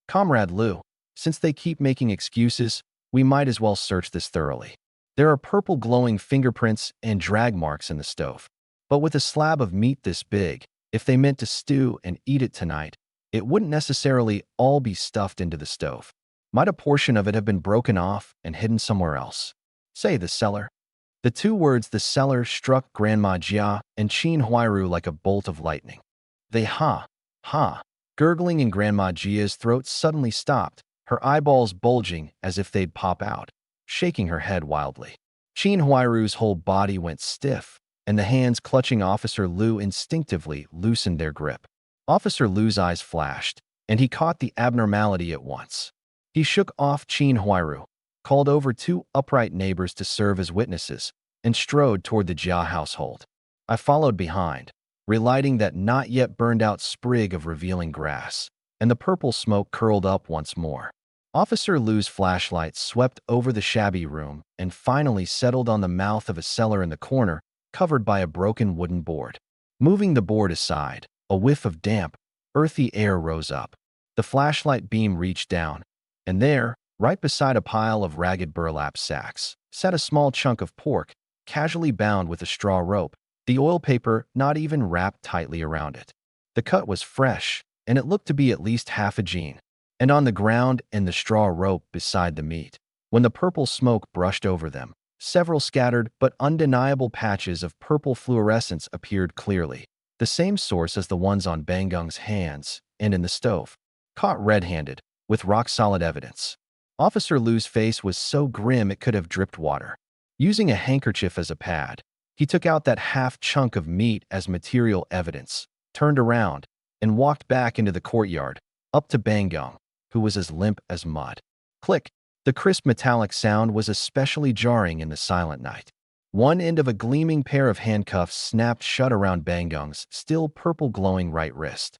Comrade Liu, since they keep making excuses, we might as well search this thoroughly. There are purple glowing fingerprints and drag marks in the stove. But with a slab of meat this big, if they meant to stew and eat it tonight, it wouldn't necessarily all be stuffed into the stove. Might a portion of it have been broken off and hidden somewhere else? Say, the cellar. The 2 words the cellar struck Grandma Jia and Qin Huairu like a bolt of lightning. They ha, gurgling in Grandma Jia's throat suddenly stopped, her eyeballs bulging as if they'd pop out, shaking her head wildly. Qin Huairu's whole body went stiff, and the hands clutching Officer Liu instinctively loosened their grip. Officer Liu's eyes flashed, and he caught the abnormality at once. He shook off Qin Huairu, called over 2 upright neighbors to serve as witnesses, and strode toward the Jia household. I followed behind, relighting that not yet burned out sprig of revealing grass, and the purple smoke curled up once more. Officer Liu's flashlight swept over the shabby room and finally settled on the mouth of a cellar in the corner, covered by a broken wooden board. Moving the board aside, a whiff of damp, earthy air rose up. The flashlight beam reached down, and there, right beside a pile of ragged burlap sacks, sat a small chunk of pork, casually bound with a straw rope, the oil paper not even wrapped tightly around it. The cut was fresh, and it looked to be at least half a jean. And on the ground and the straw rope beside the meat, when the purple smoke brushed over them, several scattered but undeniable patches of purple fluorescence appeared clearly, the same source as the ones on Bangung's hands and in the stove, caught red-handed, with rock-solid evidence. Officer Liu's face was so grim it could have dripped water. Using a handkerchief as a pad, he took out that half chunk of meat as material evidence, turned around, and walked back into the courtyard, up to Bangung, who was as limp as mud. Click! The crisp metallic sound was especially jarring in the silent night. One end of a gleaming pair of handcuffs snapped shut around Bangung's still purple glowing right wrist.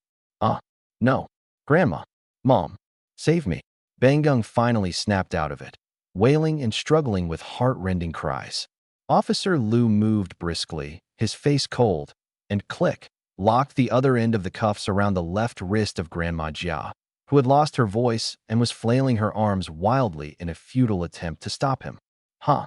No. Grandma. Mom. Save me. Bangung finally snapped out of it, wailing and struggling with heart-rending cries. Officer Liu moved briskly, his face cold, and click, locked the other end of the cuffs around the left wrist of Grandma Jia, who had lost her voice and was flailing her arms wildly in a futile attempt to stop him. Huh.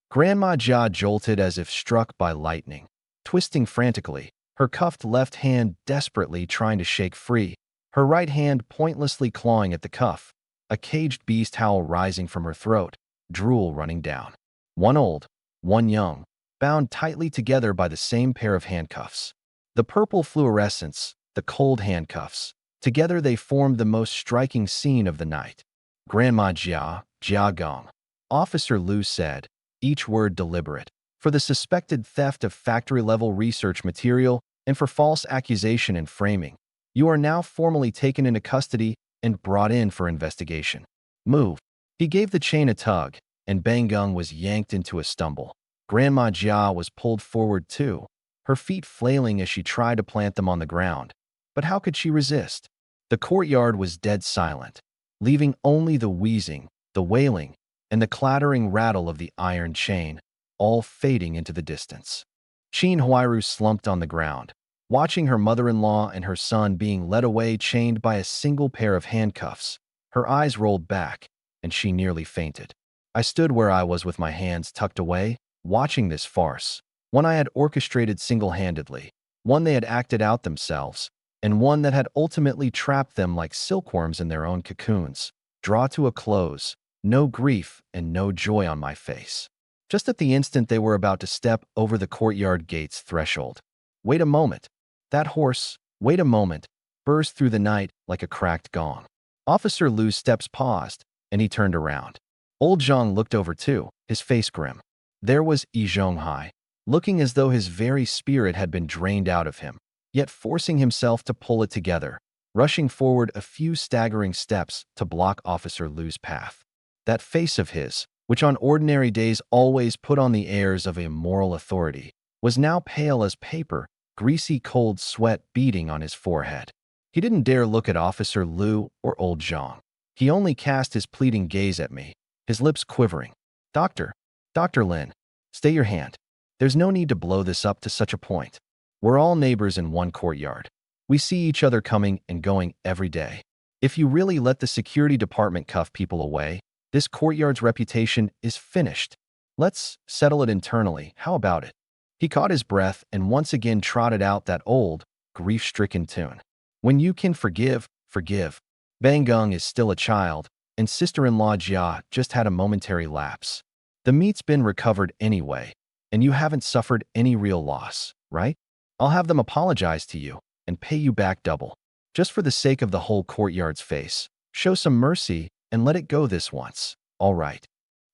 Grandma Jia jolted as if struck by lightning, twisting frantically, her cuffed left hand desperately trying to shake free, her right hand pointlessly clawing at the cuff, a caged beast howl rising from her throat, drool running down. One old, one young, bound tightly together by the same pair of handcuffs. The purple fluorescence, the cold handcuffs, together they formed the most striking scene of the night. Grandma Jia, Jia Gong. Officer Liu said, each word deliberate, for the suspected theft of factory-level research material and for false accusation and framing. You are now formally taken into custody and brought in for investigation. Move. He gave the chain a tug, and Bangung was yanked into a stumble. Grandma Jia was pulled forward too, her feet flailing as she tried to plant them on the ground. But how could she resist? The courtyard was dead silent, leaving only the wheezing, the wailing, and the clattering rattle of the iron chain, all fading into the distance. Chin Huairu slumped on the ground, watching her mother-in-law and her son being led away chained by a single pair of handcuffs. Her eyes rolled back, and she nearly fainted. I stood where I was with my hands tucked away, watching this farce, one I had orchestrated single-handedly, one they had acted out themselves, and one that had ultimately trapped them like silkworms in their own cocoons, draw to a close, no grief and no joy on my face. Just at the instant they were about to step over the courtyard gate's threshold. Wait a moment. That horse, wait a moment, burst through the night like a cracked gong. Officer Lu's steps paused, and he turned around. Old Zhang looked over too, his face grim. There was Yi Zhonghai, looking as though his very spirit had been drained out of him, yet forcing himself to pull it together, rushing forward a few staggering steps to block Officer Lu's path. That face of his, which on ordinary days always put on the airs of a moral authority, was now pale as paper, greasy cold sweat beading on his forehead. He didn't dare look at Officer Lu or old Zhang. He only cast his pleading gaze at me, his lips quivering. Doctor Lin, stay your hand. There's no need to blow this up to such a point. We're all neighbors in one courtyard. We see each other coming and going every day. If you really let the security department cuff people away, this courtyard's reputation is finished. Let's settle it internally. How about it? He caught his breath and once again trotted out that old, grief-stricken tune. When you can forgive, forgive. Bang Gung is still a child, and sister-in-law Jia just had a momentary lapse. The meat's been recovered anyway, and you haven't suffered any real loss, right? I'll have them apologize to you and pay you back double. Just for the sake of the whole courtyard's face, show some mercy and let it go this once, all right?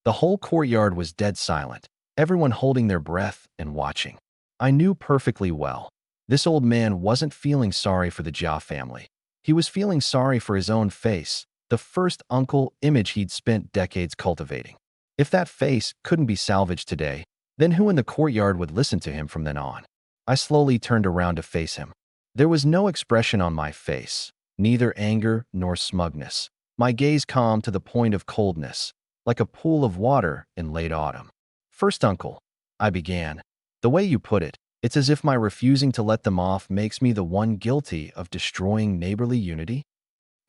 The whole courtyard was dead silent, everyone holding their breath and watching. I knew perfectly well. This old man wasn't feeling sorry for the Jia family. He was feeling sorry for his own face, the first uncle image he'd spent decades cultivating. If that face couldn't be salvaged today, then who in the courtyard would listen to him from then on? I slowly turned around to face him. There was no expression on my face, neither anger nor smugness. My gaze calm to the point of coldness, like a pool of water in late autumn. First uncle, I began. The way you put it, it's as if my refusing to let them off makes me the one guilty of destroying neighborly unity.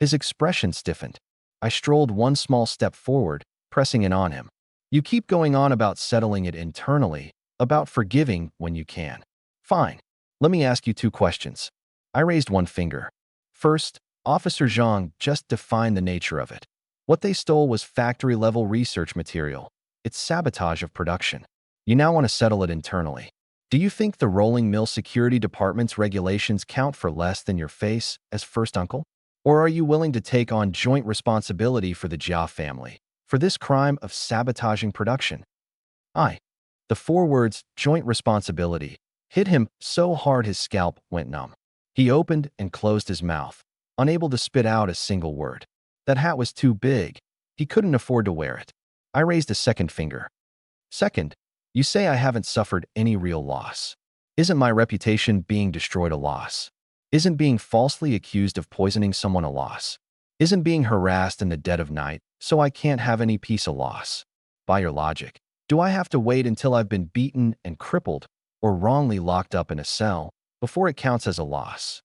His expression stiffened. I strolled one small step forward, pressing in on him. You keep going on about settling it internally, about forgiving when you can. Fine. Let me ask you 2 questions. I raised one finger. First, Officer Zhang just defined the nature of it. What they stole was factory-level research material. It's sabotage of production. You now want to settle it internally. Do you think the rolling mill security department's regulations count for less than your face as first uncle? Or are you willing to take on joint responsibility for the Jia family, for this crime of sabotaging production? The 4 words, joint responsibility, hit him so hard his scalp went numb. He opened and closed his mouth, unable to spit out a single word. That hat was too big. He couldn't afford to wear it. I raised a second finger. Second, you say I haven't suffered any real loss. Isn't my reputation being destroyed a loss? Isn't being falsely accused of poisoning someone a loss? Isn't being harassed in the dead of night so I can't have any peace a loss? By your logic, do I have to wait until I've been beaten and crippled or wrongly locked up in a cell before it counts as a loss?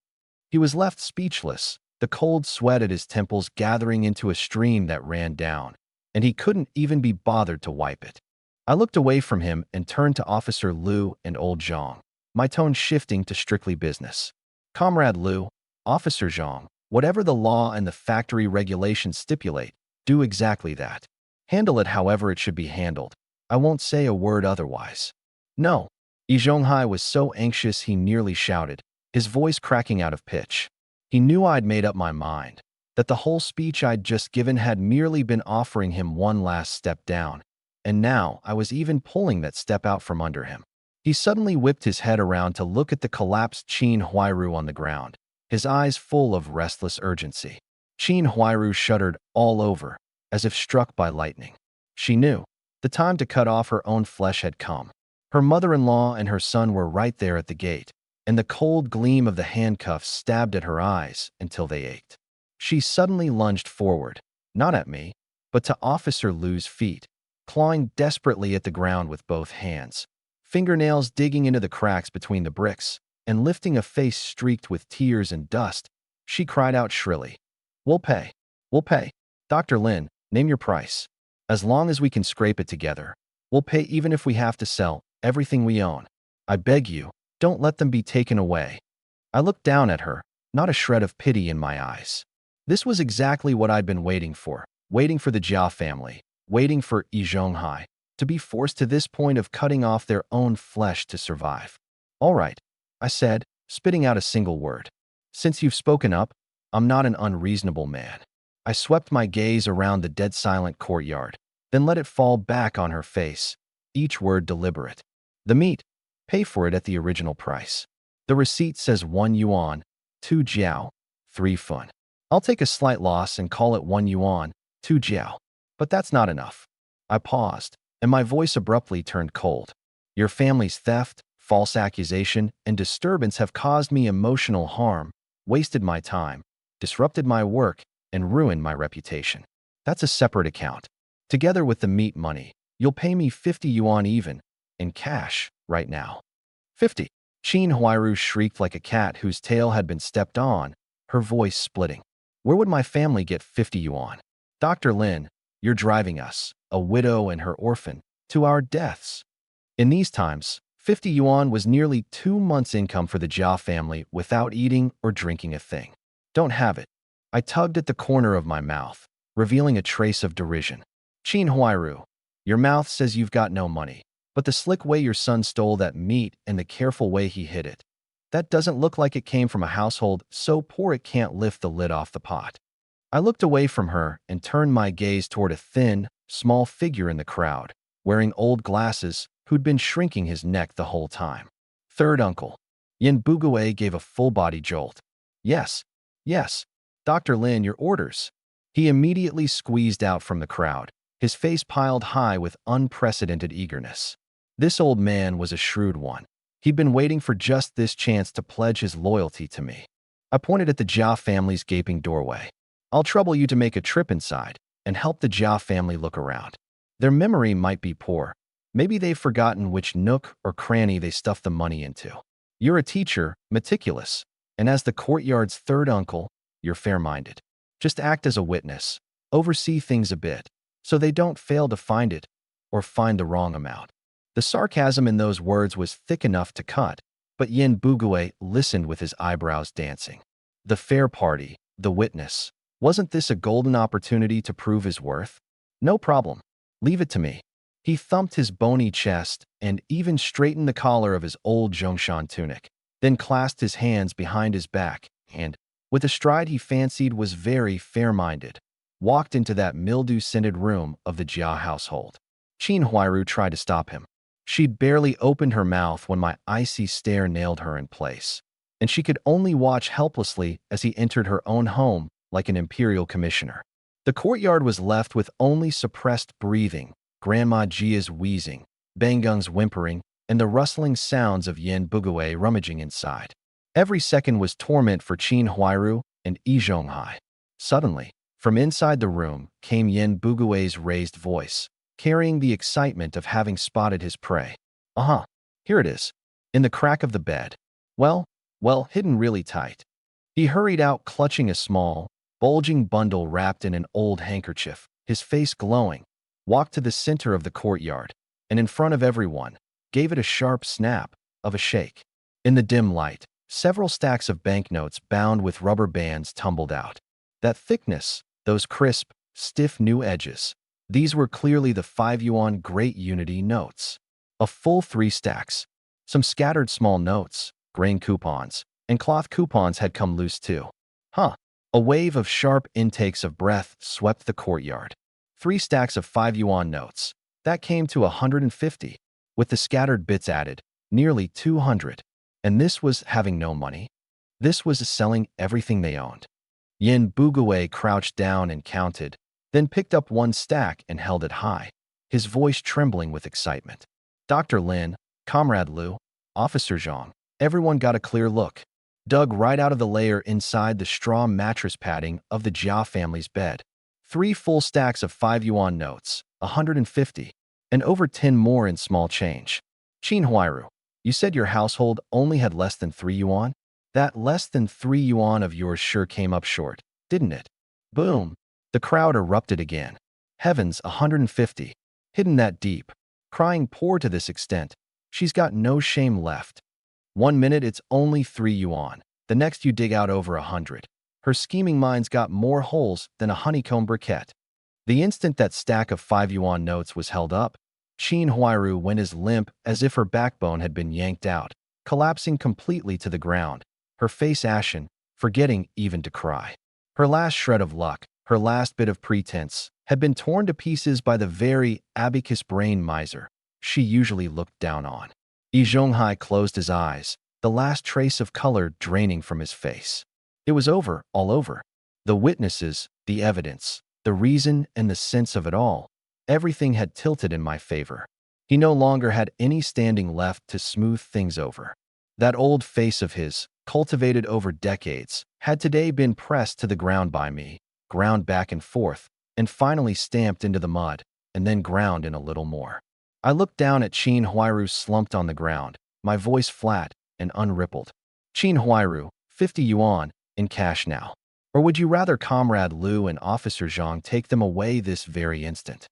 He was left speechless, the cold sweat at his temples gathering into a stream that ran down, and he couldn't even be bothered to wipe it. I looked away from him and turned to Officer Lu and old Zhang, my tone shifting to strictly business. Comrade Lu, Officer Zhang, whatever the law and the factory regulations stipulate, do exactly that. Handle it however it should be handled. I won't say a word otherwise. No. Yi Zhonghai was so anxious he nearly shouted, his voice cracking out of pitch. He knew I'd made up my mind, that the whole speech I'd just given had merely been offering him one last step down, and now I was even pulling that step out from under him. He suddenly whipped his head around to look at the collapsed Chin Huairu on the ground, his eyes full of restless urgency. Chin Huairu shuddered all over, as if struck by lightning. She knew. The time to cut off her own flesh had come. Her mother-in-law and her son were right there at the gate, and the cold gleam of the handcuffs stabbed at her eyes until they ached. She suddenly lunged forward, not at me, but to Officer Lu's feet, clawing desperately at the ground with both hands, fingernails digging into the cracks between the bricks, and lifting a face streaked with tears and dust, she cried out shrilly, "We'll pay. We'll pay. Dr. Lin, name your price. As long as we can scrape it together, we'll pay even if we have to sell everything we own. I beg you, don't let them be taken away." I looked down at her, not a shred of pity in my eyes. This was exactly what I'd been waiting for the Jia family, waiting for Yi Zhonghai to be forced to this point of cutting off their own flesh to survive. "All right," I said, spitting out a single word. "Since you've spoken up, I'm not an unreasonable man." I swept my gaze around the dead-silent courtyard, then let it fall back on her face, each word deliberate. "The meat, pay for it at the original price. The receipt says 1 yuan, 2 jiao, 3 fun. I'll take a slight loss and call it 1 yuan, 2 jiao. But that's not enough." I paused, and my voice abruptly turned cold. "Your family's theft, false accusation, and disturbance have caused me emotional harm, wasted my time, disrupted my work, and ruined my reputation. That's a separate account. Together with the meat money, you'll pay me 50 yuan even, in cash, right now." 50. Qin Huairu shrieked like a cat whose tail had been stepped on, her voice splitting. "Where would my family get 50 yuan? Dr. Lin, you're driving us, a widow and her orphan, to our deaths." In these times, 50 yuan was nearly 2 months' income for the Jia family without eating or drinking a thing. "Don't have it." I tugged at the corner of my mouth, revealing a trace of derision. "Qin Huairu, your mouth says you've got no money, but the slick way your son stole that meat and the careful way he hid it, that doesn't look like it came from a household so poor it can't lift the lid off the pot." I looked away from her and turned my gaze toward a thin, small figure in the crowd, wearing old glasses, who'd been shrinking his neck the whole time. "Third uncle." Yin Bugue gave a full-body jolt. "Yes, yes, Dr. Lin, your orders." He immediately squeezed out from the crowd, his face piled high with unprecedented eagerness. This old man was a shrewd one. He'd been waiting for just this chance to pledge his loyalty to me. I pointed at the Jia family's gaping doorway. "I'll trouble you to make a trip inside and help the Jia family look around. Their memory might be poor. Maybe they've forgotten which nook or cranny they stuffed the money into. You're a teacher, meticulous, and as the courtyard's third uncle, you're fair-minded. Just act as a witness, oversee things a bit, so they don't fail to find it or find the wrong amount." The sarcasm in those words was thick enough to cut, but Yin Bugue listened with his eyebrows dancing. The fair party, the witness. Wasn't this a golden opportunity to prove his worth? "No problem. Leave it to me." He thumped his bony chest and even straightened the collar of his old Zhongshan tunic, then clasped his hands behind his back and, with a stride he fancied was very fair-minded, walked into that mildew-scented room of the Jia household. Qin Huairu tried to stop him. She'd barely opened her mouth when my icy stare nailed her in place, and she could only watch helplessly as he entered her own home like an imperial commissioner. The courtyard was left with only suppressed breathing, Grandma Jia's wheezing, Bangung's whimpering, and the rustling sounds of Yin Bugue rummaging inside. Every second was torment for Qin Huairu and Yi Zhonghai. Suddenly, from inside the room came Yin Bugue's raised voice, carrying the excitement of having spotted his prey. "Uh-huh, here it is, in the crack of the bed. Well, hidden really tight." He hurried out clutching a small, bulging bundle wrapped in an old handkerchief, his face glowing, walked to the center of the courtyard, and in front of everyone, gave it a sharp snap of a shake. In the dim light, several stacks of banknotes bound with rubber bands tumbled out. That thickness, those crisp, stiff new edges, these were clearly the 5 yuan Great Unity notes. A full 3 stacks. Some scattered small notes, grain coupons, and cloth coupons had come loose too. Huh. A wave of sharp intakes of breath swept the courtyard. 3 stacks of 5 yuan notes. That came to 150. With the scattered bits added, nearly 200. And this was having no money. This was selling everything they owned. Yin Bugue crouched down and counted, then picked up 1 stack and held it high, his voice trembling with excitement. Dr. Lin, Comrade Lu, Officer Zhang, everyone got a clear look, dug right out of the layer inside the straw mattress padding of the Jia family's bed. 3 full stacks of 5 yuan notes, 150, and over 10 more in small change. Qin Huairu, you said your household only had less than 3 yuan? That less than 3 yuan of yours sure came up short, didn't it? Boom! The crowd erupted again. Heavens, 150. Hidden that deep. Crying poor to this extent. She's got no shame left. 1 minute it's only 3 yuan. The next you dig out over 100. Her scheming mind's got more holes than a honeycomb briquette. The instant that stack of 5 yuan notes was held up, Qin Huairu went as limp as if her backbone had been yanked out, collapsing completely to the ground, her face ashen, forgetting even to cry. Her last shred of luck, her last bit of pretense, had been torn to pieces by the very abacus-brain miser she usually looked down on. Yi Zhonghai closed his eyes, the last trace of color draining from his face. It was over, all over. The witnesses, the evidence, the reason and the sense of it all, everything had tilted in my favor. He no longer had any standing left to smooth things over. That old face of his, cultivated over decades, had today been pressed to the ground by me, ground back and forth, and finally stamped into the mud, and then ground in a little more. I looked down at Qin Huairu slumped on the ground, my voice flat and unrippled. Qin Huairu, 50 yuan, in cash now. Or would you rather Comrade Liu and Officer Zhang take them away this very instant?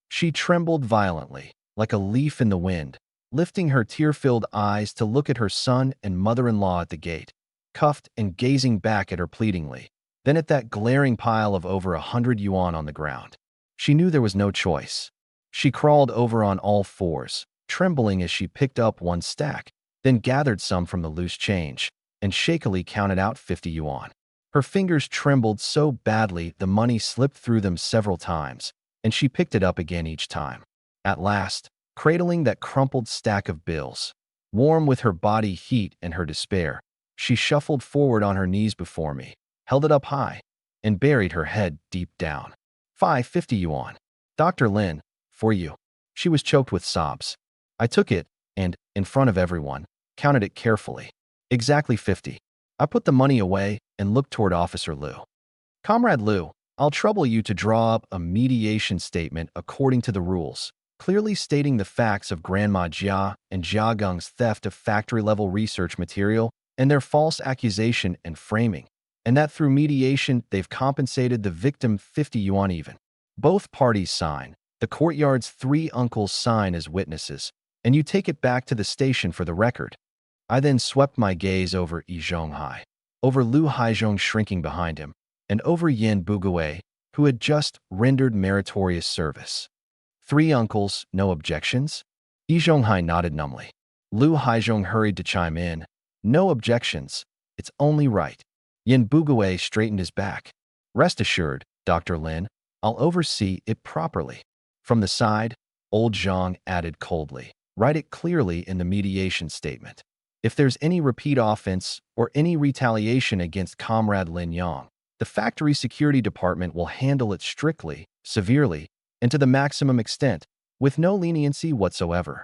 She trembled violently, like a leaf in the wind, lifting her tear-filled eyes to look at her son and mother-in-law at the gate, cuffed and gazing back at her pleadingly, then at that glaring pile of over 100 yuan on the ground. She knew there was no choice. She crawled over on all fours, trembling as she picked up one stack, then gathered some from the loose change, and shakily counted out 50 yuan. Her fingers trembled so badly the money slipped through them several times, and she picked it up again each time. At last, cradling that crumpled stack of bills, warm with her body heat and her despair, she shuffled forward on her knees before me, held it up high, and buried her head deep down. 50 yuan. Dr. Lin, for you. She was choked with sobs. I took it and, in front of everyone, counted it carefully. Exactly 50. I put the money away and looked toward Officer Liu. Comrade Liu, I'll trouble you to draw up a mediation statement according to the rules, clearly stating the facts of Grandma Jia and Jia Geng's theft of factory-level research material and their false accusation and framing, and that through mediation they've compensated the victim 50 yuan even. Both parties sign. The Courtyard's 3 uncles sign as witnesses, and you take it back to the station for the record. I then swept my gaze over Yi Zhonghai, over Lu Haizhong shrinking behind him, and over Yin Bugui, who had just rendered meritorious service. 3 uncles, no objections? Yi Zhonghai nodded numbly. Lu Haizhong hurried to chime in. No objections. It's only right. Yin Bugui straightened his back. Rest assured, Dr. Lin, I'll oversee it properly. From the side, old Zhang added coldly, write it clearly in the mediation statement. If there's any repeat offense or any retaliation against Comrade Lin Yang, the factory security department will handle it strictly, severely, and to the maximum extent, with no leniency whatsoever.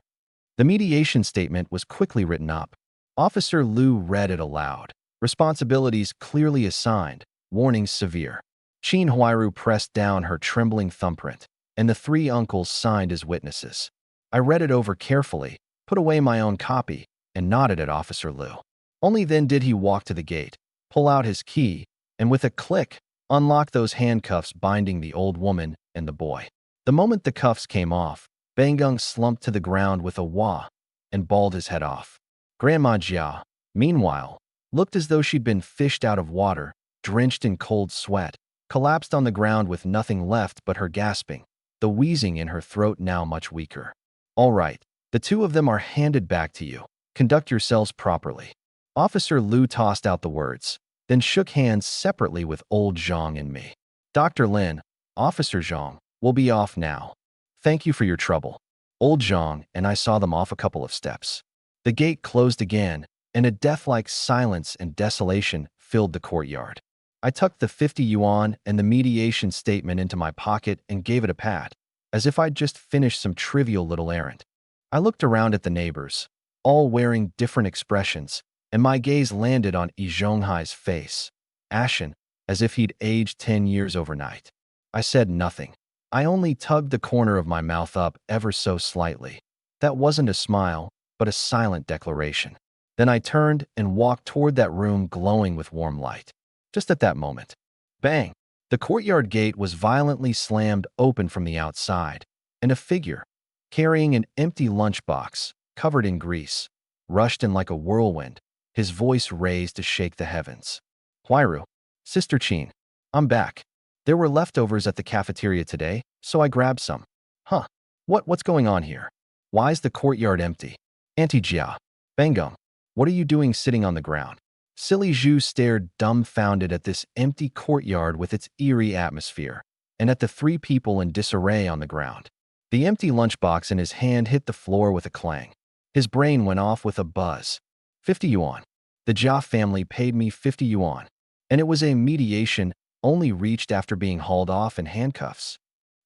The mediation statement was quickly written up. Officer Liu read it aloud. Responsibilities clearly assigned, warnings severe. Qin Huairu pressed down her trembling thumbprint, and the 3 uncles signed as witnesses. I read it over carefully, put away my own copy, and nodded at Officer Liu. Only then did he walk to the gate, pull out his key, and with a click, unlock those handcuffs binding the old woman and the boy. The moment the cuffs came off, Bangung slumped to the ground with a wah and bawled his head off. Grandma Jia, meanwhile, looked as though she'd been fished out of water, drenched in cold sweat, collapsed on the ground with nothing left but her gasping, the wheezing in her throat now much weaker. All right, the 2 of them are handed back to you. Conduct yourselves properly. Officer Liu tossed out the words, then shook hands separately with old Zhang and me. Dr. Lin, Officer Zhang, we'll be off now. Thank you for your trouble. Old Zhang and I saw them off a couple of steps. The gate closed again, and a death-like silence and desolation filled the courtyard. I tucked the 50 yuan and the mediation statement into my pocket and gave it a pat, as if I'd just finished some trivial little errand. I looked around at the neighbors, all wearing different expressions, and my gaze landed on Yi Zhonghai's face, ashen, as if he'd aged 10 years overnight. I said nothing. I only tugged the corner of my mouth up ever so slightly. That wasn't a smile, but a silent declaration. Then I turned and walked toward that room glowing with warm light. Just at that moment, bang! The courtyard gate was violently slammed open from the outside, and a figure, carrying an empty lunchbox, covered in grease, rushed in like a whirlwind, his voice raised to shake the heavens. Huiru, Sister Chin, I'm back. There were leftovers at the cafeteria today, so I grabbed some. Huh, what's going on here? Why is the courtyard empty? Auntie Jia, Bangum, what are you doing sitting on the ground? Silly Zhu stared dumbfounded at this empty courtyard with its eerie atmosphere, and at the three people in disarray on the ground. The empty lunchbox in his hand hit the floor with a clang. His brain went off with a buzz. 50 yuan. The Jia family paid me 50 yuan, and it was a mediation only reached after being hauled off in handcuffs.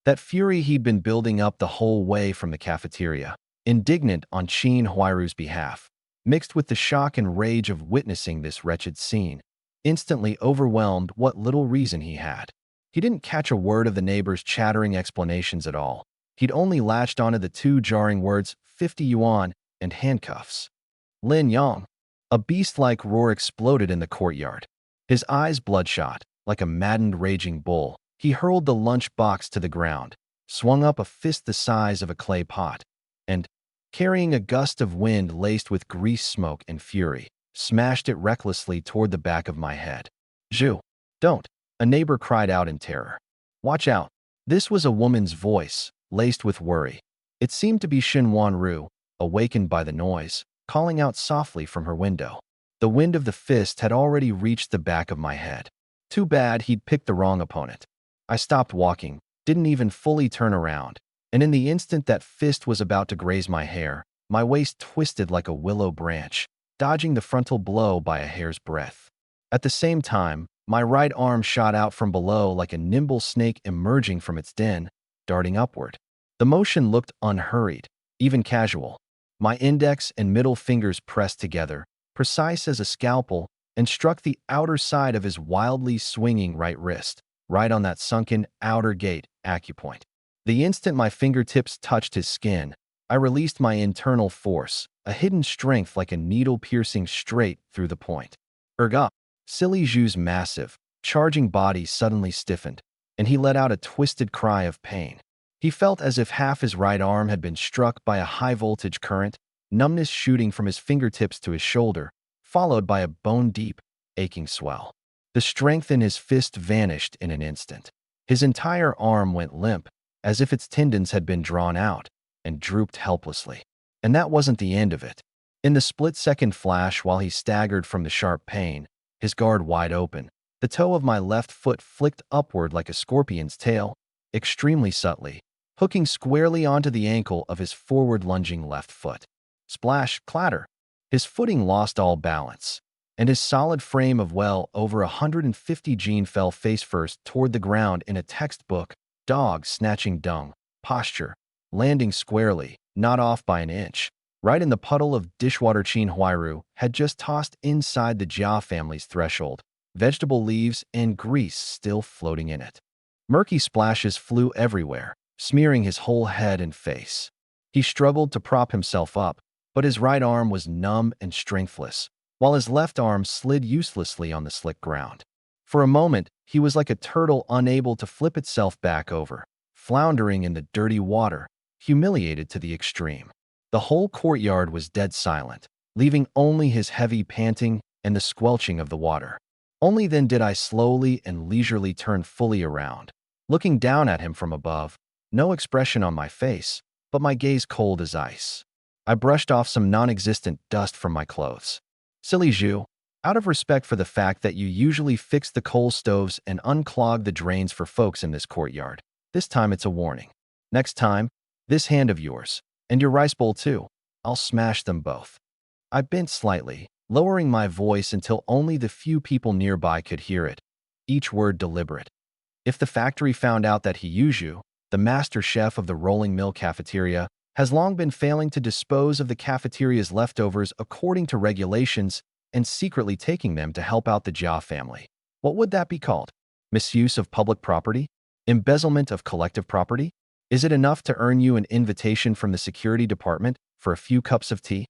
That fury he'd been building up the whole way from the cafeteria, indignant on Qin Huiru's behalf, mixed with the shock and rage of witnessing this wretched scene, instantly overwhelmed what little reason he had. He didn't catch a word of the neighbors' chattering explanations at all. He'd only latched onto the two jarring words 50 yuan and handcuffs. Lin Yang. A beast-like roar exploded in the courtyard. His eyes bloodshot, like a maddened raging bull, he hurled the lunch box to the ground, swung up a fist the size of a clay pot, and, carrying a gust of wind laced with grease smoke and fury, smashed it recklessly toward the back of my head. Zhu, don't, a neighbor cried out in terror. Watch out. This was a woman's voice, laced with worry. It seemed to be Xin Wanru, awakened by the noise, calling out softly from her window. The wind of the fist had already reached the back of my head. Too bad he'd picked the wrong opponent. I stopped walking, didn't even fully turn around, and in the instant that fist was about to graze my hair, my waist twisted like a willow branch, dodging the frontal blow by a hair's breadth. At the same time, my right arm shot out from below like a nimble snake emerging from its den, darting upward. The motion looked unhurried, even casual. My index and middle fingers pressed together, precise as a scalpel, and struck the outer side of his wildly swinging right wrist, right on that sunken outer gate acupoint. The instant my fingertips touched his skin, I released my internal force, a hidden strength like a needle piercing straight through the point. Erga! Silly Zhu's massive, charging body suddenly stiffened, and he let out a twisted cry of pain. He felt as if half his right arm had been struck by a high-voltage current, numbness shooting from his fingertips to his shoulder, followed by a bone-deep, aching swell. The strength in his fist vanished in an instant. His entire arm went limp, as if its tendons had been drawn out, and drooped helplessly. And that wasn't the end of it. In the split-second flash while he staggered from the sharp pain, his guard wide open, the toe of my left foot flicked upward like a scorpion's tail, extremely subtly, hooking squarely onto the ankle of his forward-lunging left foot. Splash, clatter. His footing lost all balance, and his solid frame of well over 150 gene fell face-first toward the ground in a textbook, dog-snatching dung, posture, landing squarely, not off by an inch, right in the puddle of dishwater Qin Huiru had just tossed inside the Jia family's threshold, vegetable leaves and grease still floating in it. Murky splashes flew everywhere, smearing his whole head and face. He struggled to prop himself up, but his right arm was numb and strengthless, while his left arm slid uselessly on the slick ground. For a moment, he was like a turtle unable to flip itself back over, floundering in the dirty water, humiliated to the extreme. The whole courtyard was dead silent, leaving only his heavy panting and the squelching of the water. Only then did I slowly and leisurely turn fully around, looking down at him from above, no expression on my face, but my gaze cold as ice. I brushed off some non-existent dust from my clothes. Silly Zhu, out of respect for the fact that you usually fix the coal stoves and unclog the drains for folks in this courtyard, this time it's a warning. Next time, this hand of yours, and your rice bowl too, I'll smash them both. I bent slightly, lowering my voice until only the few people nearby could hear it, each word deliberate. If the factory found out that Hiyuju, the master chef of the rolling mill cafeteria, has long been failing to dispose of the cafeteria's leftovers according to regulations and secretly taking them to help out the Jia family, what would that be called? Misuse of public property? Embezzlement of collective property? Is it enough to earn you an invitation from the security department for a few cups of tea?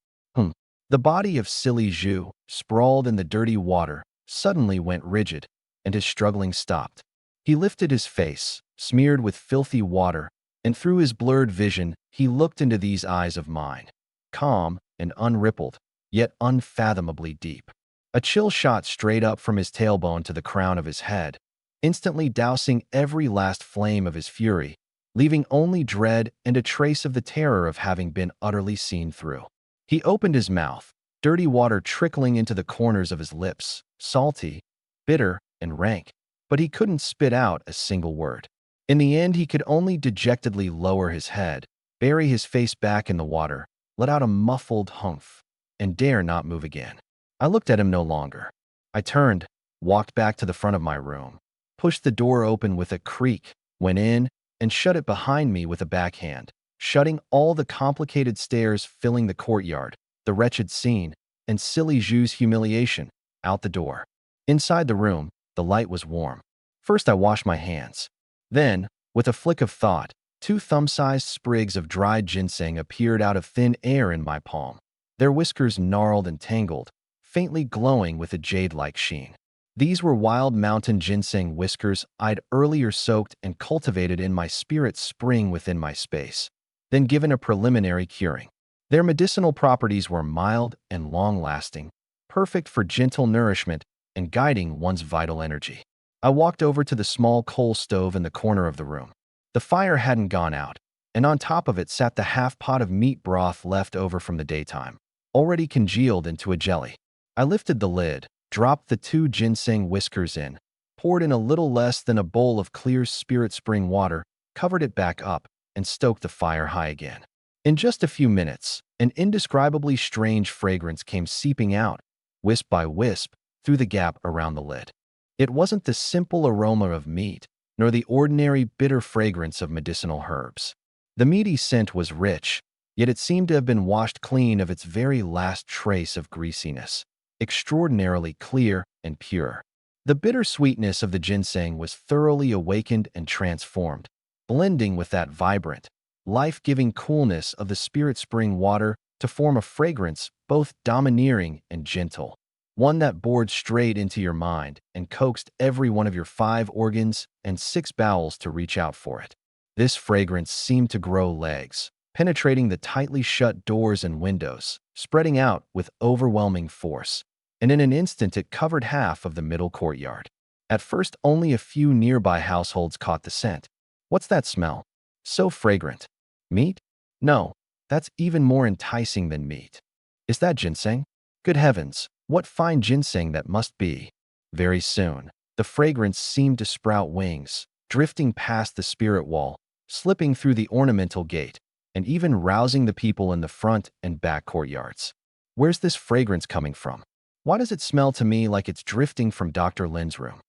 The body of silly Zhu, sprawled in the dirty water, suddenly went rigid, and his struggling stopped. He lifted his face, smeared with filthy water, and through his blurred vision, he looked into these eyes of mine, calm and unrippled, yet unfathomably deep. A chill shot straight up from his tailbone to the crown of his head, instantly dousing every last flame of his fury, leaving only dread and a trace of the terror of having been utterly seen through. He opened his mouth, dirty water trickling into the corners of his lips, salty, bitter, and rank, but he couldn't spit out a single word. In the end, he could only dejectedly lower his head, bury his face back in the water, let out a muffled humph, and dare not move again. I looked at him no longer. I turned, walked back to the front of my room, pushed the door open with a creak, went in, and shut it behind me with a backhand, shutting all the complicated stares filling the courtyard, the wretched scene, and silly Zhu's humiliation, out the door. Inside the room, the light was warm. First I washed my hands. Then, with a flick of thought, 2 thumb-sized sprigs of dried ginseng appeared out of thin air in my palm, their whiskers gnarled and tangled, faintly glowing with a jade-like sheen. These were wild mountain ginseng whiskers I'd earlier soaked and cultivated in my spirit spring within my space, then given a preliminary curing. Their medicinal properties were mild and long-lasting, perfect for gentle nourishment and guiding one's vital energy. I walked over to the small coal stove in the corner of the room. The fire hadn't gone out, and on top of it sat the half-pot of meat broth left over from the daytime, already congealed into a jelly. I lifted the lid, dropped the 2 ginseng whiskers in, poured in a little less than a bowl of clear spirit spring water, covered it back up, and stoked the fire high again. In just a few minutes, an indescribably strange fragrance came seeping out, wisp by wisp, through the gap around the lid. It wasn't the simple aroma of meat, nor the ordinary bitter fragrance of medicinal herbs. The meaty scent was rich, yet it seemed to have been washed clean of its very last trace of greasiness, extraordinarily clear and pure. The bitter sweetness of the ginseng was thoroughly awakened and transformed, blending with that vibrant, life-giving coolness of the spirit spring water to form a fragrance both domineering and gentle, one that bored straight into your mind and coaxed every one of your 5 organs and 6 bowels to reach out for it. This fragrance seemed to grow legs, penetrating the tightly shut doors and windows, spreading out with overwhelming force, and in an instant it covered half of the middle courtyard. At first, only a few nearby households caught the scent. What's that smell? So fragrant. Meat? No, that's even more enticing than meat. Is that ginseng? Good heavens, what fine ginseng that must be. Very soon, the fragrance seemed to sprout wings, drifting past the spirit wall, slipping through the ornamental gate, and even rousing the people in the front and back courtyards. Where's this fragrance coming from? Why does it smell to me like it's drifting from Dr. Lin's room?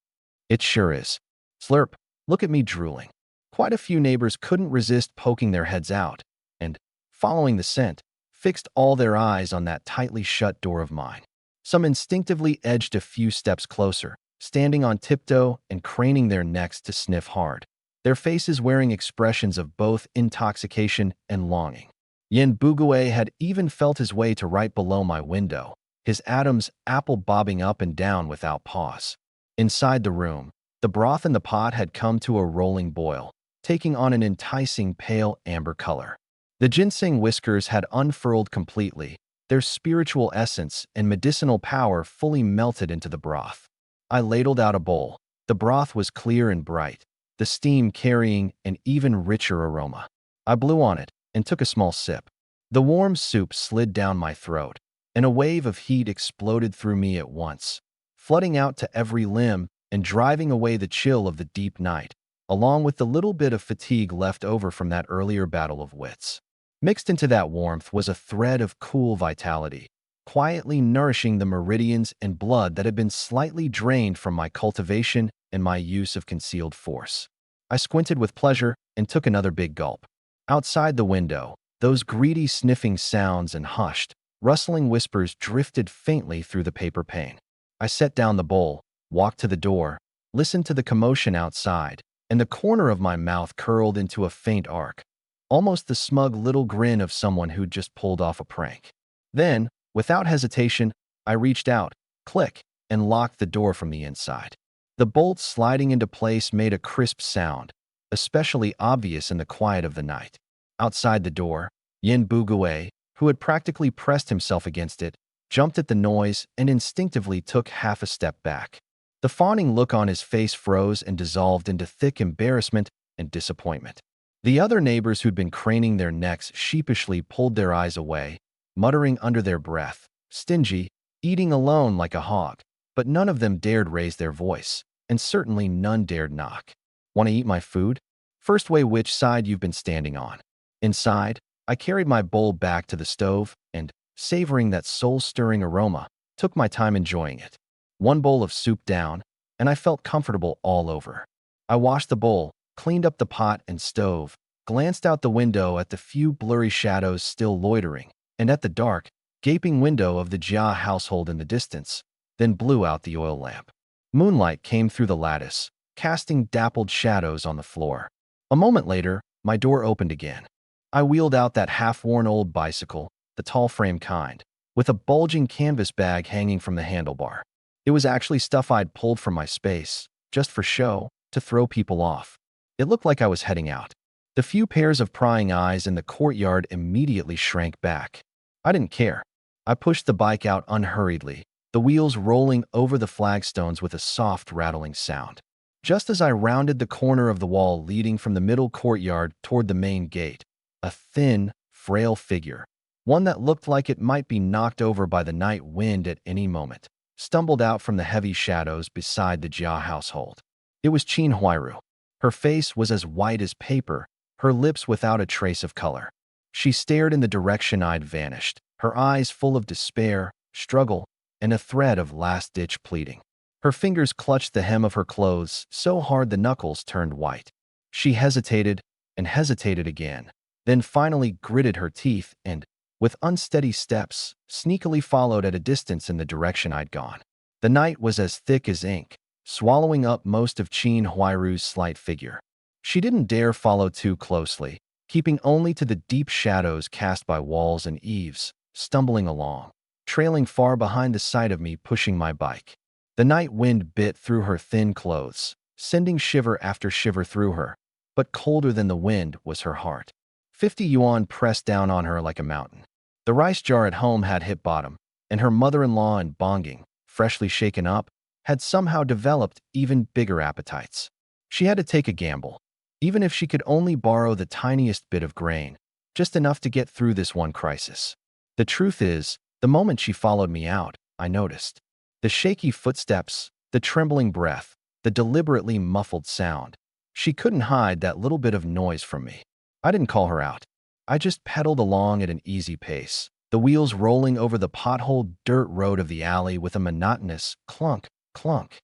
It sure is. Slurp, look at me drooling. Quite a few neighbors couldn't resist poking their heads out, and, following the scent, fixed all their eyes on that tightly shut door of mine. Some instinctively edged a few steps closer, standing on tiptoe and craning their necks to sniff hard, their faces wearing expressions of both intoxication and longing. Yin Bugue had even felt his way to right below my window, his Adam's apple bobbing up and down without pause. Inside the room, the broth in the pot had come to a rolling boil, taking on an enticing pale amber color. The ginseng whiskers had unfurled completely, their spiritual essence and medicinal power fully melted into the broth. I ladled out a bowl. The broth was clear and bright, the steam carrying an even richer aroma. I blew on it and took a small sip. The warm soup slid down my throat, and a wave of heat exploded through me at once, flooding out to every limb and driving away the chill of the deep night, along with the little bit of fatigue left over from that earlier battle of wits. Mixed into that warmth was a thread of cool vitality, quietly nourishing the meridians and blood that had been slightly drained from my cultivation and my use of concealed force. I squinted with pleasure and took another big gulp. Outside the window, those greedy sniffing sounds and hushed, rustling whispers drifted faintly through the paper pane. I set down the bowl, walked to the door, listened to the commotion outside, and the corner of my mouth curled into a faint arc, almost the smug little grin of someone who'd just pulled off a prank. Then, without hesitation, I reached out, click, and locked the door from the inside. The bolt sliding into place made a crisp sound, especially obvious in the quiet of the night. Outside the door, Yin Bugue, who had practically pressed himself against it, jumped at the noise and instinctively took half a step back. The fawning look on his face froze and dissolved into thick embarrassment and disappointment. The other neighbors who'd been craning their necks sheepishly pulled their eyes away, muttering under their breath, "Stingy, eating alone like a hog." But none of them dared raise their voice, and certainly none dared knock. "Want to eat my food? First weigh which side you've been standing on." Inside, I carried my bowl back to the stove and, savoring that soul-stirring aroma, took my time enjoying it. One bowl of soup down, and I felt comfortable all over. I washed the bowl, cleaned up the pot and stove, glanced out the window at the few blurry shadows still loitering, and at the dark, gaping window of the Jia household in the distance, then blew out the oil lamp. Moonlight came through the lattice, casting dappled shadows on the floor. A moment later, my door opened again. I wheeled out that half-worn old bicycle, the tall frame kind, with a bulging canvas bag hanging from the handlebar. It was actually stuff I'd pulled from my space, just for show, to throw people off. It looked like I was heading out. The few pairs of prying eyes in the courtyard immediately shrank back. I didn't care. I pushed the bike out unhurriedly, the wheels rolling over the flagstones with a soft rattling sound. Just as I rounded the corner of the wall leading from the middle courtyard toward the main gate, a thin, frail figure, one that looked like it might be knocked over by the night wind at any moment, stumbled out from the heavy shadows beside the Jia household. It was Qin Huairu. Her face was as white as paper, her lips without a trace of color. She stared in the direction I'd vanished, her eyes full of despair, struggle, and a thread of last-ditch pleading. Her fingers clutched the hem of her clothes so hard the knuckles turned white. She hesitated and hesitated again, then finally gritted her teeth and, with unsteady steps, sneakily followed at a distance in the direction I'd gone. The night was as thick as ink, swallowing up most of Qin Huairu's slight figure. She didn't dare follow too closely, keeping only to the deep shadows cast by walls and eaves, stumbling along, trailing far behind the sight of me pushing my bike. The night wind bit through her thin clothes, sending shiver after shiver through her, but colder than the wind was her heart. 50 yuan pressed down on her like a mountain. The rice jar at home had hit bottom, and her mother-in-law in Bonging, freshly shaken up, had somehow developed even bigger appetites. She had to take a gamble, even if she could only borrow the tiniest bit of grain, just enough to get through this one crisis. The truth is, the moment she followed me out, I noticed. The shaky footsteps, the trembling breath, the deliberately muffled sound. She couldn't hide that little bit of noise from me. I didn't call her out. I just pedaled along at an easy pace, the wheels rolling over the potholed dirt road of the alley with a monotonous clunk, clunk.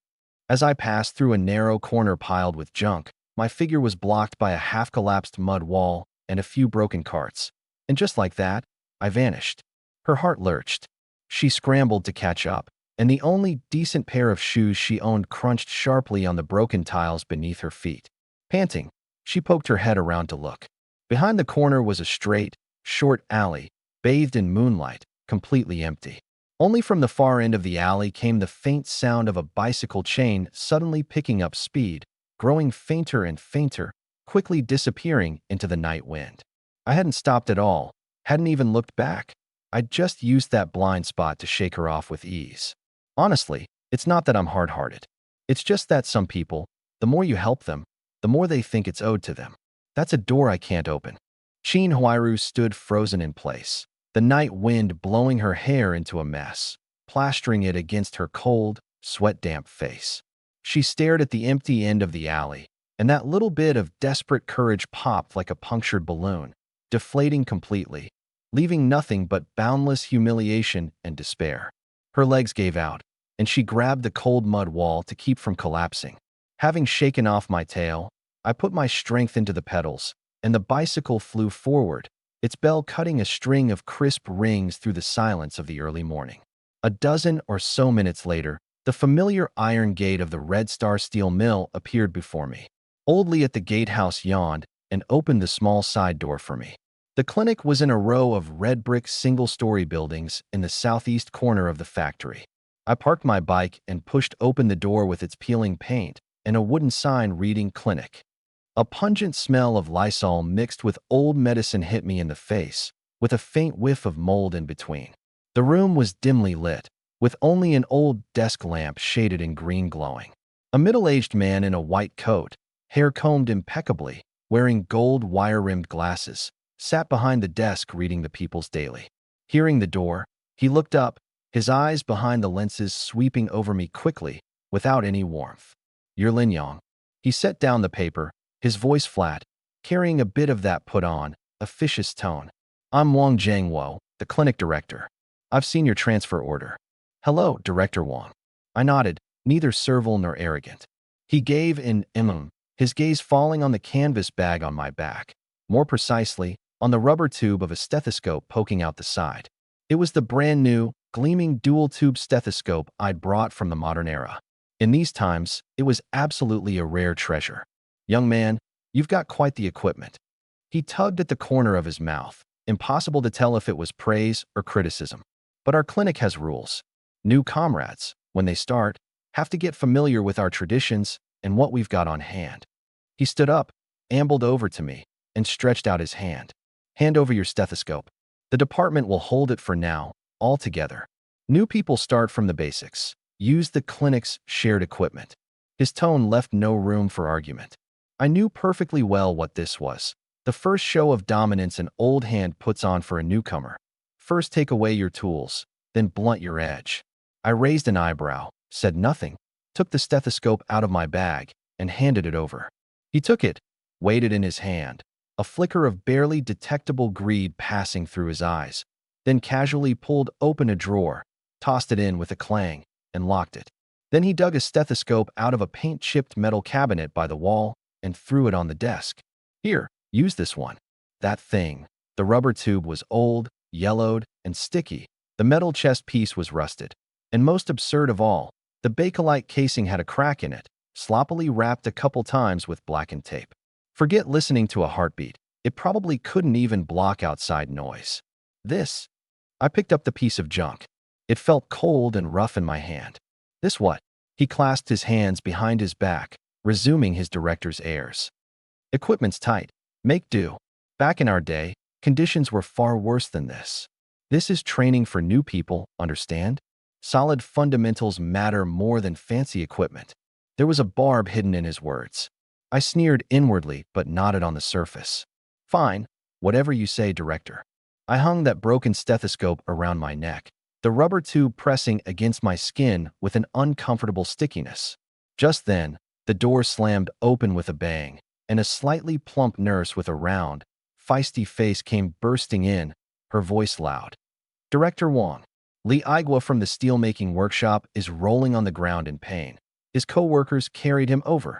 As I passed through a narrow corner piled with junk, my figure was blocked by a half-collapsed mud wall and a few broken carts. And just like that, I vanished. Her heart lurched. She scrambled to catch up, and the only decent pair of shoes she owned crunched sharply on the broken tiles beneath her feet. Panting, she poked her head around to look. Behind the corner was a straight, short alley, bathed in moonlight, completely empty. Only from the far end of the alley came the faint sound of a bicycle chain suddenly picking up speed, growing fainter and fainter, quickly disappearing into the night wind. I hadn't stopped at all, hadn't even looked back. I'd just used that blind spot to shake her off with ease. Honestly, it's not that I'm hard-hearted. It's just that some people, the more you help them, the more they think it's owed to them. That's a door I can't open. Qin Huairu stood frozen in place, the night wind blowing her hair into a mess, plastering it against her cold, sweat-damp face. She stared at the empty end of the alley, and that little bit of desperate courage popped like a punctured balloon, deflating completely, leaving nothing but boundless humiliation and despair. Her legs gave out, and she grabbed the cold mud wall to keep from collapsing. Having shaken off my tail, I put my strength into the pedals, and the bicycle flew forward, its bell cutting a string of crisp rings through the silence of the early morning. A dozen or so minutes later, the familiar iron gate of the Red Star steel mill appeared before me. Old Lee at the gatehouse yawned and opened the small side door for me. The clinic was in a row of red brick single-story buildings in the southeast corner of the factory. I parked my bike and pushed open the door with its peeling paint and a wooden sign reading clinic. A pungent smell of Lysol mixed with old medicine hit me in the face, with a faint whiff of mold in between. The room was dimly lit, with only an old desk lamp shaded in green glowing. A middle-aged man in a white coat, hair combed impeccably, wearing gold wire-rimmed glasses, sat behind the desk reading the People's Daily. Hearing the door, he looked up, his eyes behind the lenses sweeping over me quickly, without any warmth. "You're Lin Yang." He set down the paper, his voice flat, carrying a bit of that put-on, officious tone. "I'm Wang Jiangwo, the clinic director. I've seen your transfer order." "Hello, Director Wang." I nodded, neither servile nor arrogant. He gave an his gaze falling on the canvas bag on my back, more precisely, on the rubber tube of a stethoscope poking out the side. It was the brand-new, gleaming dual-tube stethoscope I'd brought from the modern era. In these times, it was absolutely a rare treasure. "Young man, you've got quite the equipment." He tugged at the corner of his mouth, impossible to tell if it was praise or criticism. "But our clinic has rules. New comrades, when they start, have to get familiar with our traditions and what we've got on hand." He stood up, ambled over to me, and stretched out his hand. "Hand over your stethoscope. The department will hold it for now, all together. New people start from the basics. Use the clinic's shared equipment." His tone left no room for argument. I knew perfectly well what this was. The first show of dominance an old hand puts on for a newcomer. First take away your tools, then blunt your edge. I raised an eyebrow, said nothing, took the stethoscope out of my bag, and handed it over. He took it, weighed it in his hand, a flicker of barely detectable greed passing through his eyes, then casually pulled open a drawer, tossed it in with a clang, and locked it. Then he dug a stethoscope out of a paint-chipped metal cabinet by the wall and threw it on the desk. "Here, use this one." That thing. The rubber tube was old, yellowed, and sticky. The metal chest piece was rusted. And most absurd of all, the bakelite casing had a crack in it, sloppily wrapped a couple times with blackened tape. Forget listening to a heartbeat. It probably couldn't even block outside noise. This. I picked up the piece of junk. It felt cold and rough in my hand. "This what?" He clasped his hands behind his back, resuming his director's airs. "Equipment's tight. Make do. Back in our day, conditions were far worse than this. This is training for new people, understand? Solid fundamentals matter more than fancy equipment." There was a barb hidden in his words. I sneered inwardly but nodded on the surface. "Fine, whatever you say, Director." I hung that broken stethoscope around my neck, the rubber tube pressing against my skin with an uncomfortable stickiness. Just then, the door slammed open with a bang, and a slightly plump nurse with a round, feisty face came bursting in, her voice loud. "Director Wang, Lee Igwa from the steelmaking workshop is rolling on the ground in pain." His co-workers carried him over.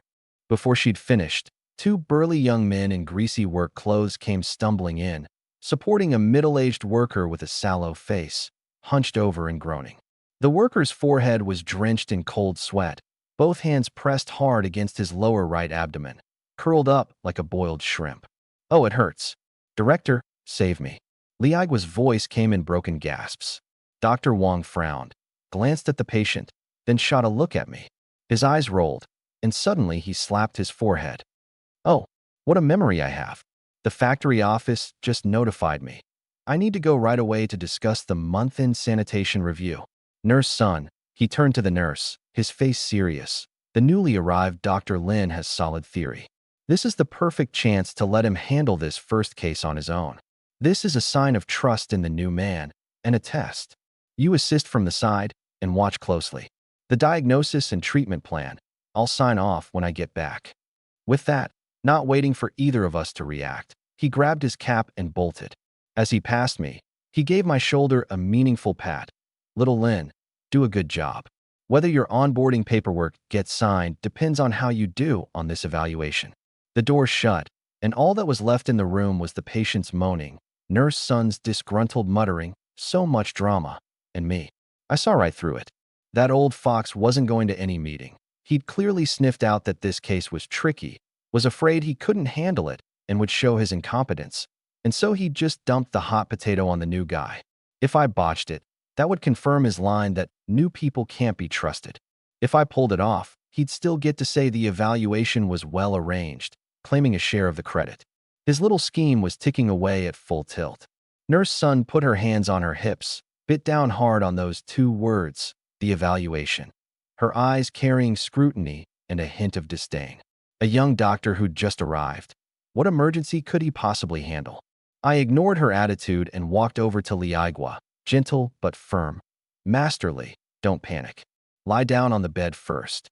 Before she'd finished, two burly young men in greasy work clothes came stumbling in, supporting a middle-aged worker with a sallow face, hunched over and groaning. The worker's forehead was drenched in cold sweat, both hands pressed hard against his lower right abdomen, curled up like a boiled shrimp. "Oh, it hurts. Director, save me." Lee Igwa's voice came in broken gasps. Dr. Wang frowned, glanced at the patient, then shot a look at me. His eyes rolled, and suddenly he slapped his forehead. "Oh, what a memory I have. The factory office just notified me. I need to go right away to discuss the month-end sanitation review." "Nurse Sun," he turned to the nurse, his face serious. "The newly arrived Dr. Lin has solid theory. This is the perfect chance to let him handle this first case on his own. This is a sign of trust in the new man, and a test. You assist from the side and watch closely. The diagnosis and treatment plan, I'll sign off when I get back." With that, not waiting for either of us to react, he grabbed his cap and bolted. As he passed me, he gave my shoulder a meaningful pat. "Little Lin, do a good job. Whether your onboarding paperwork gets signed depends on how you do on this evaluation." The door shut, and all that was left in the room was the patient's moaning, Nurse Sun's disgruntled muttering, "So much drama," and me. I saw right through it. That old fox wasn't going to any meeting. He'd clearly sniffed out that this case was tricky, was afraid he couldn't handle it and would show his incompetence, and so he just dumped the hot potato on the new guy. If I botched it, that would confirm his line that new people can't be trusted. If I pulled it off, he'd still get to say the evaluation was well arranged, claiming a share of the credit. His little scheme was ticking away at full tilt. Nurse Sun put her hands on her hips, bit down hard on those two words, the evaluation, her eyes carrying scrutiny and a hint of disdain. A young doctor who'd just arrived. What emergency could he possibly handle? I ignored her attitude and walked over to Liaigua, gentle but firm. Masterly, don't panic. Lie down on the bed first.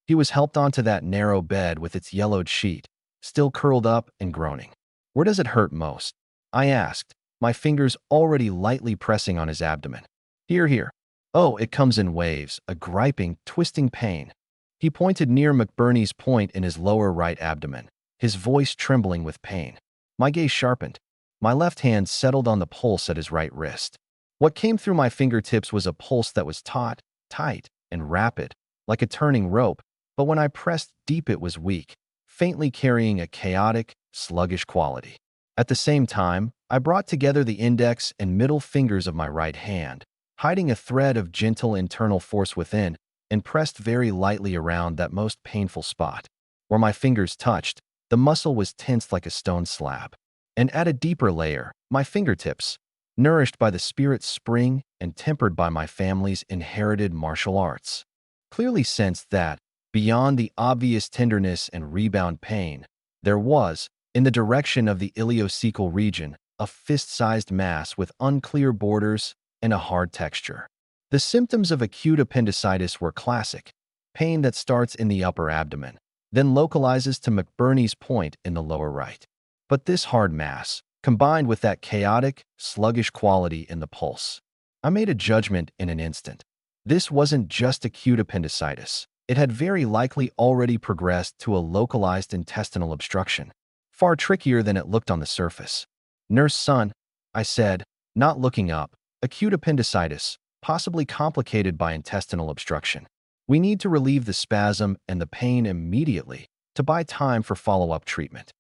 He was helped onto that narrow bed with its yellowed sheet, still curled up and groaning. Where does it hurt most? I asked, my fingers already lightly pressing on his abdomen. Here, here. Oh, it comes in waves, a griping, twisting pain. He pointed near McBurney's point in his lower right abdomen, his voice trembling with pain. My gaze sharpened. My left hand settled on the pulse at his right wrist. What came through my fingertips was a pulse that was taut, tight, and rapid, like a turning rope, but when I pressed deep it was weak, faintly carrying a chaotic, sluggish quality. At the same time, I brought together the index and middle fingers of my right hand, hiding a thread of gentle internal force within, and pressed very lightly around that most painful spot. Where my fingers touched, the muscle was tensed like a stone slab. And at a deeper layer, my fingertips, nourished by the spirit's spring and tempered by my family's inherited martial arts, clearly sensed that, beyond the obvious tenderness and rebound pain, there was, in the direction of the ileocecal region, a fist-sized mass with unclear borders and a hard texture. The symptoms of acute appendicitis were classic: pain that starts in the upper abdomen, then localizes to McBurney's point in the lower right. But this hard mass, combined with that chaotic, sluggish quality in the pulse, I made a judgment in an instant. This wasn't just acute appendicitis. It had very likely already progressed to a localized intestinal obstruction, far trickier than it looked on the surface. Nurse Sun, I said, not looking up, acute appendicitis, possibly complicated by intestinal obstruction. We need to relieve the spasm and the pain immediately to buy time for follow-up treatment.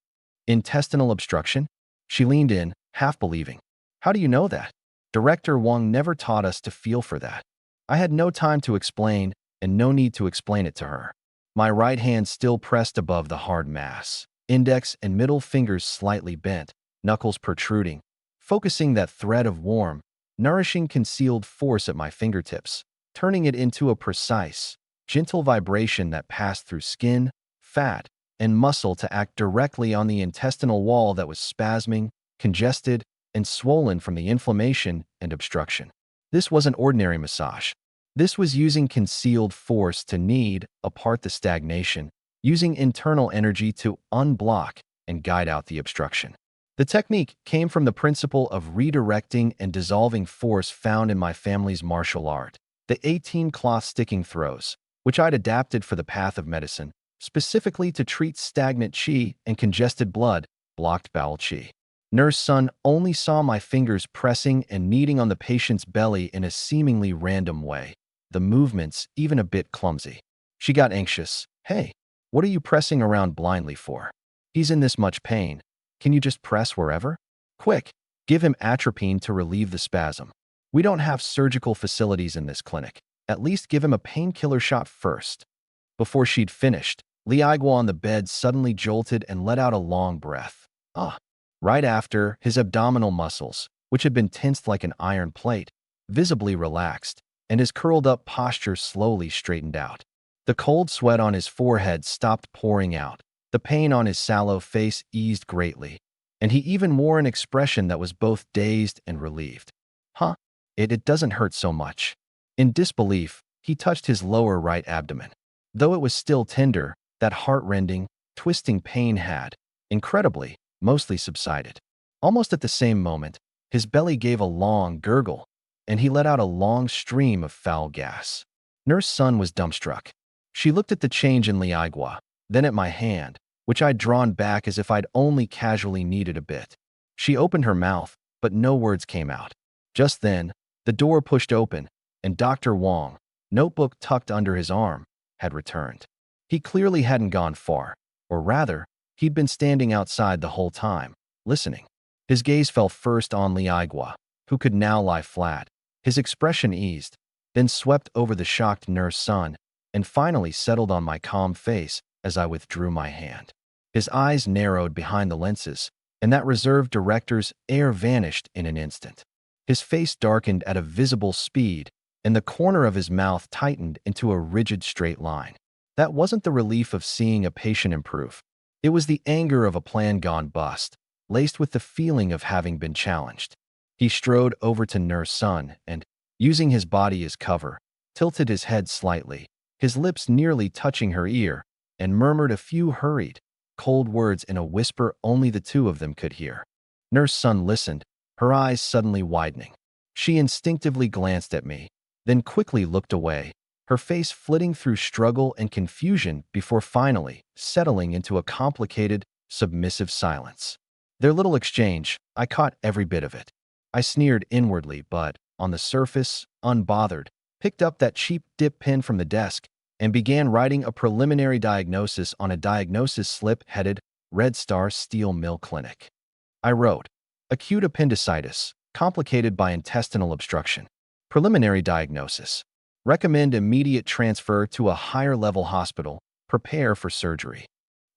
Intestinal obstruction? She leaned in, half believing. How do you know that? Director Wang never taught us to feel for that. I had no time to explain and no need to explain it to her. My right hand still pressed above the hard mass, index and middle fingers slightly bent, knuckles protruding, focusing that thread of warm, nourishing concealed force at my fingertips, turning it into a precise, gentle vibration that passed through skin, fat, and muscle to act directly on the intestinal wall that was spasming, congested, and swollen from the inflammation and obstruction. This wasn't ordinary massage. This was using concealed force to knead apart the stagnation, using internal energy to unblock and guide out the obstruction. The technique came from the principle of redirecting and dissolving force found in my family's martial art, the 18 cloth sticking throws, which I'd adapted for the path of medicine, specifically to treat stagnant qi and congested blood, blocked bowel qi. Nurse Sun only saw my fingers pressing and kneading on the patient's belly in a seemingly random way, the movements even a bit clumsy. She got anxious. Hey, what are you pressing around blindly for? He's in this much pain. Can you just press wherever? Quick, give him atropine to relieve the spasm. We don't have surgical facilities in this clinic. At least give him a painkiller shot first. Before she'd finished, Liaigua on the bed suddenly jolted and let out a long breath. Ah. Right after, his abdominal muscles, which had been tensed like an iron plate, visibly relaxed, and his curled-up posture slowly straightened out. The cold sweat on his forehead stopped pouring out. The pain on his sallow face eased greatly, and he even wore an expression that was both dazed and relieved. Huh? It doesn't hurt so much. In disbelief, he touched his lower right abdomen. Though it was still tender, that heart-rending, twisting pain had, incredibly, mostly subsided. Almost at the same moment, his belly gave a long gurgle, and he let out a long stream of foul gas. Nurse Sun was dumbstruck. She looked at the change in Liaigua, then at my hand, which I'd drawn back as if I'd only casually kneaded a bit. She opened her mouth, but no words came out. Just then, the door pushed open, and Dr. Wang, notebook tucked under his arm, had returned. He clearly hadn't gone far, or rather, He'd been standing outside the whole time, listening. His gaze fell first on Li Aigua, who could now lie flat. His expression eased, then swept over the shocked nurse Sun, and finally settled on my calm face as I withdrew my hand. His eyes narrowed behind the lenses, and that reserved director's air vanished in an instant. His face darkened at a visible speed, and the corner of his mouth tightened into a rigid straight line. That wasn't the relief of seeing a patient improve. It was the anger of a plan gone bust, laced with the feeling of having been challenged. He strode over to Nurse Sun and, using his body as cover, tilted his head slightly, his lips nearly touching her ear, and murmured a few hurried, cold words in a whisper only the two of them could hear. Nurse Sun listened, her eyes suddenly widening. She instinctively glanced at me, then quickly looked away, her face flitting through struggle and confusion before finally settling into a complicated, submissive silence. Their little exchange, I caught every bit of it. I sneered inwardly, but, on the surface, unbothered, picked up that cheap dip pen from the desk and began writing a preliminary diagnosis on a diagnosis slip headed Red Star Steel Mill Clinic. I wrote, acute appendicitis, complicated by intestinal obstruction. Preliminary diagnosis. Recommend immediate transfer to a higher-level hospital. Prepare for surgery.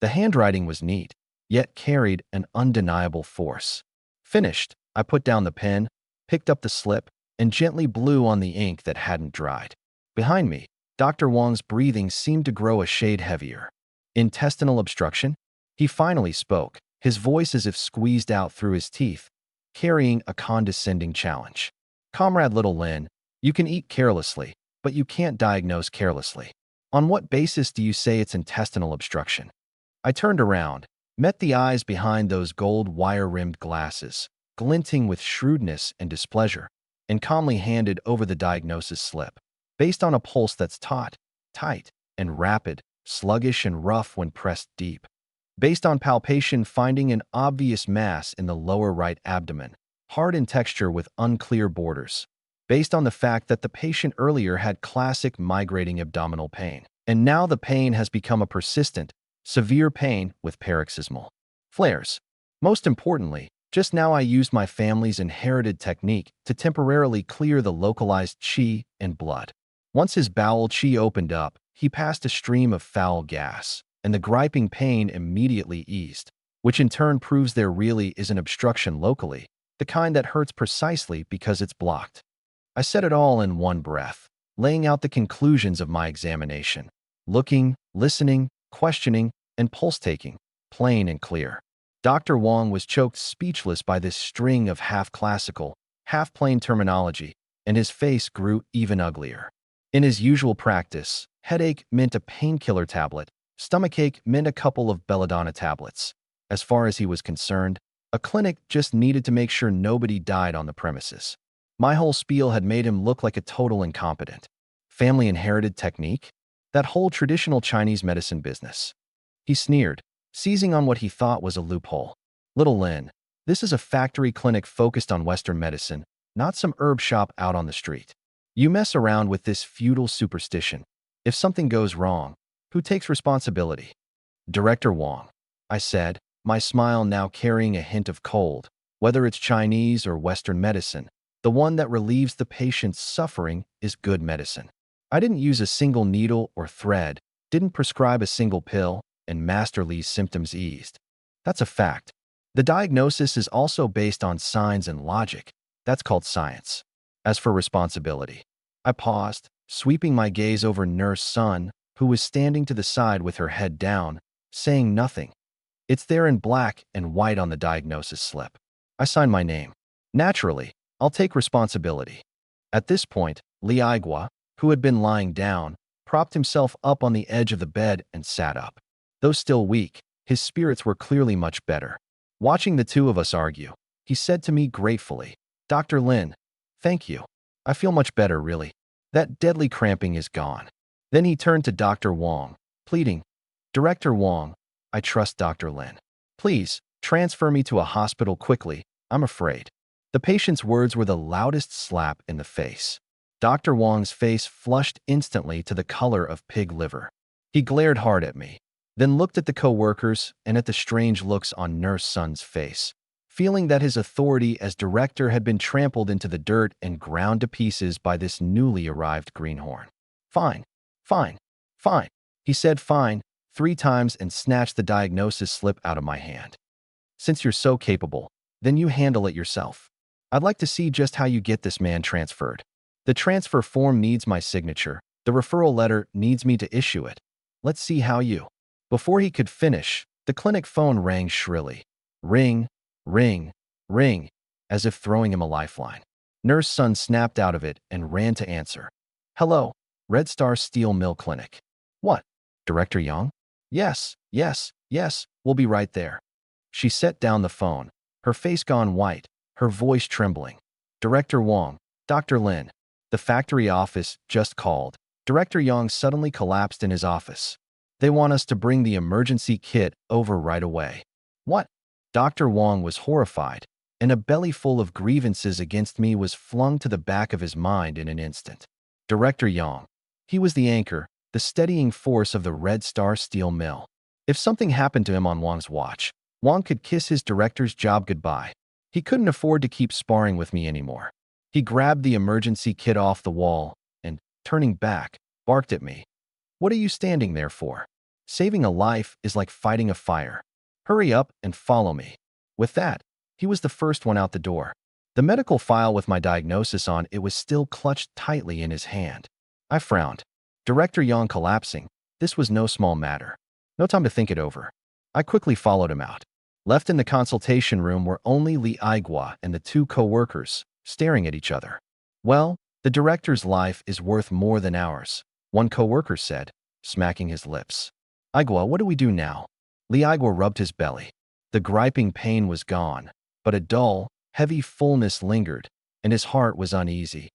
The handwriting was neat, yet carried an undeniable force. Finished, I put down the pen, picked up the slip, and gently blew on the ink that hadn't dried. Behind me, Dr. Wang's breathing seemed to grow a shade heavier. Intestinal obstruction? He finally spoke, his voice as if squeezed out through his teeth, carrying a condescending challenge. Comrade Little Lin, you can eat carelessly, but you can't diagnose carelessly. On what basis do you say it's intestinal obstruction? I turned around, met the eyes behind those gold wire-rimmed glasses, glinting with shrewdness and displeasure, and calmly handed over the diagnosis slip. Based on a pulse that's taut, tight, and rapid, sluggish and rough when pressed deep. Based on palpation finding an obvious mass in the lower right abdomen, hard in texture with unclear borders. Based on the fact that the patient earlier had classic migrating abdominal pain, and now the pain has become a persistent, severe pain with paroxysmal flares. Most importantly, just now I used my family's inherited technique to temporarily clear the localized qi and blood. Once his bowel qi opened up, he passed a stream of foul gas, and the griping pain immediately eased, which in turn proves there really is an obstruction locally, the kind that hurts precisely because it's blocked. I said it all in one breath, laying out the conclusions of my examination. Looking, listening, questioning, and pulse-taking, plain and clear. Dr. Wang was choked speechless by this string of half-classical, half-plain terminology, and his face grew even uglier. In his usual practice, headache meant a painkiller tablet, stomachache meant a couple of belladonna tablets. As far as he was concerned, a clinic just needed to make sure nobody died on the premises. My whole spiel had made him look like a total incompetent. Family inherited technique? That whole traditional Chinese medicine business. He sneered, seizing on what he thought was a loophole. Little Lin, this is a factory clinic focused on Western medicine, not some herb shop out on the street. You mess around with this feudal superstition. If something goes wrong, who takes responsibility? Director Wang, I said, my smile now carrying a hint of cold. Whether it's Chinese or Western medicine, the one that relieves the patient's suffering is good medicine. I didn't use a single needle or thread, didn't prescribe a single pill, and Master Li's symptoms eased. That's a fact. The diagnosis is also based on signs and logic. That's called science. As for responsibility, I paused, sweeping my gaze over Nurse Sun, who was standing to the side with her head down, saying nothing. It's there in black and white on the diagnosis slip. I signed my name. Naturally, I'll take responsibility. At this point, Li Aigua, who had been lying down, propped himself up on the edge of the bed and sat up. Though still weak, his spirits were clearly much better. Watching the two of us argue, he said to me gratefully, Dr. Lin, thank you. I feel much better, really. That deadly cramping is gone. Then he turned to Dr. Wang, pleading, Director Wang, I trust Dr. Lin. Please, transfer me to a hospital quickly, I'm afraid. The patient's words were the loudest slap in the face. Dr. Wang's face flushed instantly to the color of pig liver. He glared hard at me, then looked at the co-workers and at the strange looks on Nurse Sun's face, feeling that his authority as director had been trampled into the dirt and ground to pieces by this newly arrived greenhorn. Fine, fine, fine, he said fine 3 times and snatched the diagnosis slip out of my hand. Since you're so capable, then you handle it yourself. I'd like to see just how you get this man transferred. The transfer form needs my signature. The referral letter needs me to issue it. Let's see how you. Before he could finish, the clinic phone rang shrilly. Ring, ring, ring, as if throwing him a lifeline. Nurse Sun snapped out of it and ran to answer. Hello, Red Star Steel Mill Clinic. What? Director Yang? Yes, yes, yes, we'll be right there. She set down the phone, her face gone white, her voice trembling. Director Wang, Dr. Lin. The factory office just called. Director Yang suddenly collapsed in his office. They want us to bring the emergency kit over right away. What? Dr. Wang was horrified, and a belly full of grievances against me was flung to the back of his mind in an instant. Director Yang. He was the anchor, the steadying force of the Red Star Steel Mill. If something happened to him on Wang's watch, Wang could kiss his director's job goodbye. He couldn't afford to keep sparring with me anymore. He grabbed the emergency kit off the wall and, turning back, barked at me. What are you standing there for? Saving a life is like fighting a fire. Hurry up and follow me. With that, he was the first one out the door. The medical file with my diagnosis on it was still clutched tightly in his hand. I frowned. Director Yang collapsing. This was no small matter. No time to think it over. I quickly followed him out. Left in the consultation room were only Li Aigua and the 2 co-workers, staring at each other. Well, the director's life is worth more than ours, one co-worker said, smacking his lips. Aigua, what do we do now? Li Aigua rubbed his belly. The griping pain was gone, but a dull, heavy fullness lingered, and his heart was uneasy.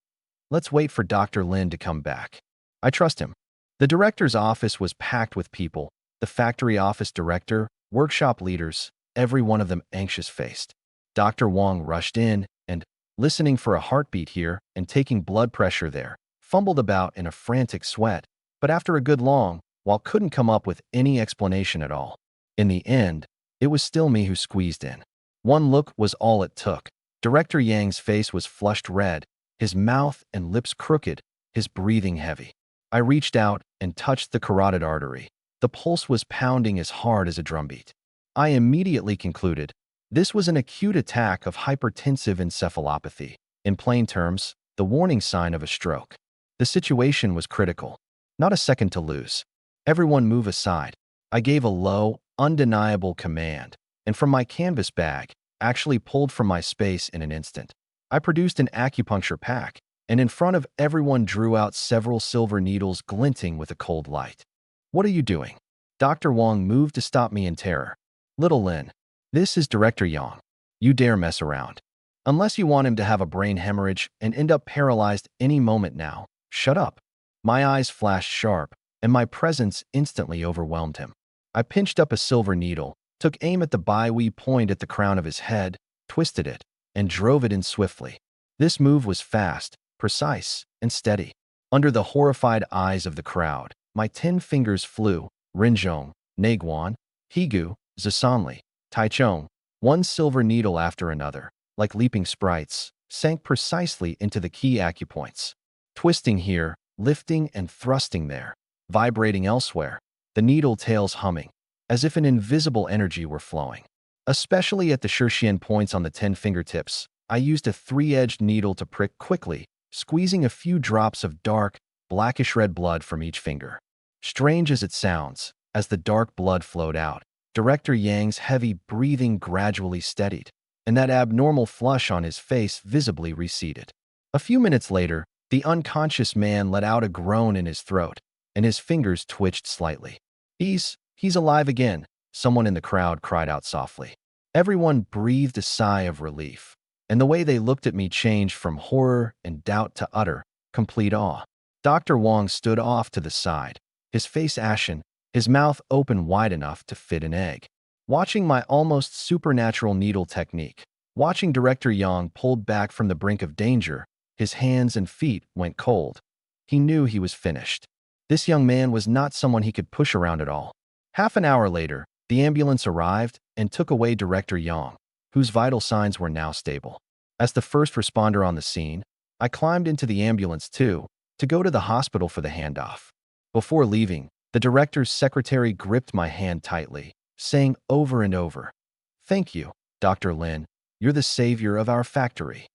Let's wait for Dr. Lin to come back. I trust him. The director's office was packed with people, the factory office director, workshop leaders, every one of them anxious-faced. Dr. Wang rushed in and, listening for a heartbeat here and taking blood pressure there, fumbled about in a frantic sweat, but after a good long while couldn't come up with any explanation at all. In the end, it was still me who squeezed in. One look was all it took. Director Yang's face was flushed red, his mouth and lips crooked, his breathing heavy. I reached out and touched the carotid artery. The pulse was pounding as hard as a drumbeat. I immediately concluded this was an acute attack of hypertensive encephalopathy. In plain terms, the warning sign of a stroke. The situation was critical. Not a second to lose. Everyone move aside. I gave a low, undeniable command, and from my canvas bag, actually pulled from my space in an instant, I produced an acupuncture pack, and in front of everyone drew out several silver needles glinting with a cold light. What are you doing? Dr. Wang moved to stop me in terror. Little Lin, this is Director Yang. You dare mess around. Unless you want him to have a brain hemorrhage and end up paralyzed any moment now, shut up. My eyes flashed sharp, and my presence instantly overwhelmed him. I pinched up a silver needle, took aim at the bi-wee point at the crown of his head, twisted it, and drove it in swiftly. This move was fast, precise, and steady. Under the horrified eyes of the crowd, my 10 fingers flew, Rinzhong, Naguan, Higu, Zasanli, Taichong, one silver needle after another, like leaping sprites, sank precisely into the key acupoints. Twisting here, lifting and thrusting there, vibrating elsewhere, the needle tails humming, as if an invisible energy were flowing. Especially at the Shirshian points on the 10 fingertips, I used a 3-edged needle to prick quickly, squeezing a few drops of dark, blackish-red blood from each finger. Strange as it sounds, as the dark blood flowed out, Director Yang's heavy breathing gradually steadied, and that abnormal flush on his face visibly receded. A few minutes later, the unconscious man let out a groan in his throat, and his fingers twitched slightly. He's alive again, someone in the crowd cried out softly. Everyone breathed a sigh of relief, and the way they looked at me changed from horror and doubt to utter, complete awe. Dr. Wang stood off to the side, his face ashen, his mouth open wide enough to fit an egg. Watching my almost supernatural needle technique, watching Director Yang pulled back from the brink of danger, his hands and feet went cold. He knew he was finished. This young man was not someone he could push around at all. Half an hour later, the ambulance arrived and took away Director Yang, whose vital signs were now stable. As the first responder on the scene, I climbed into the ambulance too, to go to the hospital for the handoff. Before leaving, the director's secretary gripped my hand tightly, saying over and over, "Thank you, Dr. Lin. You're the savior of our factory."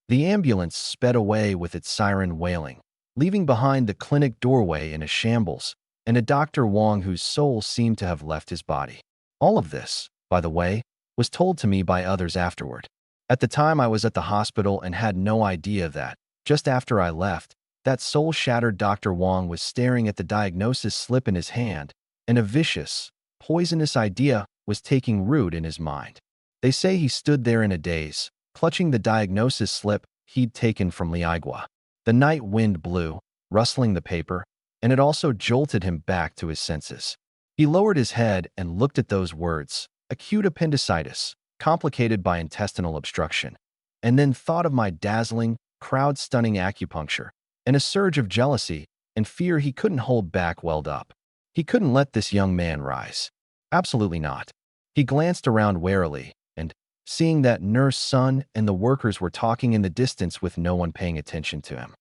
The ambulance sped away with its siren wailing, leaving behind the clinic doorway in a shambles and a Dr. Wong whose soul seemed to have left his body. All of this, by the way, was told to me by others afterward. At the time, I was at the hospital and had no idea that, just after I left, that soul-shattered Dr. Wong was staring at the diagnosis slip in his hand, and a vicious, poisonous idea was taking root in his mind. They say he stood there in a daze, clutching the diagnosis slip he'd taken from Liaigua. The night wind blew, rustling the paper, and it also jolted him back to his senses. He lowered his head and looked at those words, acute appendicitis, complicated by intestinal obstruction, and then thought of my dazzling, crowd-stunning acupuncture, and a surge of jealousy and fear he couldn't hold back welled up. He couldn't let this young man rise. Absolutely not. He glanced around warily, and, seeing that Nurse Sun and the workers were talking in the distance with no one paying attention to him,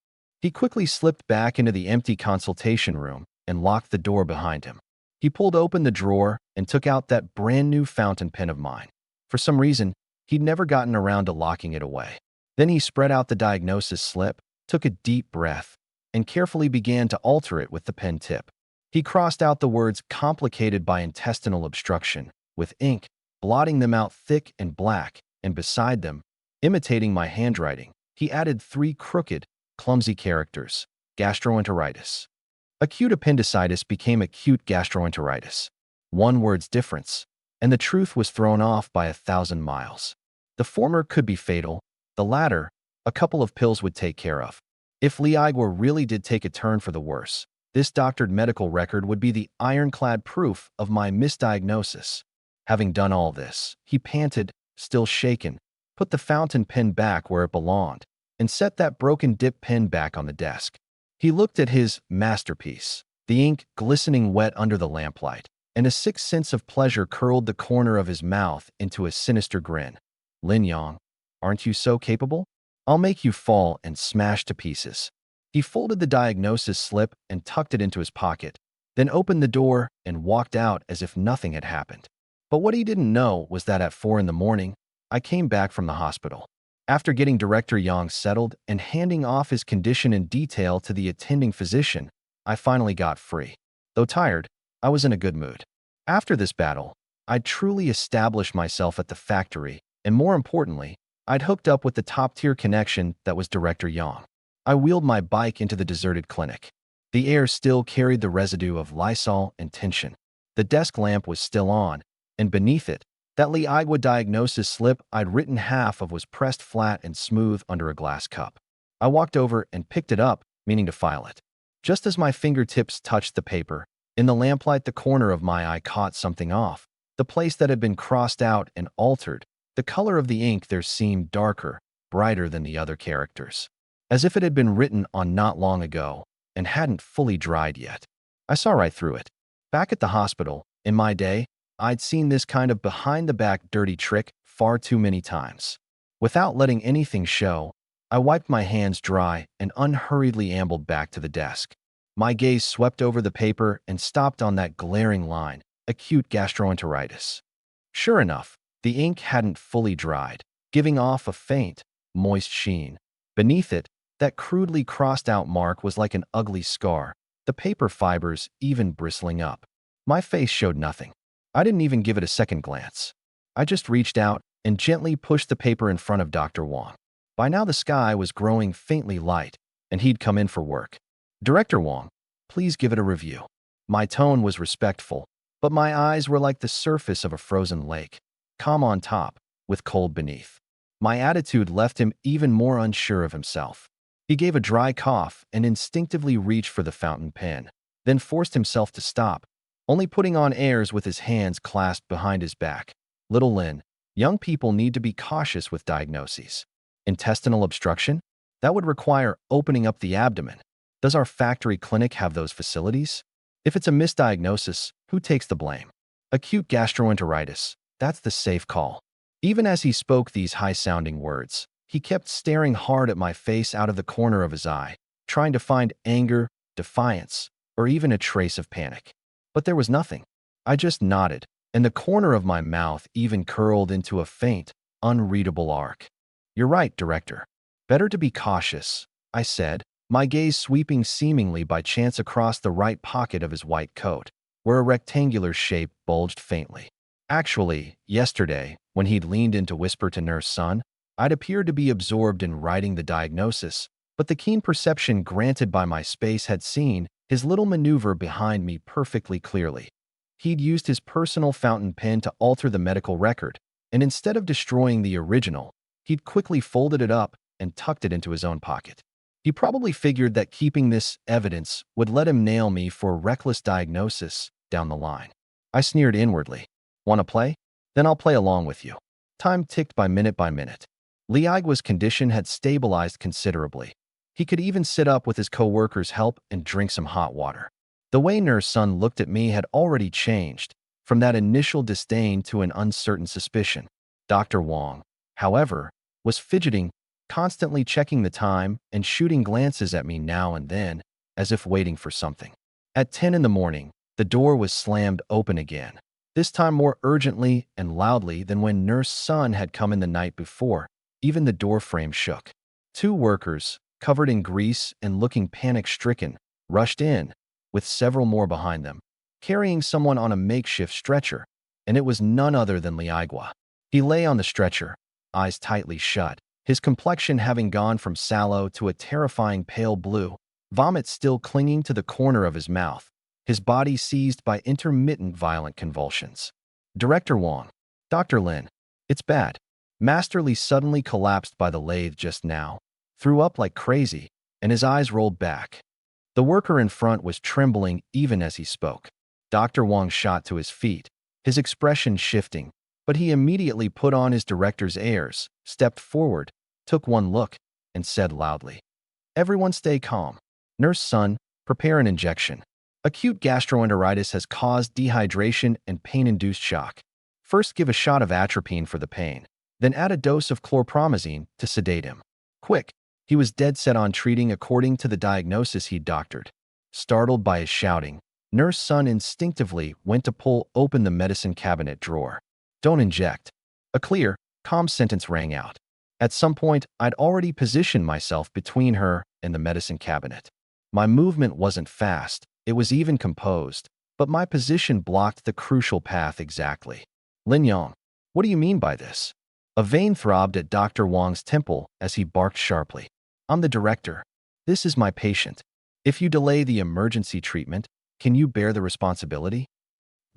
he quickly slipped back into the empty consultation room and locked the door behind him. He pulled open the drawer and took out that brand-new fountain pen of mine. For some reason, he'd never gotten around to locking it away. Then he spread out the diagnosis slip, took a deep breath, and carefully began to alter it with the pen tip. He crossed out the words "complicated by intestinal obstruction" with ink, blotting them out thick and black, and beside them, imitating my handwriting, he added 3 crooked, clumsy characters: gastroenteritis. Acute appendicitis became acute gastroenteritis. One word's difference, and the truth was thrown off by 1,000 miles. The former could be fatal, the latter, a couple of pills would take care of. If Liaigua really did take a turn for the worse, this doctored medical record would be the ironclad proof of my misdiagnosis. Having done all this, he panted, still shaken, put the fountain pen back where it belonged, and set that broken dip pen back on the desk. He looked at his masterpiece, the ink glistening wet under the lamplight, and a sick sense of pleasure curled the corner of his mouth into a sinister grin. "Lin Yang, aren't you so capable? I'll make you fall and smash to pieces." He folded the diagnosis slip and tucked it into his pocket, then opened the door and walked out as if nothing had happened. But what he didn't know was that at 4 in the morning, I came back from the hospital. After getting Director Yang settled and handing off his condition in detail to the attending physician, I finally got free. Though tired, I was in a good mood. After this battle, I'd truly established myself at the factory, and more importantly, I'd hooked up with the top-tier connection that was Director Yang. I wheeled my bike into the deserted clinic. The air still carried the residue of Lysol and tension. The desk lamp was still on, and beneath it, that Liaigua diagnosis slip I'd written half of was pressed flat and smooth under a glass cup. I walked over and picked it up, meaning to file it. Just as my fingertips touched the paper, in the lamplight the corner of my eye caught something off. The place that had been crossed out and altered, the color of the ink there seemed darker, brighter than the other characters, as if it had been written on not long ago and hadn't fully dried yet. I saw right through it. Back at the hospital, in my day, I'd seen this kind of behind-the-back dirty trick far too many times. Without letting anything show, I wiped my hands dry and unhurriedly ambled back to the desk. My gaze swept over the paper and stopped on that glaring line, acute gastroenteritis. Sure enough, the ink hadn't fully dried, giving off a faint, moist sheen. Beneath it, that crudely crossed-out mark was like an ugly scar, the paper fibers even bristling up. My face showed nothing. I didn't even give it a second glance. I just reached out and gently pushed the paper in front of Dr. Wong. By now the sky was growing faintly light, and he'd come in for work. "Director Wong, please give it a review." My tone was respectful, but my eyes were like the surface of a frozen lake, calm on top, with cold beneath. My attitude left him even more unsure of himself. He gave a dry cough and instinctively reached for the fountain pen, then forced himself to stop, only putting on airs with his hands clasped behind his back. "Little Lin, young people need to be cautious with diagnoses. Intestinal obstruction? That would require opening up the abdomen. Does our factory clinic have those facilities?" If it's a misdiagnosis, who takes the blame? Acute gastroenteritis. That's the safe call. Even as he spoke these high-sounding words, he kept staring hard at my face out of the corner of his eye, trying to find anger, defiance, or even a trace of panic. But there was nothing. I just nodded, and the corner of my mouth even curled into a faint, unreadable arc. "You're right, Director. Better to be cautious," I said, my gaze sweeping seemingly by chance across the right pocket of his white coat, where a rectangular shape bulged faintly. Actually, yesterday, when he'd leaned in to whisper to Nurse Sun, I'd appeared to be absorbed in writing the diagnosis, but the keen perception granted by my space had seen his little maneuver behind me perfectly clearly. He'd used his personal fountain pen to alter the medical record, and instead of destroying the original, he'd quickly folded it up and tucked it into his own pocket. He probably figured that keeping this evidence would let him nail me for a reckless diagnosis down the line. I sneered inwardly. "Want to play? Then I'll play along with you." Time ticked by minute by minute. Liaigua's condition had stabilized considerably. He could even sit up with his co-worker's help and drink some hot water. The way Nurse Sun looked at me had already changed, from that initial disdain to an uncertain suspicion. Dr. Wong, however, was fidgeting, constantly checking the time and shooting glances at me now and then, as if waiting for something. At 10 in the morning, the door was slammed open again, this time more urgently and loudly than when Nurse Sun had come in the night before. Even the door frame shook. Two workers, covered in grease and looking panic-stricken, rushed in, with several more behind them, carrying someone on a makeshift stretcher, and it was none other than Liaigua. He lay on the stretcher, eyes tightly shut, his complexion having gone from sallow to a terrifying pale blue, vomit still clinging to the corner of his mouth, his body seized by intermittent violent convulsions. "Director Wong, Dr. Lin, it's bad." Master Li suddenly collapsed by the lathe just now, threw up like crazy, and his eyes rolled back. The worker in front was trembling even as he spoke. Dr. Wong shot to his feet, his expression shifting, but he immediately put on his director's airs, stepped forward, took one look, and said loudly, "Everyone stay calm. Nurse Sun, prepare an injection. Acute gastroenteritis has caused dehydration and pain-induced shock. First give a shot of atropine for the pain, then add a dose of chlorpromazine to sedate him. Quick." He was dead set on treating according to the diagnosis he'd doctored. Startled by his shouting, Nurse Sun instinctively went to pull open the medicine cabinet drawer. "Don't inject." A clear, calm sentence rang out. At some point, I'd already positioned myself between her and the medicine cabinet. My movement wasn't fast, it was even composed, but my position blocked the crucial path exactly. "Lin Yang, what do you mean by this?" A vein throbbed at Dr. Wong's temple as he barked sharply. "I'm the director. This is my patient. If you delay the emergency treatment, can you bear the responsibility?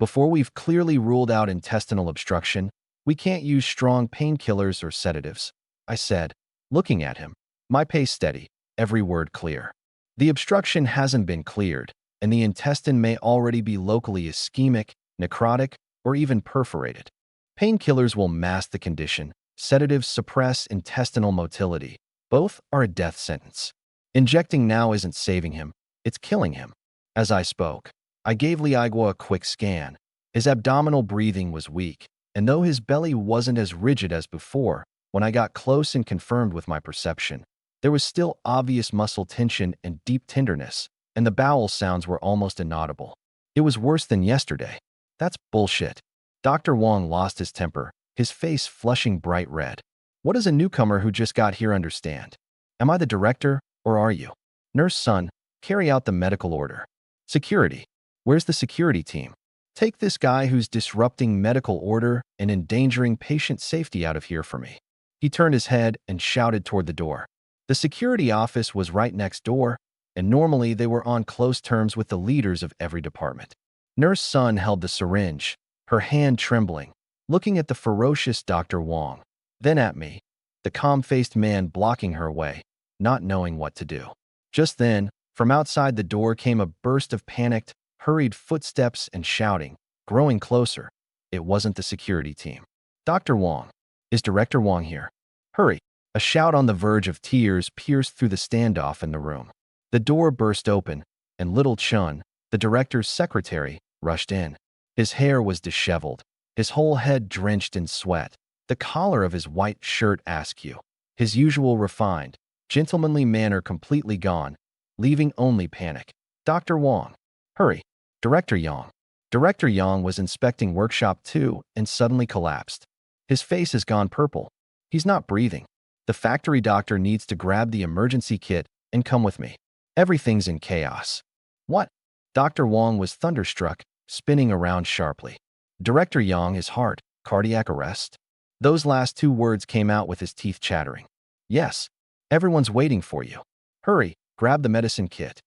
Before we've clearly ruled out intestinal obstruction, we can't use strong painkillers or sedatives," I said, looking at him, my pace steady, every word clear. "The obstruction hasn't been cleared, and the intestine may already be locally ischemic, necrotic, or even perforated. Painkillers will mask the condition, sedatives suppress intestinal motility. Both are a death sentence. Injecting now isn't saving him, it's killing him." As I spoke, I gave Liaigua a quick scan. His abdominal breathing was weak, and though his belly wasn't as rigid as before, when I got close and confirmed with my perception, there was still obvious muscle tension and deep tenderness, and the bowel sounds were almost inaudible. It was worse than yesterday. "That's bullshit." Dr. Wong lost his temper, his face flushing bright red. "What does a newcomer who just got here understand? Am I the director, or are you? Nurse Sun, carry out the medical order. Security. Where's the security team? Take this guy who's disrupting medical order and endangering patient safety out of here for me." He turned his head and shouted toward the door. The security office was right next door, and normally they were on close terms with the leaders of every department. Nurse Sun held the syringe, her hand trembling, looking at the ferocious Dr. Wong, then at me, the calm-faced man blocking her way, not knowing what to do. Just then, from outside the door came a burst of panicked, hurried footsteps and shouting, growing closer. It wasn't the security team. "Dr. Wong, is Director Wong here? Hurry!" A shout on the verge of tears pierced through the standoff in the room. The door burst open, and little Chun, The director's secretary rushed in. His hair was disheveled, his whole head drenched in sweat, the collar of his white shirt askew, his usual refined, gentlemanly manner completely gone, leaving only panic. Dr. Wong. Hurry. Director Yang. Director Yang was inspecting Workshop 2 and suddenly collapsed. His face has gone purple. He's not breathing. The factory doctor needs to grab the emergency kit and come with me. Everything's in chaos. What? Dr. Wong was thunderstruck, spinning around sharply. Director Yang is heart, cardiac arrest? Those last two words came out with his teeth chattering. Yes. Everyone's waiting for you. Hurry, grab the medicine kit.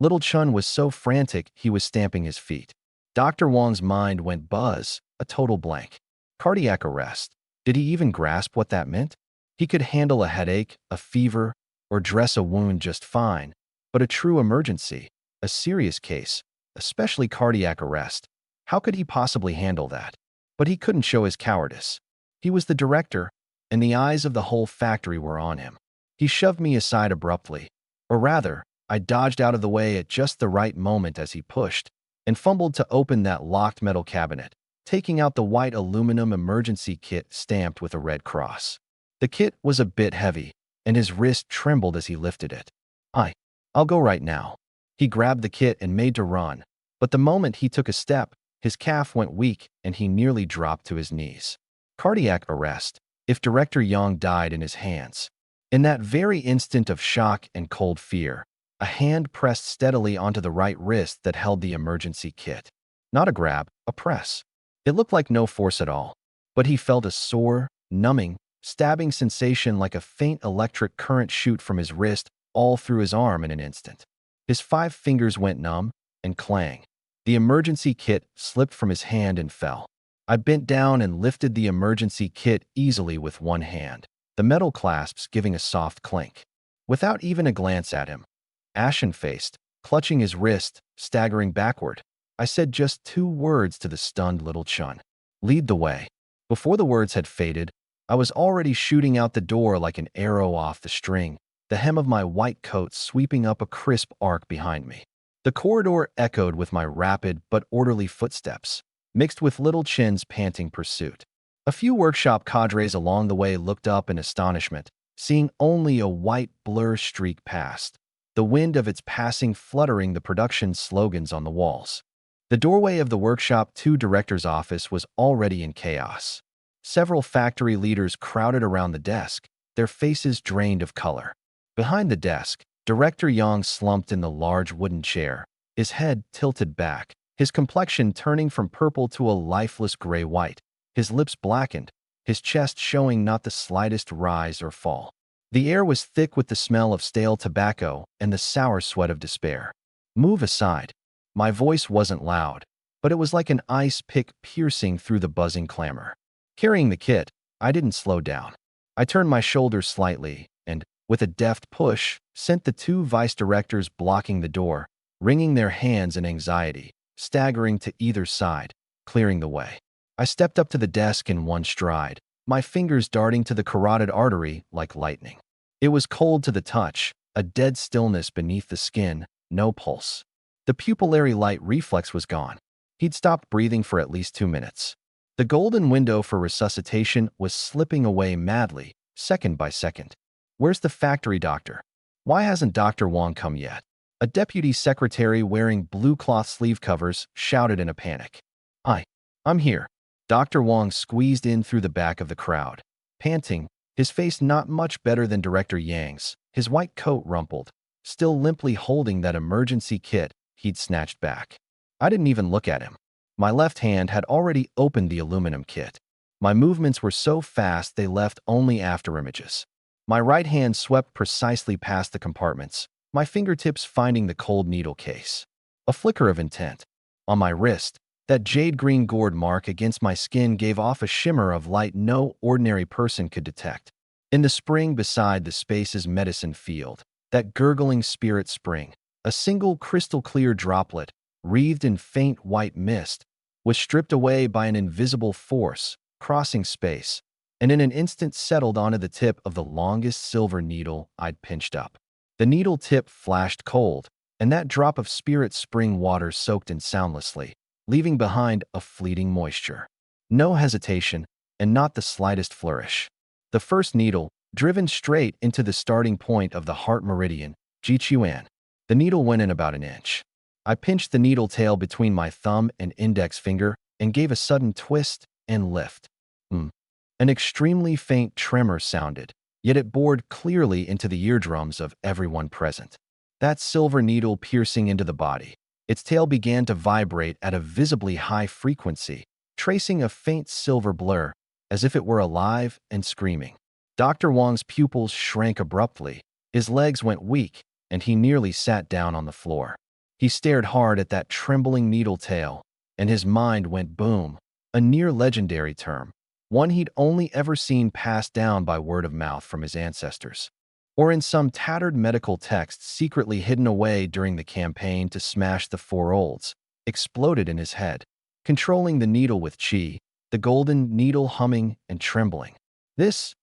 Little Chun was so frantic he was stamping his feet. Dr. Wong's mind went buzz, a total blank. Cardiac arrest. Did he even grasp what that meant? He could handle a headache, a fever, or dress a wound just fine, but a true emergency, a serious case, especially cardiac arrest, how could he possibly handle that? But he couldn't show his cowardice. He was the director, and the eyes of the whole factory were on him. He shoved me aside abruptly, or rather, I dodged out of the way at just the right moment as he pushed, and fumbled to open that locked metal cabinet, taking out the white aluminum emergency kit stamped with a red cross. The kit was a bit heavy, and his wrist trembled as he lifted it. I'll go right now. He grabbed the kit and made to run, but the moment he took a step, his calf went weak and he nearly dropped to his knees. Cardiac arrest, if Director Yang died in his hands. In that very instant of shock and cold fear, a hand pressed steadily onto the right wrist that held the emergency kit. Not a grab, a press. It looked like no force at all, but he felt a sore, numbing, stabbing sensation like a faint electric current shoot from his wrist all through his arm in an instant. His 5 fingers went numb, and clang. The emergency kit slipped from his hand and fell. I bent down and lifted the emergency kit easily with one hand, the metal clasps giving a soft clink. Without even a glance at him, ashen-faced, clutching his wrist, staggering backward, I said just 2 words to the stunned little Chun. Lead the way. Before the words had faded, I was already shooting out the door like an arrow off the string, the hem of my white coat sweeping up a crisp arc behind me. The corridor echoed with my rapid but orderly footsteps, mixed with Little Chin's panting pursuit. A few workshop cadres along the way looked up in astonishment, seeing only a white blur streak past, the wind of its passing fluttering the production slogans on the walls. The doorway of the Workshop 2 director's office was already in chaos. Several factory leaders crowded around the desk, their faces drained of color. Behind the desk, Director Yang slumped in the large wooden chair, his head tilted back, his complexion turning from purple to a lifeless gray-white, his lips blackened, his chest showing not the slightest rise or fall. The air was thick with the smell of stale tobacco and the sour sweat of despair. Move aside. My voice wasn't loud, but it was like an ice pick piercing through the buzzing clamor. Carrying the kit, I didn't slow down. I turned my shoulders slightly and, with a deft push, sent the 2 vice directors blocking the door, wringing their hands in anxiety, staggering to either side, clearing the way. I stepped up to the desk in one stride, my fingers darting to the carotid artery like lightning. It was cold to the touch, a dead stillness beneath the skin, no pulse. The pupillary light reflex was gone. He'd stopped breathing for at least 2 minutes. The golden window for resuscitation was slipping away madly, second by second. Where's the factory doctor? Why hasn't Dr. Wong come yet? A deputy secretary wearing blue cloth sleeve covers shouted in a panic. I'm here. Dr. Wong squeezed in through the back of the crowd, panting, his face not much better than Director Yang's, his white coat rumpled, still limply holding that emergency kit he'd snatched back. I didn't even look at him. My left hand had already opened the aluminum kit. My movements were so fast they left only afterimages. My right hand swept precisely past the compartments, my fingertips finding the cold needle case. A flicker of intent. On my wrist, that jade-green gourd mark against my skin gave off a shimmer of light no ordinary person could detect. In the spring beside the space's medicine field, that gurgling spirit spring, a single crystal-clear droplet, wreathed in faint white mist, was stripped away by an invisible force, crossing space, and in an instant settled onto the tip of the longest silver needle I'd pinched up. The needle tip flashed cold, and that drop of spirit spring water soaked in soundlessly, leaving behind a fleeting moisture. No hesitation, and not the slightest flourish. The first needle, driven straight into the starting point of the heart meridian, Jichuan. The needle went in about an inch. I pinched the needle tail between my thumb and index finger and gave a sudden twist and lift. An extremely faint tremor sounded, yet it bored clearly into the eardrums of everyone present. That silver needle piercing into the body. Its tail began to vibrate at a visibly high frequency, tracing a faint silver blur, as if it were alive and screaming. Dr. Wang's pupils shrank abruptly, his legs went weak, and he nearly sat down on the floor. He stared hard at that trembling needle tail, and his mind went boom, a near-legendary term, one he'd only ever seen passed down by word of mouth from his ancestors, or in some tattered medical text secretly hidden away during the campaign to smash the four olds, exploded in his head, controlling the needle with chi, the golden needle humming and trembling.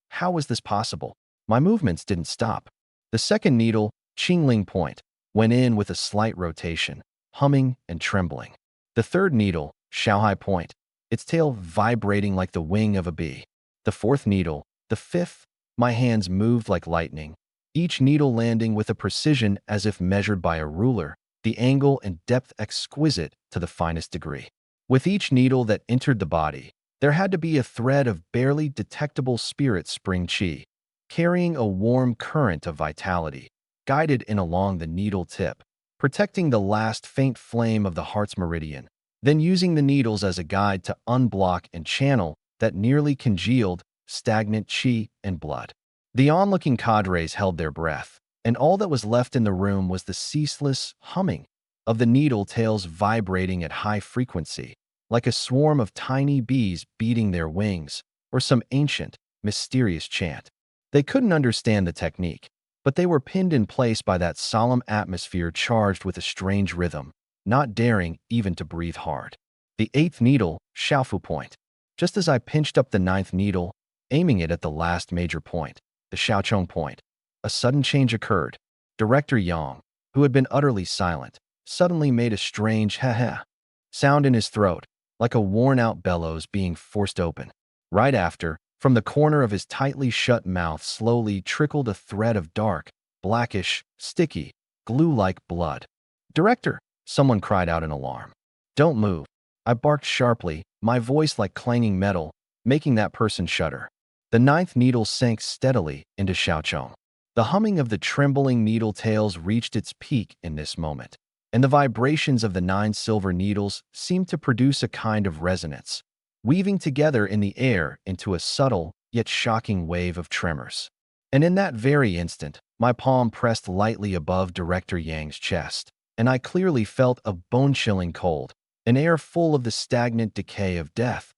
How was this possible? My movements didn't stop. The second needle, Qingling Point, went in with a slight rotation, humming and trembling. The third needle, Shaohai Point, its tail vibrating like the wing of a bee. The fourth needle, the fifth, my hands moved like lightning, each needle landing with a precision as if measured by a ruler, the angle and depth exquisite to the finest degree. With each needle that entered the body, there had to be a thread of barely detectable spirit spring chi, carrying a warm current of vitality, guided in along the needle tip, protecting the last faint flame of the heart's meridian, then using the needles as a guide to unblock and channel that nearly congealed, stagnant chi and blood. The onlooking cadres held their breath, and all that was left in the room was the ceaseless humming of the needle tails vibrating at high frequency, like a swarm of tiny bees beating their wings, or some ancient, mysterious chant. They couldn't understand the technique, but they were pinned in place by that solemn atmosphere charged with a strange rhythm, not daring even to breathe hard. The eighth needle, Shaofu Point. Just as I pinched up the ninth needle, aiming it at the last major point, the Shaochong Point, a sudden change occurred. Director Yang, who had been utterly silent, suddenly made a strange ha-ha sound in his throat, like a worn-out bellows being forced open. Right after, from the corner of his tightly shut mouth slowly trickled a thread of dark, blackish, sticky, glue-like blood. "Director!" someone cried out in alarm. "Don't move." I barked sharply, my voice like clanging metal, making that person shudder. The ninth needle sank steadily into Xiaochong. The humming of the trembling needle tails reached its peak in this moment, and the vibrations of the 9 silver needles seemed to produce a kind of resonance, weaving together in the air into a subtle yet shocking wave of tremors. And in that very instant, my palm pressed lightly above Director Yang's chest, and I clearly felt a bone-chilling cold, an air full of the stagnant decay of death,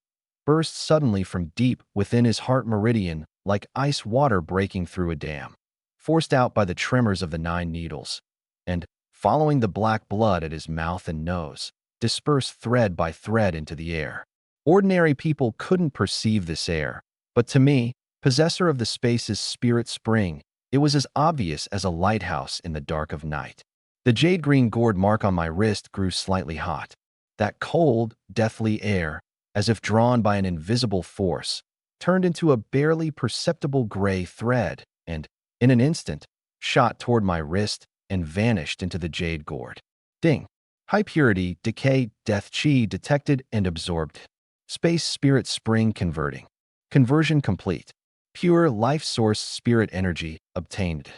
burst suddenly from deep within his heart meridian like ice water breaking through a dam, forced out by the tremors of the 9 needles, and, following the black blood at his mouth and nose, dispersed thread by thread into the air. Ordinary people couldn't perceive this air, but to me, possessor of the space's spirit spring, it was as obvious as a lighthouse in the dark of night. The jade-green gourd mark on my wrist grew slightly hot. That cold, deathly air, as if drawn by an invisible force, turned into a barely perceptible gray thread and, in an instant, shot toward my wrist and vanished into the jade gourd. Ding! High purity, decay, death chi detected and absorbed. Space spirit spring converting. Conversion complete. Pure life source spirit energy obtained.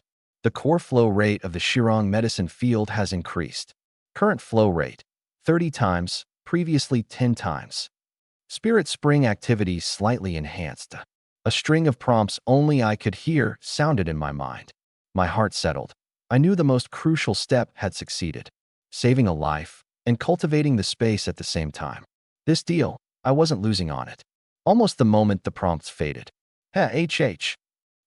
The core flow rate of the Shirong medicine field has increased. Current flow rate, 30 times, previously 10 times. Spirit spring activity slightly enhanced. A string of prompts only I could hear sounded in my mind. My heart settled. I knew the most crucial step had succeeded, saving a life and cultivating the space at the same time. This deal, I wasn't losing on it. Almost the moment the prompts faded. HH.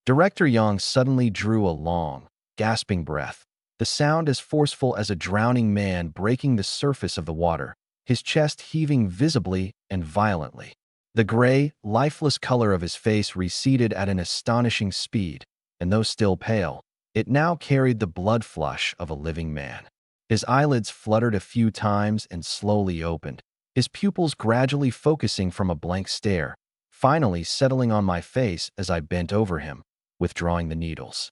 Director Yang suddenly drew a long, gasping breath, the sound as forceful as a drowning man breaking the surface of the water, his chest heaving visibly and violently. The gray, lifeless color of his face receded at an astonishing speed, and though still pale, it now carried the blood flush of a living man. His eyelids fluttered a few times and slowly opened, his pupils gradually focusing from a blank stare, finally settling on my face as I bent over him, withdrawing the needles.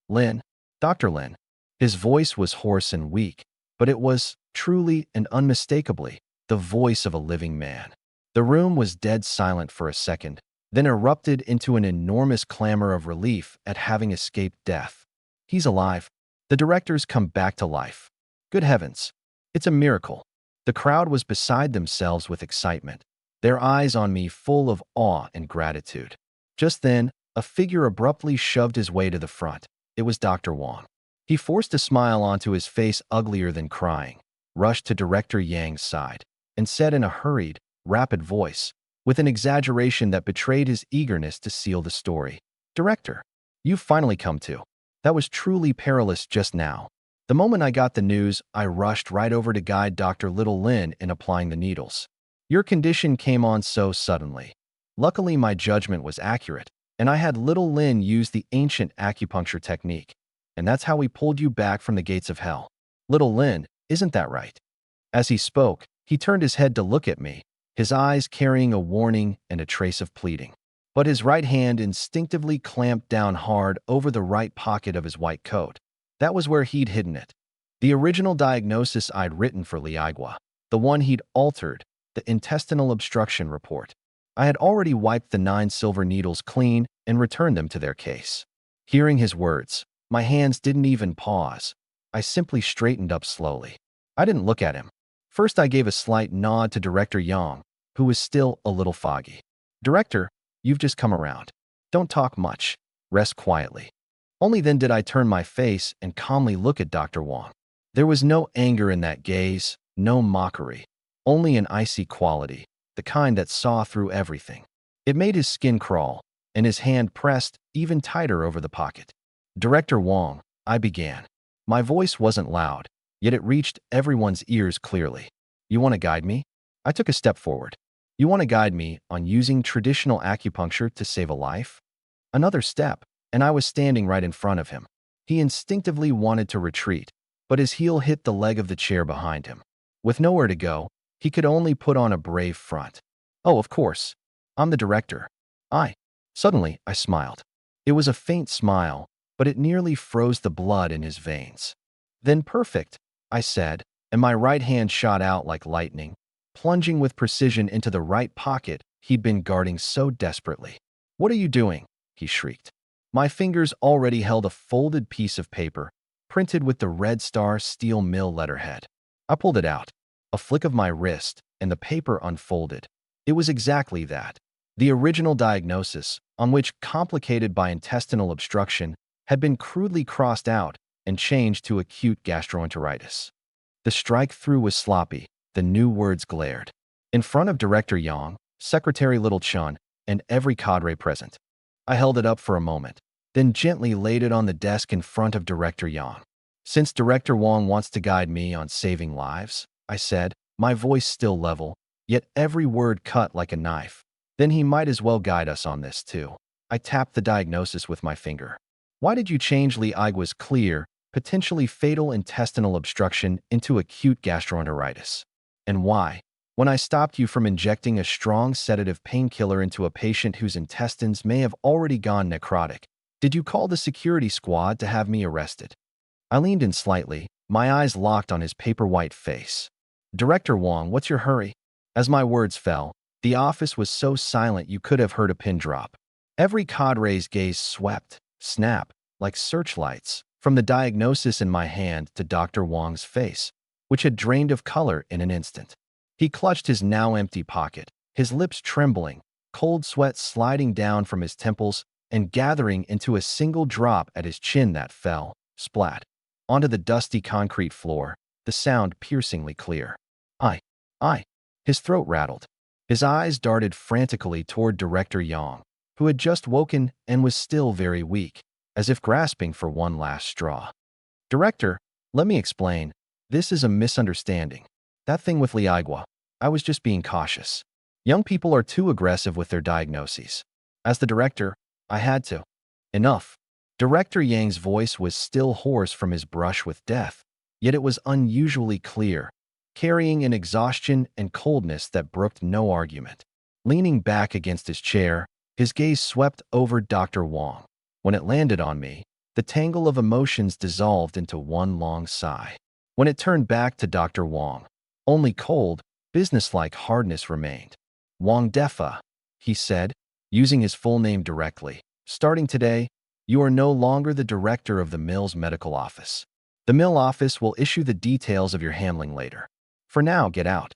Lin, Dr. Lin. His voice was hoarse and weak, but it was, truly and unmistakably, the voice of a living man. The room was dead silent for a second, then erupted into an enormous clamor of relief at having escaped death. He's alive. The director's come back to life. Good heavens. It's a miracle. The crowd was beside themselves with excitement, their eyes on me full of awe and gratitude. Just then, a figure abruptly shoved his way to the front. It was Dr. Wong. He forced a smile onto his face uglier than crying, rushed to Director Yang's side, and said in a hurried, rapid voice, with an exaggeration that betrayed his eagerness to seal the story, "Director, you've finally come to. That was truly perilous just now." The moment I got the news, I rushed right over to guide Dr. Little Lin in applying the needles. Your condition came on so suddenly. Luckily, my judgment was accurate, and I had Little Lin use the ancient acupuncture technique. And that's how we pulled you back from the gates of hell. Little Lin, isn't that right? As he spoke, he turned his head to look at me, his eyes carrying a warning and a trace of pleading. But his right hand instinctively clamped down hard over the right pocket of his white coat. That was where he'd hidden it. The original diagnosis I'd written for Liagua, the one he'd altered, the intestinal obstruction report. I had already wiped the 9 silver needles clean and returned them to their case. Hearing his words, my hands didn't even pause. I simply straightened up slowly. I didn't look at him. First, I gave a slight nod to Director Yang, who was still a little foggy. "Director, you've just come around. Don't talk much. Rest quietly." Only then did I turn my face and calmly look at Dr. Wong. There was no anger in that gaze, no mockery, only an icy quality, the kind that saw through everything. It made his skin crawl, and his hand pressed even tighter over the pocket. "Director Wong," I began. My voice wasn't loud, yet it reached everyone's ears clearly. "You want to guide me?" I took a step forward. "You want to guide me on using traditional acupuncture to save a life?" Another step, and I was standing right in front of him. He instinctively wanted to retreat, but his heel hit the leg of the chair behind him. With nowhere to go, he could only put on a brave front. "Oh, of course. I'm the director." Suddenly, I smiled. It was a faint smile, but it nearly froze the blood in his veins. "Then perfect," I said, and my right hand shot out like lightning, plunging with precision into the right pocket he'd been guarding so desperately. "What are you doing?" he shrieked. My fingers already held a folded piece of paper, printed with the Red Star steel mill letterhead. I pulled it out, a flick of my wrist, and the paper unfolded. It was exactly that. The original diagnosis, on which complicated by intestinal obstruction, had been crudely crossed out and changed to acute gastroenteritis. The strike-through was sloppy, the new words glared. In front of Director Yang, Secretary Little Chun, and every cadre present. I held it up for a moment, then gently laid it on the desk in front of Director Yang. "Since Director Wong wants to guide me on saving lives," I said, my voice still level, yet every word cut like a knife, "then he might as well guide us on this too." I tapped the diagnosis with my finger. "Why did you change Li Aigua's clear, potentially fatal intestinal obstruction into acute gastroenteritis? And why, when I stopped you from injecting a strong sedative painkiller into a patient whose intestines may have already gone necrotic, did you call the security squad to have me arrested?" I leaned in slightly, my eyes locked on his paper-white face. "Director Wong, what's your hurry?" As my words fell, the office was so silent you could have heard a pin drop. Every cadre's gaze swept, snapped, like searchlights, from the diagnosis in my hand to Dr. Wong's face, which had drained of color in an instant. He clutched his now empty pocket, his lips trembling, cold sweat sliding down from his temples and gathering into a single drop at his chin that fell, splat, onto the dusty concrete floor, the sound piercingly clear. I. His throat rattled. His eyes darted frantically toward Director Yang, who had just woken and was still very weak, as if grasping for one last straw. "Director, let me explain. This is a misunderstanding. That thing with Li Aigua, I was just being cautious. Young people are too aggressive with their diagnoses. As the director, I had to." "Enough." Director Yang's voice was still hoarse from his brush with death, yet it was unusually clear, carrying an exhaustion and coldness that brooked no argument. Leaning back against his chair, his gaze swept over Dr. Wong. When it landed on me, the tangle of emotions dissolved into one long sigh. When it turned back to Dr. Wong, only cold, businesslike hardness remained. "Wong Defa," he said, using his full name directly. "Starting today, you are no longer the director of the mill's medical office. The mill office will issue the details of your handling later. For now, get out."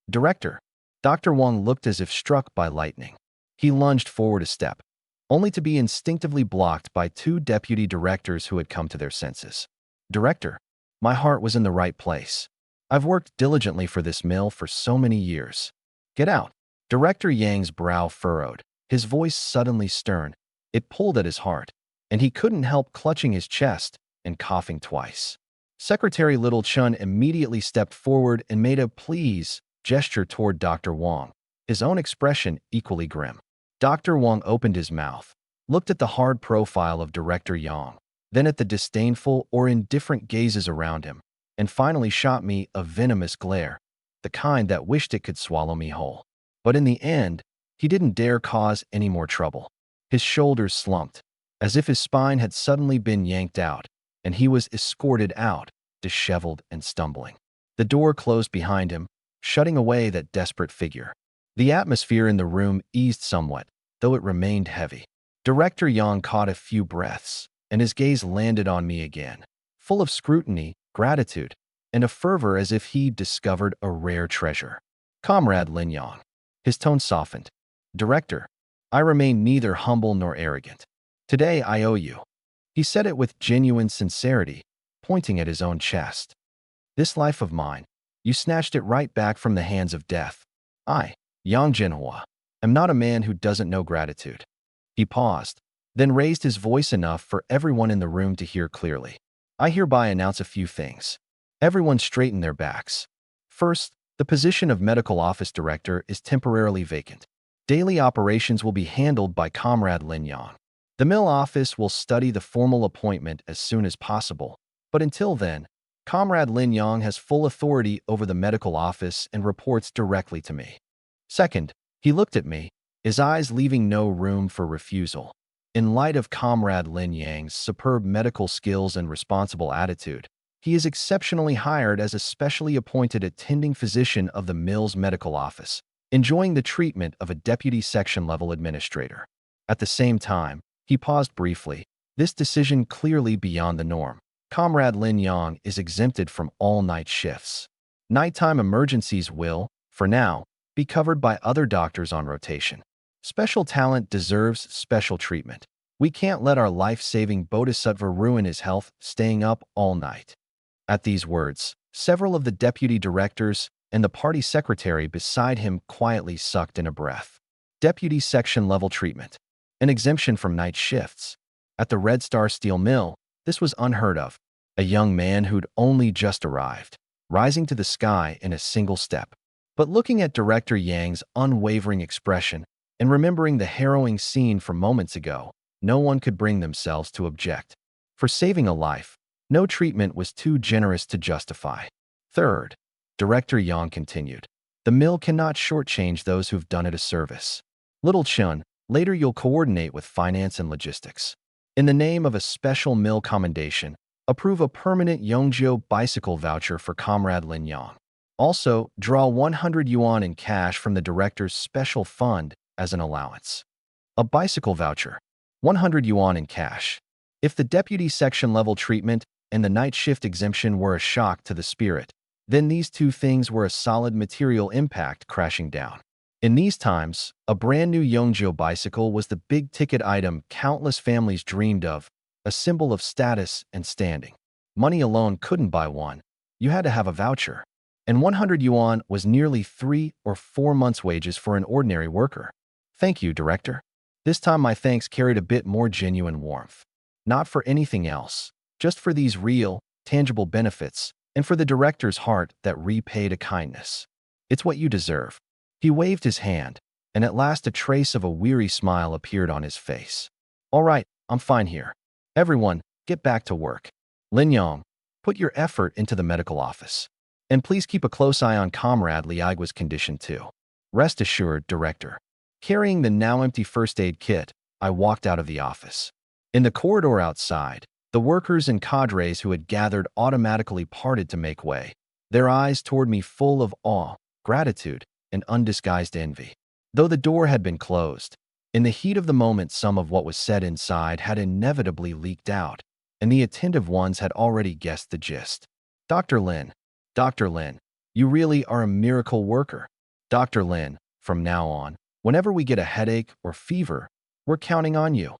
"Director." Dr. Wong looked as if struck by lightning. He lunged forward a step, only to be instinctively blocked by two deputy directors who had come to their senses. "Director." My heart was in the right place. I've worked diligently for this mill for so many years. "Get out." Director Yang's brow furrowed, his voice suddenly stern. It pulled at his heart, and he couldn't help clutching his chest and coughing twice. Secretary Little Chun immediately stepped forward and made a "please" gesture toward Dr. Wong, his own expression equally grim. Dr. Wong opened his mouth, looked at the hard profile of Director Yang, then at the disdainful or indifferent gazes around him, and finally shot me a venomous glare, the kind that wished it could swallow me whole. But in the end, he didn't dare cause any more trouble. His shoulders slumped, as if his spine had suddenly been yanked out, and he was escorted out, disheveled and stumbling. The door closed behind him, shutting away that desperate figure. The atmosphere in the room eased somewhat, though it remained heavy. Director Yang caught a few breaths, and his gaze landed on me again, full of scrutiny, gratitude, and a fervor as if he'd discovered a rare treasure. "Comrade Lin Yang." His tone softened. "Director, I remain neither humble nor arrogant. Today I owe you." He said it with genuine sincerity, pointing at his own chest. "This life of mine, you snatched it right back from the hands of death. I, Yang Jinhua, am not a man who doesn't know gratitude." He paused, then raised his voice enough for everyone in the room to hear clearly. "I hereby announce a few things." Everyone straightened their backs. First, the position of medical office director is temporarily vacant. Daily operations will be handled by Comrade Lin Yang. The mill office will study the formal appointment as soon as possible, but until then, Comrade Lin Yang has full authority over the medical office and reports directly to me. Second, he looked at me, his eyes leaving no room for refusal. In light of Comrade Lin Yang's superb medical skills and responsible attitude, he is exceptionally hired as a specially appointed attending physician of the mill's medical office, enjoying the treatment of a deputy section-level administrator. At the same time, he paused briefly, this decision clearly beyond the norm. Comrade Lin Yang is exempted from all night shifts. Nighttime emergencies will, for now, be covered by other doctors on rotation. Special talent deserves special treatment. We can't let our life-saving bodhisattva ruin his health staying up all night. At these words, several of the deputy directors and the party secretary beside him quietly sucked in a breath. Deputy section-level treatment. An exemption from night shifts. At the Red Star Steel Mill, this was unheard of. A young man who'd only just arrived, rising to the sky in a single step. But looking at Director Yang's unwavering expression and remembering the harrowing scene from moments ago, no one could bring themselves to object. For saving a life, no treatment was too generous to justify. Third, Director Yang continued, the mill cannot shortchange those who've done it a service. Little Chun, later you'll coordinate with finance and logistics. In the name of a special mill commendation, approve a permanent Yongzhou bicycle voucher for Comrade Lin Yang. Also, draw 100 yuan in cash from the director's special fund as an allowance. A bicycle voucher, 100 yuan in cash. If the deputy section-level treatment and the night shift exemption were a shock to the spirit, then these two things were a solid material impact crashing down. In these times, a brand new Yongzhou bicycle was the big-ticket item countless families dreamed of, a symbol of status and standing. Money alone couldn't buy one. You had to have a voucher. And 100 yuan was nearly 3 or 4 months' wages for an ordinary worker. Thank you, Director. This time my thanks carried a bit more genuine warmth. Not for anything else, just for these real, tangible benefits, and for the director's heart that repaid a kindness. It's what you deserve. He waved his hand, and at last a trace of a weary smile appeared on his face. All right, I'm fine here. Everyone, get back to work. Lin Yang, Put your effort into the medical office. And please keep a close eye on Comrade Liagwa's condition too. Rest assured, Director. Carrying the now empty first aid kit, I walked out of the office. In the corridor outside, the workers and cadres who had gathered automatically parted to make way, their eyes toward me full of awe, gratitude, and undisguised envy. Though the door had been closed, in the heat of the moment some of what was said inside had inevitably leaked out, and the attentive ones had already guessed the gist. Dr. Lin, Dr. Lin, you really are a miracle worker. Dr. Lin, from now on, whenever we get a headache or fever, we're counting on you.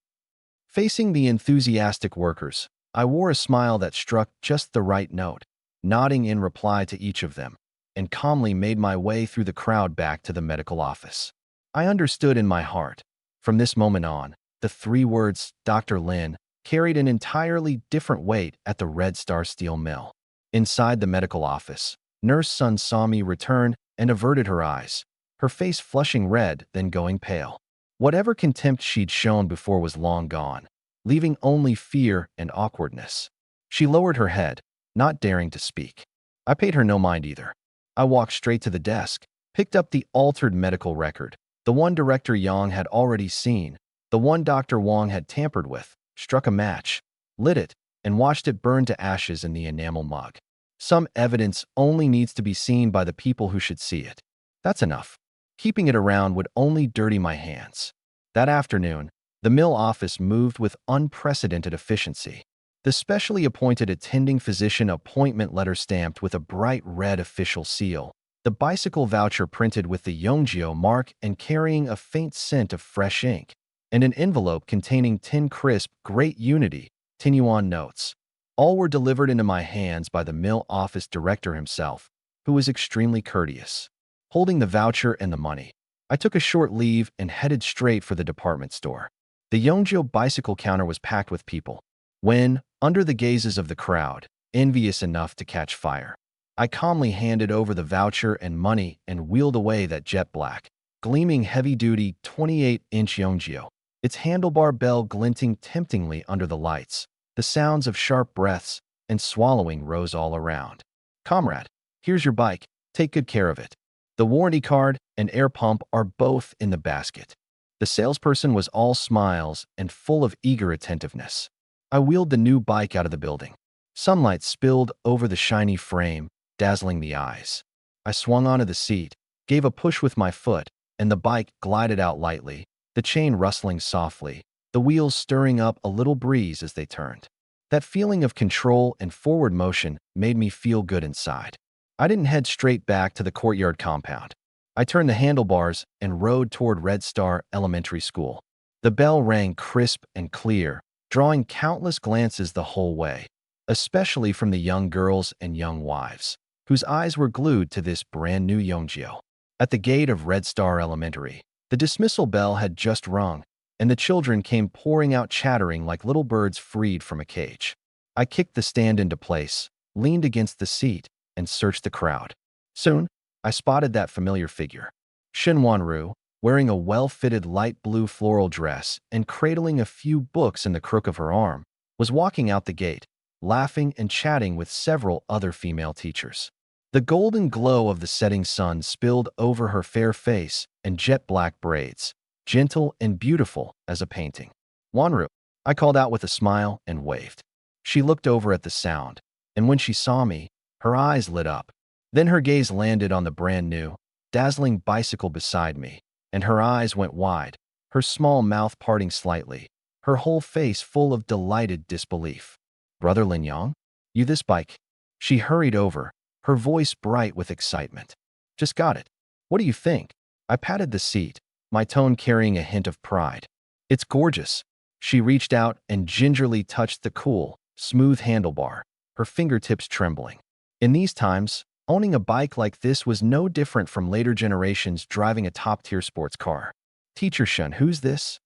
Facing the enthusiastic workers, I wore a smile that struck just the right note, nodding in reply to each of them, and calmly made my way through the crowd back to the medical office. I understood in my heart. From this moment on, the three words, Dr. Lin, carried an entirely different weight at the Red Star Steel Mill. Inside the medical office, Nurse Sun saw me return and averted her eyes, her face flushing red, then going pale. Whatever contempt she'd shown before was long gone, leaving only fear and awkwardness. She lowered her head, not daring to speak. I paid her no mind either. I walked straight to the desk, picked up the altered medical record, the one Director Yang had already seen, the one Dr. Wang had tampered with, struck a match, lit it, and watched it burn to ashes in the enamel mug. Some evidence only needs to be seen by the people who should see it. That's enough. Keeping it around would only dirty my hands. That afternoon, the mill office moved with unprecedented efficiency. The specially appointed attending physician appointment letter stamped with a bright red official seal, the bicycle voucher printed with the Yongjio mark and carrying a faint scent of fresh ink, and an envelope containing 10 crisp Great Unity, 10 yuan notes. All were delivered into my hands by the mill office director himself, who was extremely courteous. Holding the voucher and the money, I took a short leave and headed straight for the department store. The Yongjio bicycle counter was packed with people. When, under the gazes of the crowd, envious enough to catch fire, I calmly handed over the voucher and money and wheeled away that jet black, gleaming heavy-duty 28-inch Yongjio, its handlebar bell glinting temptingly under the lights. The sounds of sharp breaths and swallowing rose all around. Comrade, here's your bike. Take good care of it. The warranty card and air pump are both in the basket. The salesperson was all smiles and full of eager attentiveness. I wheeled the new bike out of the building. Sunlight spilled over the shiny frame, dazzling the eyes. I swung onto the seat, gave a push with my foot, and the bike glided out lightly, the chain rustling softly, the wheels stirring up a little breeze as they turned. That feeling of control and forward motion made me feel good inside. I didn't head straight back to the Courtyard compound. I turned the handlebars and rode toward Red Star Elementary School. The bell rang crisp and clear, drawing countless glances the whole way, especially from the young girls and young wives, whose eyes were glued to this brand new Yongjio. At the gate of Red Star Elementary, the dismissal bell had just rung, and the children came pouring out chattering like little birds freed from a cage. I kicked the stand into place, leaned against the seat, and searched the crowd. Soon, I spotted that familiar figure. Shin Wanru, wearing a well-fitted light blue floral dress and cradling a few books in the crook of her arm, was walking out the gate, laughing and chatting with several other female teachers. The golden glow of the setting sun spilled over her fair face and jet-black braids, gentle and beautiful as a painting. Wanru, I called out with a smile and waved. She looked over at the sound, and when she saw me, her eyes lit up. Then her gaze landed on the brand-new, dazzling bicycle beside me, and her eyes went wide, her small mouth parting slightly, her whole face full of delighted disbelief. Brother Lin Yang? You this bike? She hurried over, her voice bright with excitement. Just got it. What do you think? I patted the seat, my tone carrying a hint of pride. It's gorgeous. She reached out and gingerly touched the cool, smooth handlebar, her fingertips trembling. In these times, owning a bike like this was no different from later generations driving a top-tier sports car. Teacher Shun, who's this?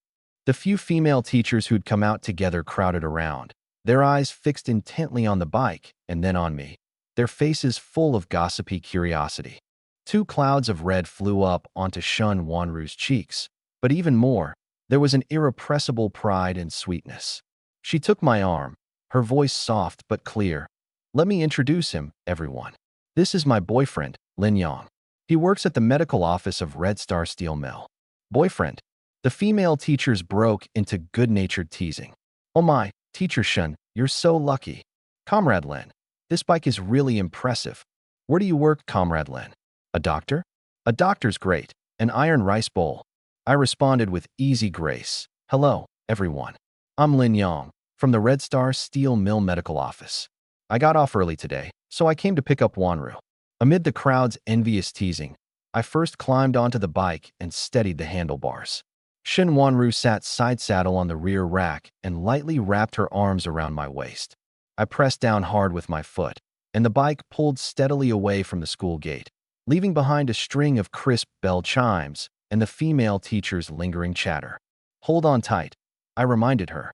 The few female teachers who'd come out together crowded around, their eyes fixed intently on the bike and then on me, their faces full of gossipy curiosity. Two clouds of red flew up onto Shun Wanru's cheeks, but even more, there was an irrepressible pride and sweetness. She took my arm, her voice soft but clear. Let me introduce him, everyone. This is my boyfriend, Lin Yang. He works at the medical office of Red Star Steel Mill. Boyfriend. The female teachers broke into good-natured teasing. Oh my, Teacher Shun, you're so lucky. Comrade Lin. This bike is really impressive. Where do you work, Comrade Lin? A doctor? A doctor's great. An iron rice bowl. I responded with easy grace. Hello, everyone. I'm Lin Yang, from the Red Star Steel Mill medical office. I got off early today, so I came to pick up Wanru. Amid the crowd's envious teasing, I first climbed onto the bike and steadied the handlebars. Shin Wanru sat side saddle on the rear rack and lightly wrapped her arms around my waist. I pressed down hard with my foot, and the bike pulled steadily away from the school gate, leaving behind a string of crisp bell chimes and the female teacher's lingering chatter. Hold on tight, I reminded her.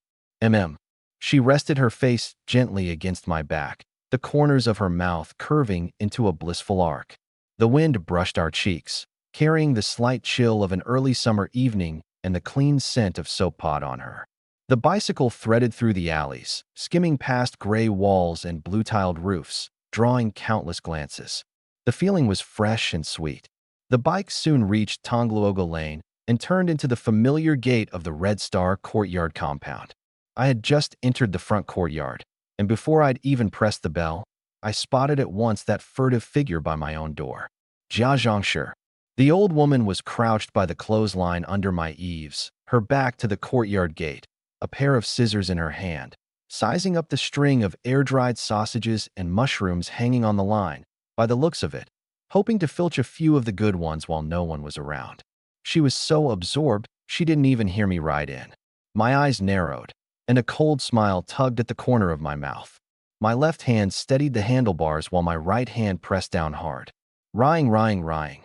She rested her face gently against my back, the corners of her mouth curving into a blissful arc. The wind brushed our cheeks, carrying the slight chill of an early summer evening and the clean scent of soap pot on her. The bicycle threaded through the alleys, skimming past gray walls and blue-tiled roofs, drawing countless glances. The feeling was fresh and sweet. The bike soon reached Tongluoga Lane and turned into the familiar gate of the Red Star Courtyard compound. I had just entered the front courtyard, and before I'd even pressed the bell, I spotted at once that furtive figure by my own door. Jia Zhangshi. The old woman was crouched by the clothesline under my eaves, her back to the courtyard gate, a pair of scissors in her hand, sizing up the string of air-dried sausages and mushrooms hanging on the line, by the looks of it, hoping to filch a few of the good ones while no one was around. She was so absorbed, she didn't even hear me ride in. My eyes narrowed, and a cold smile tugged at the corner of my mouth. My left hand steadied the handlebars while my right hand pressed down hard. Ring, ring, ring.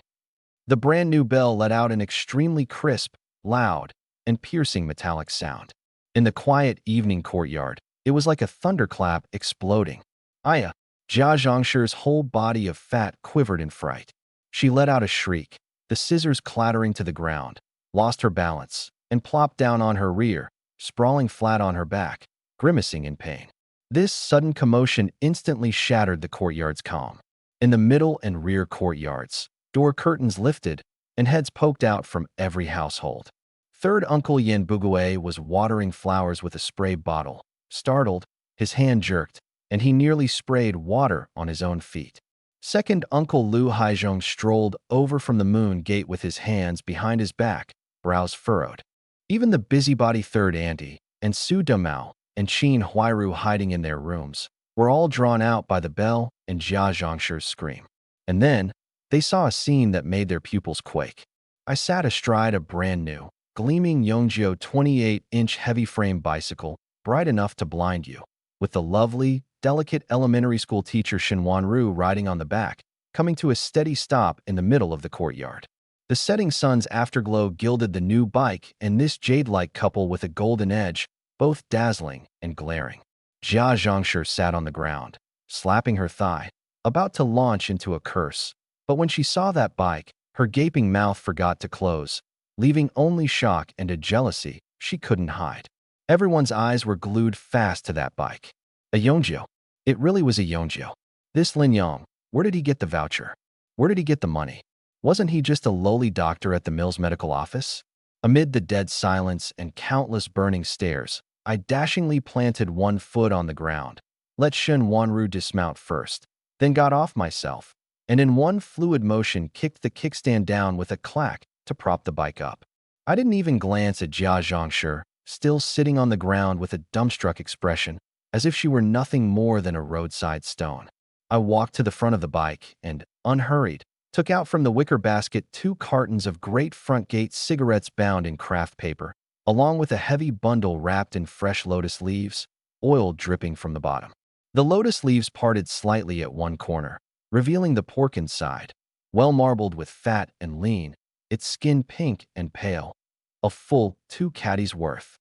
The brand-new bell let out an extremely crisp, loud, and piercing metallic sound. In the quiet evening courtyard, it was like a thunderclap exploding. Jia Zhangshi's whole body of fat quivered in fright. She let out a shriek, the scissors clattering to the ground, lost her balance, and plopped down on her rear, sprawling flat on her back, grimacing in pain. This sudden commotion instantly shattered the courtyard's calm. In the middle and rear courtyards, door curtains lifted, and heads poked out from every household. Third Uncle Yin Bugue was watering flowers with a spray bottle. Startled, his hand jerked, and he nearly sprayed water on his own feet. Second Uncle Lu Haizhong strolled over from the moon gate with his hands behind his back, brows furrowed. Even the busybody third auntie, and Su Damao, and Qin Huairu hiding in their rooms, were all drawn out by the bell and Jia Zhangshi's scream. And then, they saw a scene that made their pupils quake. I sat astride a brand-new, gleaming Yongjio 28-inch heavy-frame bicycle, bright enough to blind you, with the lovely, delicate elementary school teacher Shin Wanru riding on the back, coming to a steady stop in the middle of the courtyard. The setting sun's afterglow gilded the new bike and this jade-like couple with a golden edge, both dazzling and glaring. Jia Zhangshi sat on the ground, slapping her thigh, about to launch into a curse. But when she saw that bike, her gaping mouth forgot to close, leaving only shock and a jealousy she couldn't hide. Everyone's eyes were glued fast to that bike. A Yongjio. It really was a Yongjio. This Lin Yang, where did he get the voucher? Where did he get the money? Wasn't he just a lowly doctor at the mill's medical office? Amid the dead silence and countless burning stares, I dashingly planted one foot on the ground, let Shin Wanru dismount first, then got off myself, and in one fluid motion kicked the kickstand down with a clack to prop the bike up. I didn't even glance at Jia Zhangshi, still sitting on the ground with a dumbstruck expression, as if she were nothing more than a roadside stone. I walked to the front of the bike and, unhurried, took out from the wicker basket 2 cartons of great front gate cigarettes bound in craft paper, along with a heavy bundle wrapped in fresh lotus leaves, oil dripping from the bottom. The lotus leaves parted slightly at one corner, revealing the pork inside, well marbled with fat and lean, its skin pink and pale. A full 2 caddies worth.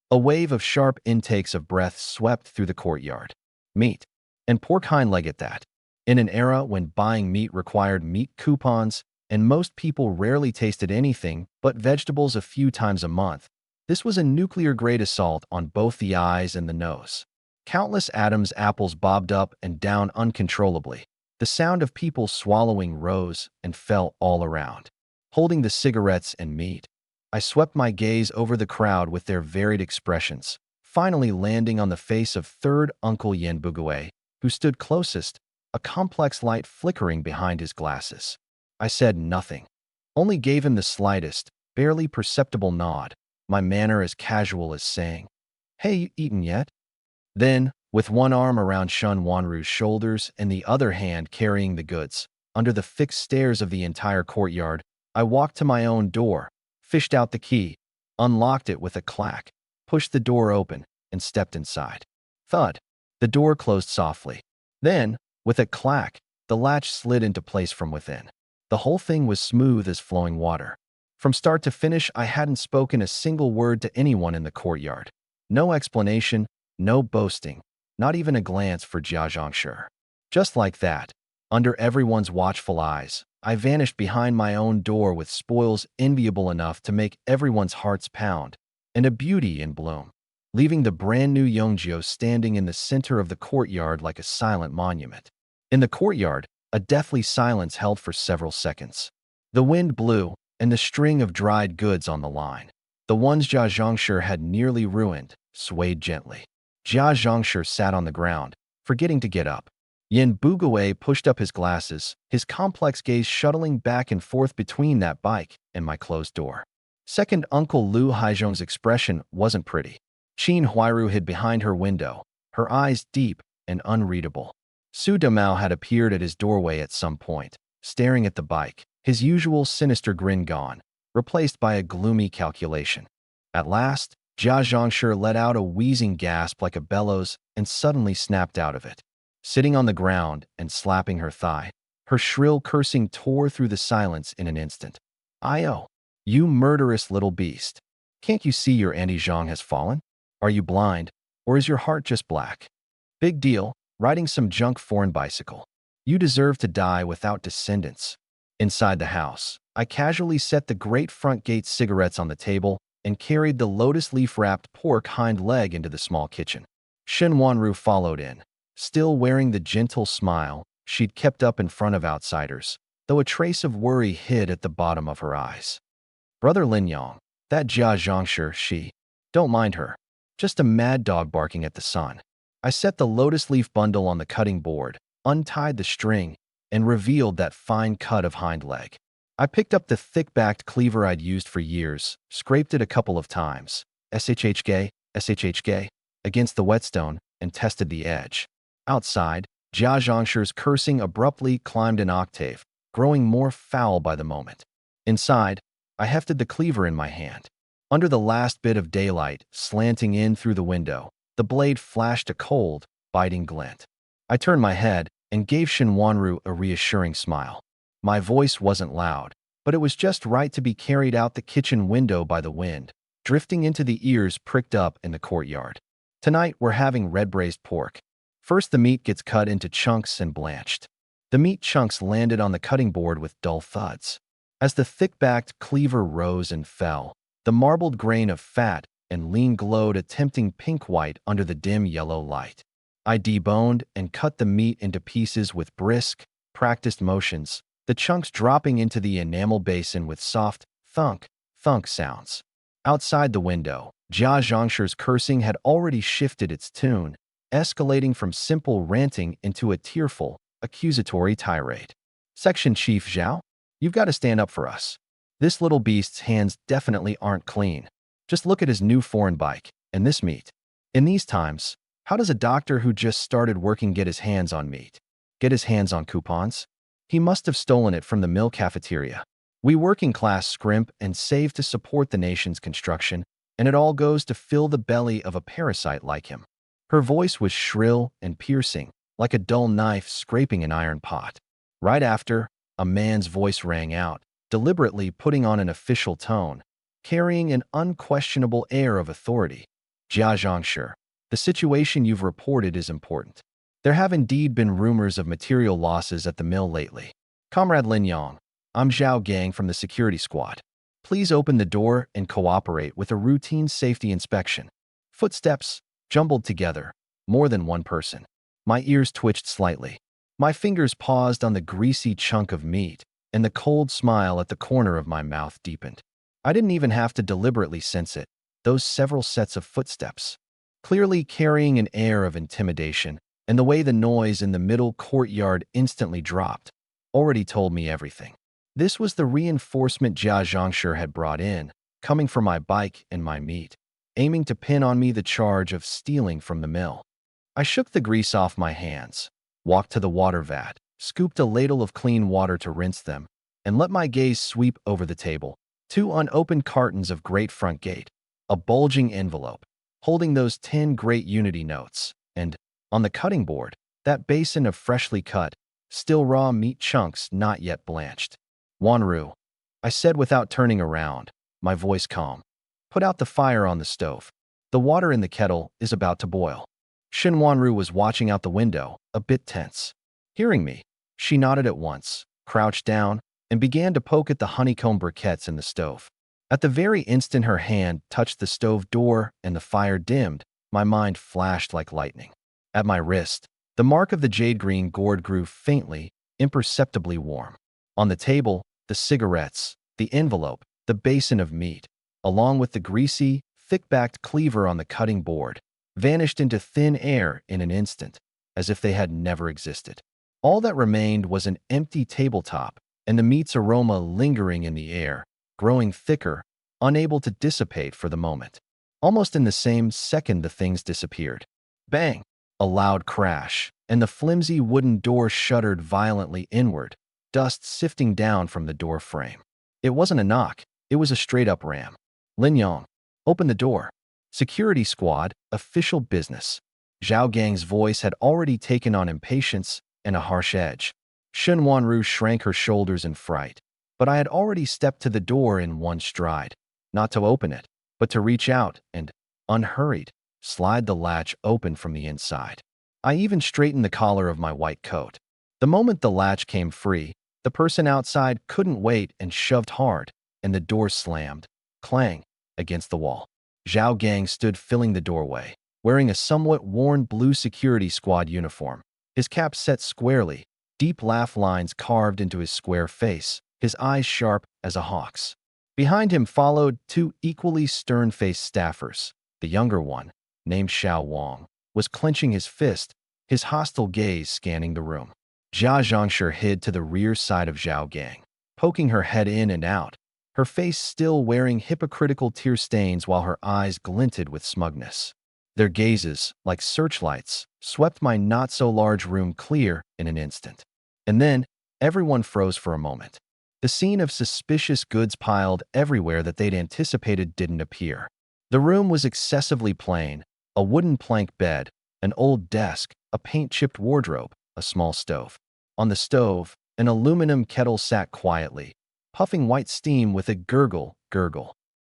A wave of sharp intakes of breath swept through the courtyard. Meat. And pork hind leg at that. In an era when buying meat required meat coupons and most people rarely tasted anything but vegetables a few times a month, this was a nuclear-grade assault on both the eyes and the nose. Countless Adam's apples bobbed up and down uncontrollably. The sound of people swallowing rose and fell all around. Holding the cigarettes and meat, I swept my gaze over the crowd with their varied expressions, finally landing on the face of third Uncle Yen Bugue, who stood closest, a complex light flickering behind his glasses. I said nothing, only gave him the slightest, barely perceptible nod, my manner as casual as saying, "Hey, you eaten yet?" Then, with one arm around Shun Wanru's shoulders and the other hand carrying the goods, under the fixed stares of the entire courtyard, I walked to my own door, fished out the key, unlocked it with a clack, pushed the door open, and stepped inside. Thud. The door closed softly. Then, with a clack, the latch slid into place from within. The whole thing was smooth as flowing water. From start to finish, I hadn't spoken a single word to anyone in the courtyard. No explanation, no boasting, not even a glance for Jia Zhangshi. Just like that, under everyone's watchful eyes, I vanished behind my own door with spoils enviable enough to make everyone's hearts pound, and a beauty in bloom, leaving the brand new Yongjio standing in the center of the courtyard like a silent monument. In the courtyard, a deathly silence held for several seconds. The wind blew, and the string of dried goods on the line, the ones Jia Zhangshi had nearly ruined, swayed gently. Jia Zhangshi sat on the ground, forgetting to get up. Yen Bugue pushed up his glasses, his complex gaze shuttling back and forth between that bike and my closed door. Second Uncle Lu Haizhong's expression wasn't pretty. Qin Huairu hid behind her window, her eyes deep and unreadable. Su Damao had appeared at his doorway at some point, staring at the bike, his usual sinister grin gone, replaced by a gloomy calculation. At last, Jia Zhangshi let out a wheezing gasp like a bellows and suddenly snapped out of it. Sitting on the ground and slapping her thigh, her shrill cursing tore through the silence in an instant. "Io, you murderous little beast. Can't you see your Auntie Zhang has fallen? Are you blind, or is your heart just black? Big deal, riding some junk foreign bicycle. You deserve to die without descendants." Inside the house, I casually set the great front gate cigarettes on the table and carried the lotus leaf-wrapped pork hind leg into the small kitchen. Shen Wanru followed in, still wearing the gentle smile she'd kept up in front of outsiders, though a trace of worry hid at the bottom of her eyes. "Brother Lin Yang, that Jia Zhangshi, don't mind her. Just a mad dog barking at the sun." I set the lotus leaf bundle on the cutting board, untied the string, and revealed that fine cut of hind leg. I picked up the thick-backed cleaver I'd used for years, scraped it a couple of times, shhk, against the whetstone, and tested the edge. Outside, Jia Zhangshi's cursing abruptly climbed an octave, growing more foul by the moment. Inside, I hefted the cleaver in my hand. Under the last bit of daylight slanting in through the window, the blade flashed a cold, biting glint. I turned my head and gave Shen Wanru a reassuring smile. My voice wasn't loud, but it was just right to be carried out the kitchen window by the wind, drifting into the ears pricked up in the courtyard. Tonight, we're having red-braised pork. First, the meat gets cut into chunks and blanched. The meat chunks landed on the cutting board with dull thuds. As the thick-backed cleaver rose and fell, the marbled grain of fat and lean glowed a tempting pink-white under the dim yellow light. I deboned and cut the meat into pieces with brisk, practiced motions, the chunks dropping into the enamel basin with soft thunk, thunk sounds. Outside the window, Jia Zhangshi's cursing had already shifted its tune, escalating from simple ranting into a tearful, accusatory tirade. "Section Chief Zhao, you've got to stand up for us. This little beast's hands definitely aren't clean. Just look at his new foreign bike, and this meat. In these times, how does a doctor who just started working get his hands on meat? Get his hands on coupons? He must have stolen it from the mill cafeteria. We working class scrimp and save to support the nation's construction, and it all goes to fill the belly of a parasite like him." Her voice was shrill and piercing, like a dull knife scraping an iron pot. Right after, a man's voice rang out, deliberately putting on an official tone, carrying an unquestionable air of authority. "Jia Zhangshi, the situation you've reported is important. There have indeed been rumors of material losses at the mill lately. Comrade Lin Yang, I'm Zhao Gang from the security squad. Please open the door and cooperate with a routine safety inspection." Footsteps, jumbled together, More than one person. My ears twitched slightly. My fingers paused on the greasy chunk of meat, and the cold smile at the corner of my mouth deepened. I didn't even have to deliberately sense it. Those several sets of footsteps, clearly carrying an air of intimidation, and the way the noise in the middle courtyard instantly dropped, already told me everything. This was the reinforcement Jia Zhangshi had brought in, coming for my bike and my meat, aiming to pin on me the charge of stealing from the mill. I shook the grease off my hands, walked to the water vat, scooped a ladle of clean water to rinse them, and let my gaze sweep over the table. 2 unopened cartons of Great Front Gate, a bulging envelope, holding those 10 Great Unity notes, and, on the cutting board, that basin of freshly cut, still raw meat chunks not yet blanched. Wanru, I said without turning around, my voice calm. Put out the fire on the stove. The water in the kettle is about to boil. Shin Wanru was watching out the window, a bit tense. Hearing me, she nodded at once, crouched down, and began to poke at the honeycomb briquettes in the stove. At the very instant her hand touched the stove door and the fire dimmed, my mind flashed like lightning. At my wrist, the mark of the jade-green gourd grew faintly, imperceptibly warm. On the table, the cigarettes, the envelope, the basin of meat, along with the greasy, thick-backed cleaver on the cutting board, vanished into thin air in an instant, as if they had never existed. All that remained was an empty tabletop, and the meat's aroma lingering in the air, growing thicker, unable to dissipate for the moment. Almost in the same second the things disappeared. Bang! A loud crash, and the flimsy wooden door shuddered violently inward, dust sifting down from the door frame. It wasn't a knock, it was a straight-up ram. Lin Yong, open the door. Security squad, official business. Zhao Gang's voice had already taken on impatience and a harsh edge. Shen Wanru shrank her shoulders in fright, but I had already stepped to the door in one stride, not to open it, but to reach out and, unhurried, slide the latch open from the inside. I even straightened the collar of my white coat. The moment the latch came free, the person outside couldn't wait and shoved hard, and the door slammed, clang, against the wall. Zhao Gang stood filling the doorway, wearing a somewhat worn blue security squad uniform, his cap set squarely, deep laugh lines carved into his square face, his eyes sharp as a hawk's. Behind him followed 2 equally stern-faced staffers. The younger one, named Xiao Wang, was clenching his fist, his hostile gaze scanning the room. Jia Zhangshi hid to the rear side of Zhao Gang, poking her head in and out, her face still wearing hypocritical tear stains while her eyes glinted with smugness. Their gazes, like searchlights, swept my not-so-large room clear in an instant. And then, everyone froze for a moment. The scene of suspicious goods piled everywhere that they'd anticipated didn't appear. The room was excessively plain, a wooden plank bed, an old desk, a paint-chipped wardrobe, a small stove. On the stove, an aluminum kettle sat quietly, puffing white steam with a gurgle.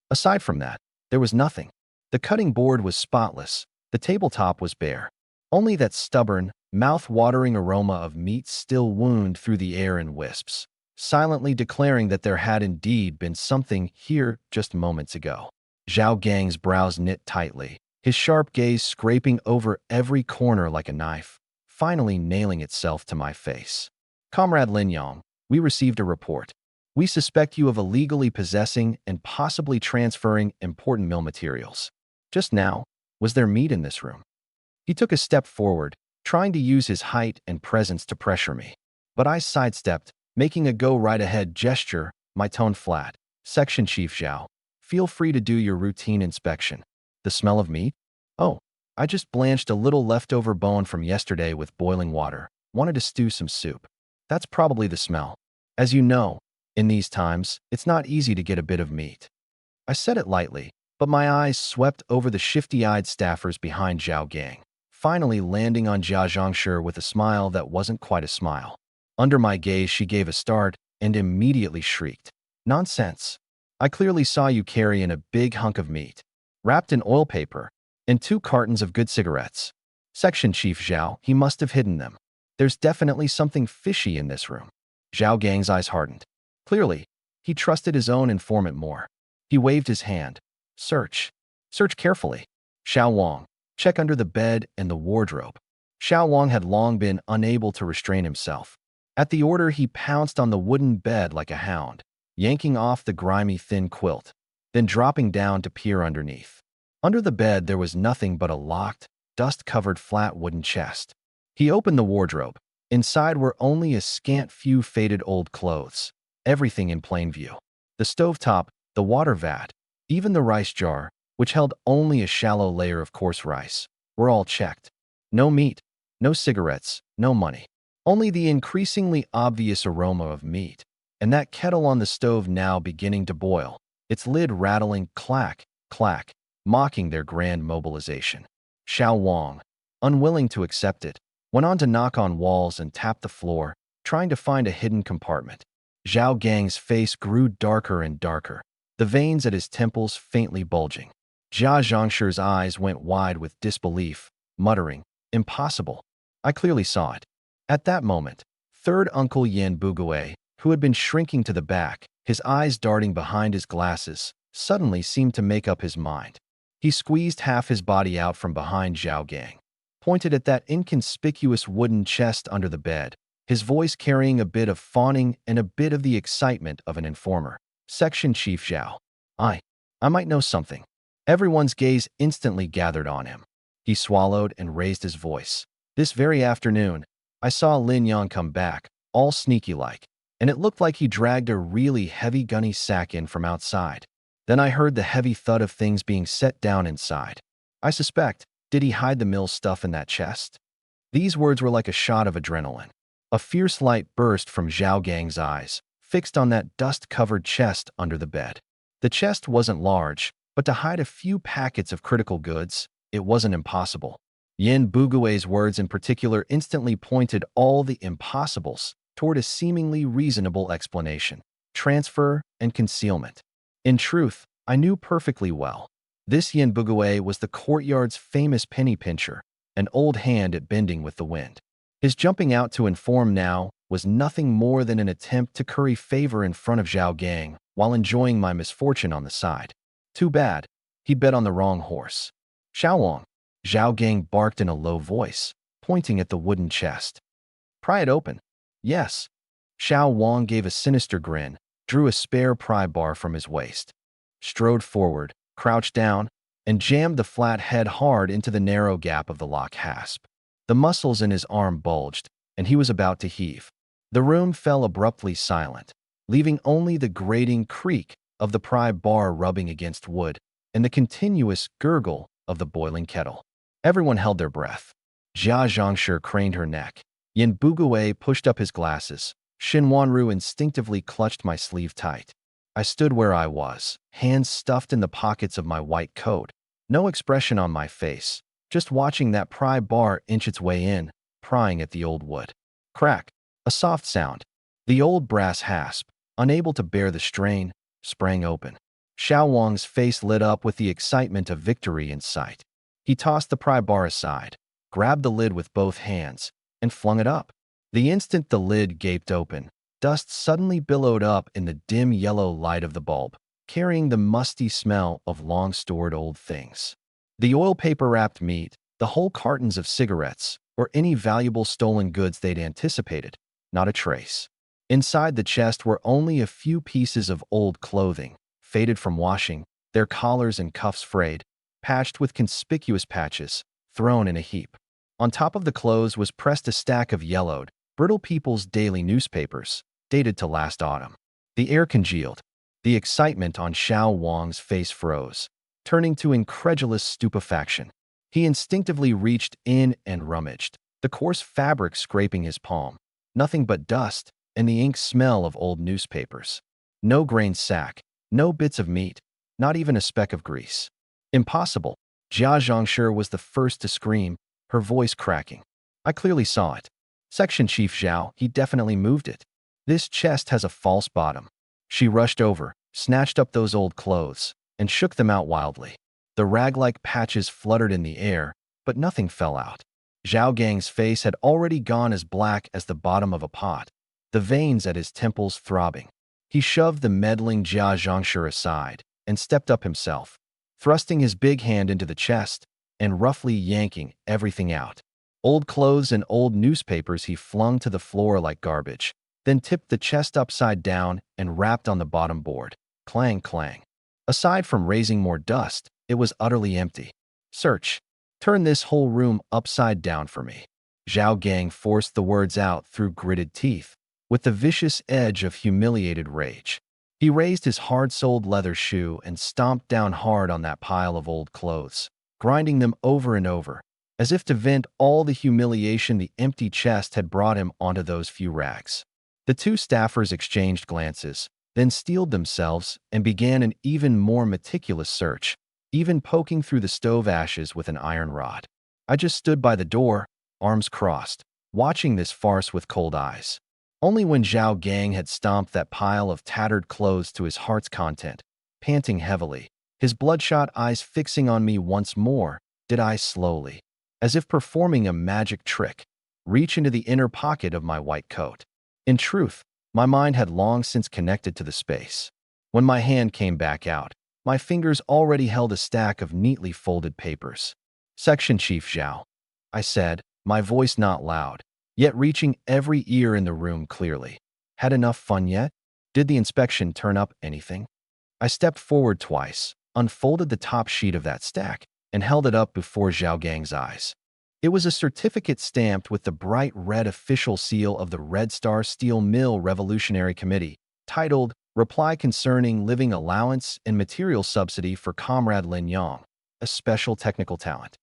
Aside from that, there was nothing. The cutting board was spotless, the tabletop was bare. Only that stubborn, mouth-watering aroma of meat still wound through the air in wisps, silently declaring that there had indeed been something here just moments ago. Zhao Gang's brows knit tightly, his sharp gaze scraping over every corner like a knife, finally nailing itself to my face. Comrade Lin Yong, we received a report. We suspect you of illegally possessing and possibly transferring important mill materials. Just now, was there meat in this room? He took a step forward, trying to use his height and presence to pressure me. But I sidestepped, making a go-right-ahead gesture, my tone flat. Section Chief Zhao, feel free to do your routine inspection. The smell of meat? Oh, I just blanched a little leftover bone from yesterday with boiling water. Wanted to stew some soup. That's probably the smell. As you know, in these times, it's not easy to get a bit of meat. I said it lightly, but my eyes swept over the shifty-eyed staffers behind Zhao Gang, finally landing on Jia Zhangshi with a smile that wasn't quite a smile. Under my gaze, she gave a start and immediately shrieked. Nonsense. I clearly saw you carry in a big hunk of meat, wrapped in oil paper, and 2 cartons of good cigarettes. Section Chief Zhao, he must have hidden them. There's definitely something fishy in this room. Zhao Gang's eyes hardened. Clearly, he trusted his own informant more. He waved his hand. Search. Search carefully. Xiao Wang, Check under the bed and the wardrobe. Xiao Wang had long been unable to restrain himself. At the order, he pounced on the wooden bed like a hound, yanking off the grimy thin quilt, then dropping down to peer underneath. Under the bed, there was nothing but a locked, dust-covered flat wooden chest. He opened the wardrobe. Inside were only a scant few faded old clothes, everything in plain view. The stovetop, the water vat, even the rice jar, which held only a shallow layer of coarse rice, were all checked. No meat, no cigarettes, no money. Only the increasingly obvious aroma of meat, and that kettle on the stove now beginning to boil, its lid rattling clack, clack, mocking their grand mobilization. Xiao Wang, unwilling to accept it, went on to knock on walls and tap the floor, trying to find a hidden compartment. Zhao Gang's face grew darker and darker, the veins at his temples faintly bulging. Jia Zhongshi's eyes went wide with disbelief, muttering, "Impossible. I clearly saw it." At that moment, third Uncle Yin Bugue, who had been shrinking to the back, his eyes darting behind his glasses, suddenly seemed to make up his mind. He squeezed half his body out from behind Zhao Gang, pointed at that inconspicuous wooden chest under the bed, his voice carrying a bit of fawning and a bit of the excitement of an informer. "Section Chief Zhao. I might know something." Everyone's gaze instantly gathered on him. He swallowed and raised his voice. "This very afternoon, I saw Lin Yang come back, all sneaky-like, and it looked like he dragged a really heavy gunny sack in from outside. Then I heard the heavy thud of things being set down inside. I suspect, did he hide the mill stuff in that chest?" These words were like a shot of adrenaline. A fierce light burst from Zhao Gang's eyes, fixed on that dust-covered chest under the bed. The chest wasn't large, but to hide a few packets of critical goods, it wasn't impossible. Yin Bugue's words in particular instantly pointed all the impossibles toward a seemingly reasonable explanation: transfer and concealment. In truth, I knew perfectly well. This Yin Bugue was the Courtyard's famous penny pincher, an old hand at bending with the wind. His jumping out to inform now was nothing more than an attempt to curry favor in front of Zhao Gang while enjoying my misfortune on the side. Too bad, he bet on the wrong horse. "Xiao Wang," Zhao Gang barked in a low voice, pointing at the wooden chest. "Pry it open." "Yes." Xiao Wang gave a sinister grin, drew a spare pry bar from his waist, strode forward, crouched down, and jammed the flat head hard into the narrow gap of the lock hasp. The muscles in his arm bulged, and he was about to heave. The room fell abruptly silent, leaving only the grating creak of the pry bar rubbing against wood and the continuous gurgle of the boiling kettle. Everyone held their breath. Jia Zhongshi craned her neck. Yin Bugue pushed up his glasses. Xin Wanru instinctively clutched my sleeve tight. I stood where I was, hands stuffed in the pockets of my white coat, no expression on my face, just watching that pry bar inch its way in, prying at the old wood. Crack, a soft sound. The old brass hasp, unable to bear the strain, sprang open. Xiao Wang's face lit up with the excitement of victory in sight. He tossed the pry bar aside, grabbed the lid with both hands, and flung it up. The instant the lid gaped open, dust suddenly billowed up in the dim yellow light of the bulb, carrying the musty smell of long-stored old things. The oil paper-wrapped meat, the whole cartons of cigarettes, or any valuable stolen goods they'd anticipated, not a trace. Inside the chest were only a few pieces of old clothing, faded from washing, their collars and cuffs frayed, patched with conspicuous patches, thrown in a heap. On top of the clothes was pressed a stack of yellowed, brittle People's Daily newspapers, dated to last autumn. The air congealed. The excitement on Xiao Wang's face froze, turning to incredulous stupefaction. He instinctively reached in and rummaged, the coarse fabric scraping his palm. Nothing but dust and the ink smell of old newspapers. No grain sack, no bits of meat, not even a speck of grease. "Impossible." Jia Zhongshi was the first to scream, her voice cracking. "I clearly saw it. Section Chief Zhao, he definitely moved it. This chest has a false bottom." She rushed over, snatched up those old clothes, and shook them out wildly. The rag-like patches fluttered in the air, but nothing fell out. Zhao Gang's face had already gone as black as the bottom of a pot, the veins at his temples throbbing. He shoved the meddling Jia Zhongshi aside and stepped up himself. Thrusting his big hand into the chest, and roughly yanking everything out. Old clothes and old newspapers he flung to the floor like garbage, then tipped the chest upside down and rapped on the bottom board. Clang, clang. Aside from raising more dust, it was utterly empty. Search. Turn this whole room upside down for me. Zhao Gang forced the words out through gritted teeth, with the vicious edge of humiliated rage. He raised his hard-soled leather shoe and stomped down hard on that pile of old clothes, grinding them over and over, as if to vent all the humiliation the empty chest had brought him onto those few rags. The two staffers exchanged glances, then steeled themselves and began an even more meticulous search, even poking through the stove ashes with an iron rod. I just stood by the door, arms crossed, watching this farce with cold eyes. Only when Zhao Gang had stomped that pile of tattered clothes to his heart's content, panting heavily, his bloodshot eyes fixing on me once more, did I slowly, as if performing a magic trick, reach into the inner pocket of my white coat. In truth, my mind had long since connected to the space. When my hand came back out, my fingers already held a stack of neatly folded papers. "Section Chief Zhao," I said, my voice not loud, yet reaching every ear in the room clearly. "Had enough fun yet? Did the inspection turn up anything?" I stepped forward twice, unfolded the top sheet of that stack, and held it up before Zhao Gang's eyes. It was a certificate stamped with the bright red official seal of the Red Star Steel Mill Revolutionary Committee, titled Reply Concerning Living Allowance and Material Subsidy for Comrade Lin Yang, a Special Technical Talent.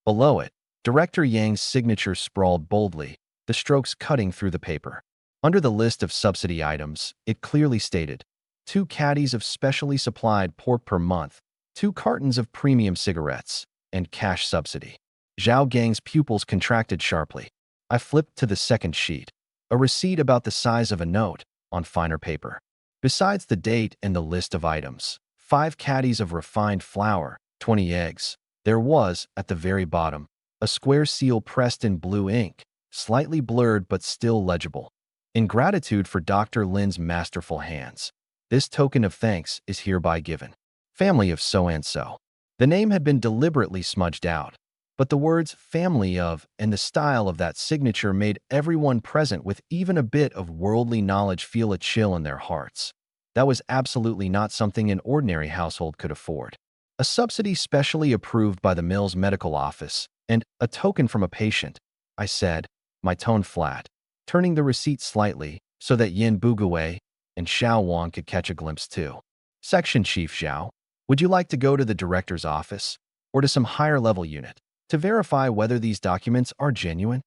Below it, Director Yang's signature sprawled boldly, the strokes cutting through the paper. Under the list of subsidy items, it clearly stated, 2 caddies of specially supplied pork per month, 2 cartons of premium cigarettes, and cash subsidy. Zhao Gang's pupils contracted sharply. I flipped to the second sheet, a receipt about the size of a note, on finer paper. Besides the date and the list of items, 5 caddies of refined flour, 20 eggs, there was, at the very bottom, a square seal pressed in blue ink, slightly blurred but still legible. "In gratitude for Dr. Lin's masterful hands, this token of thanks is hereby given. Family of so-and-so." The name had been deliberately smudged out, but the words "family of" and the style of that signature made everyone present with even a bit of worldly knowledge feel a chill in their hearts. That was absolutely not something an ordinary household could afford. A subsidy specially approved by the mill's medical office, and a token from a patient, I said, my tone flat, turning the receipt slightly so that Yin Bugue and Xiao Wang could catch a glimpse too. "Section Chief Zhao, would you like to go to the director's office, or to some higher-level unit, to verify whether these documents are genuine?"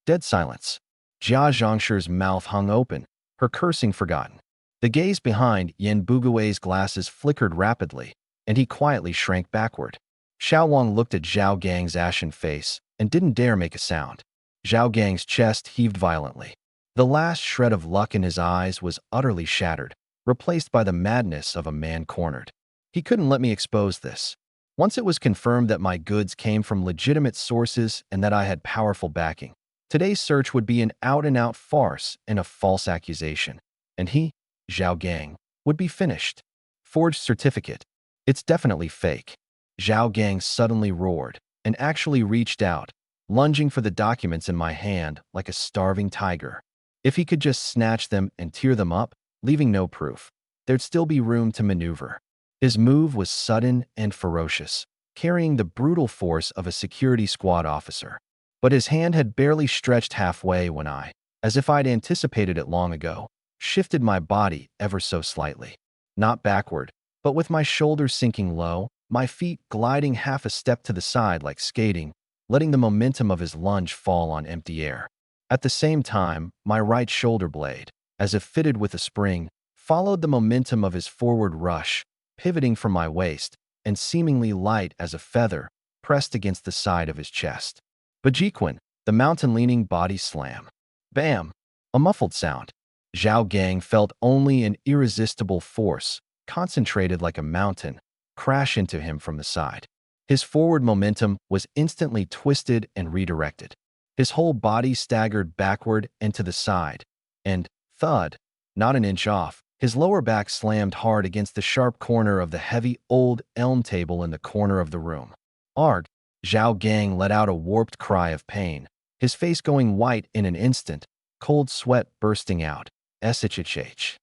Dead silence. Jia Zhongshi's mouth hung open, her cursing forgotten. The gaze behind Yin Bugue's glasses flickered rapidly, and he quietly shrank backward. Xiao Wang looked at Zhao Gang's ashen face and didn't dare make a sound. Zhao Gang's chest heaved violently. The last shred of luck in his eyes was utterly shattered, replaced by the madness of a man cornered. He couldn't let me expose this. Once it was confirmed that my goods came from legitimate sources and that I had powerful backing, today's search would be an out-and-out farce and a false accusation. And he, Zhao Gang, would be finished. "Forged certificate. It's definitely fake." Zhao Gang suddenly roared and actually reached out, lunging for the documents in my hand like a starving tiger. If he could just snatch them and tear them up, leaving no proof, there'd still be room to maneuver. His move was sudden and ferocious, carrying the brutal force of a security squad officer. But his hand had barely stretched halfway when I, as if I'd anticipated it long ago, shifted my body ever so slightly. Not backward, but with my shoulders sinking low, my feet gliding half a step to the side like skating, letting the momentum of his lunge fall on empty air. At the same time, my right shoulder blade, as if fitted with a spring, followed the momentum of his forward rush, pivoting from my waist, and seemingly light as a feather, pressed against the side of his chest. Bajiquin, the mountain-leaning body slam. Bam! A muffled sound. Zhao Gang felt only an irresistible force, concentrated like a mountain, crash into him from the side. His forward momentum was instantly twisted and redirected. His whole body staggered backward and to the side, and, thud, not an inch off, his lower back slammed hard against the sharp corner of the heavy old elm table in the corner of the room. Arg! Zhao Gang let out a warped cry of pain, his face going white in an instant, cold sweat bursting out. SHH.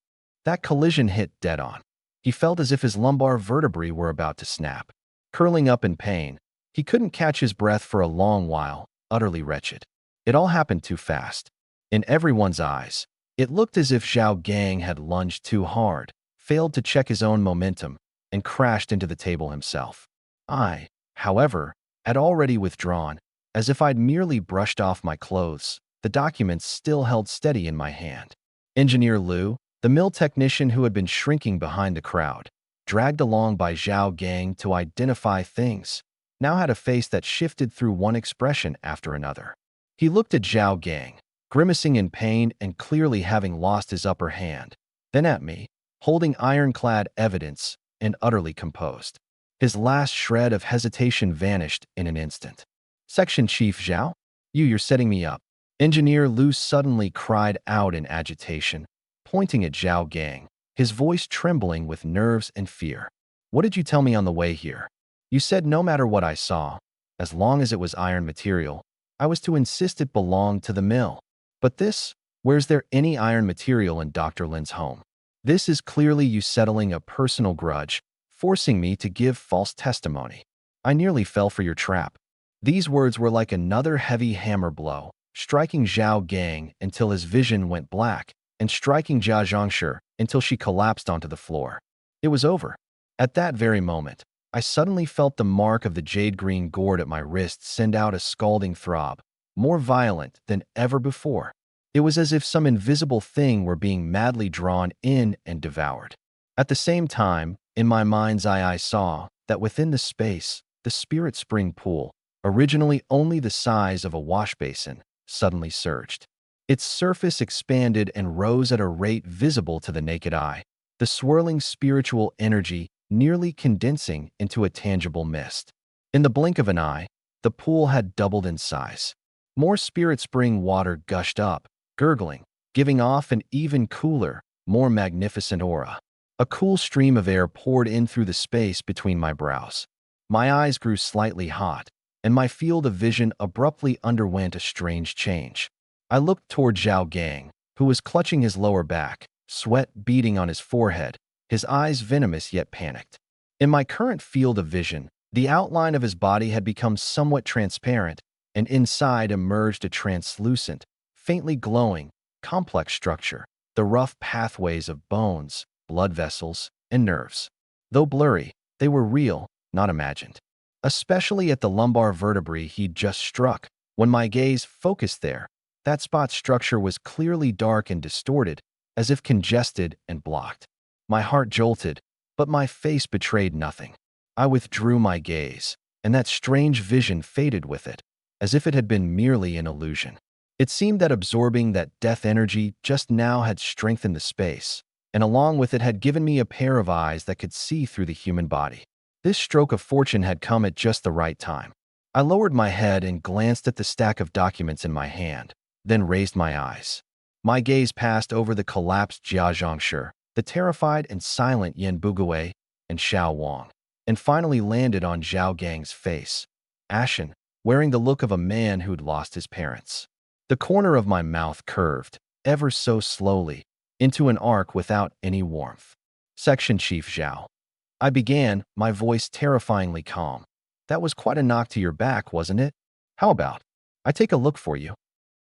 That collision hit dead on. He felt as if his lumbar vertebrae were about to snap. Curling up in pain, he couldn't catch his breath for a long while, utterly wretched. It all happened too fast. In everyone's eyes, it looked as if Zhao Gang had lunged too hard, failed to check his own momentum, and crashed into the table himself. I, however, had already withdrawn, as if I'd merely brushed off my clothes. The documents still held steady in my hand. Engineer Liu, the mill technician who had been shrinking behind the crowd, dragged along by Zhao Gang to identify things, now had a face that shifted through one expression after another. He looked at Zhao Gang, grimacing in pain and clearly having lost his upper hand, then at me, holding ironclad evidence and utterly composed. His last shred of hesitation vanished in an instant. Section Chief Zhao? You're setting me up. Engineer Liu suddenly cried out in agitation, pointing at Zhao Gang, his voice trembling with nerves and fear. What did you tell me on the way here? You said no matter what I saw, as long as it was iron material, I was to insist it belonged to the mill. But this, where's there any iron material in Dr. Lin's home? This is clearly you settling a personal grudge, forcing me to give false testimony. I nearly fell for your trap. These words were like another heavy hammer blow, striking Zhao Gang until his vision went black, and striking Jia Zhangshi until she collapsed onto the floor. It was over. At that very moment, I suddenly felt the mark of the jade-green gourd at my wrist send out a scalding throb, more violent than ever before. It was as if some invisible thing were being madly drawn in and devoured. At the same time, in my mind's eye I saw that within the space, the spirit spring pool, originally only the size of a wash basin, suddenly surged. Its surface expanded and rose at a rate visible to the naked eye, the swirling spiritual energy nearly condensing into a tangible mist. In the blink of an eye, the pool had doubled in size. More spirit spring water gushed up, gurgling, giving off an even cooler, more magnificent aura. A cool stream of air poured in through the space between my brows. My eyes grew slightly hot, and my field of vision abruptly underwent a strange change. I looked toward Zhao Gang, who was clutching his lower back, sweat beading on his forehead, his eyes venomous yet panicked. In my current field of vision, the outline of his body had become somewhat transparent, and inside emerged a translucent, faintly glowing, complex structure, the rough pathways of bones, blood vessels, and nerves. Though blurry, they were real, not imagined. Especially at the lumbar vertebrae he'd just struck. When my gaze focused there, that spot's structure was clearly dark and distorted, as if congested and blocked. My heart jolted, but my face betrayed nothing. I withdrew my gaze, and that strange vision faded with it, as if it had been merely an illusion. It seemed that absorbing that death energy just now had strengthened the space, and along with it had given me a pair of eyes that could see through the human body. This stroke of fortune had come at just the right time. I lowered my head and glanced at the stack of documents in my hand, then raised my eyes. My gaze passed over the collapsed Jia Zhangshi, the terrified and silent Yan Bugui, and Xiao Wang, and finally landed on Zhao Gang's face, ashen, wearing the look of a man who'd lost his parents. The corner of my mouth curved, ever so slowly, into an arc without any warmth. Section Chief Zhao. I began, my voice terrifyingly calm. That was quite a knock to your back, wasn't it? How about I take a look for you?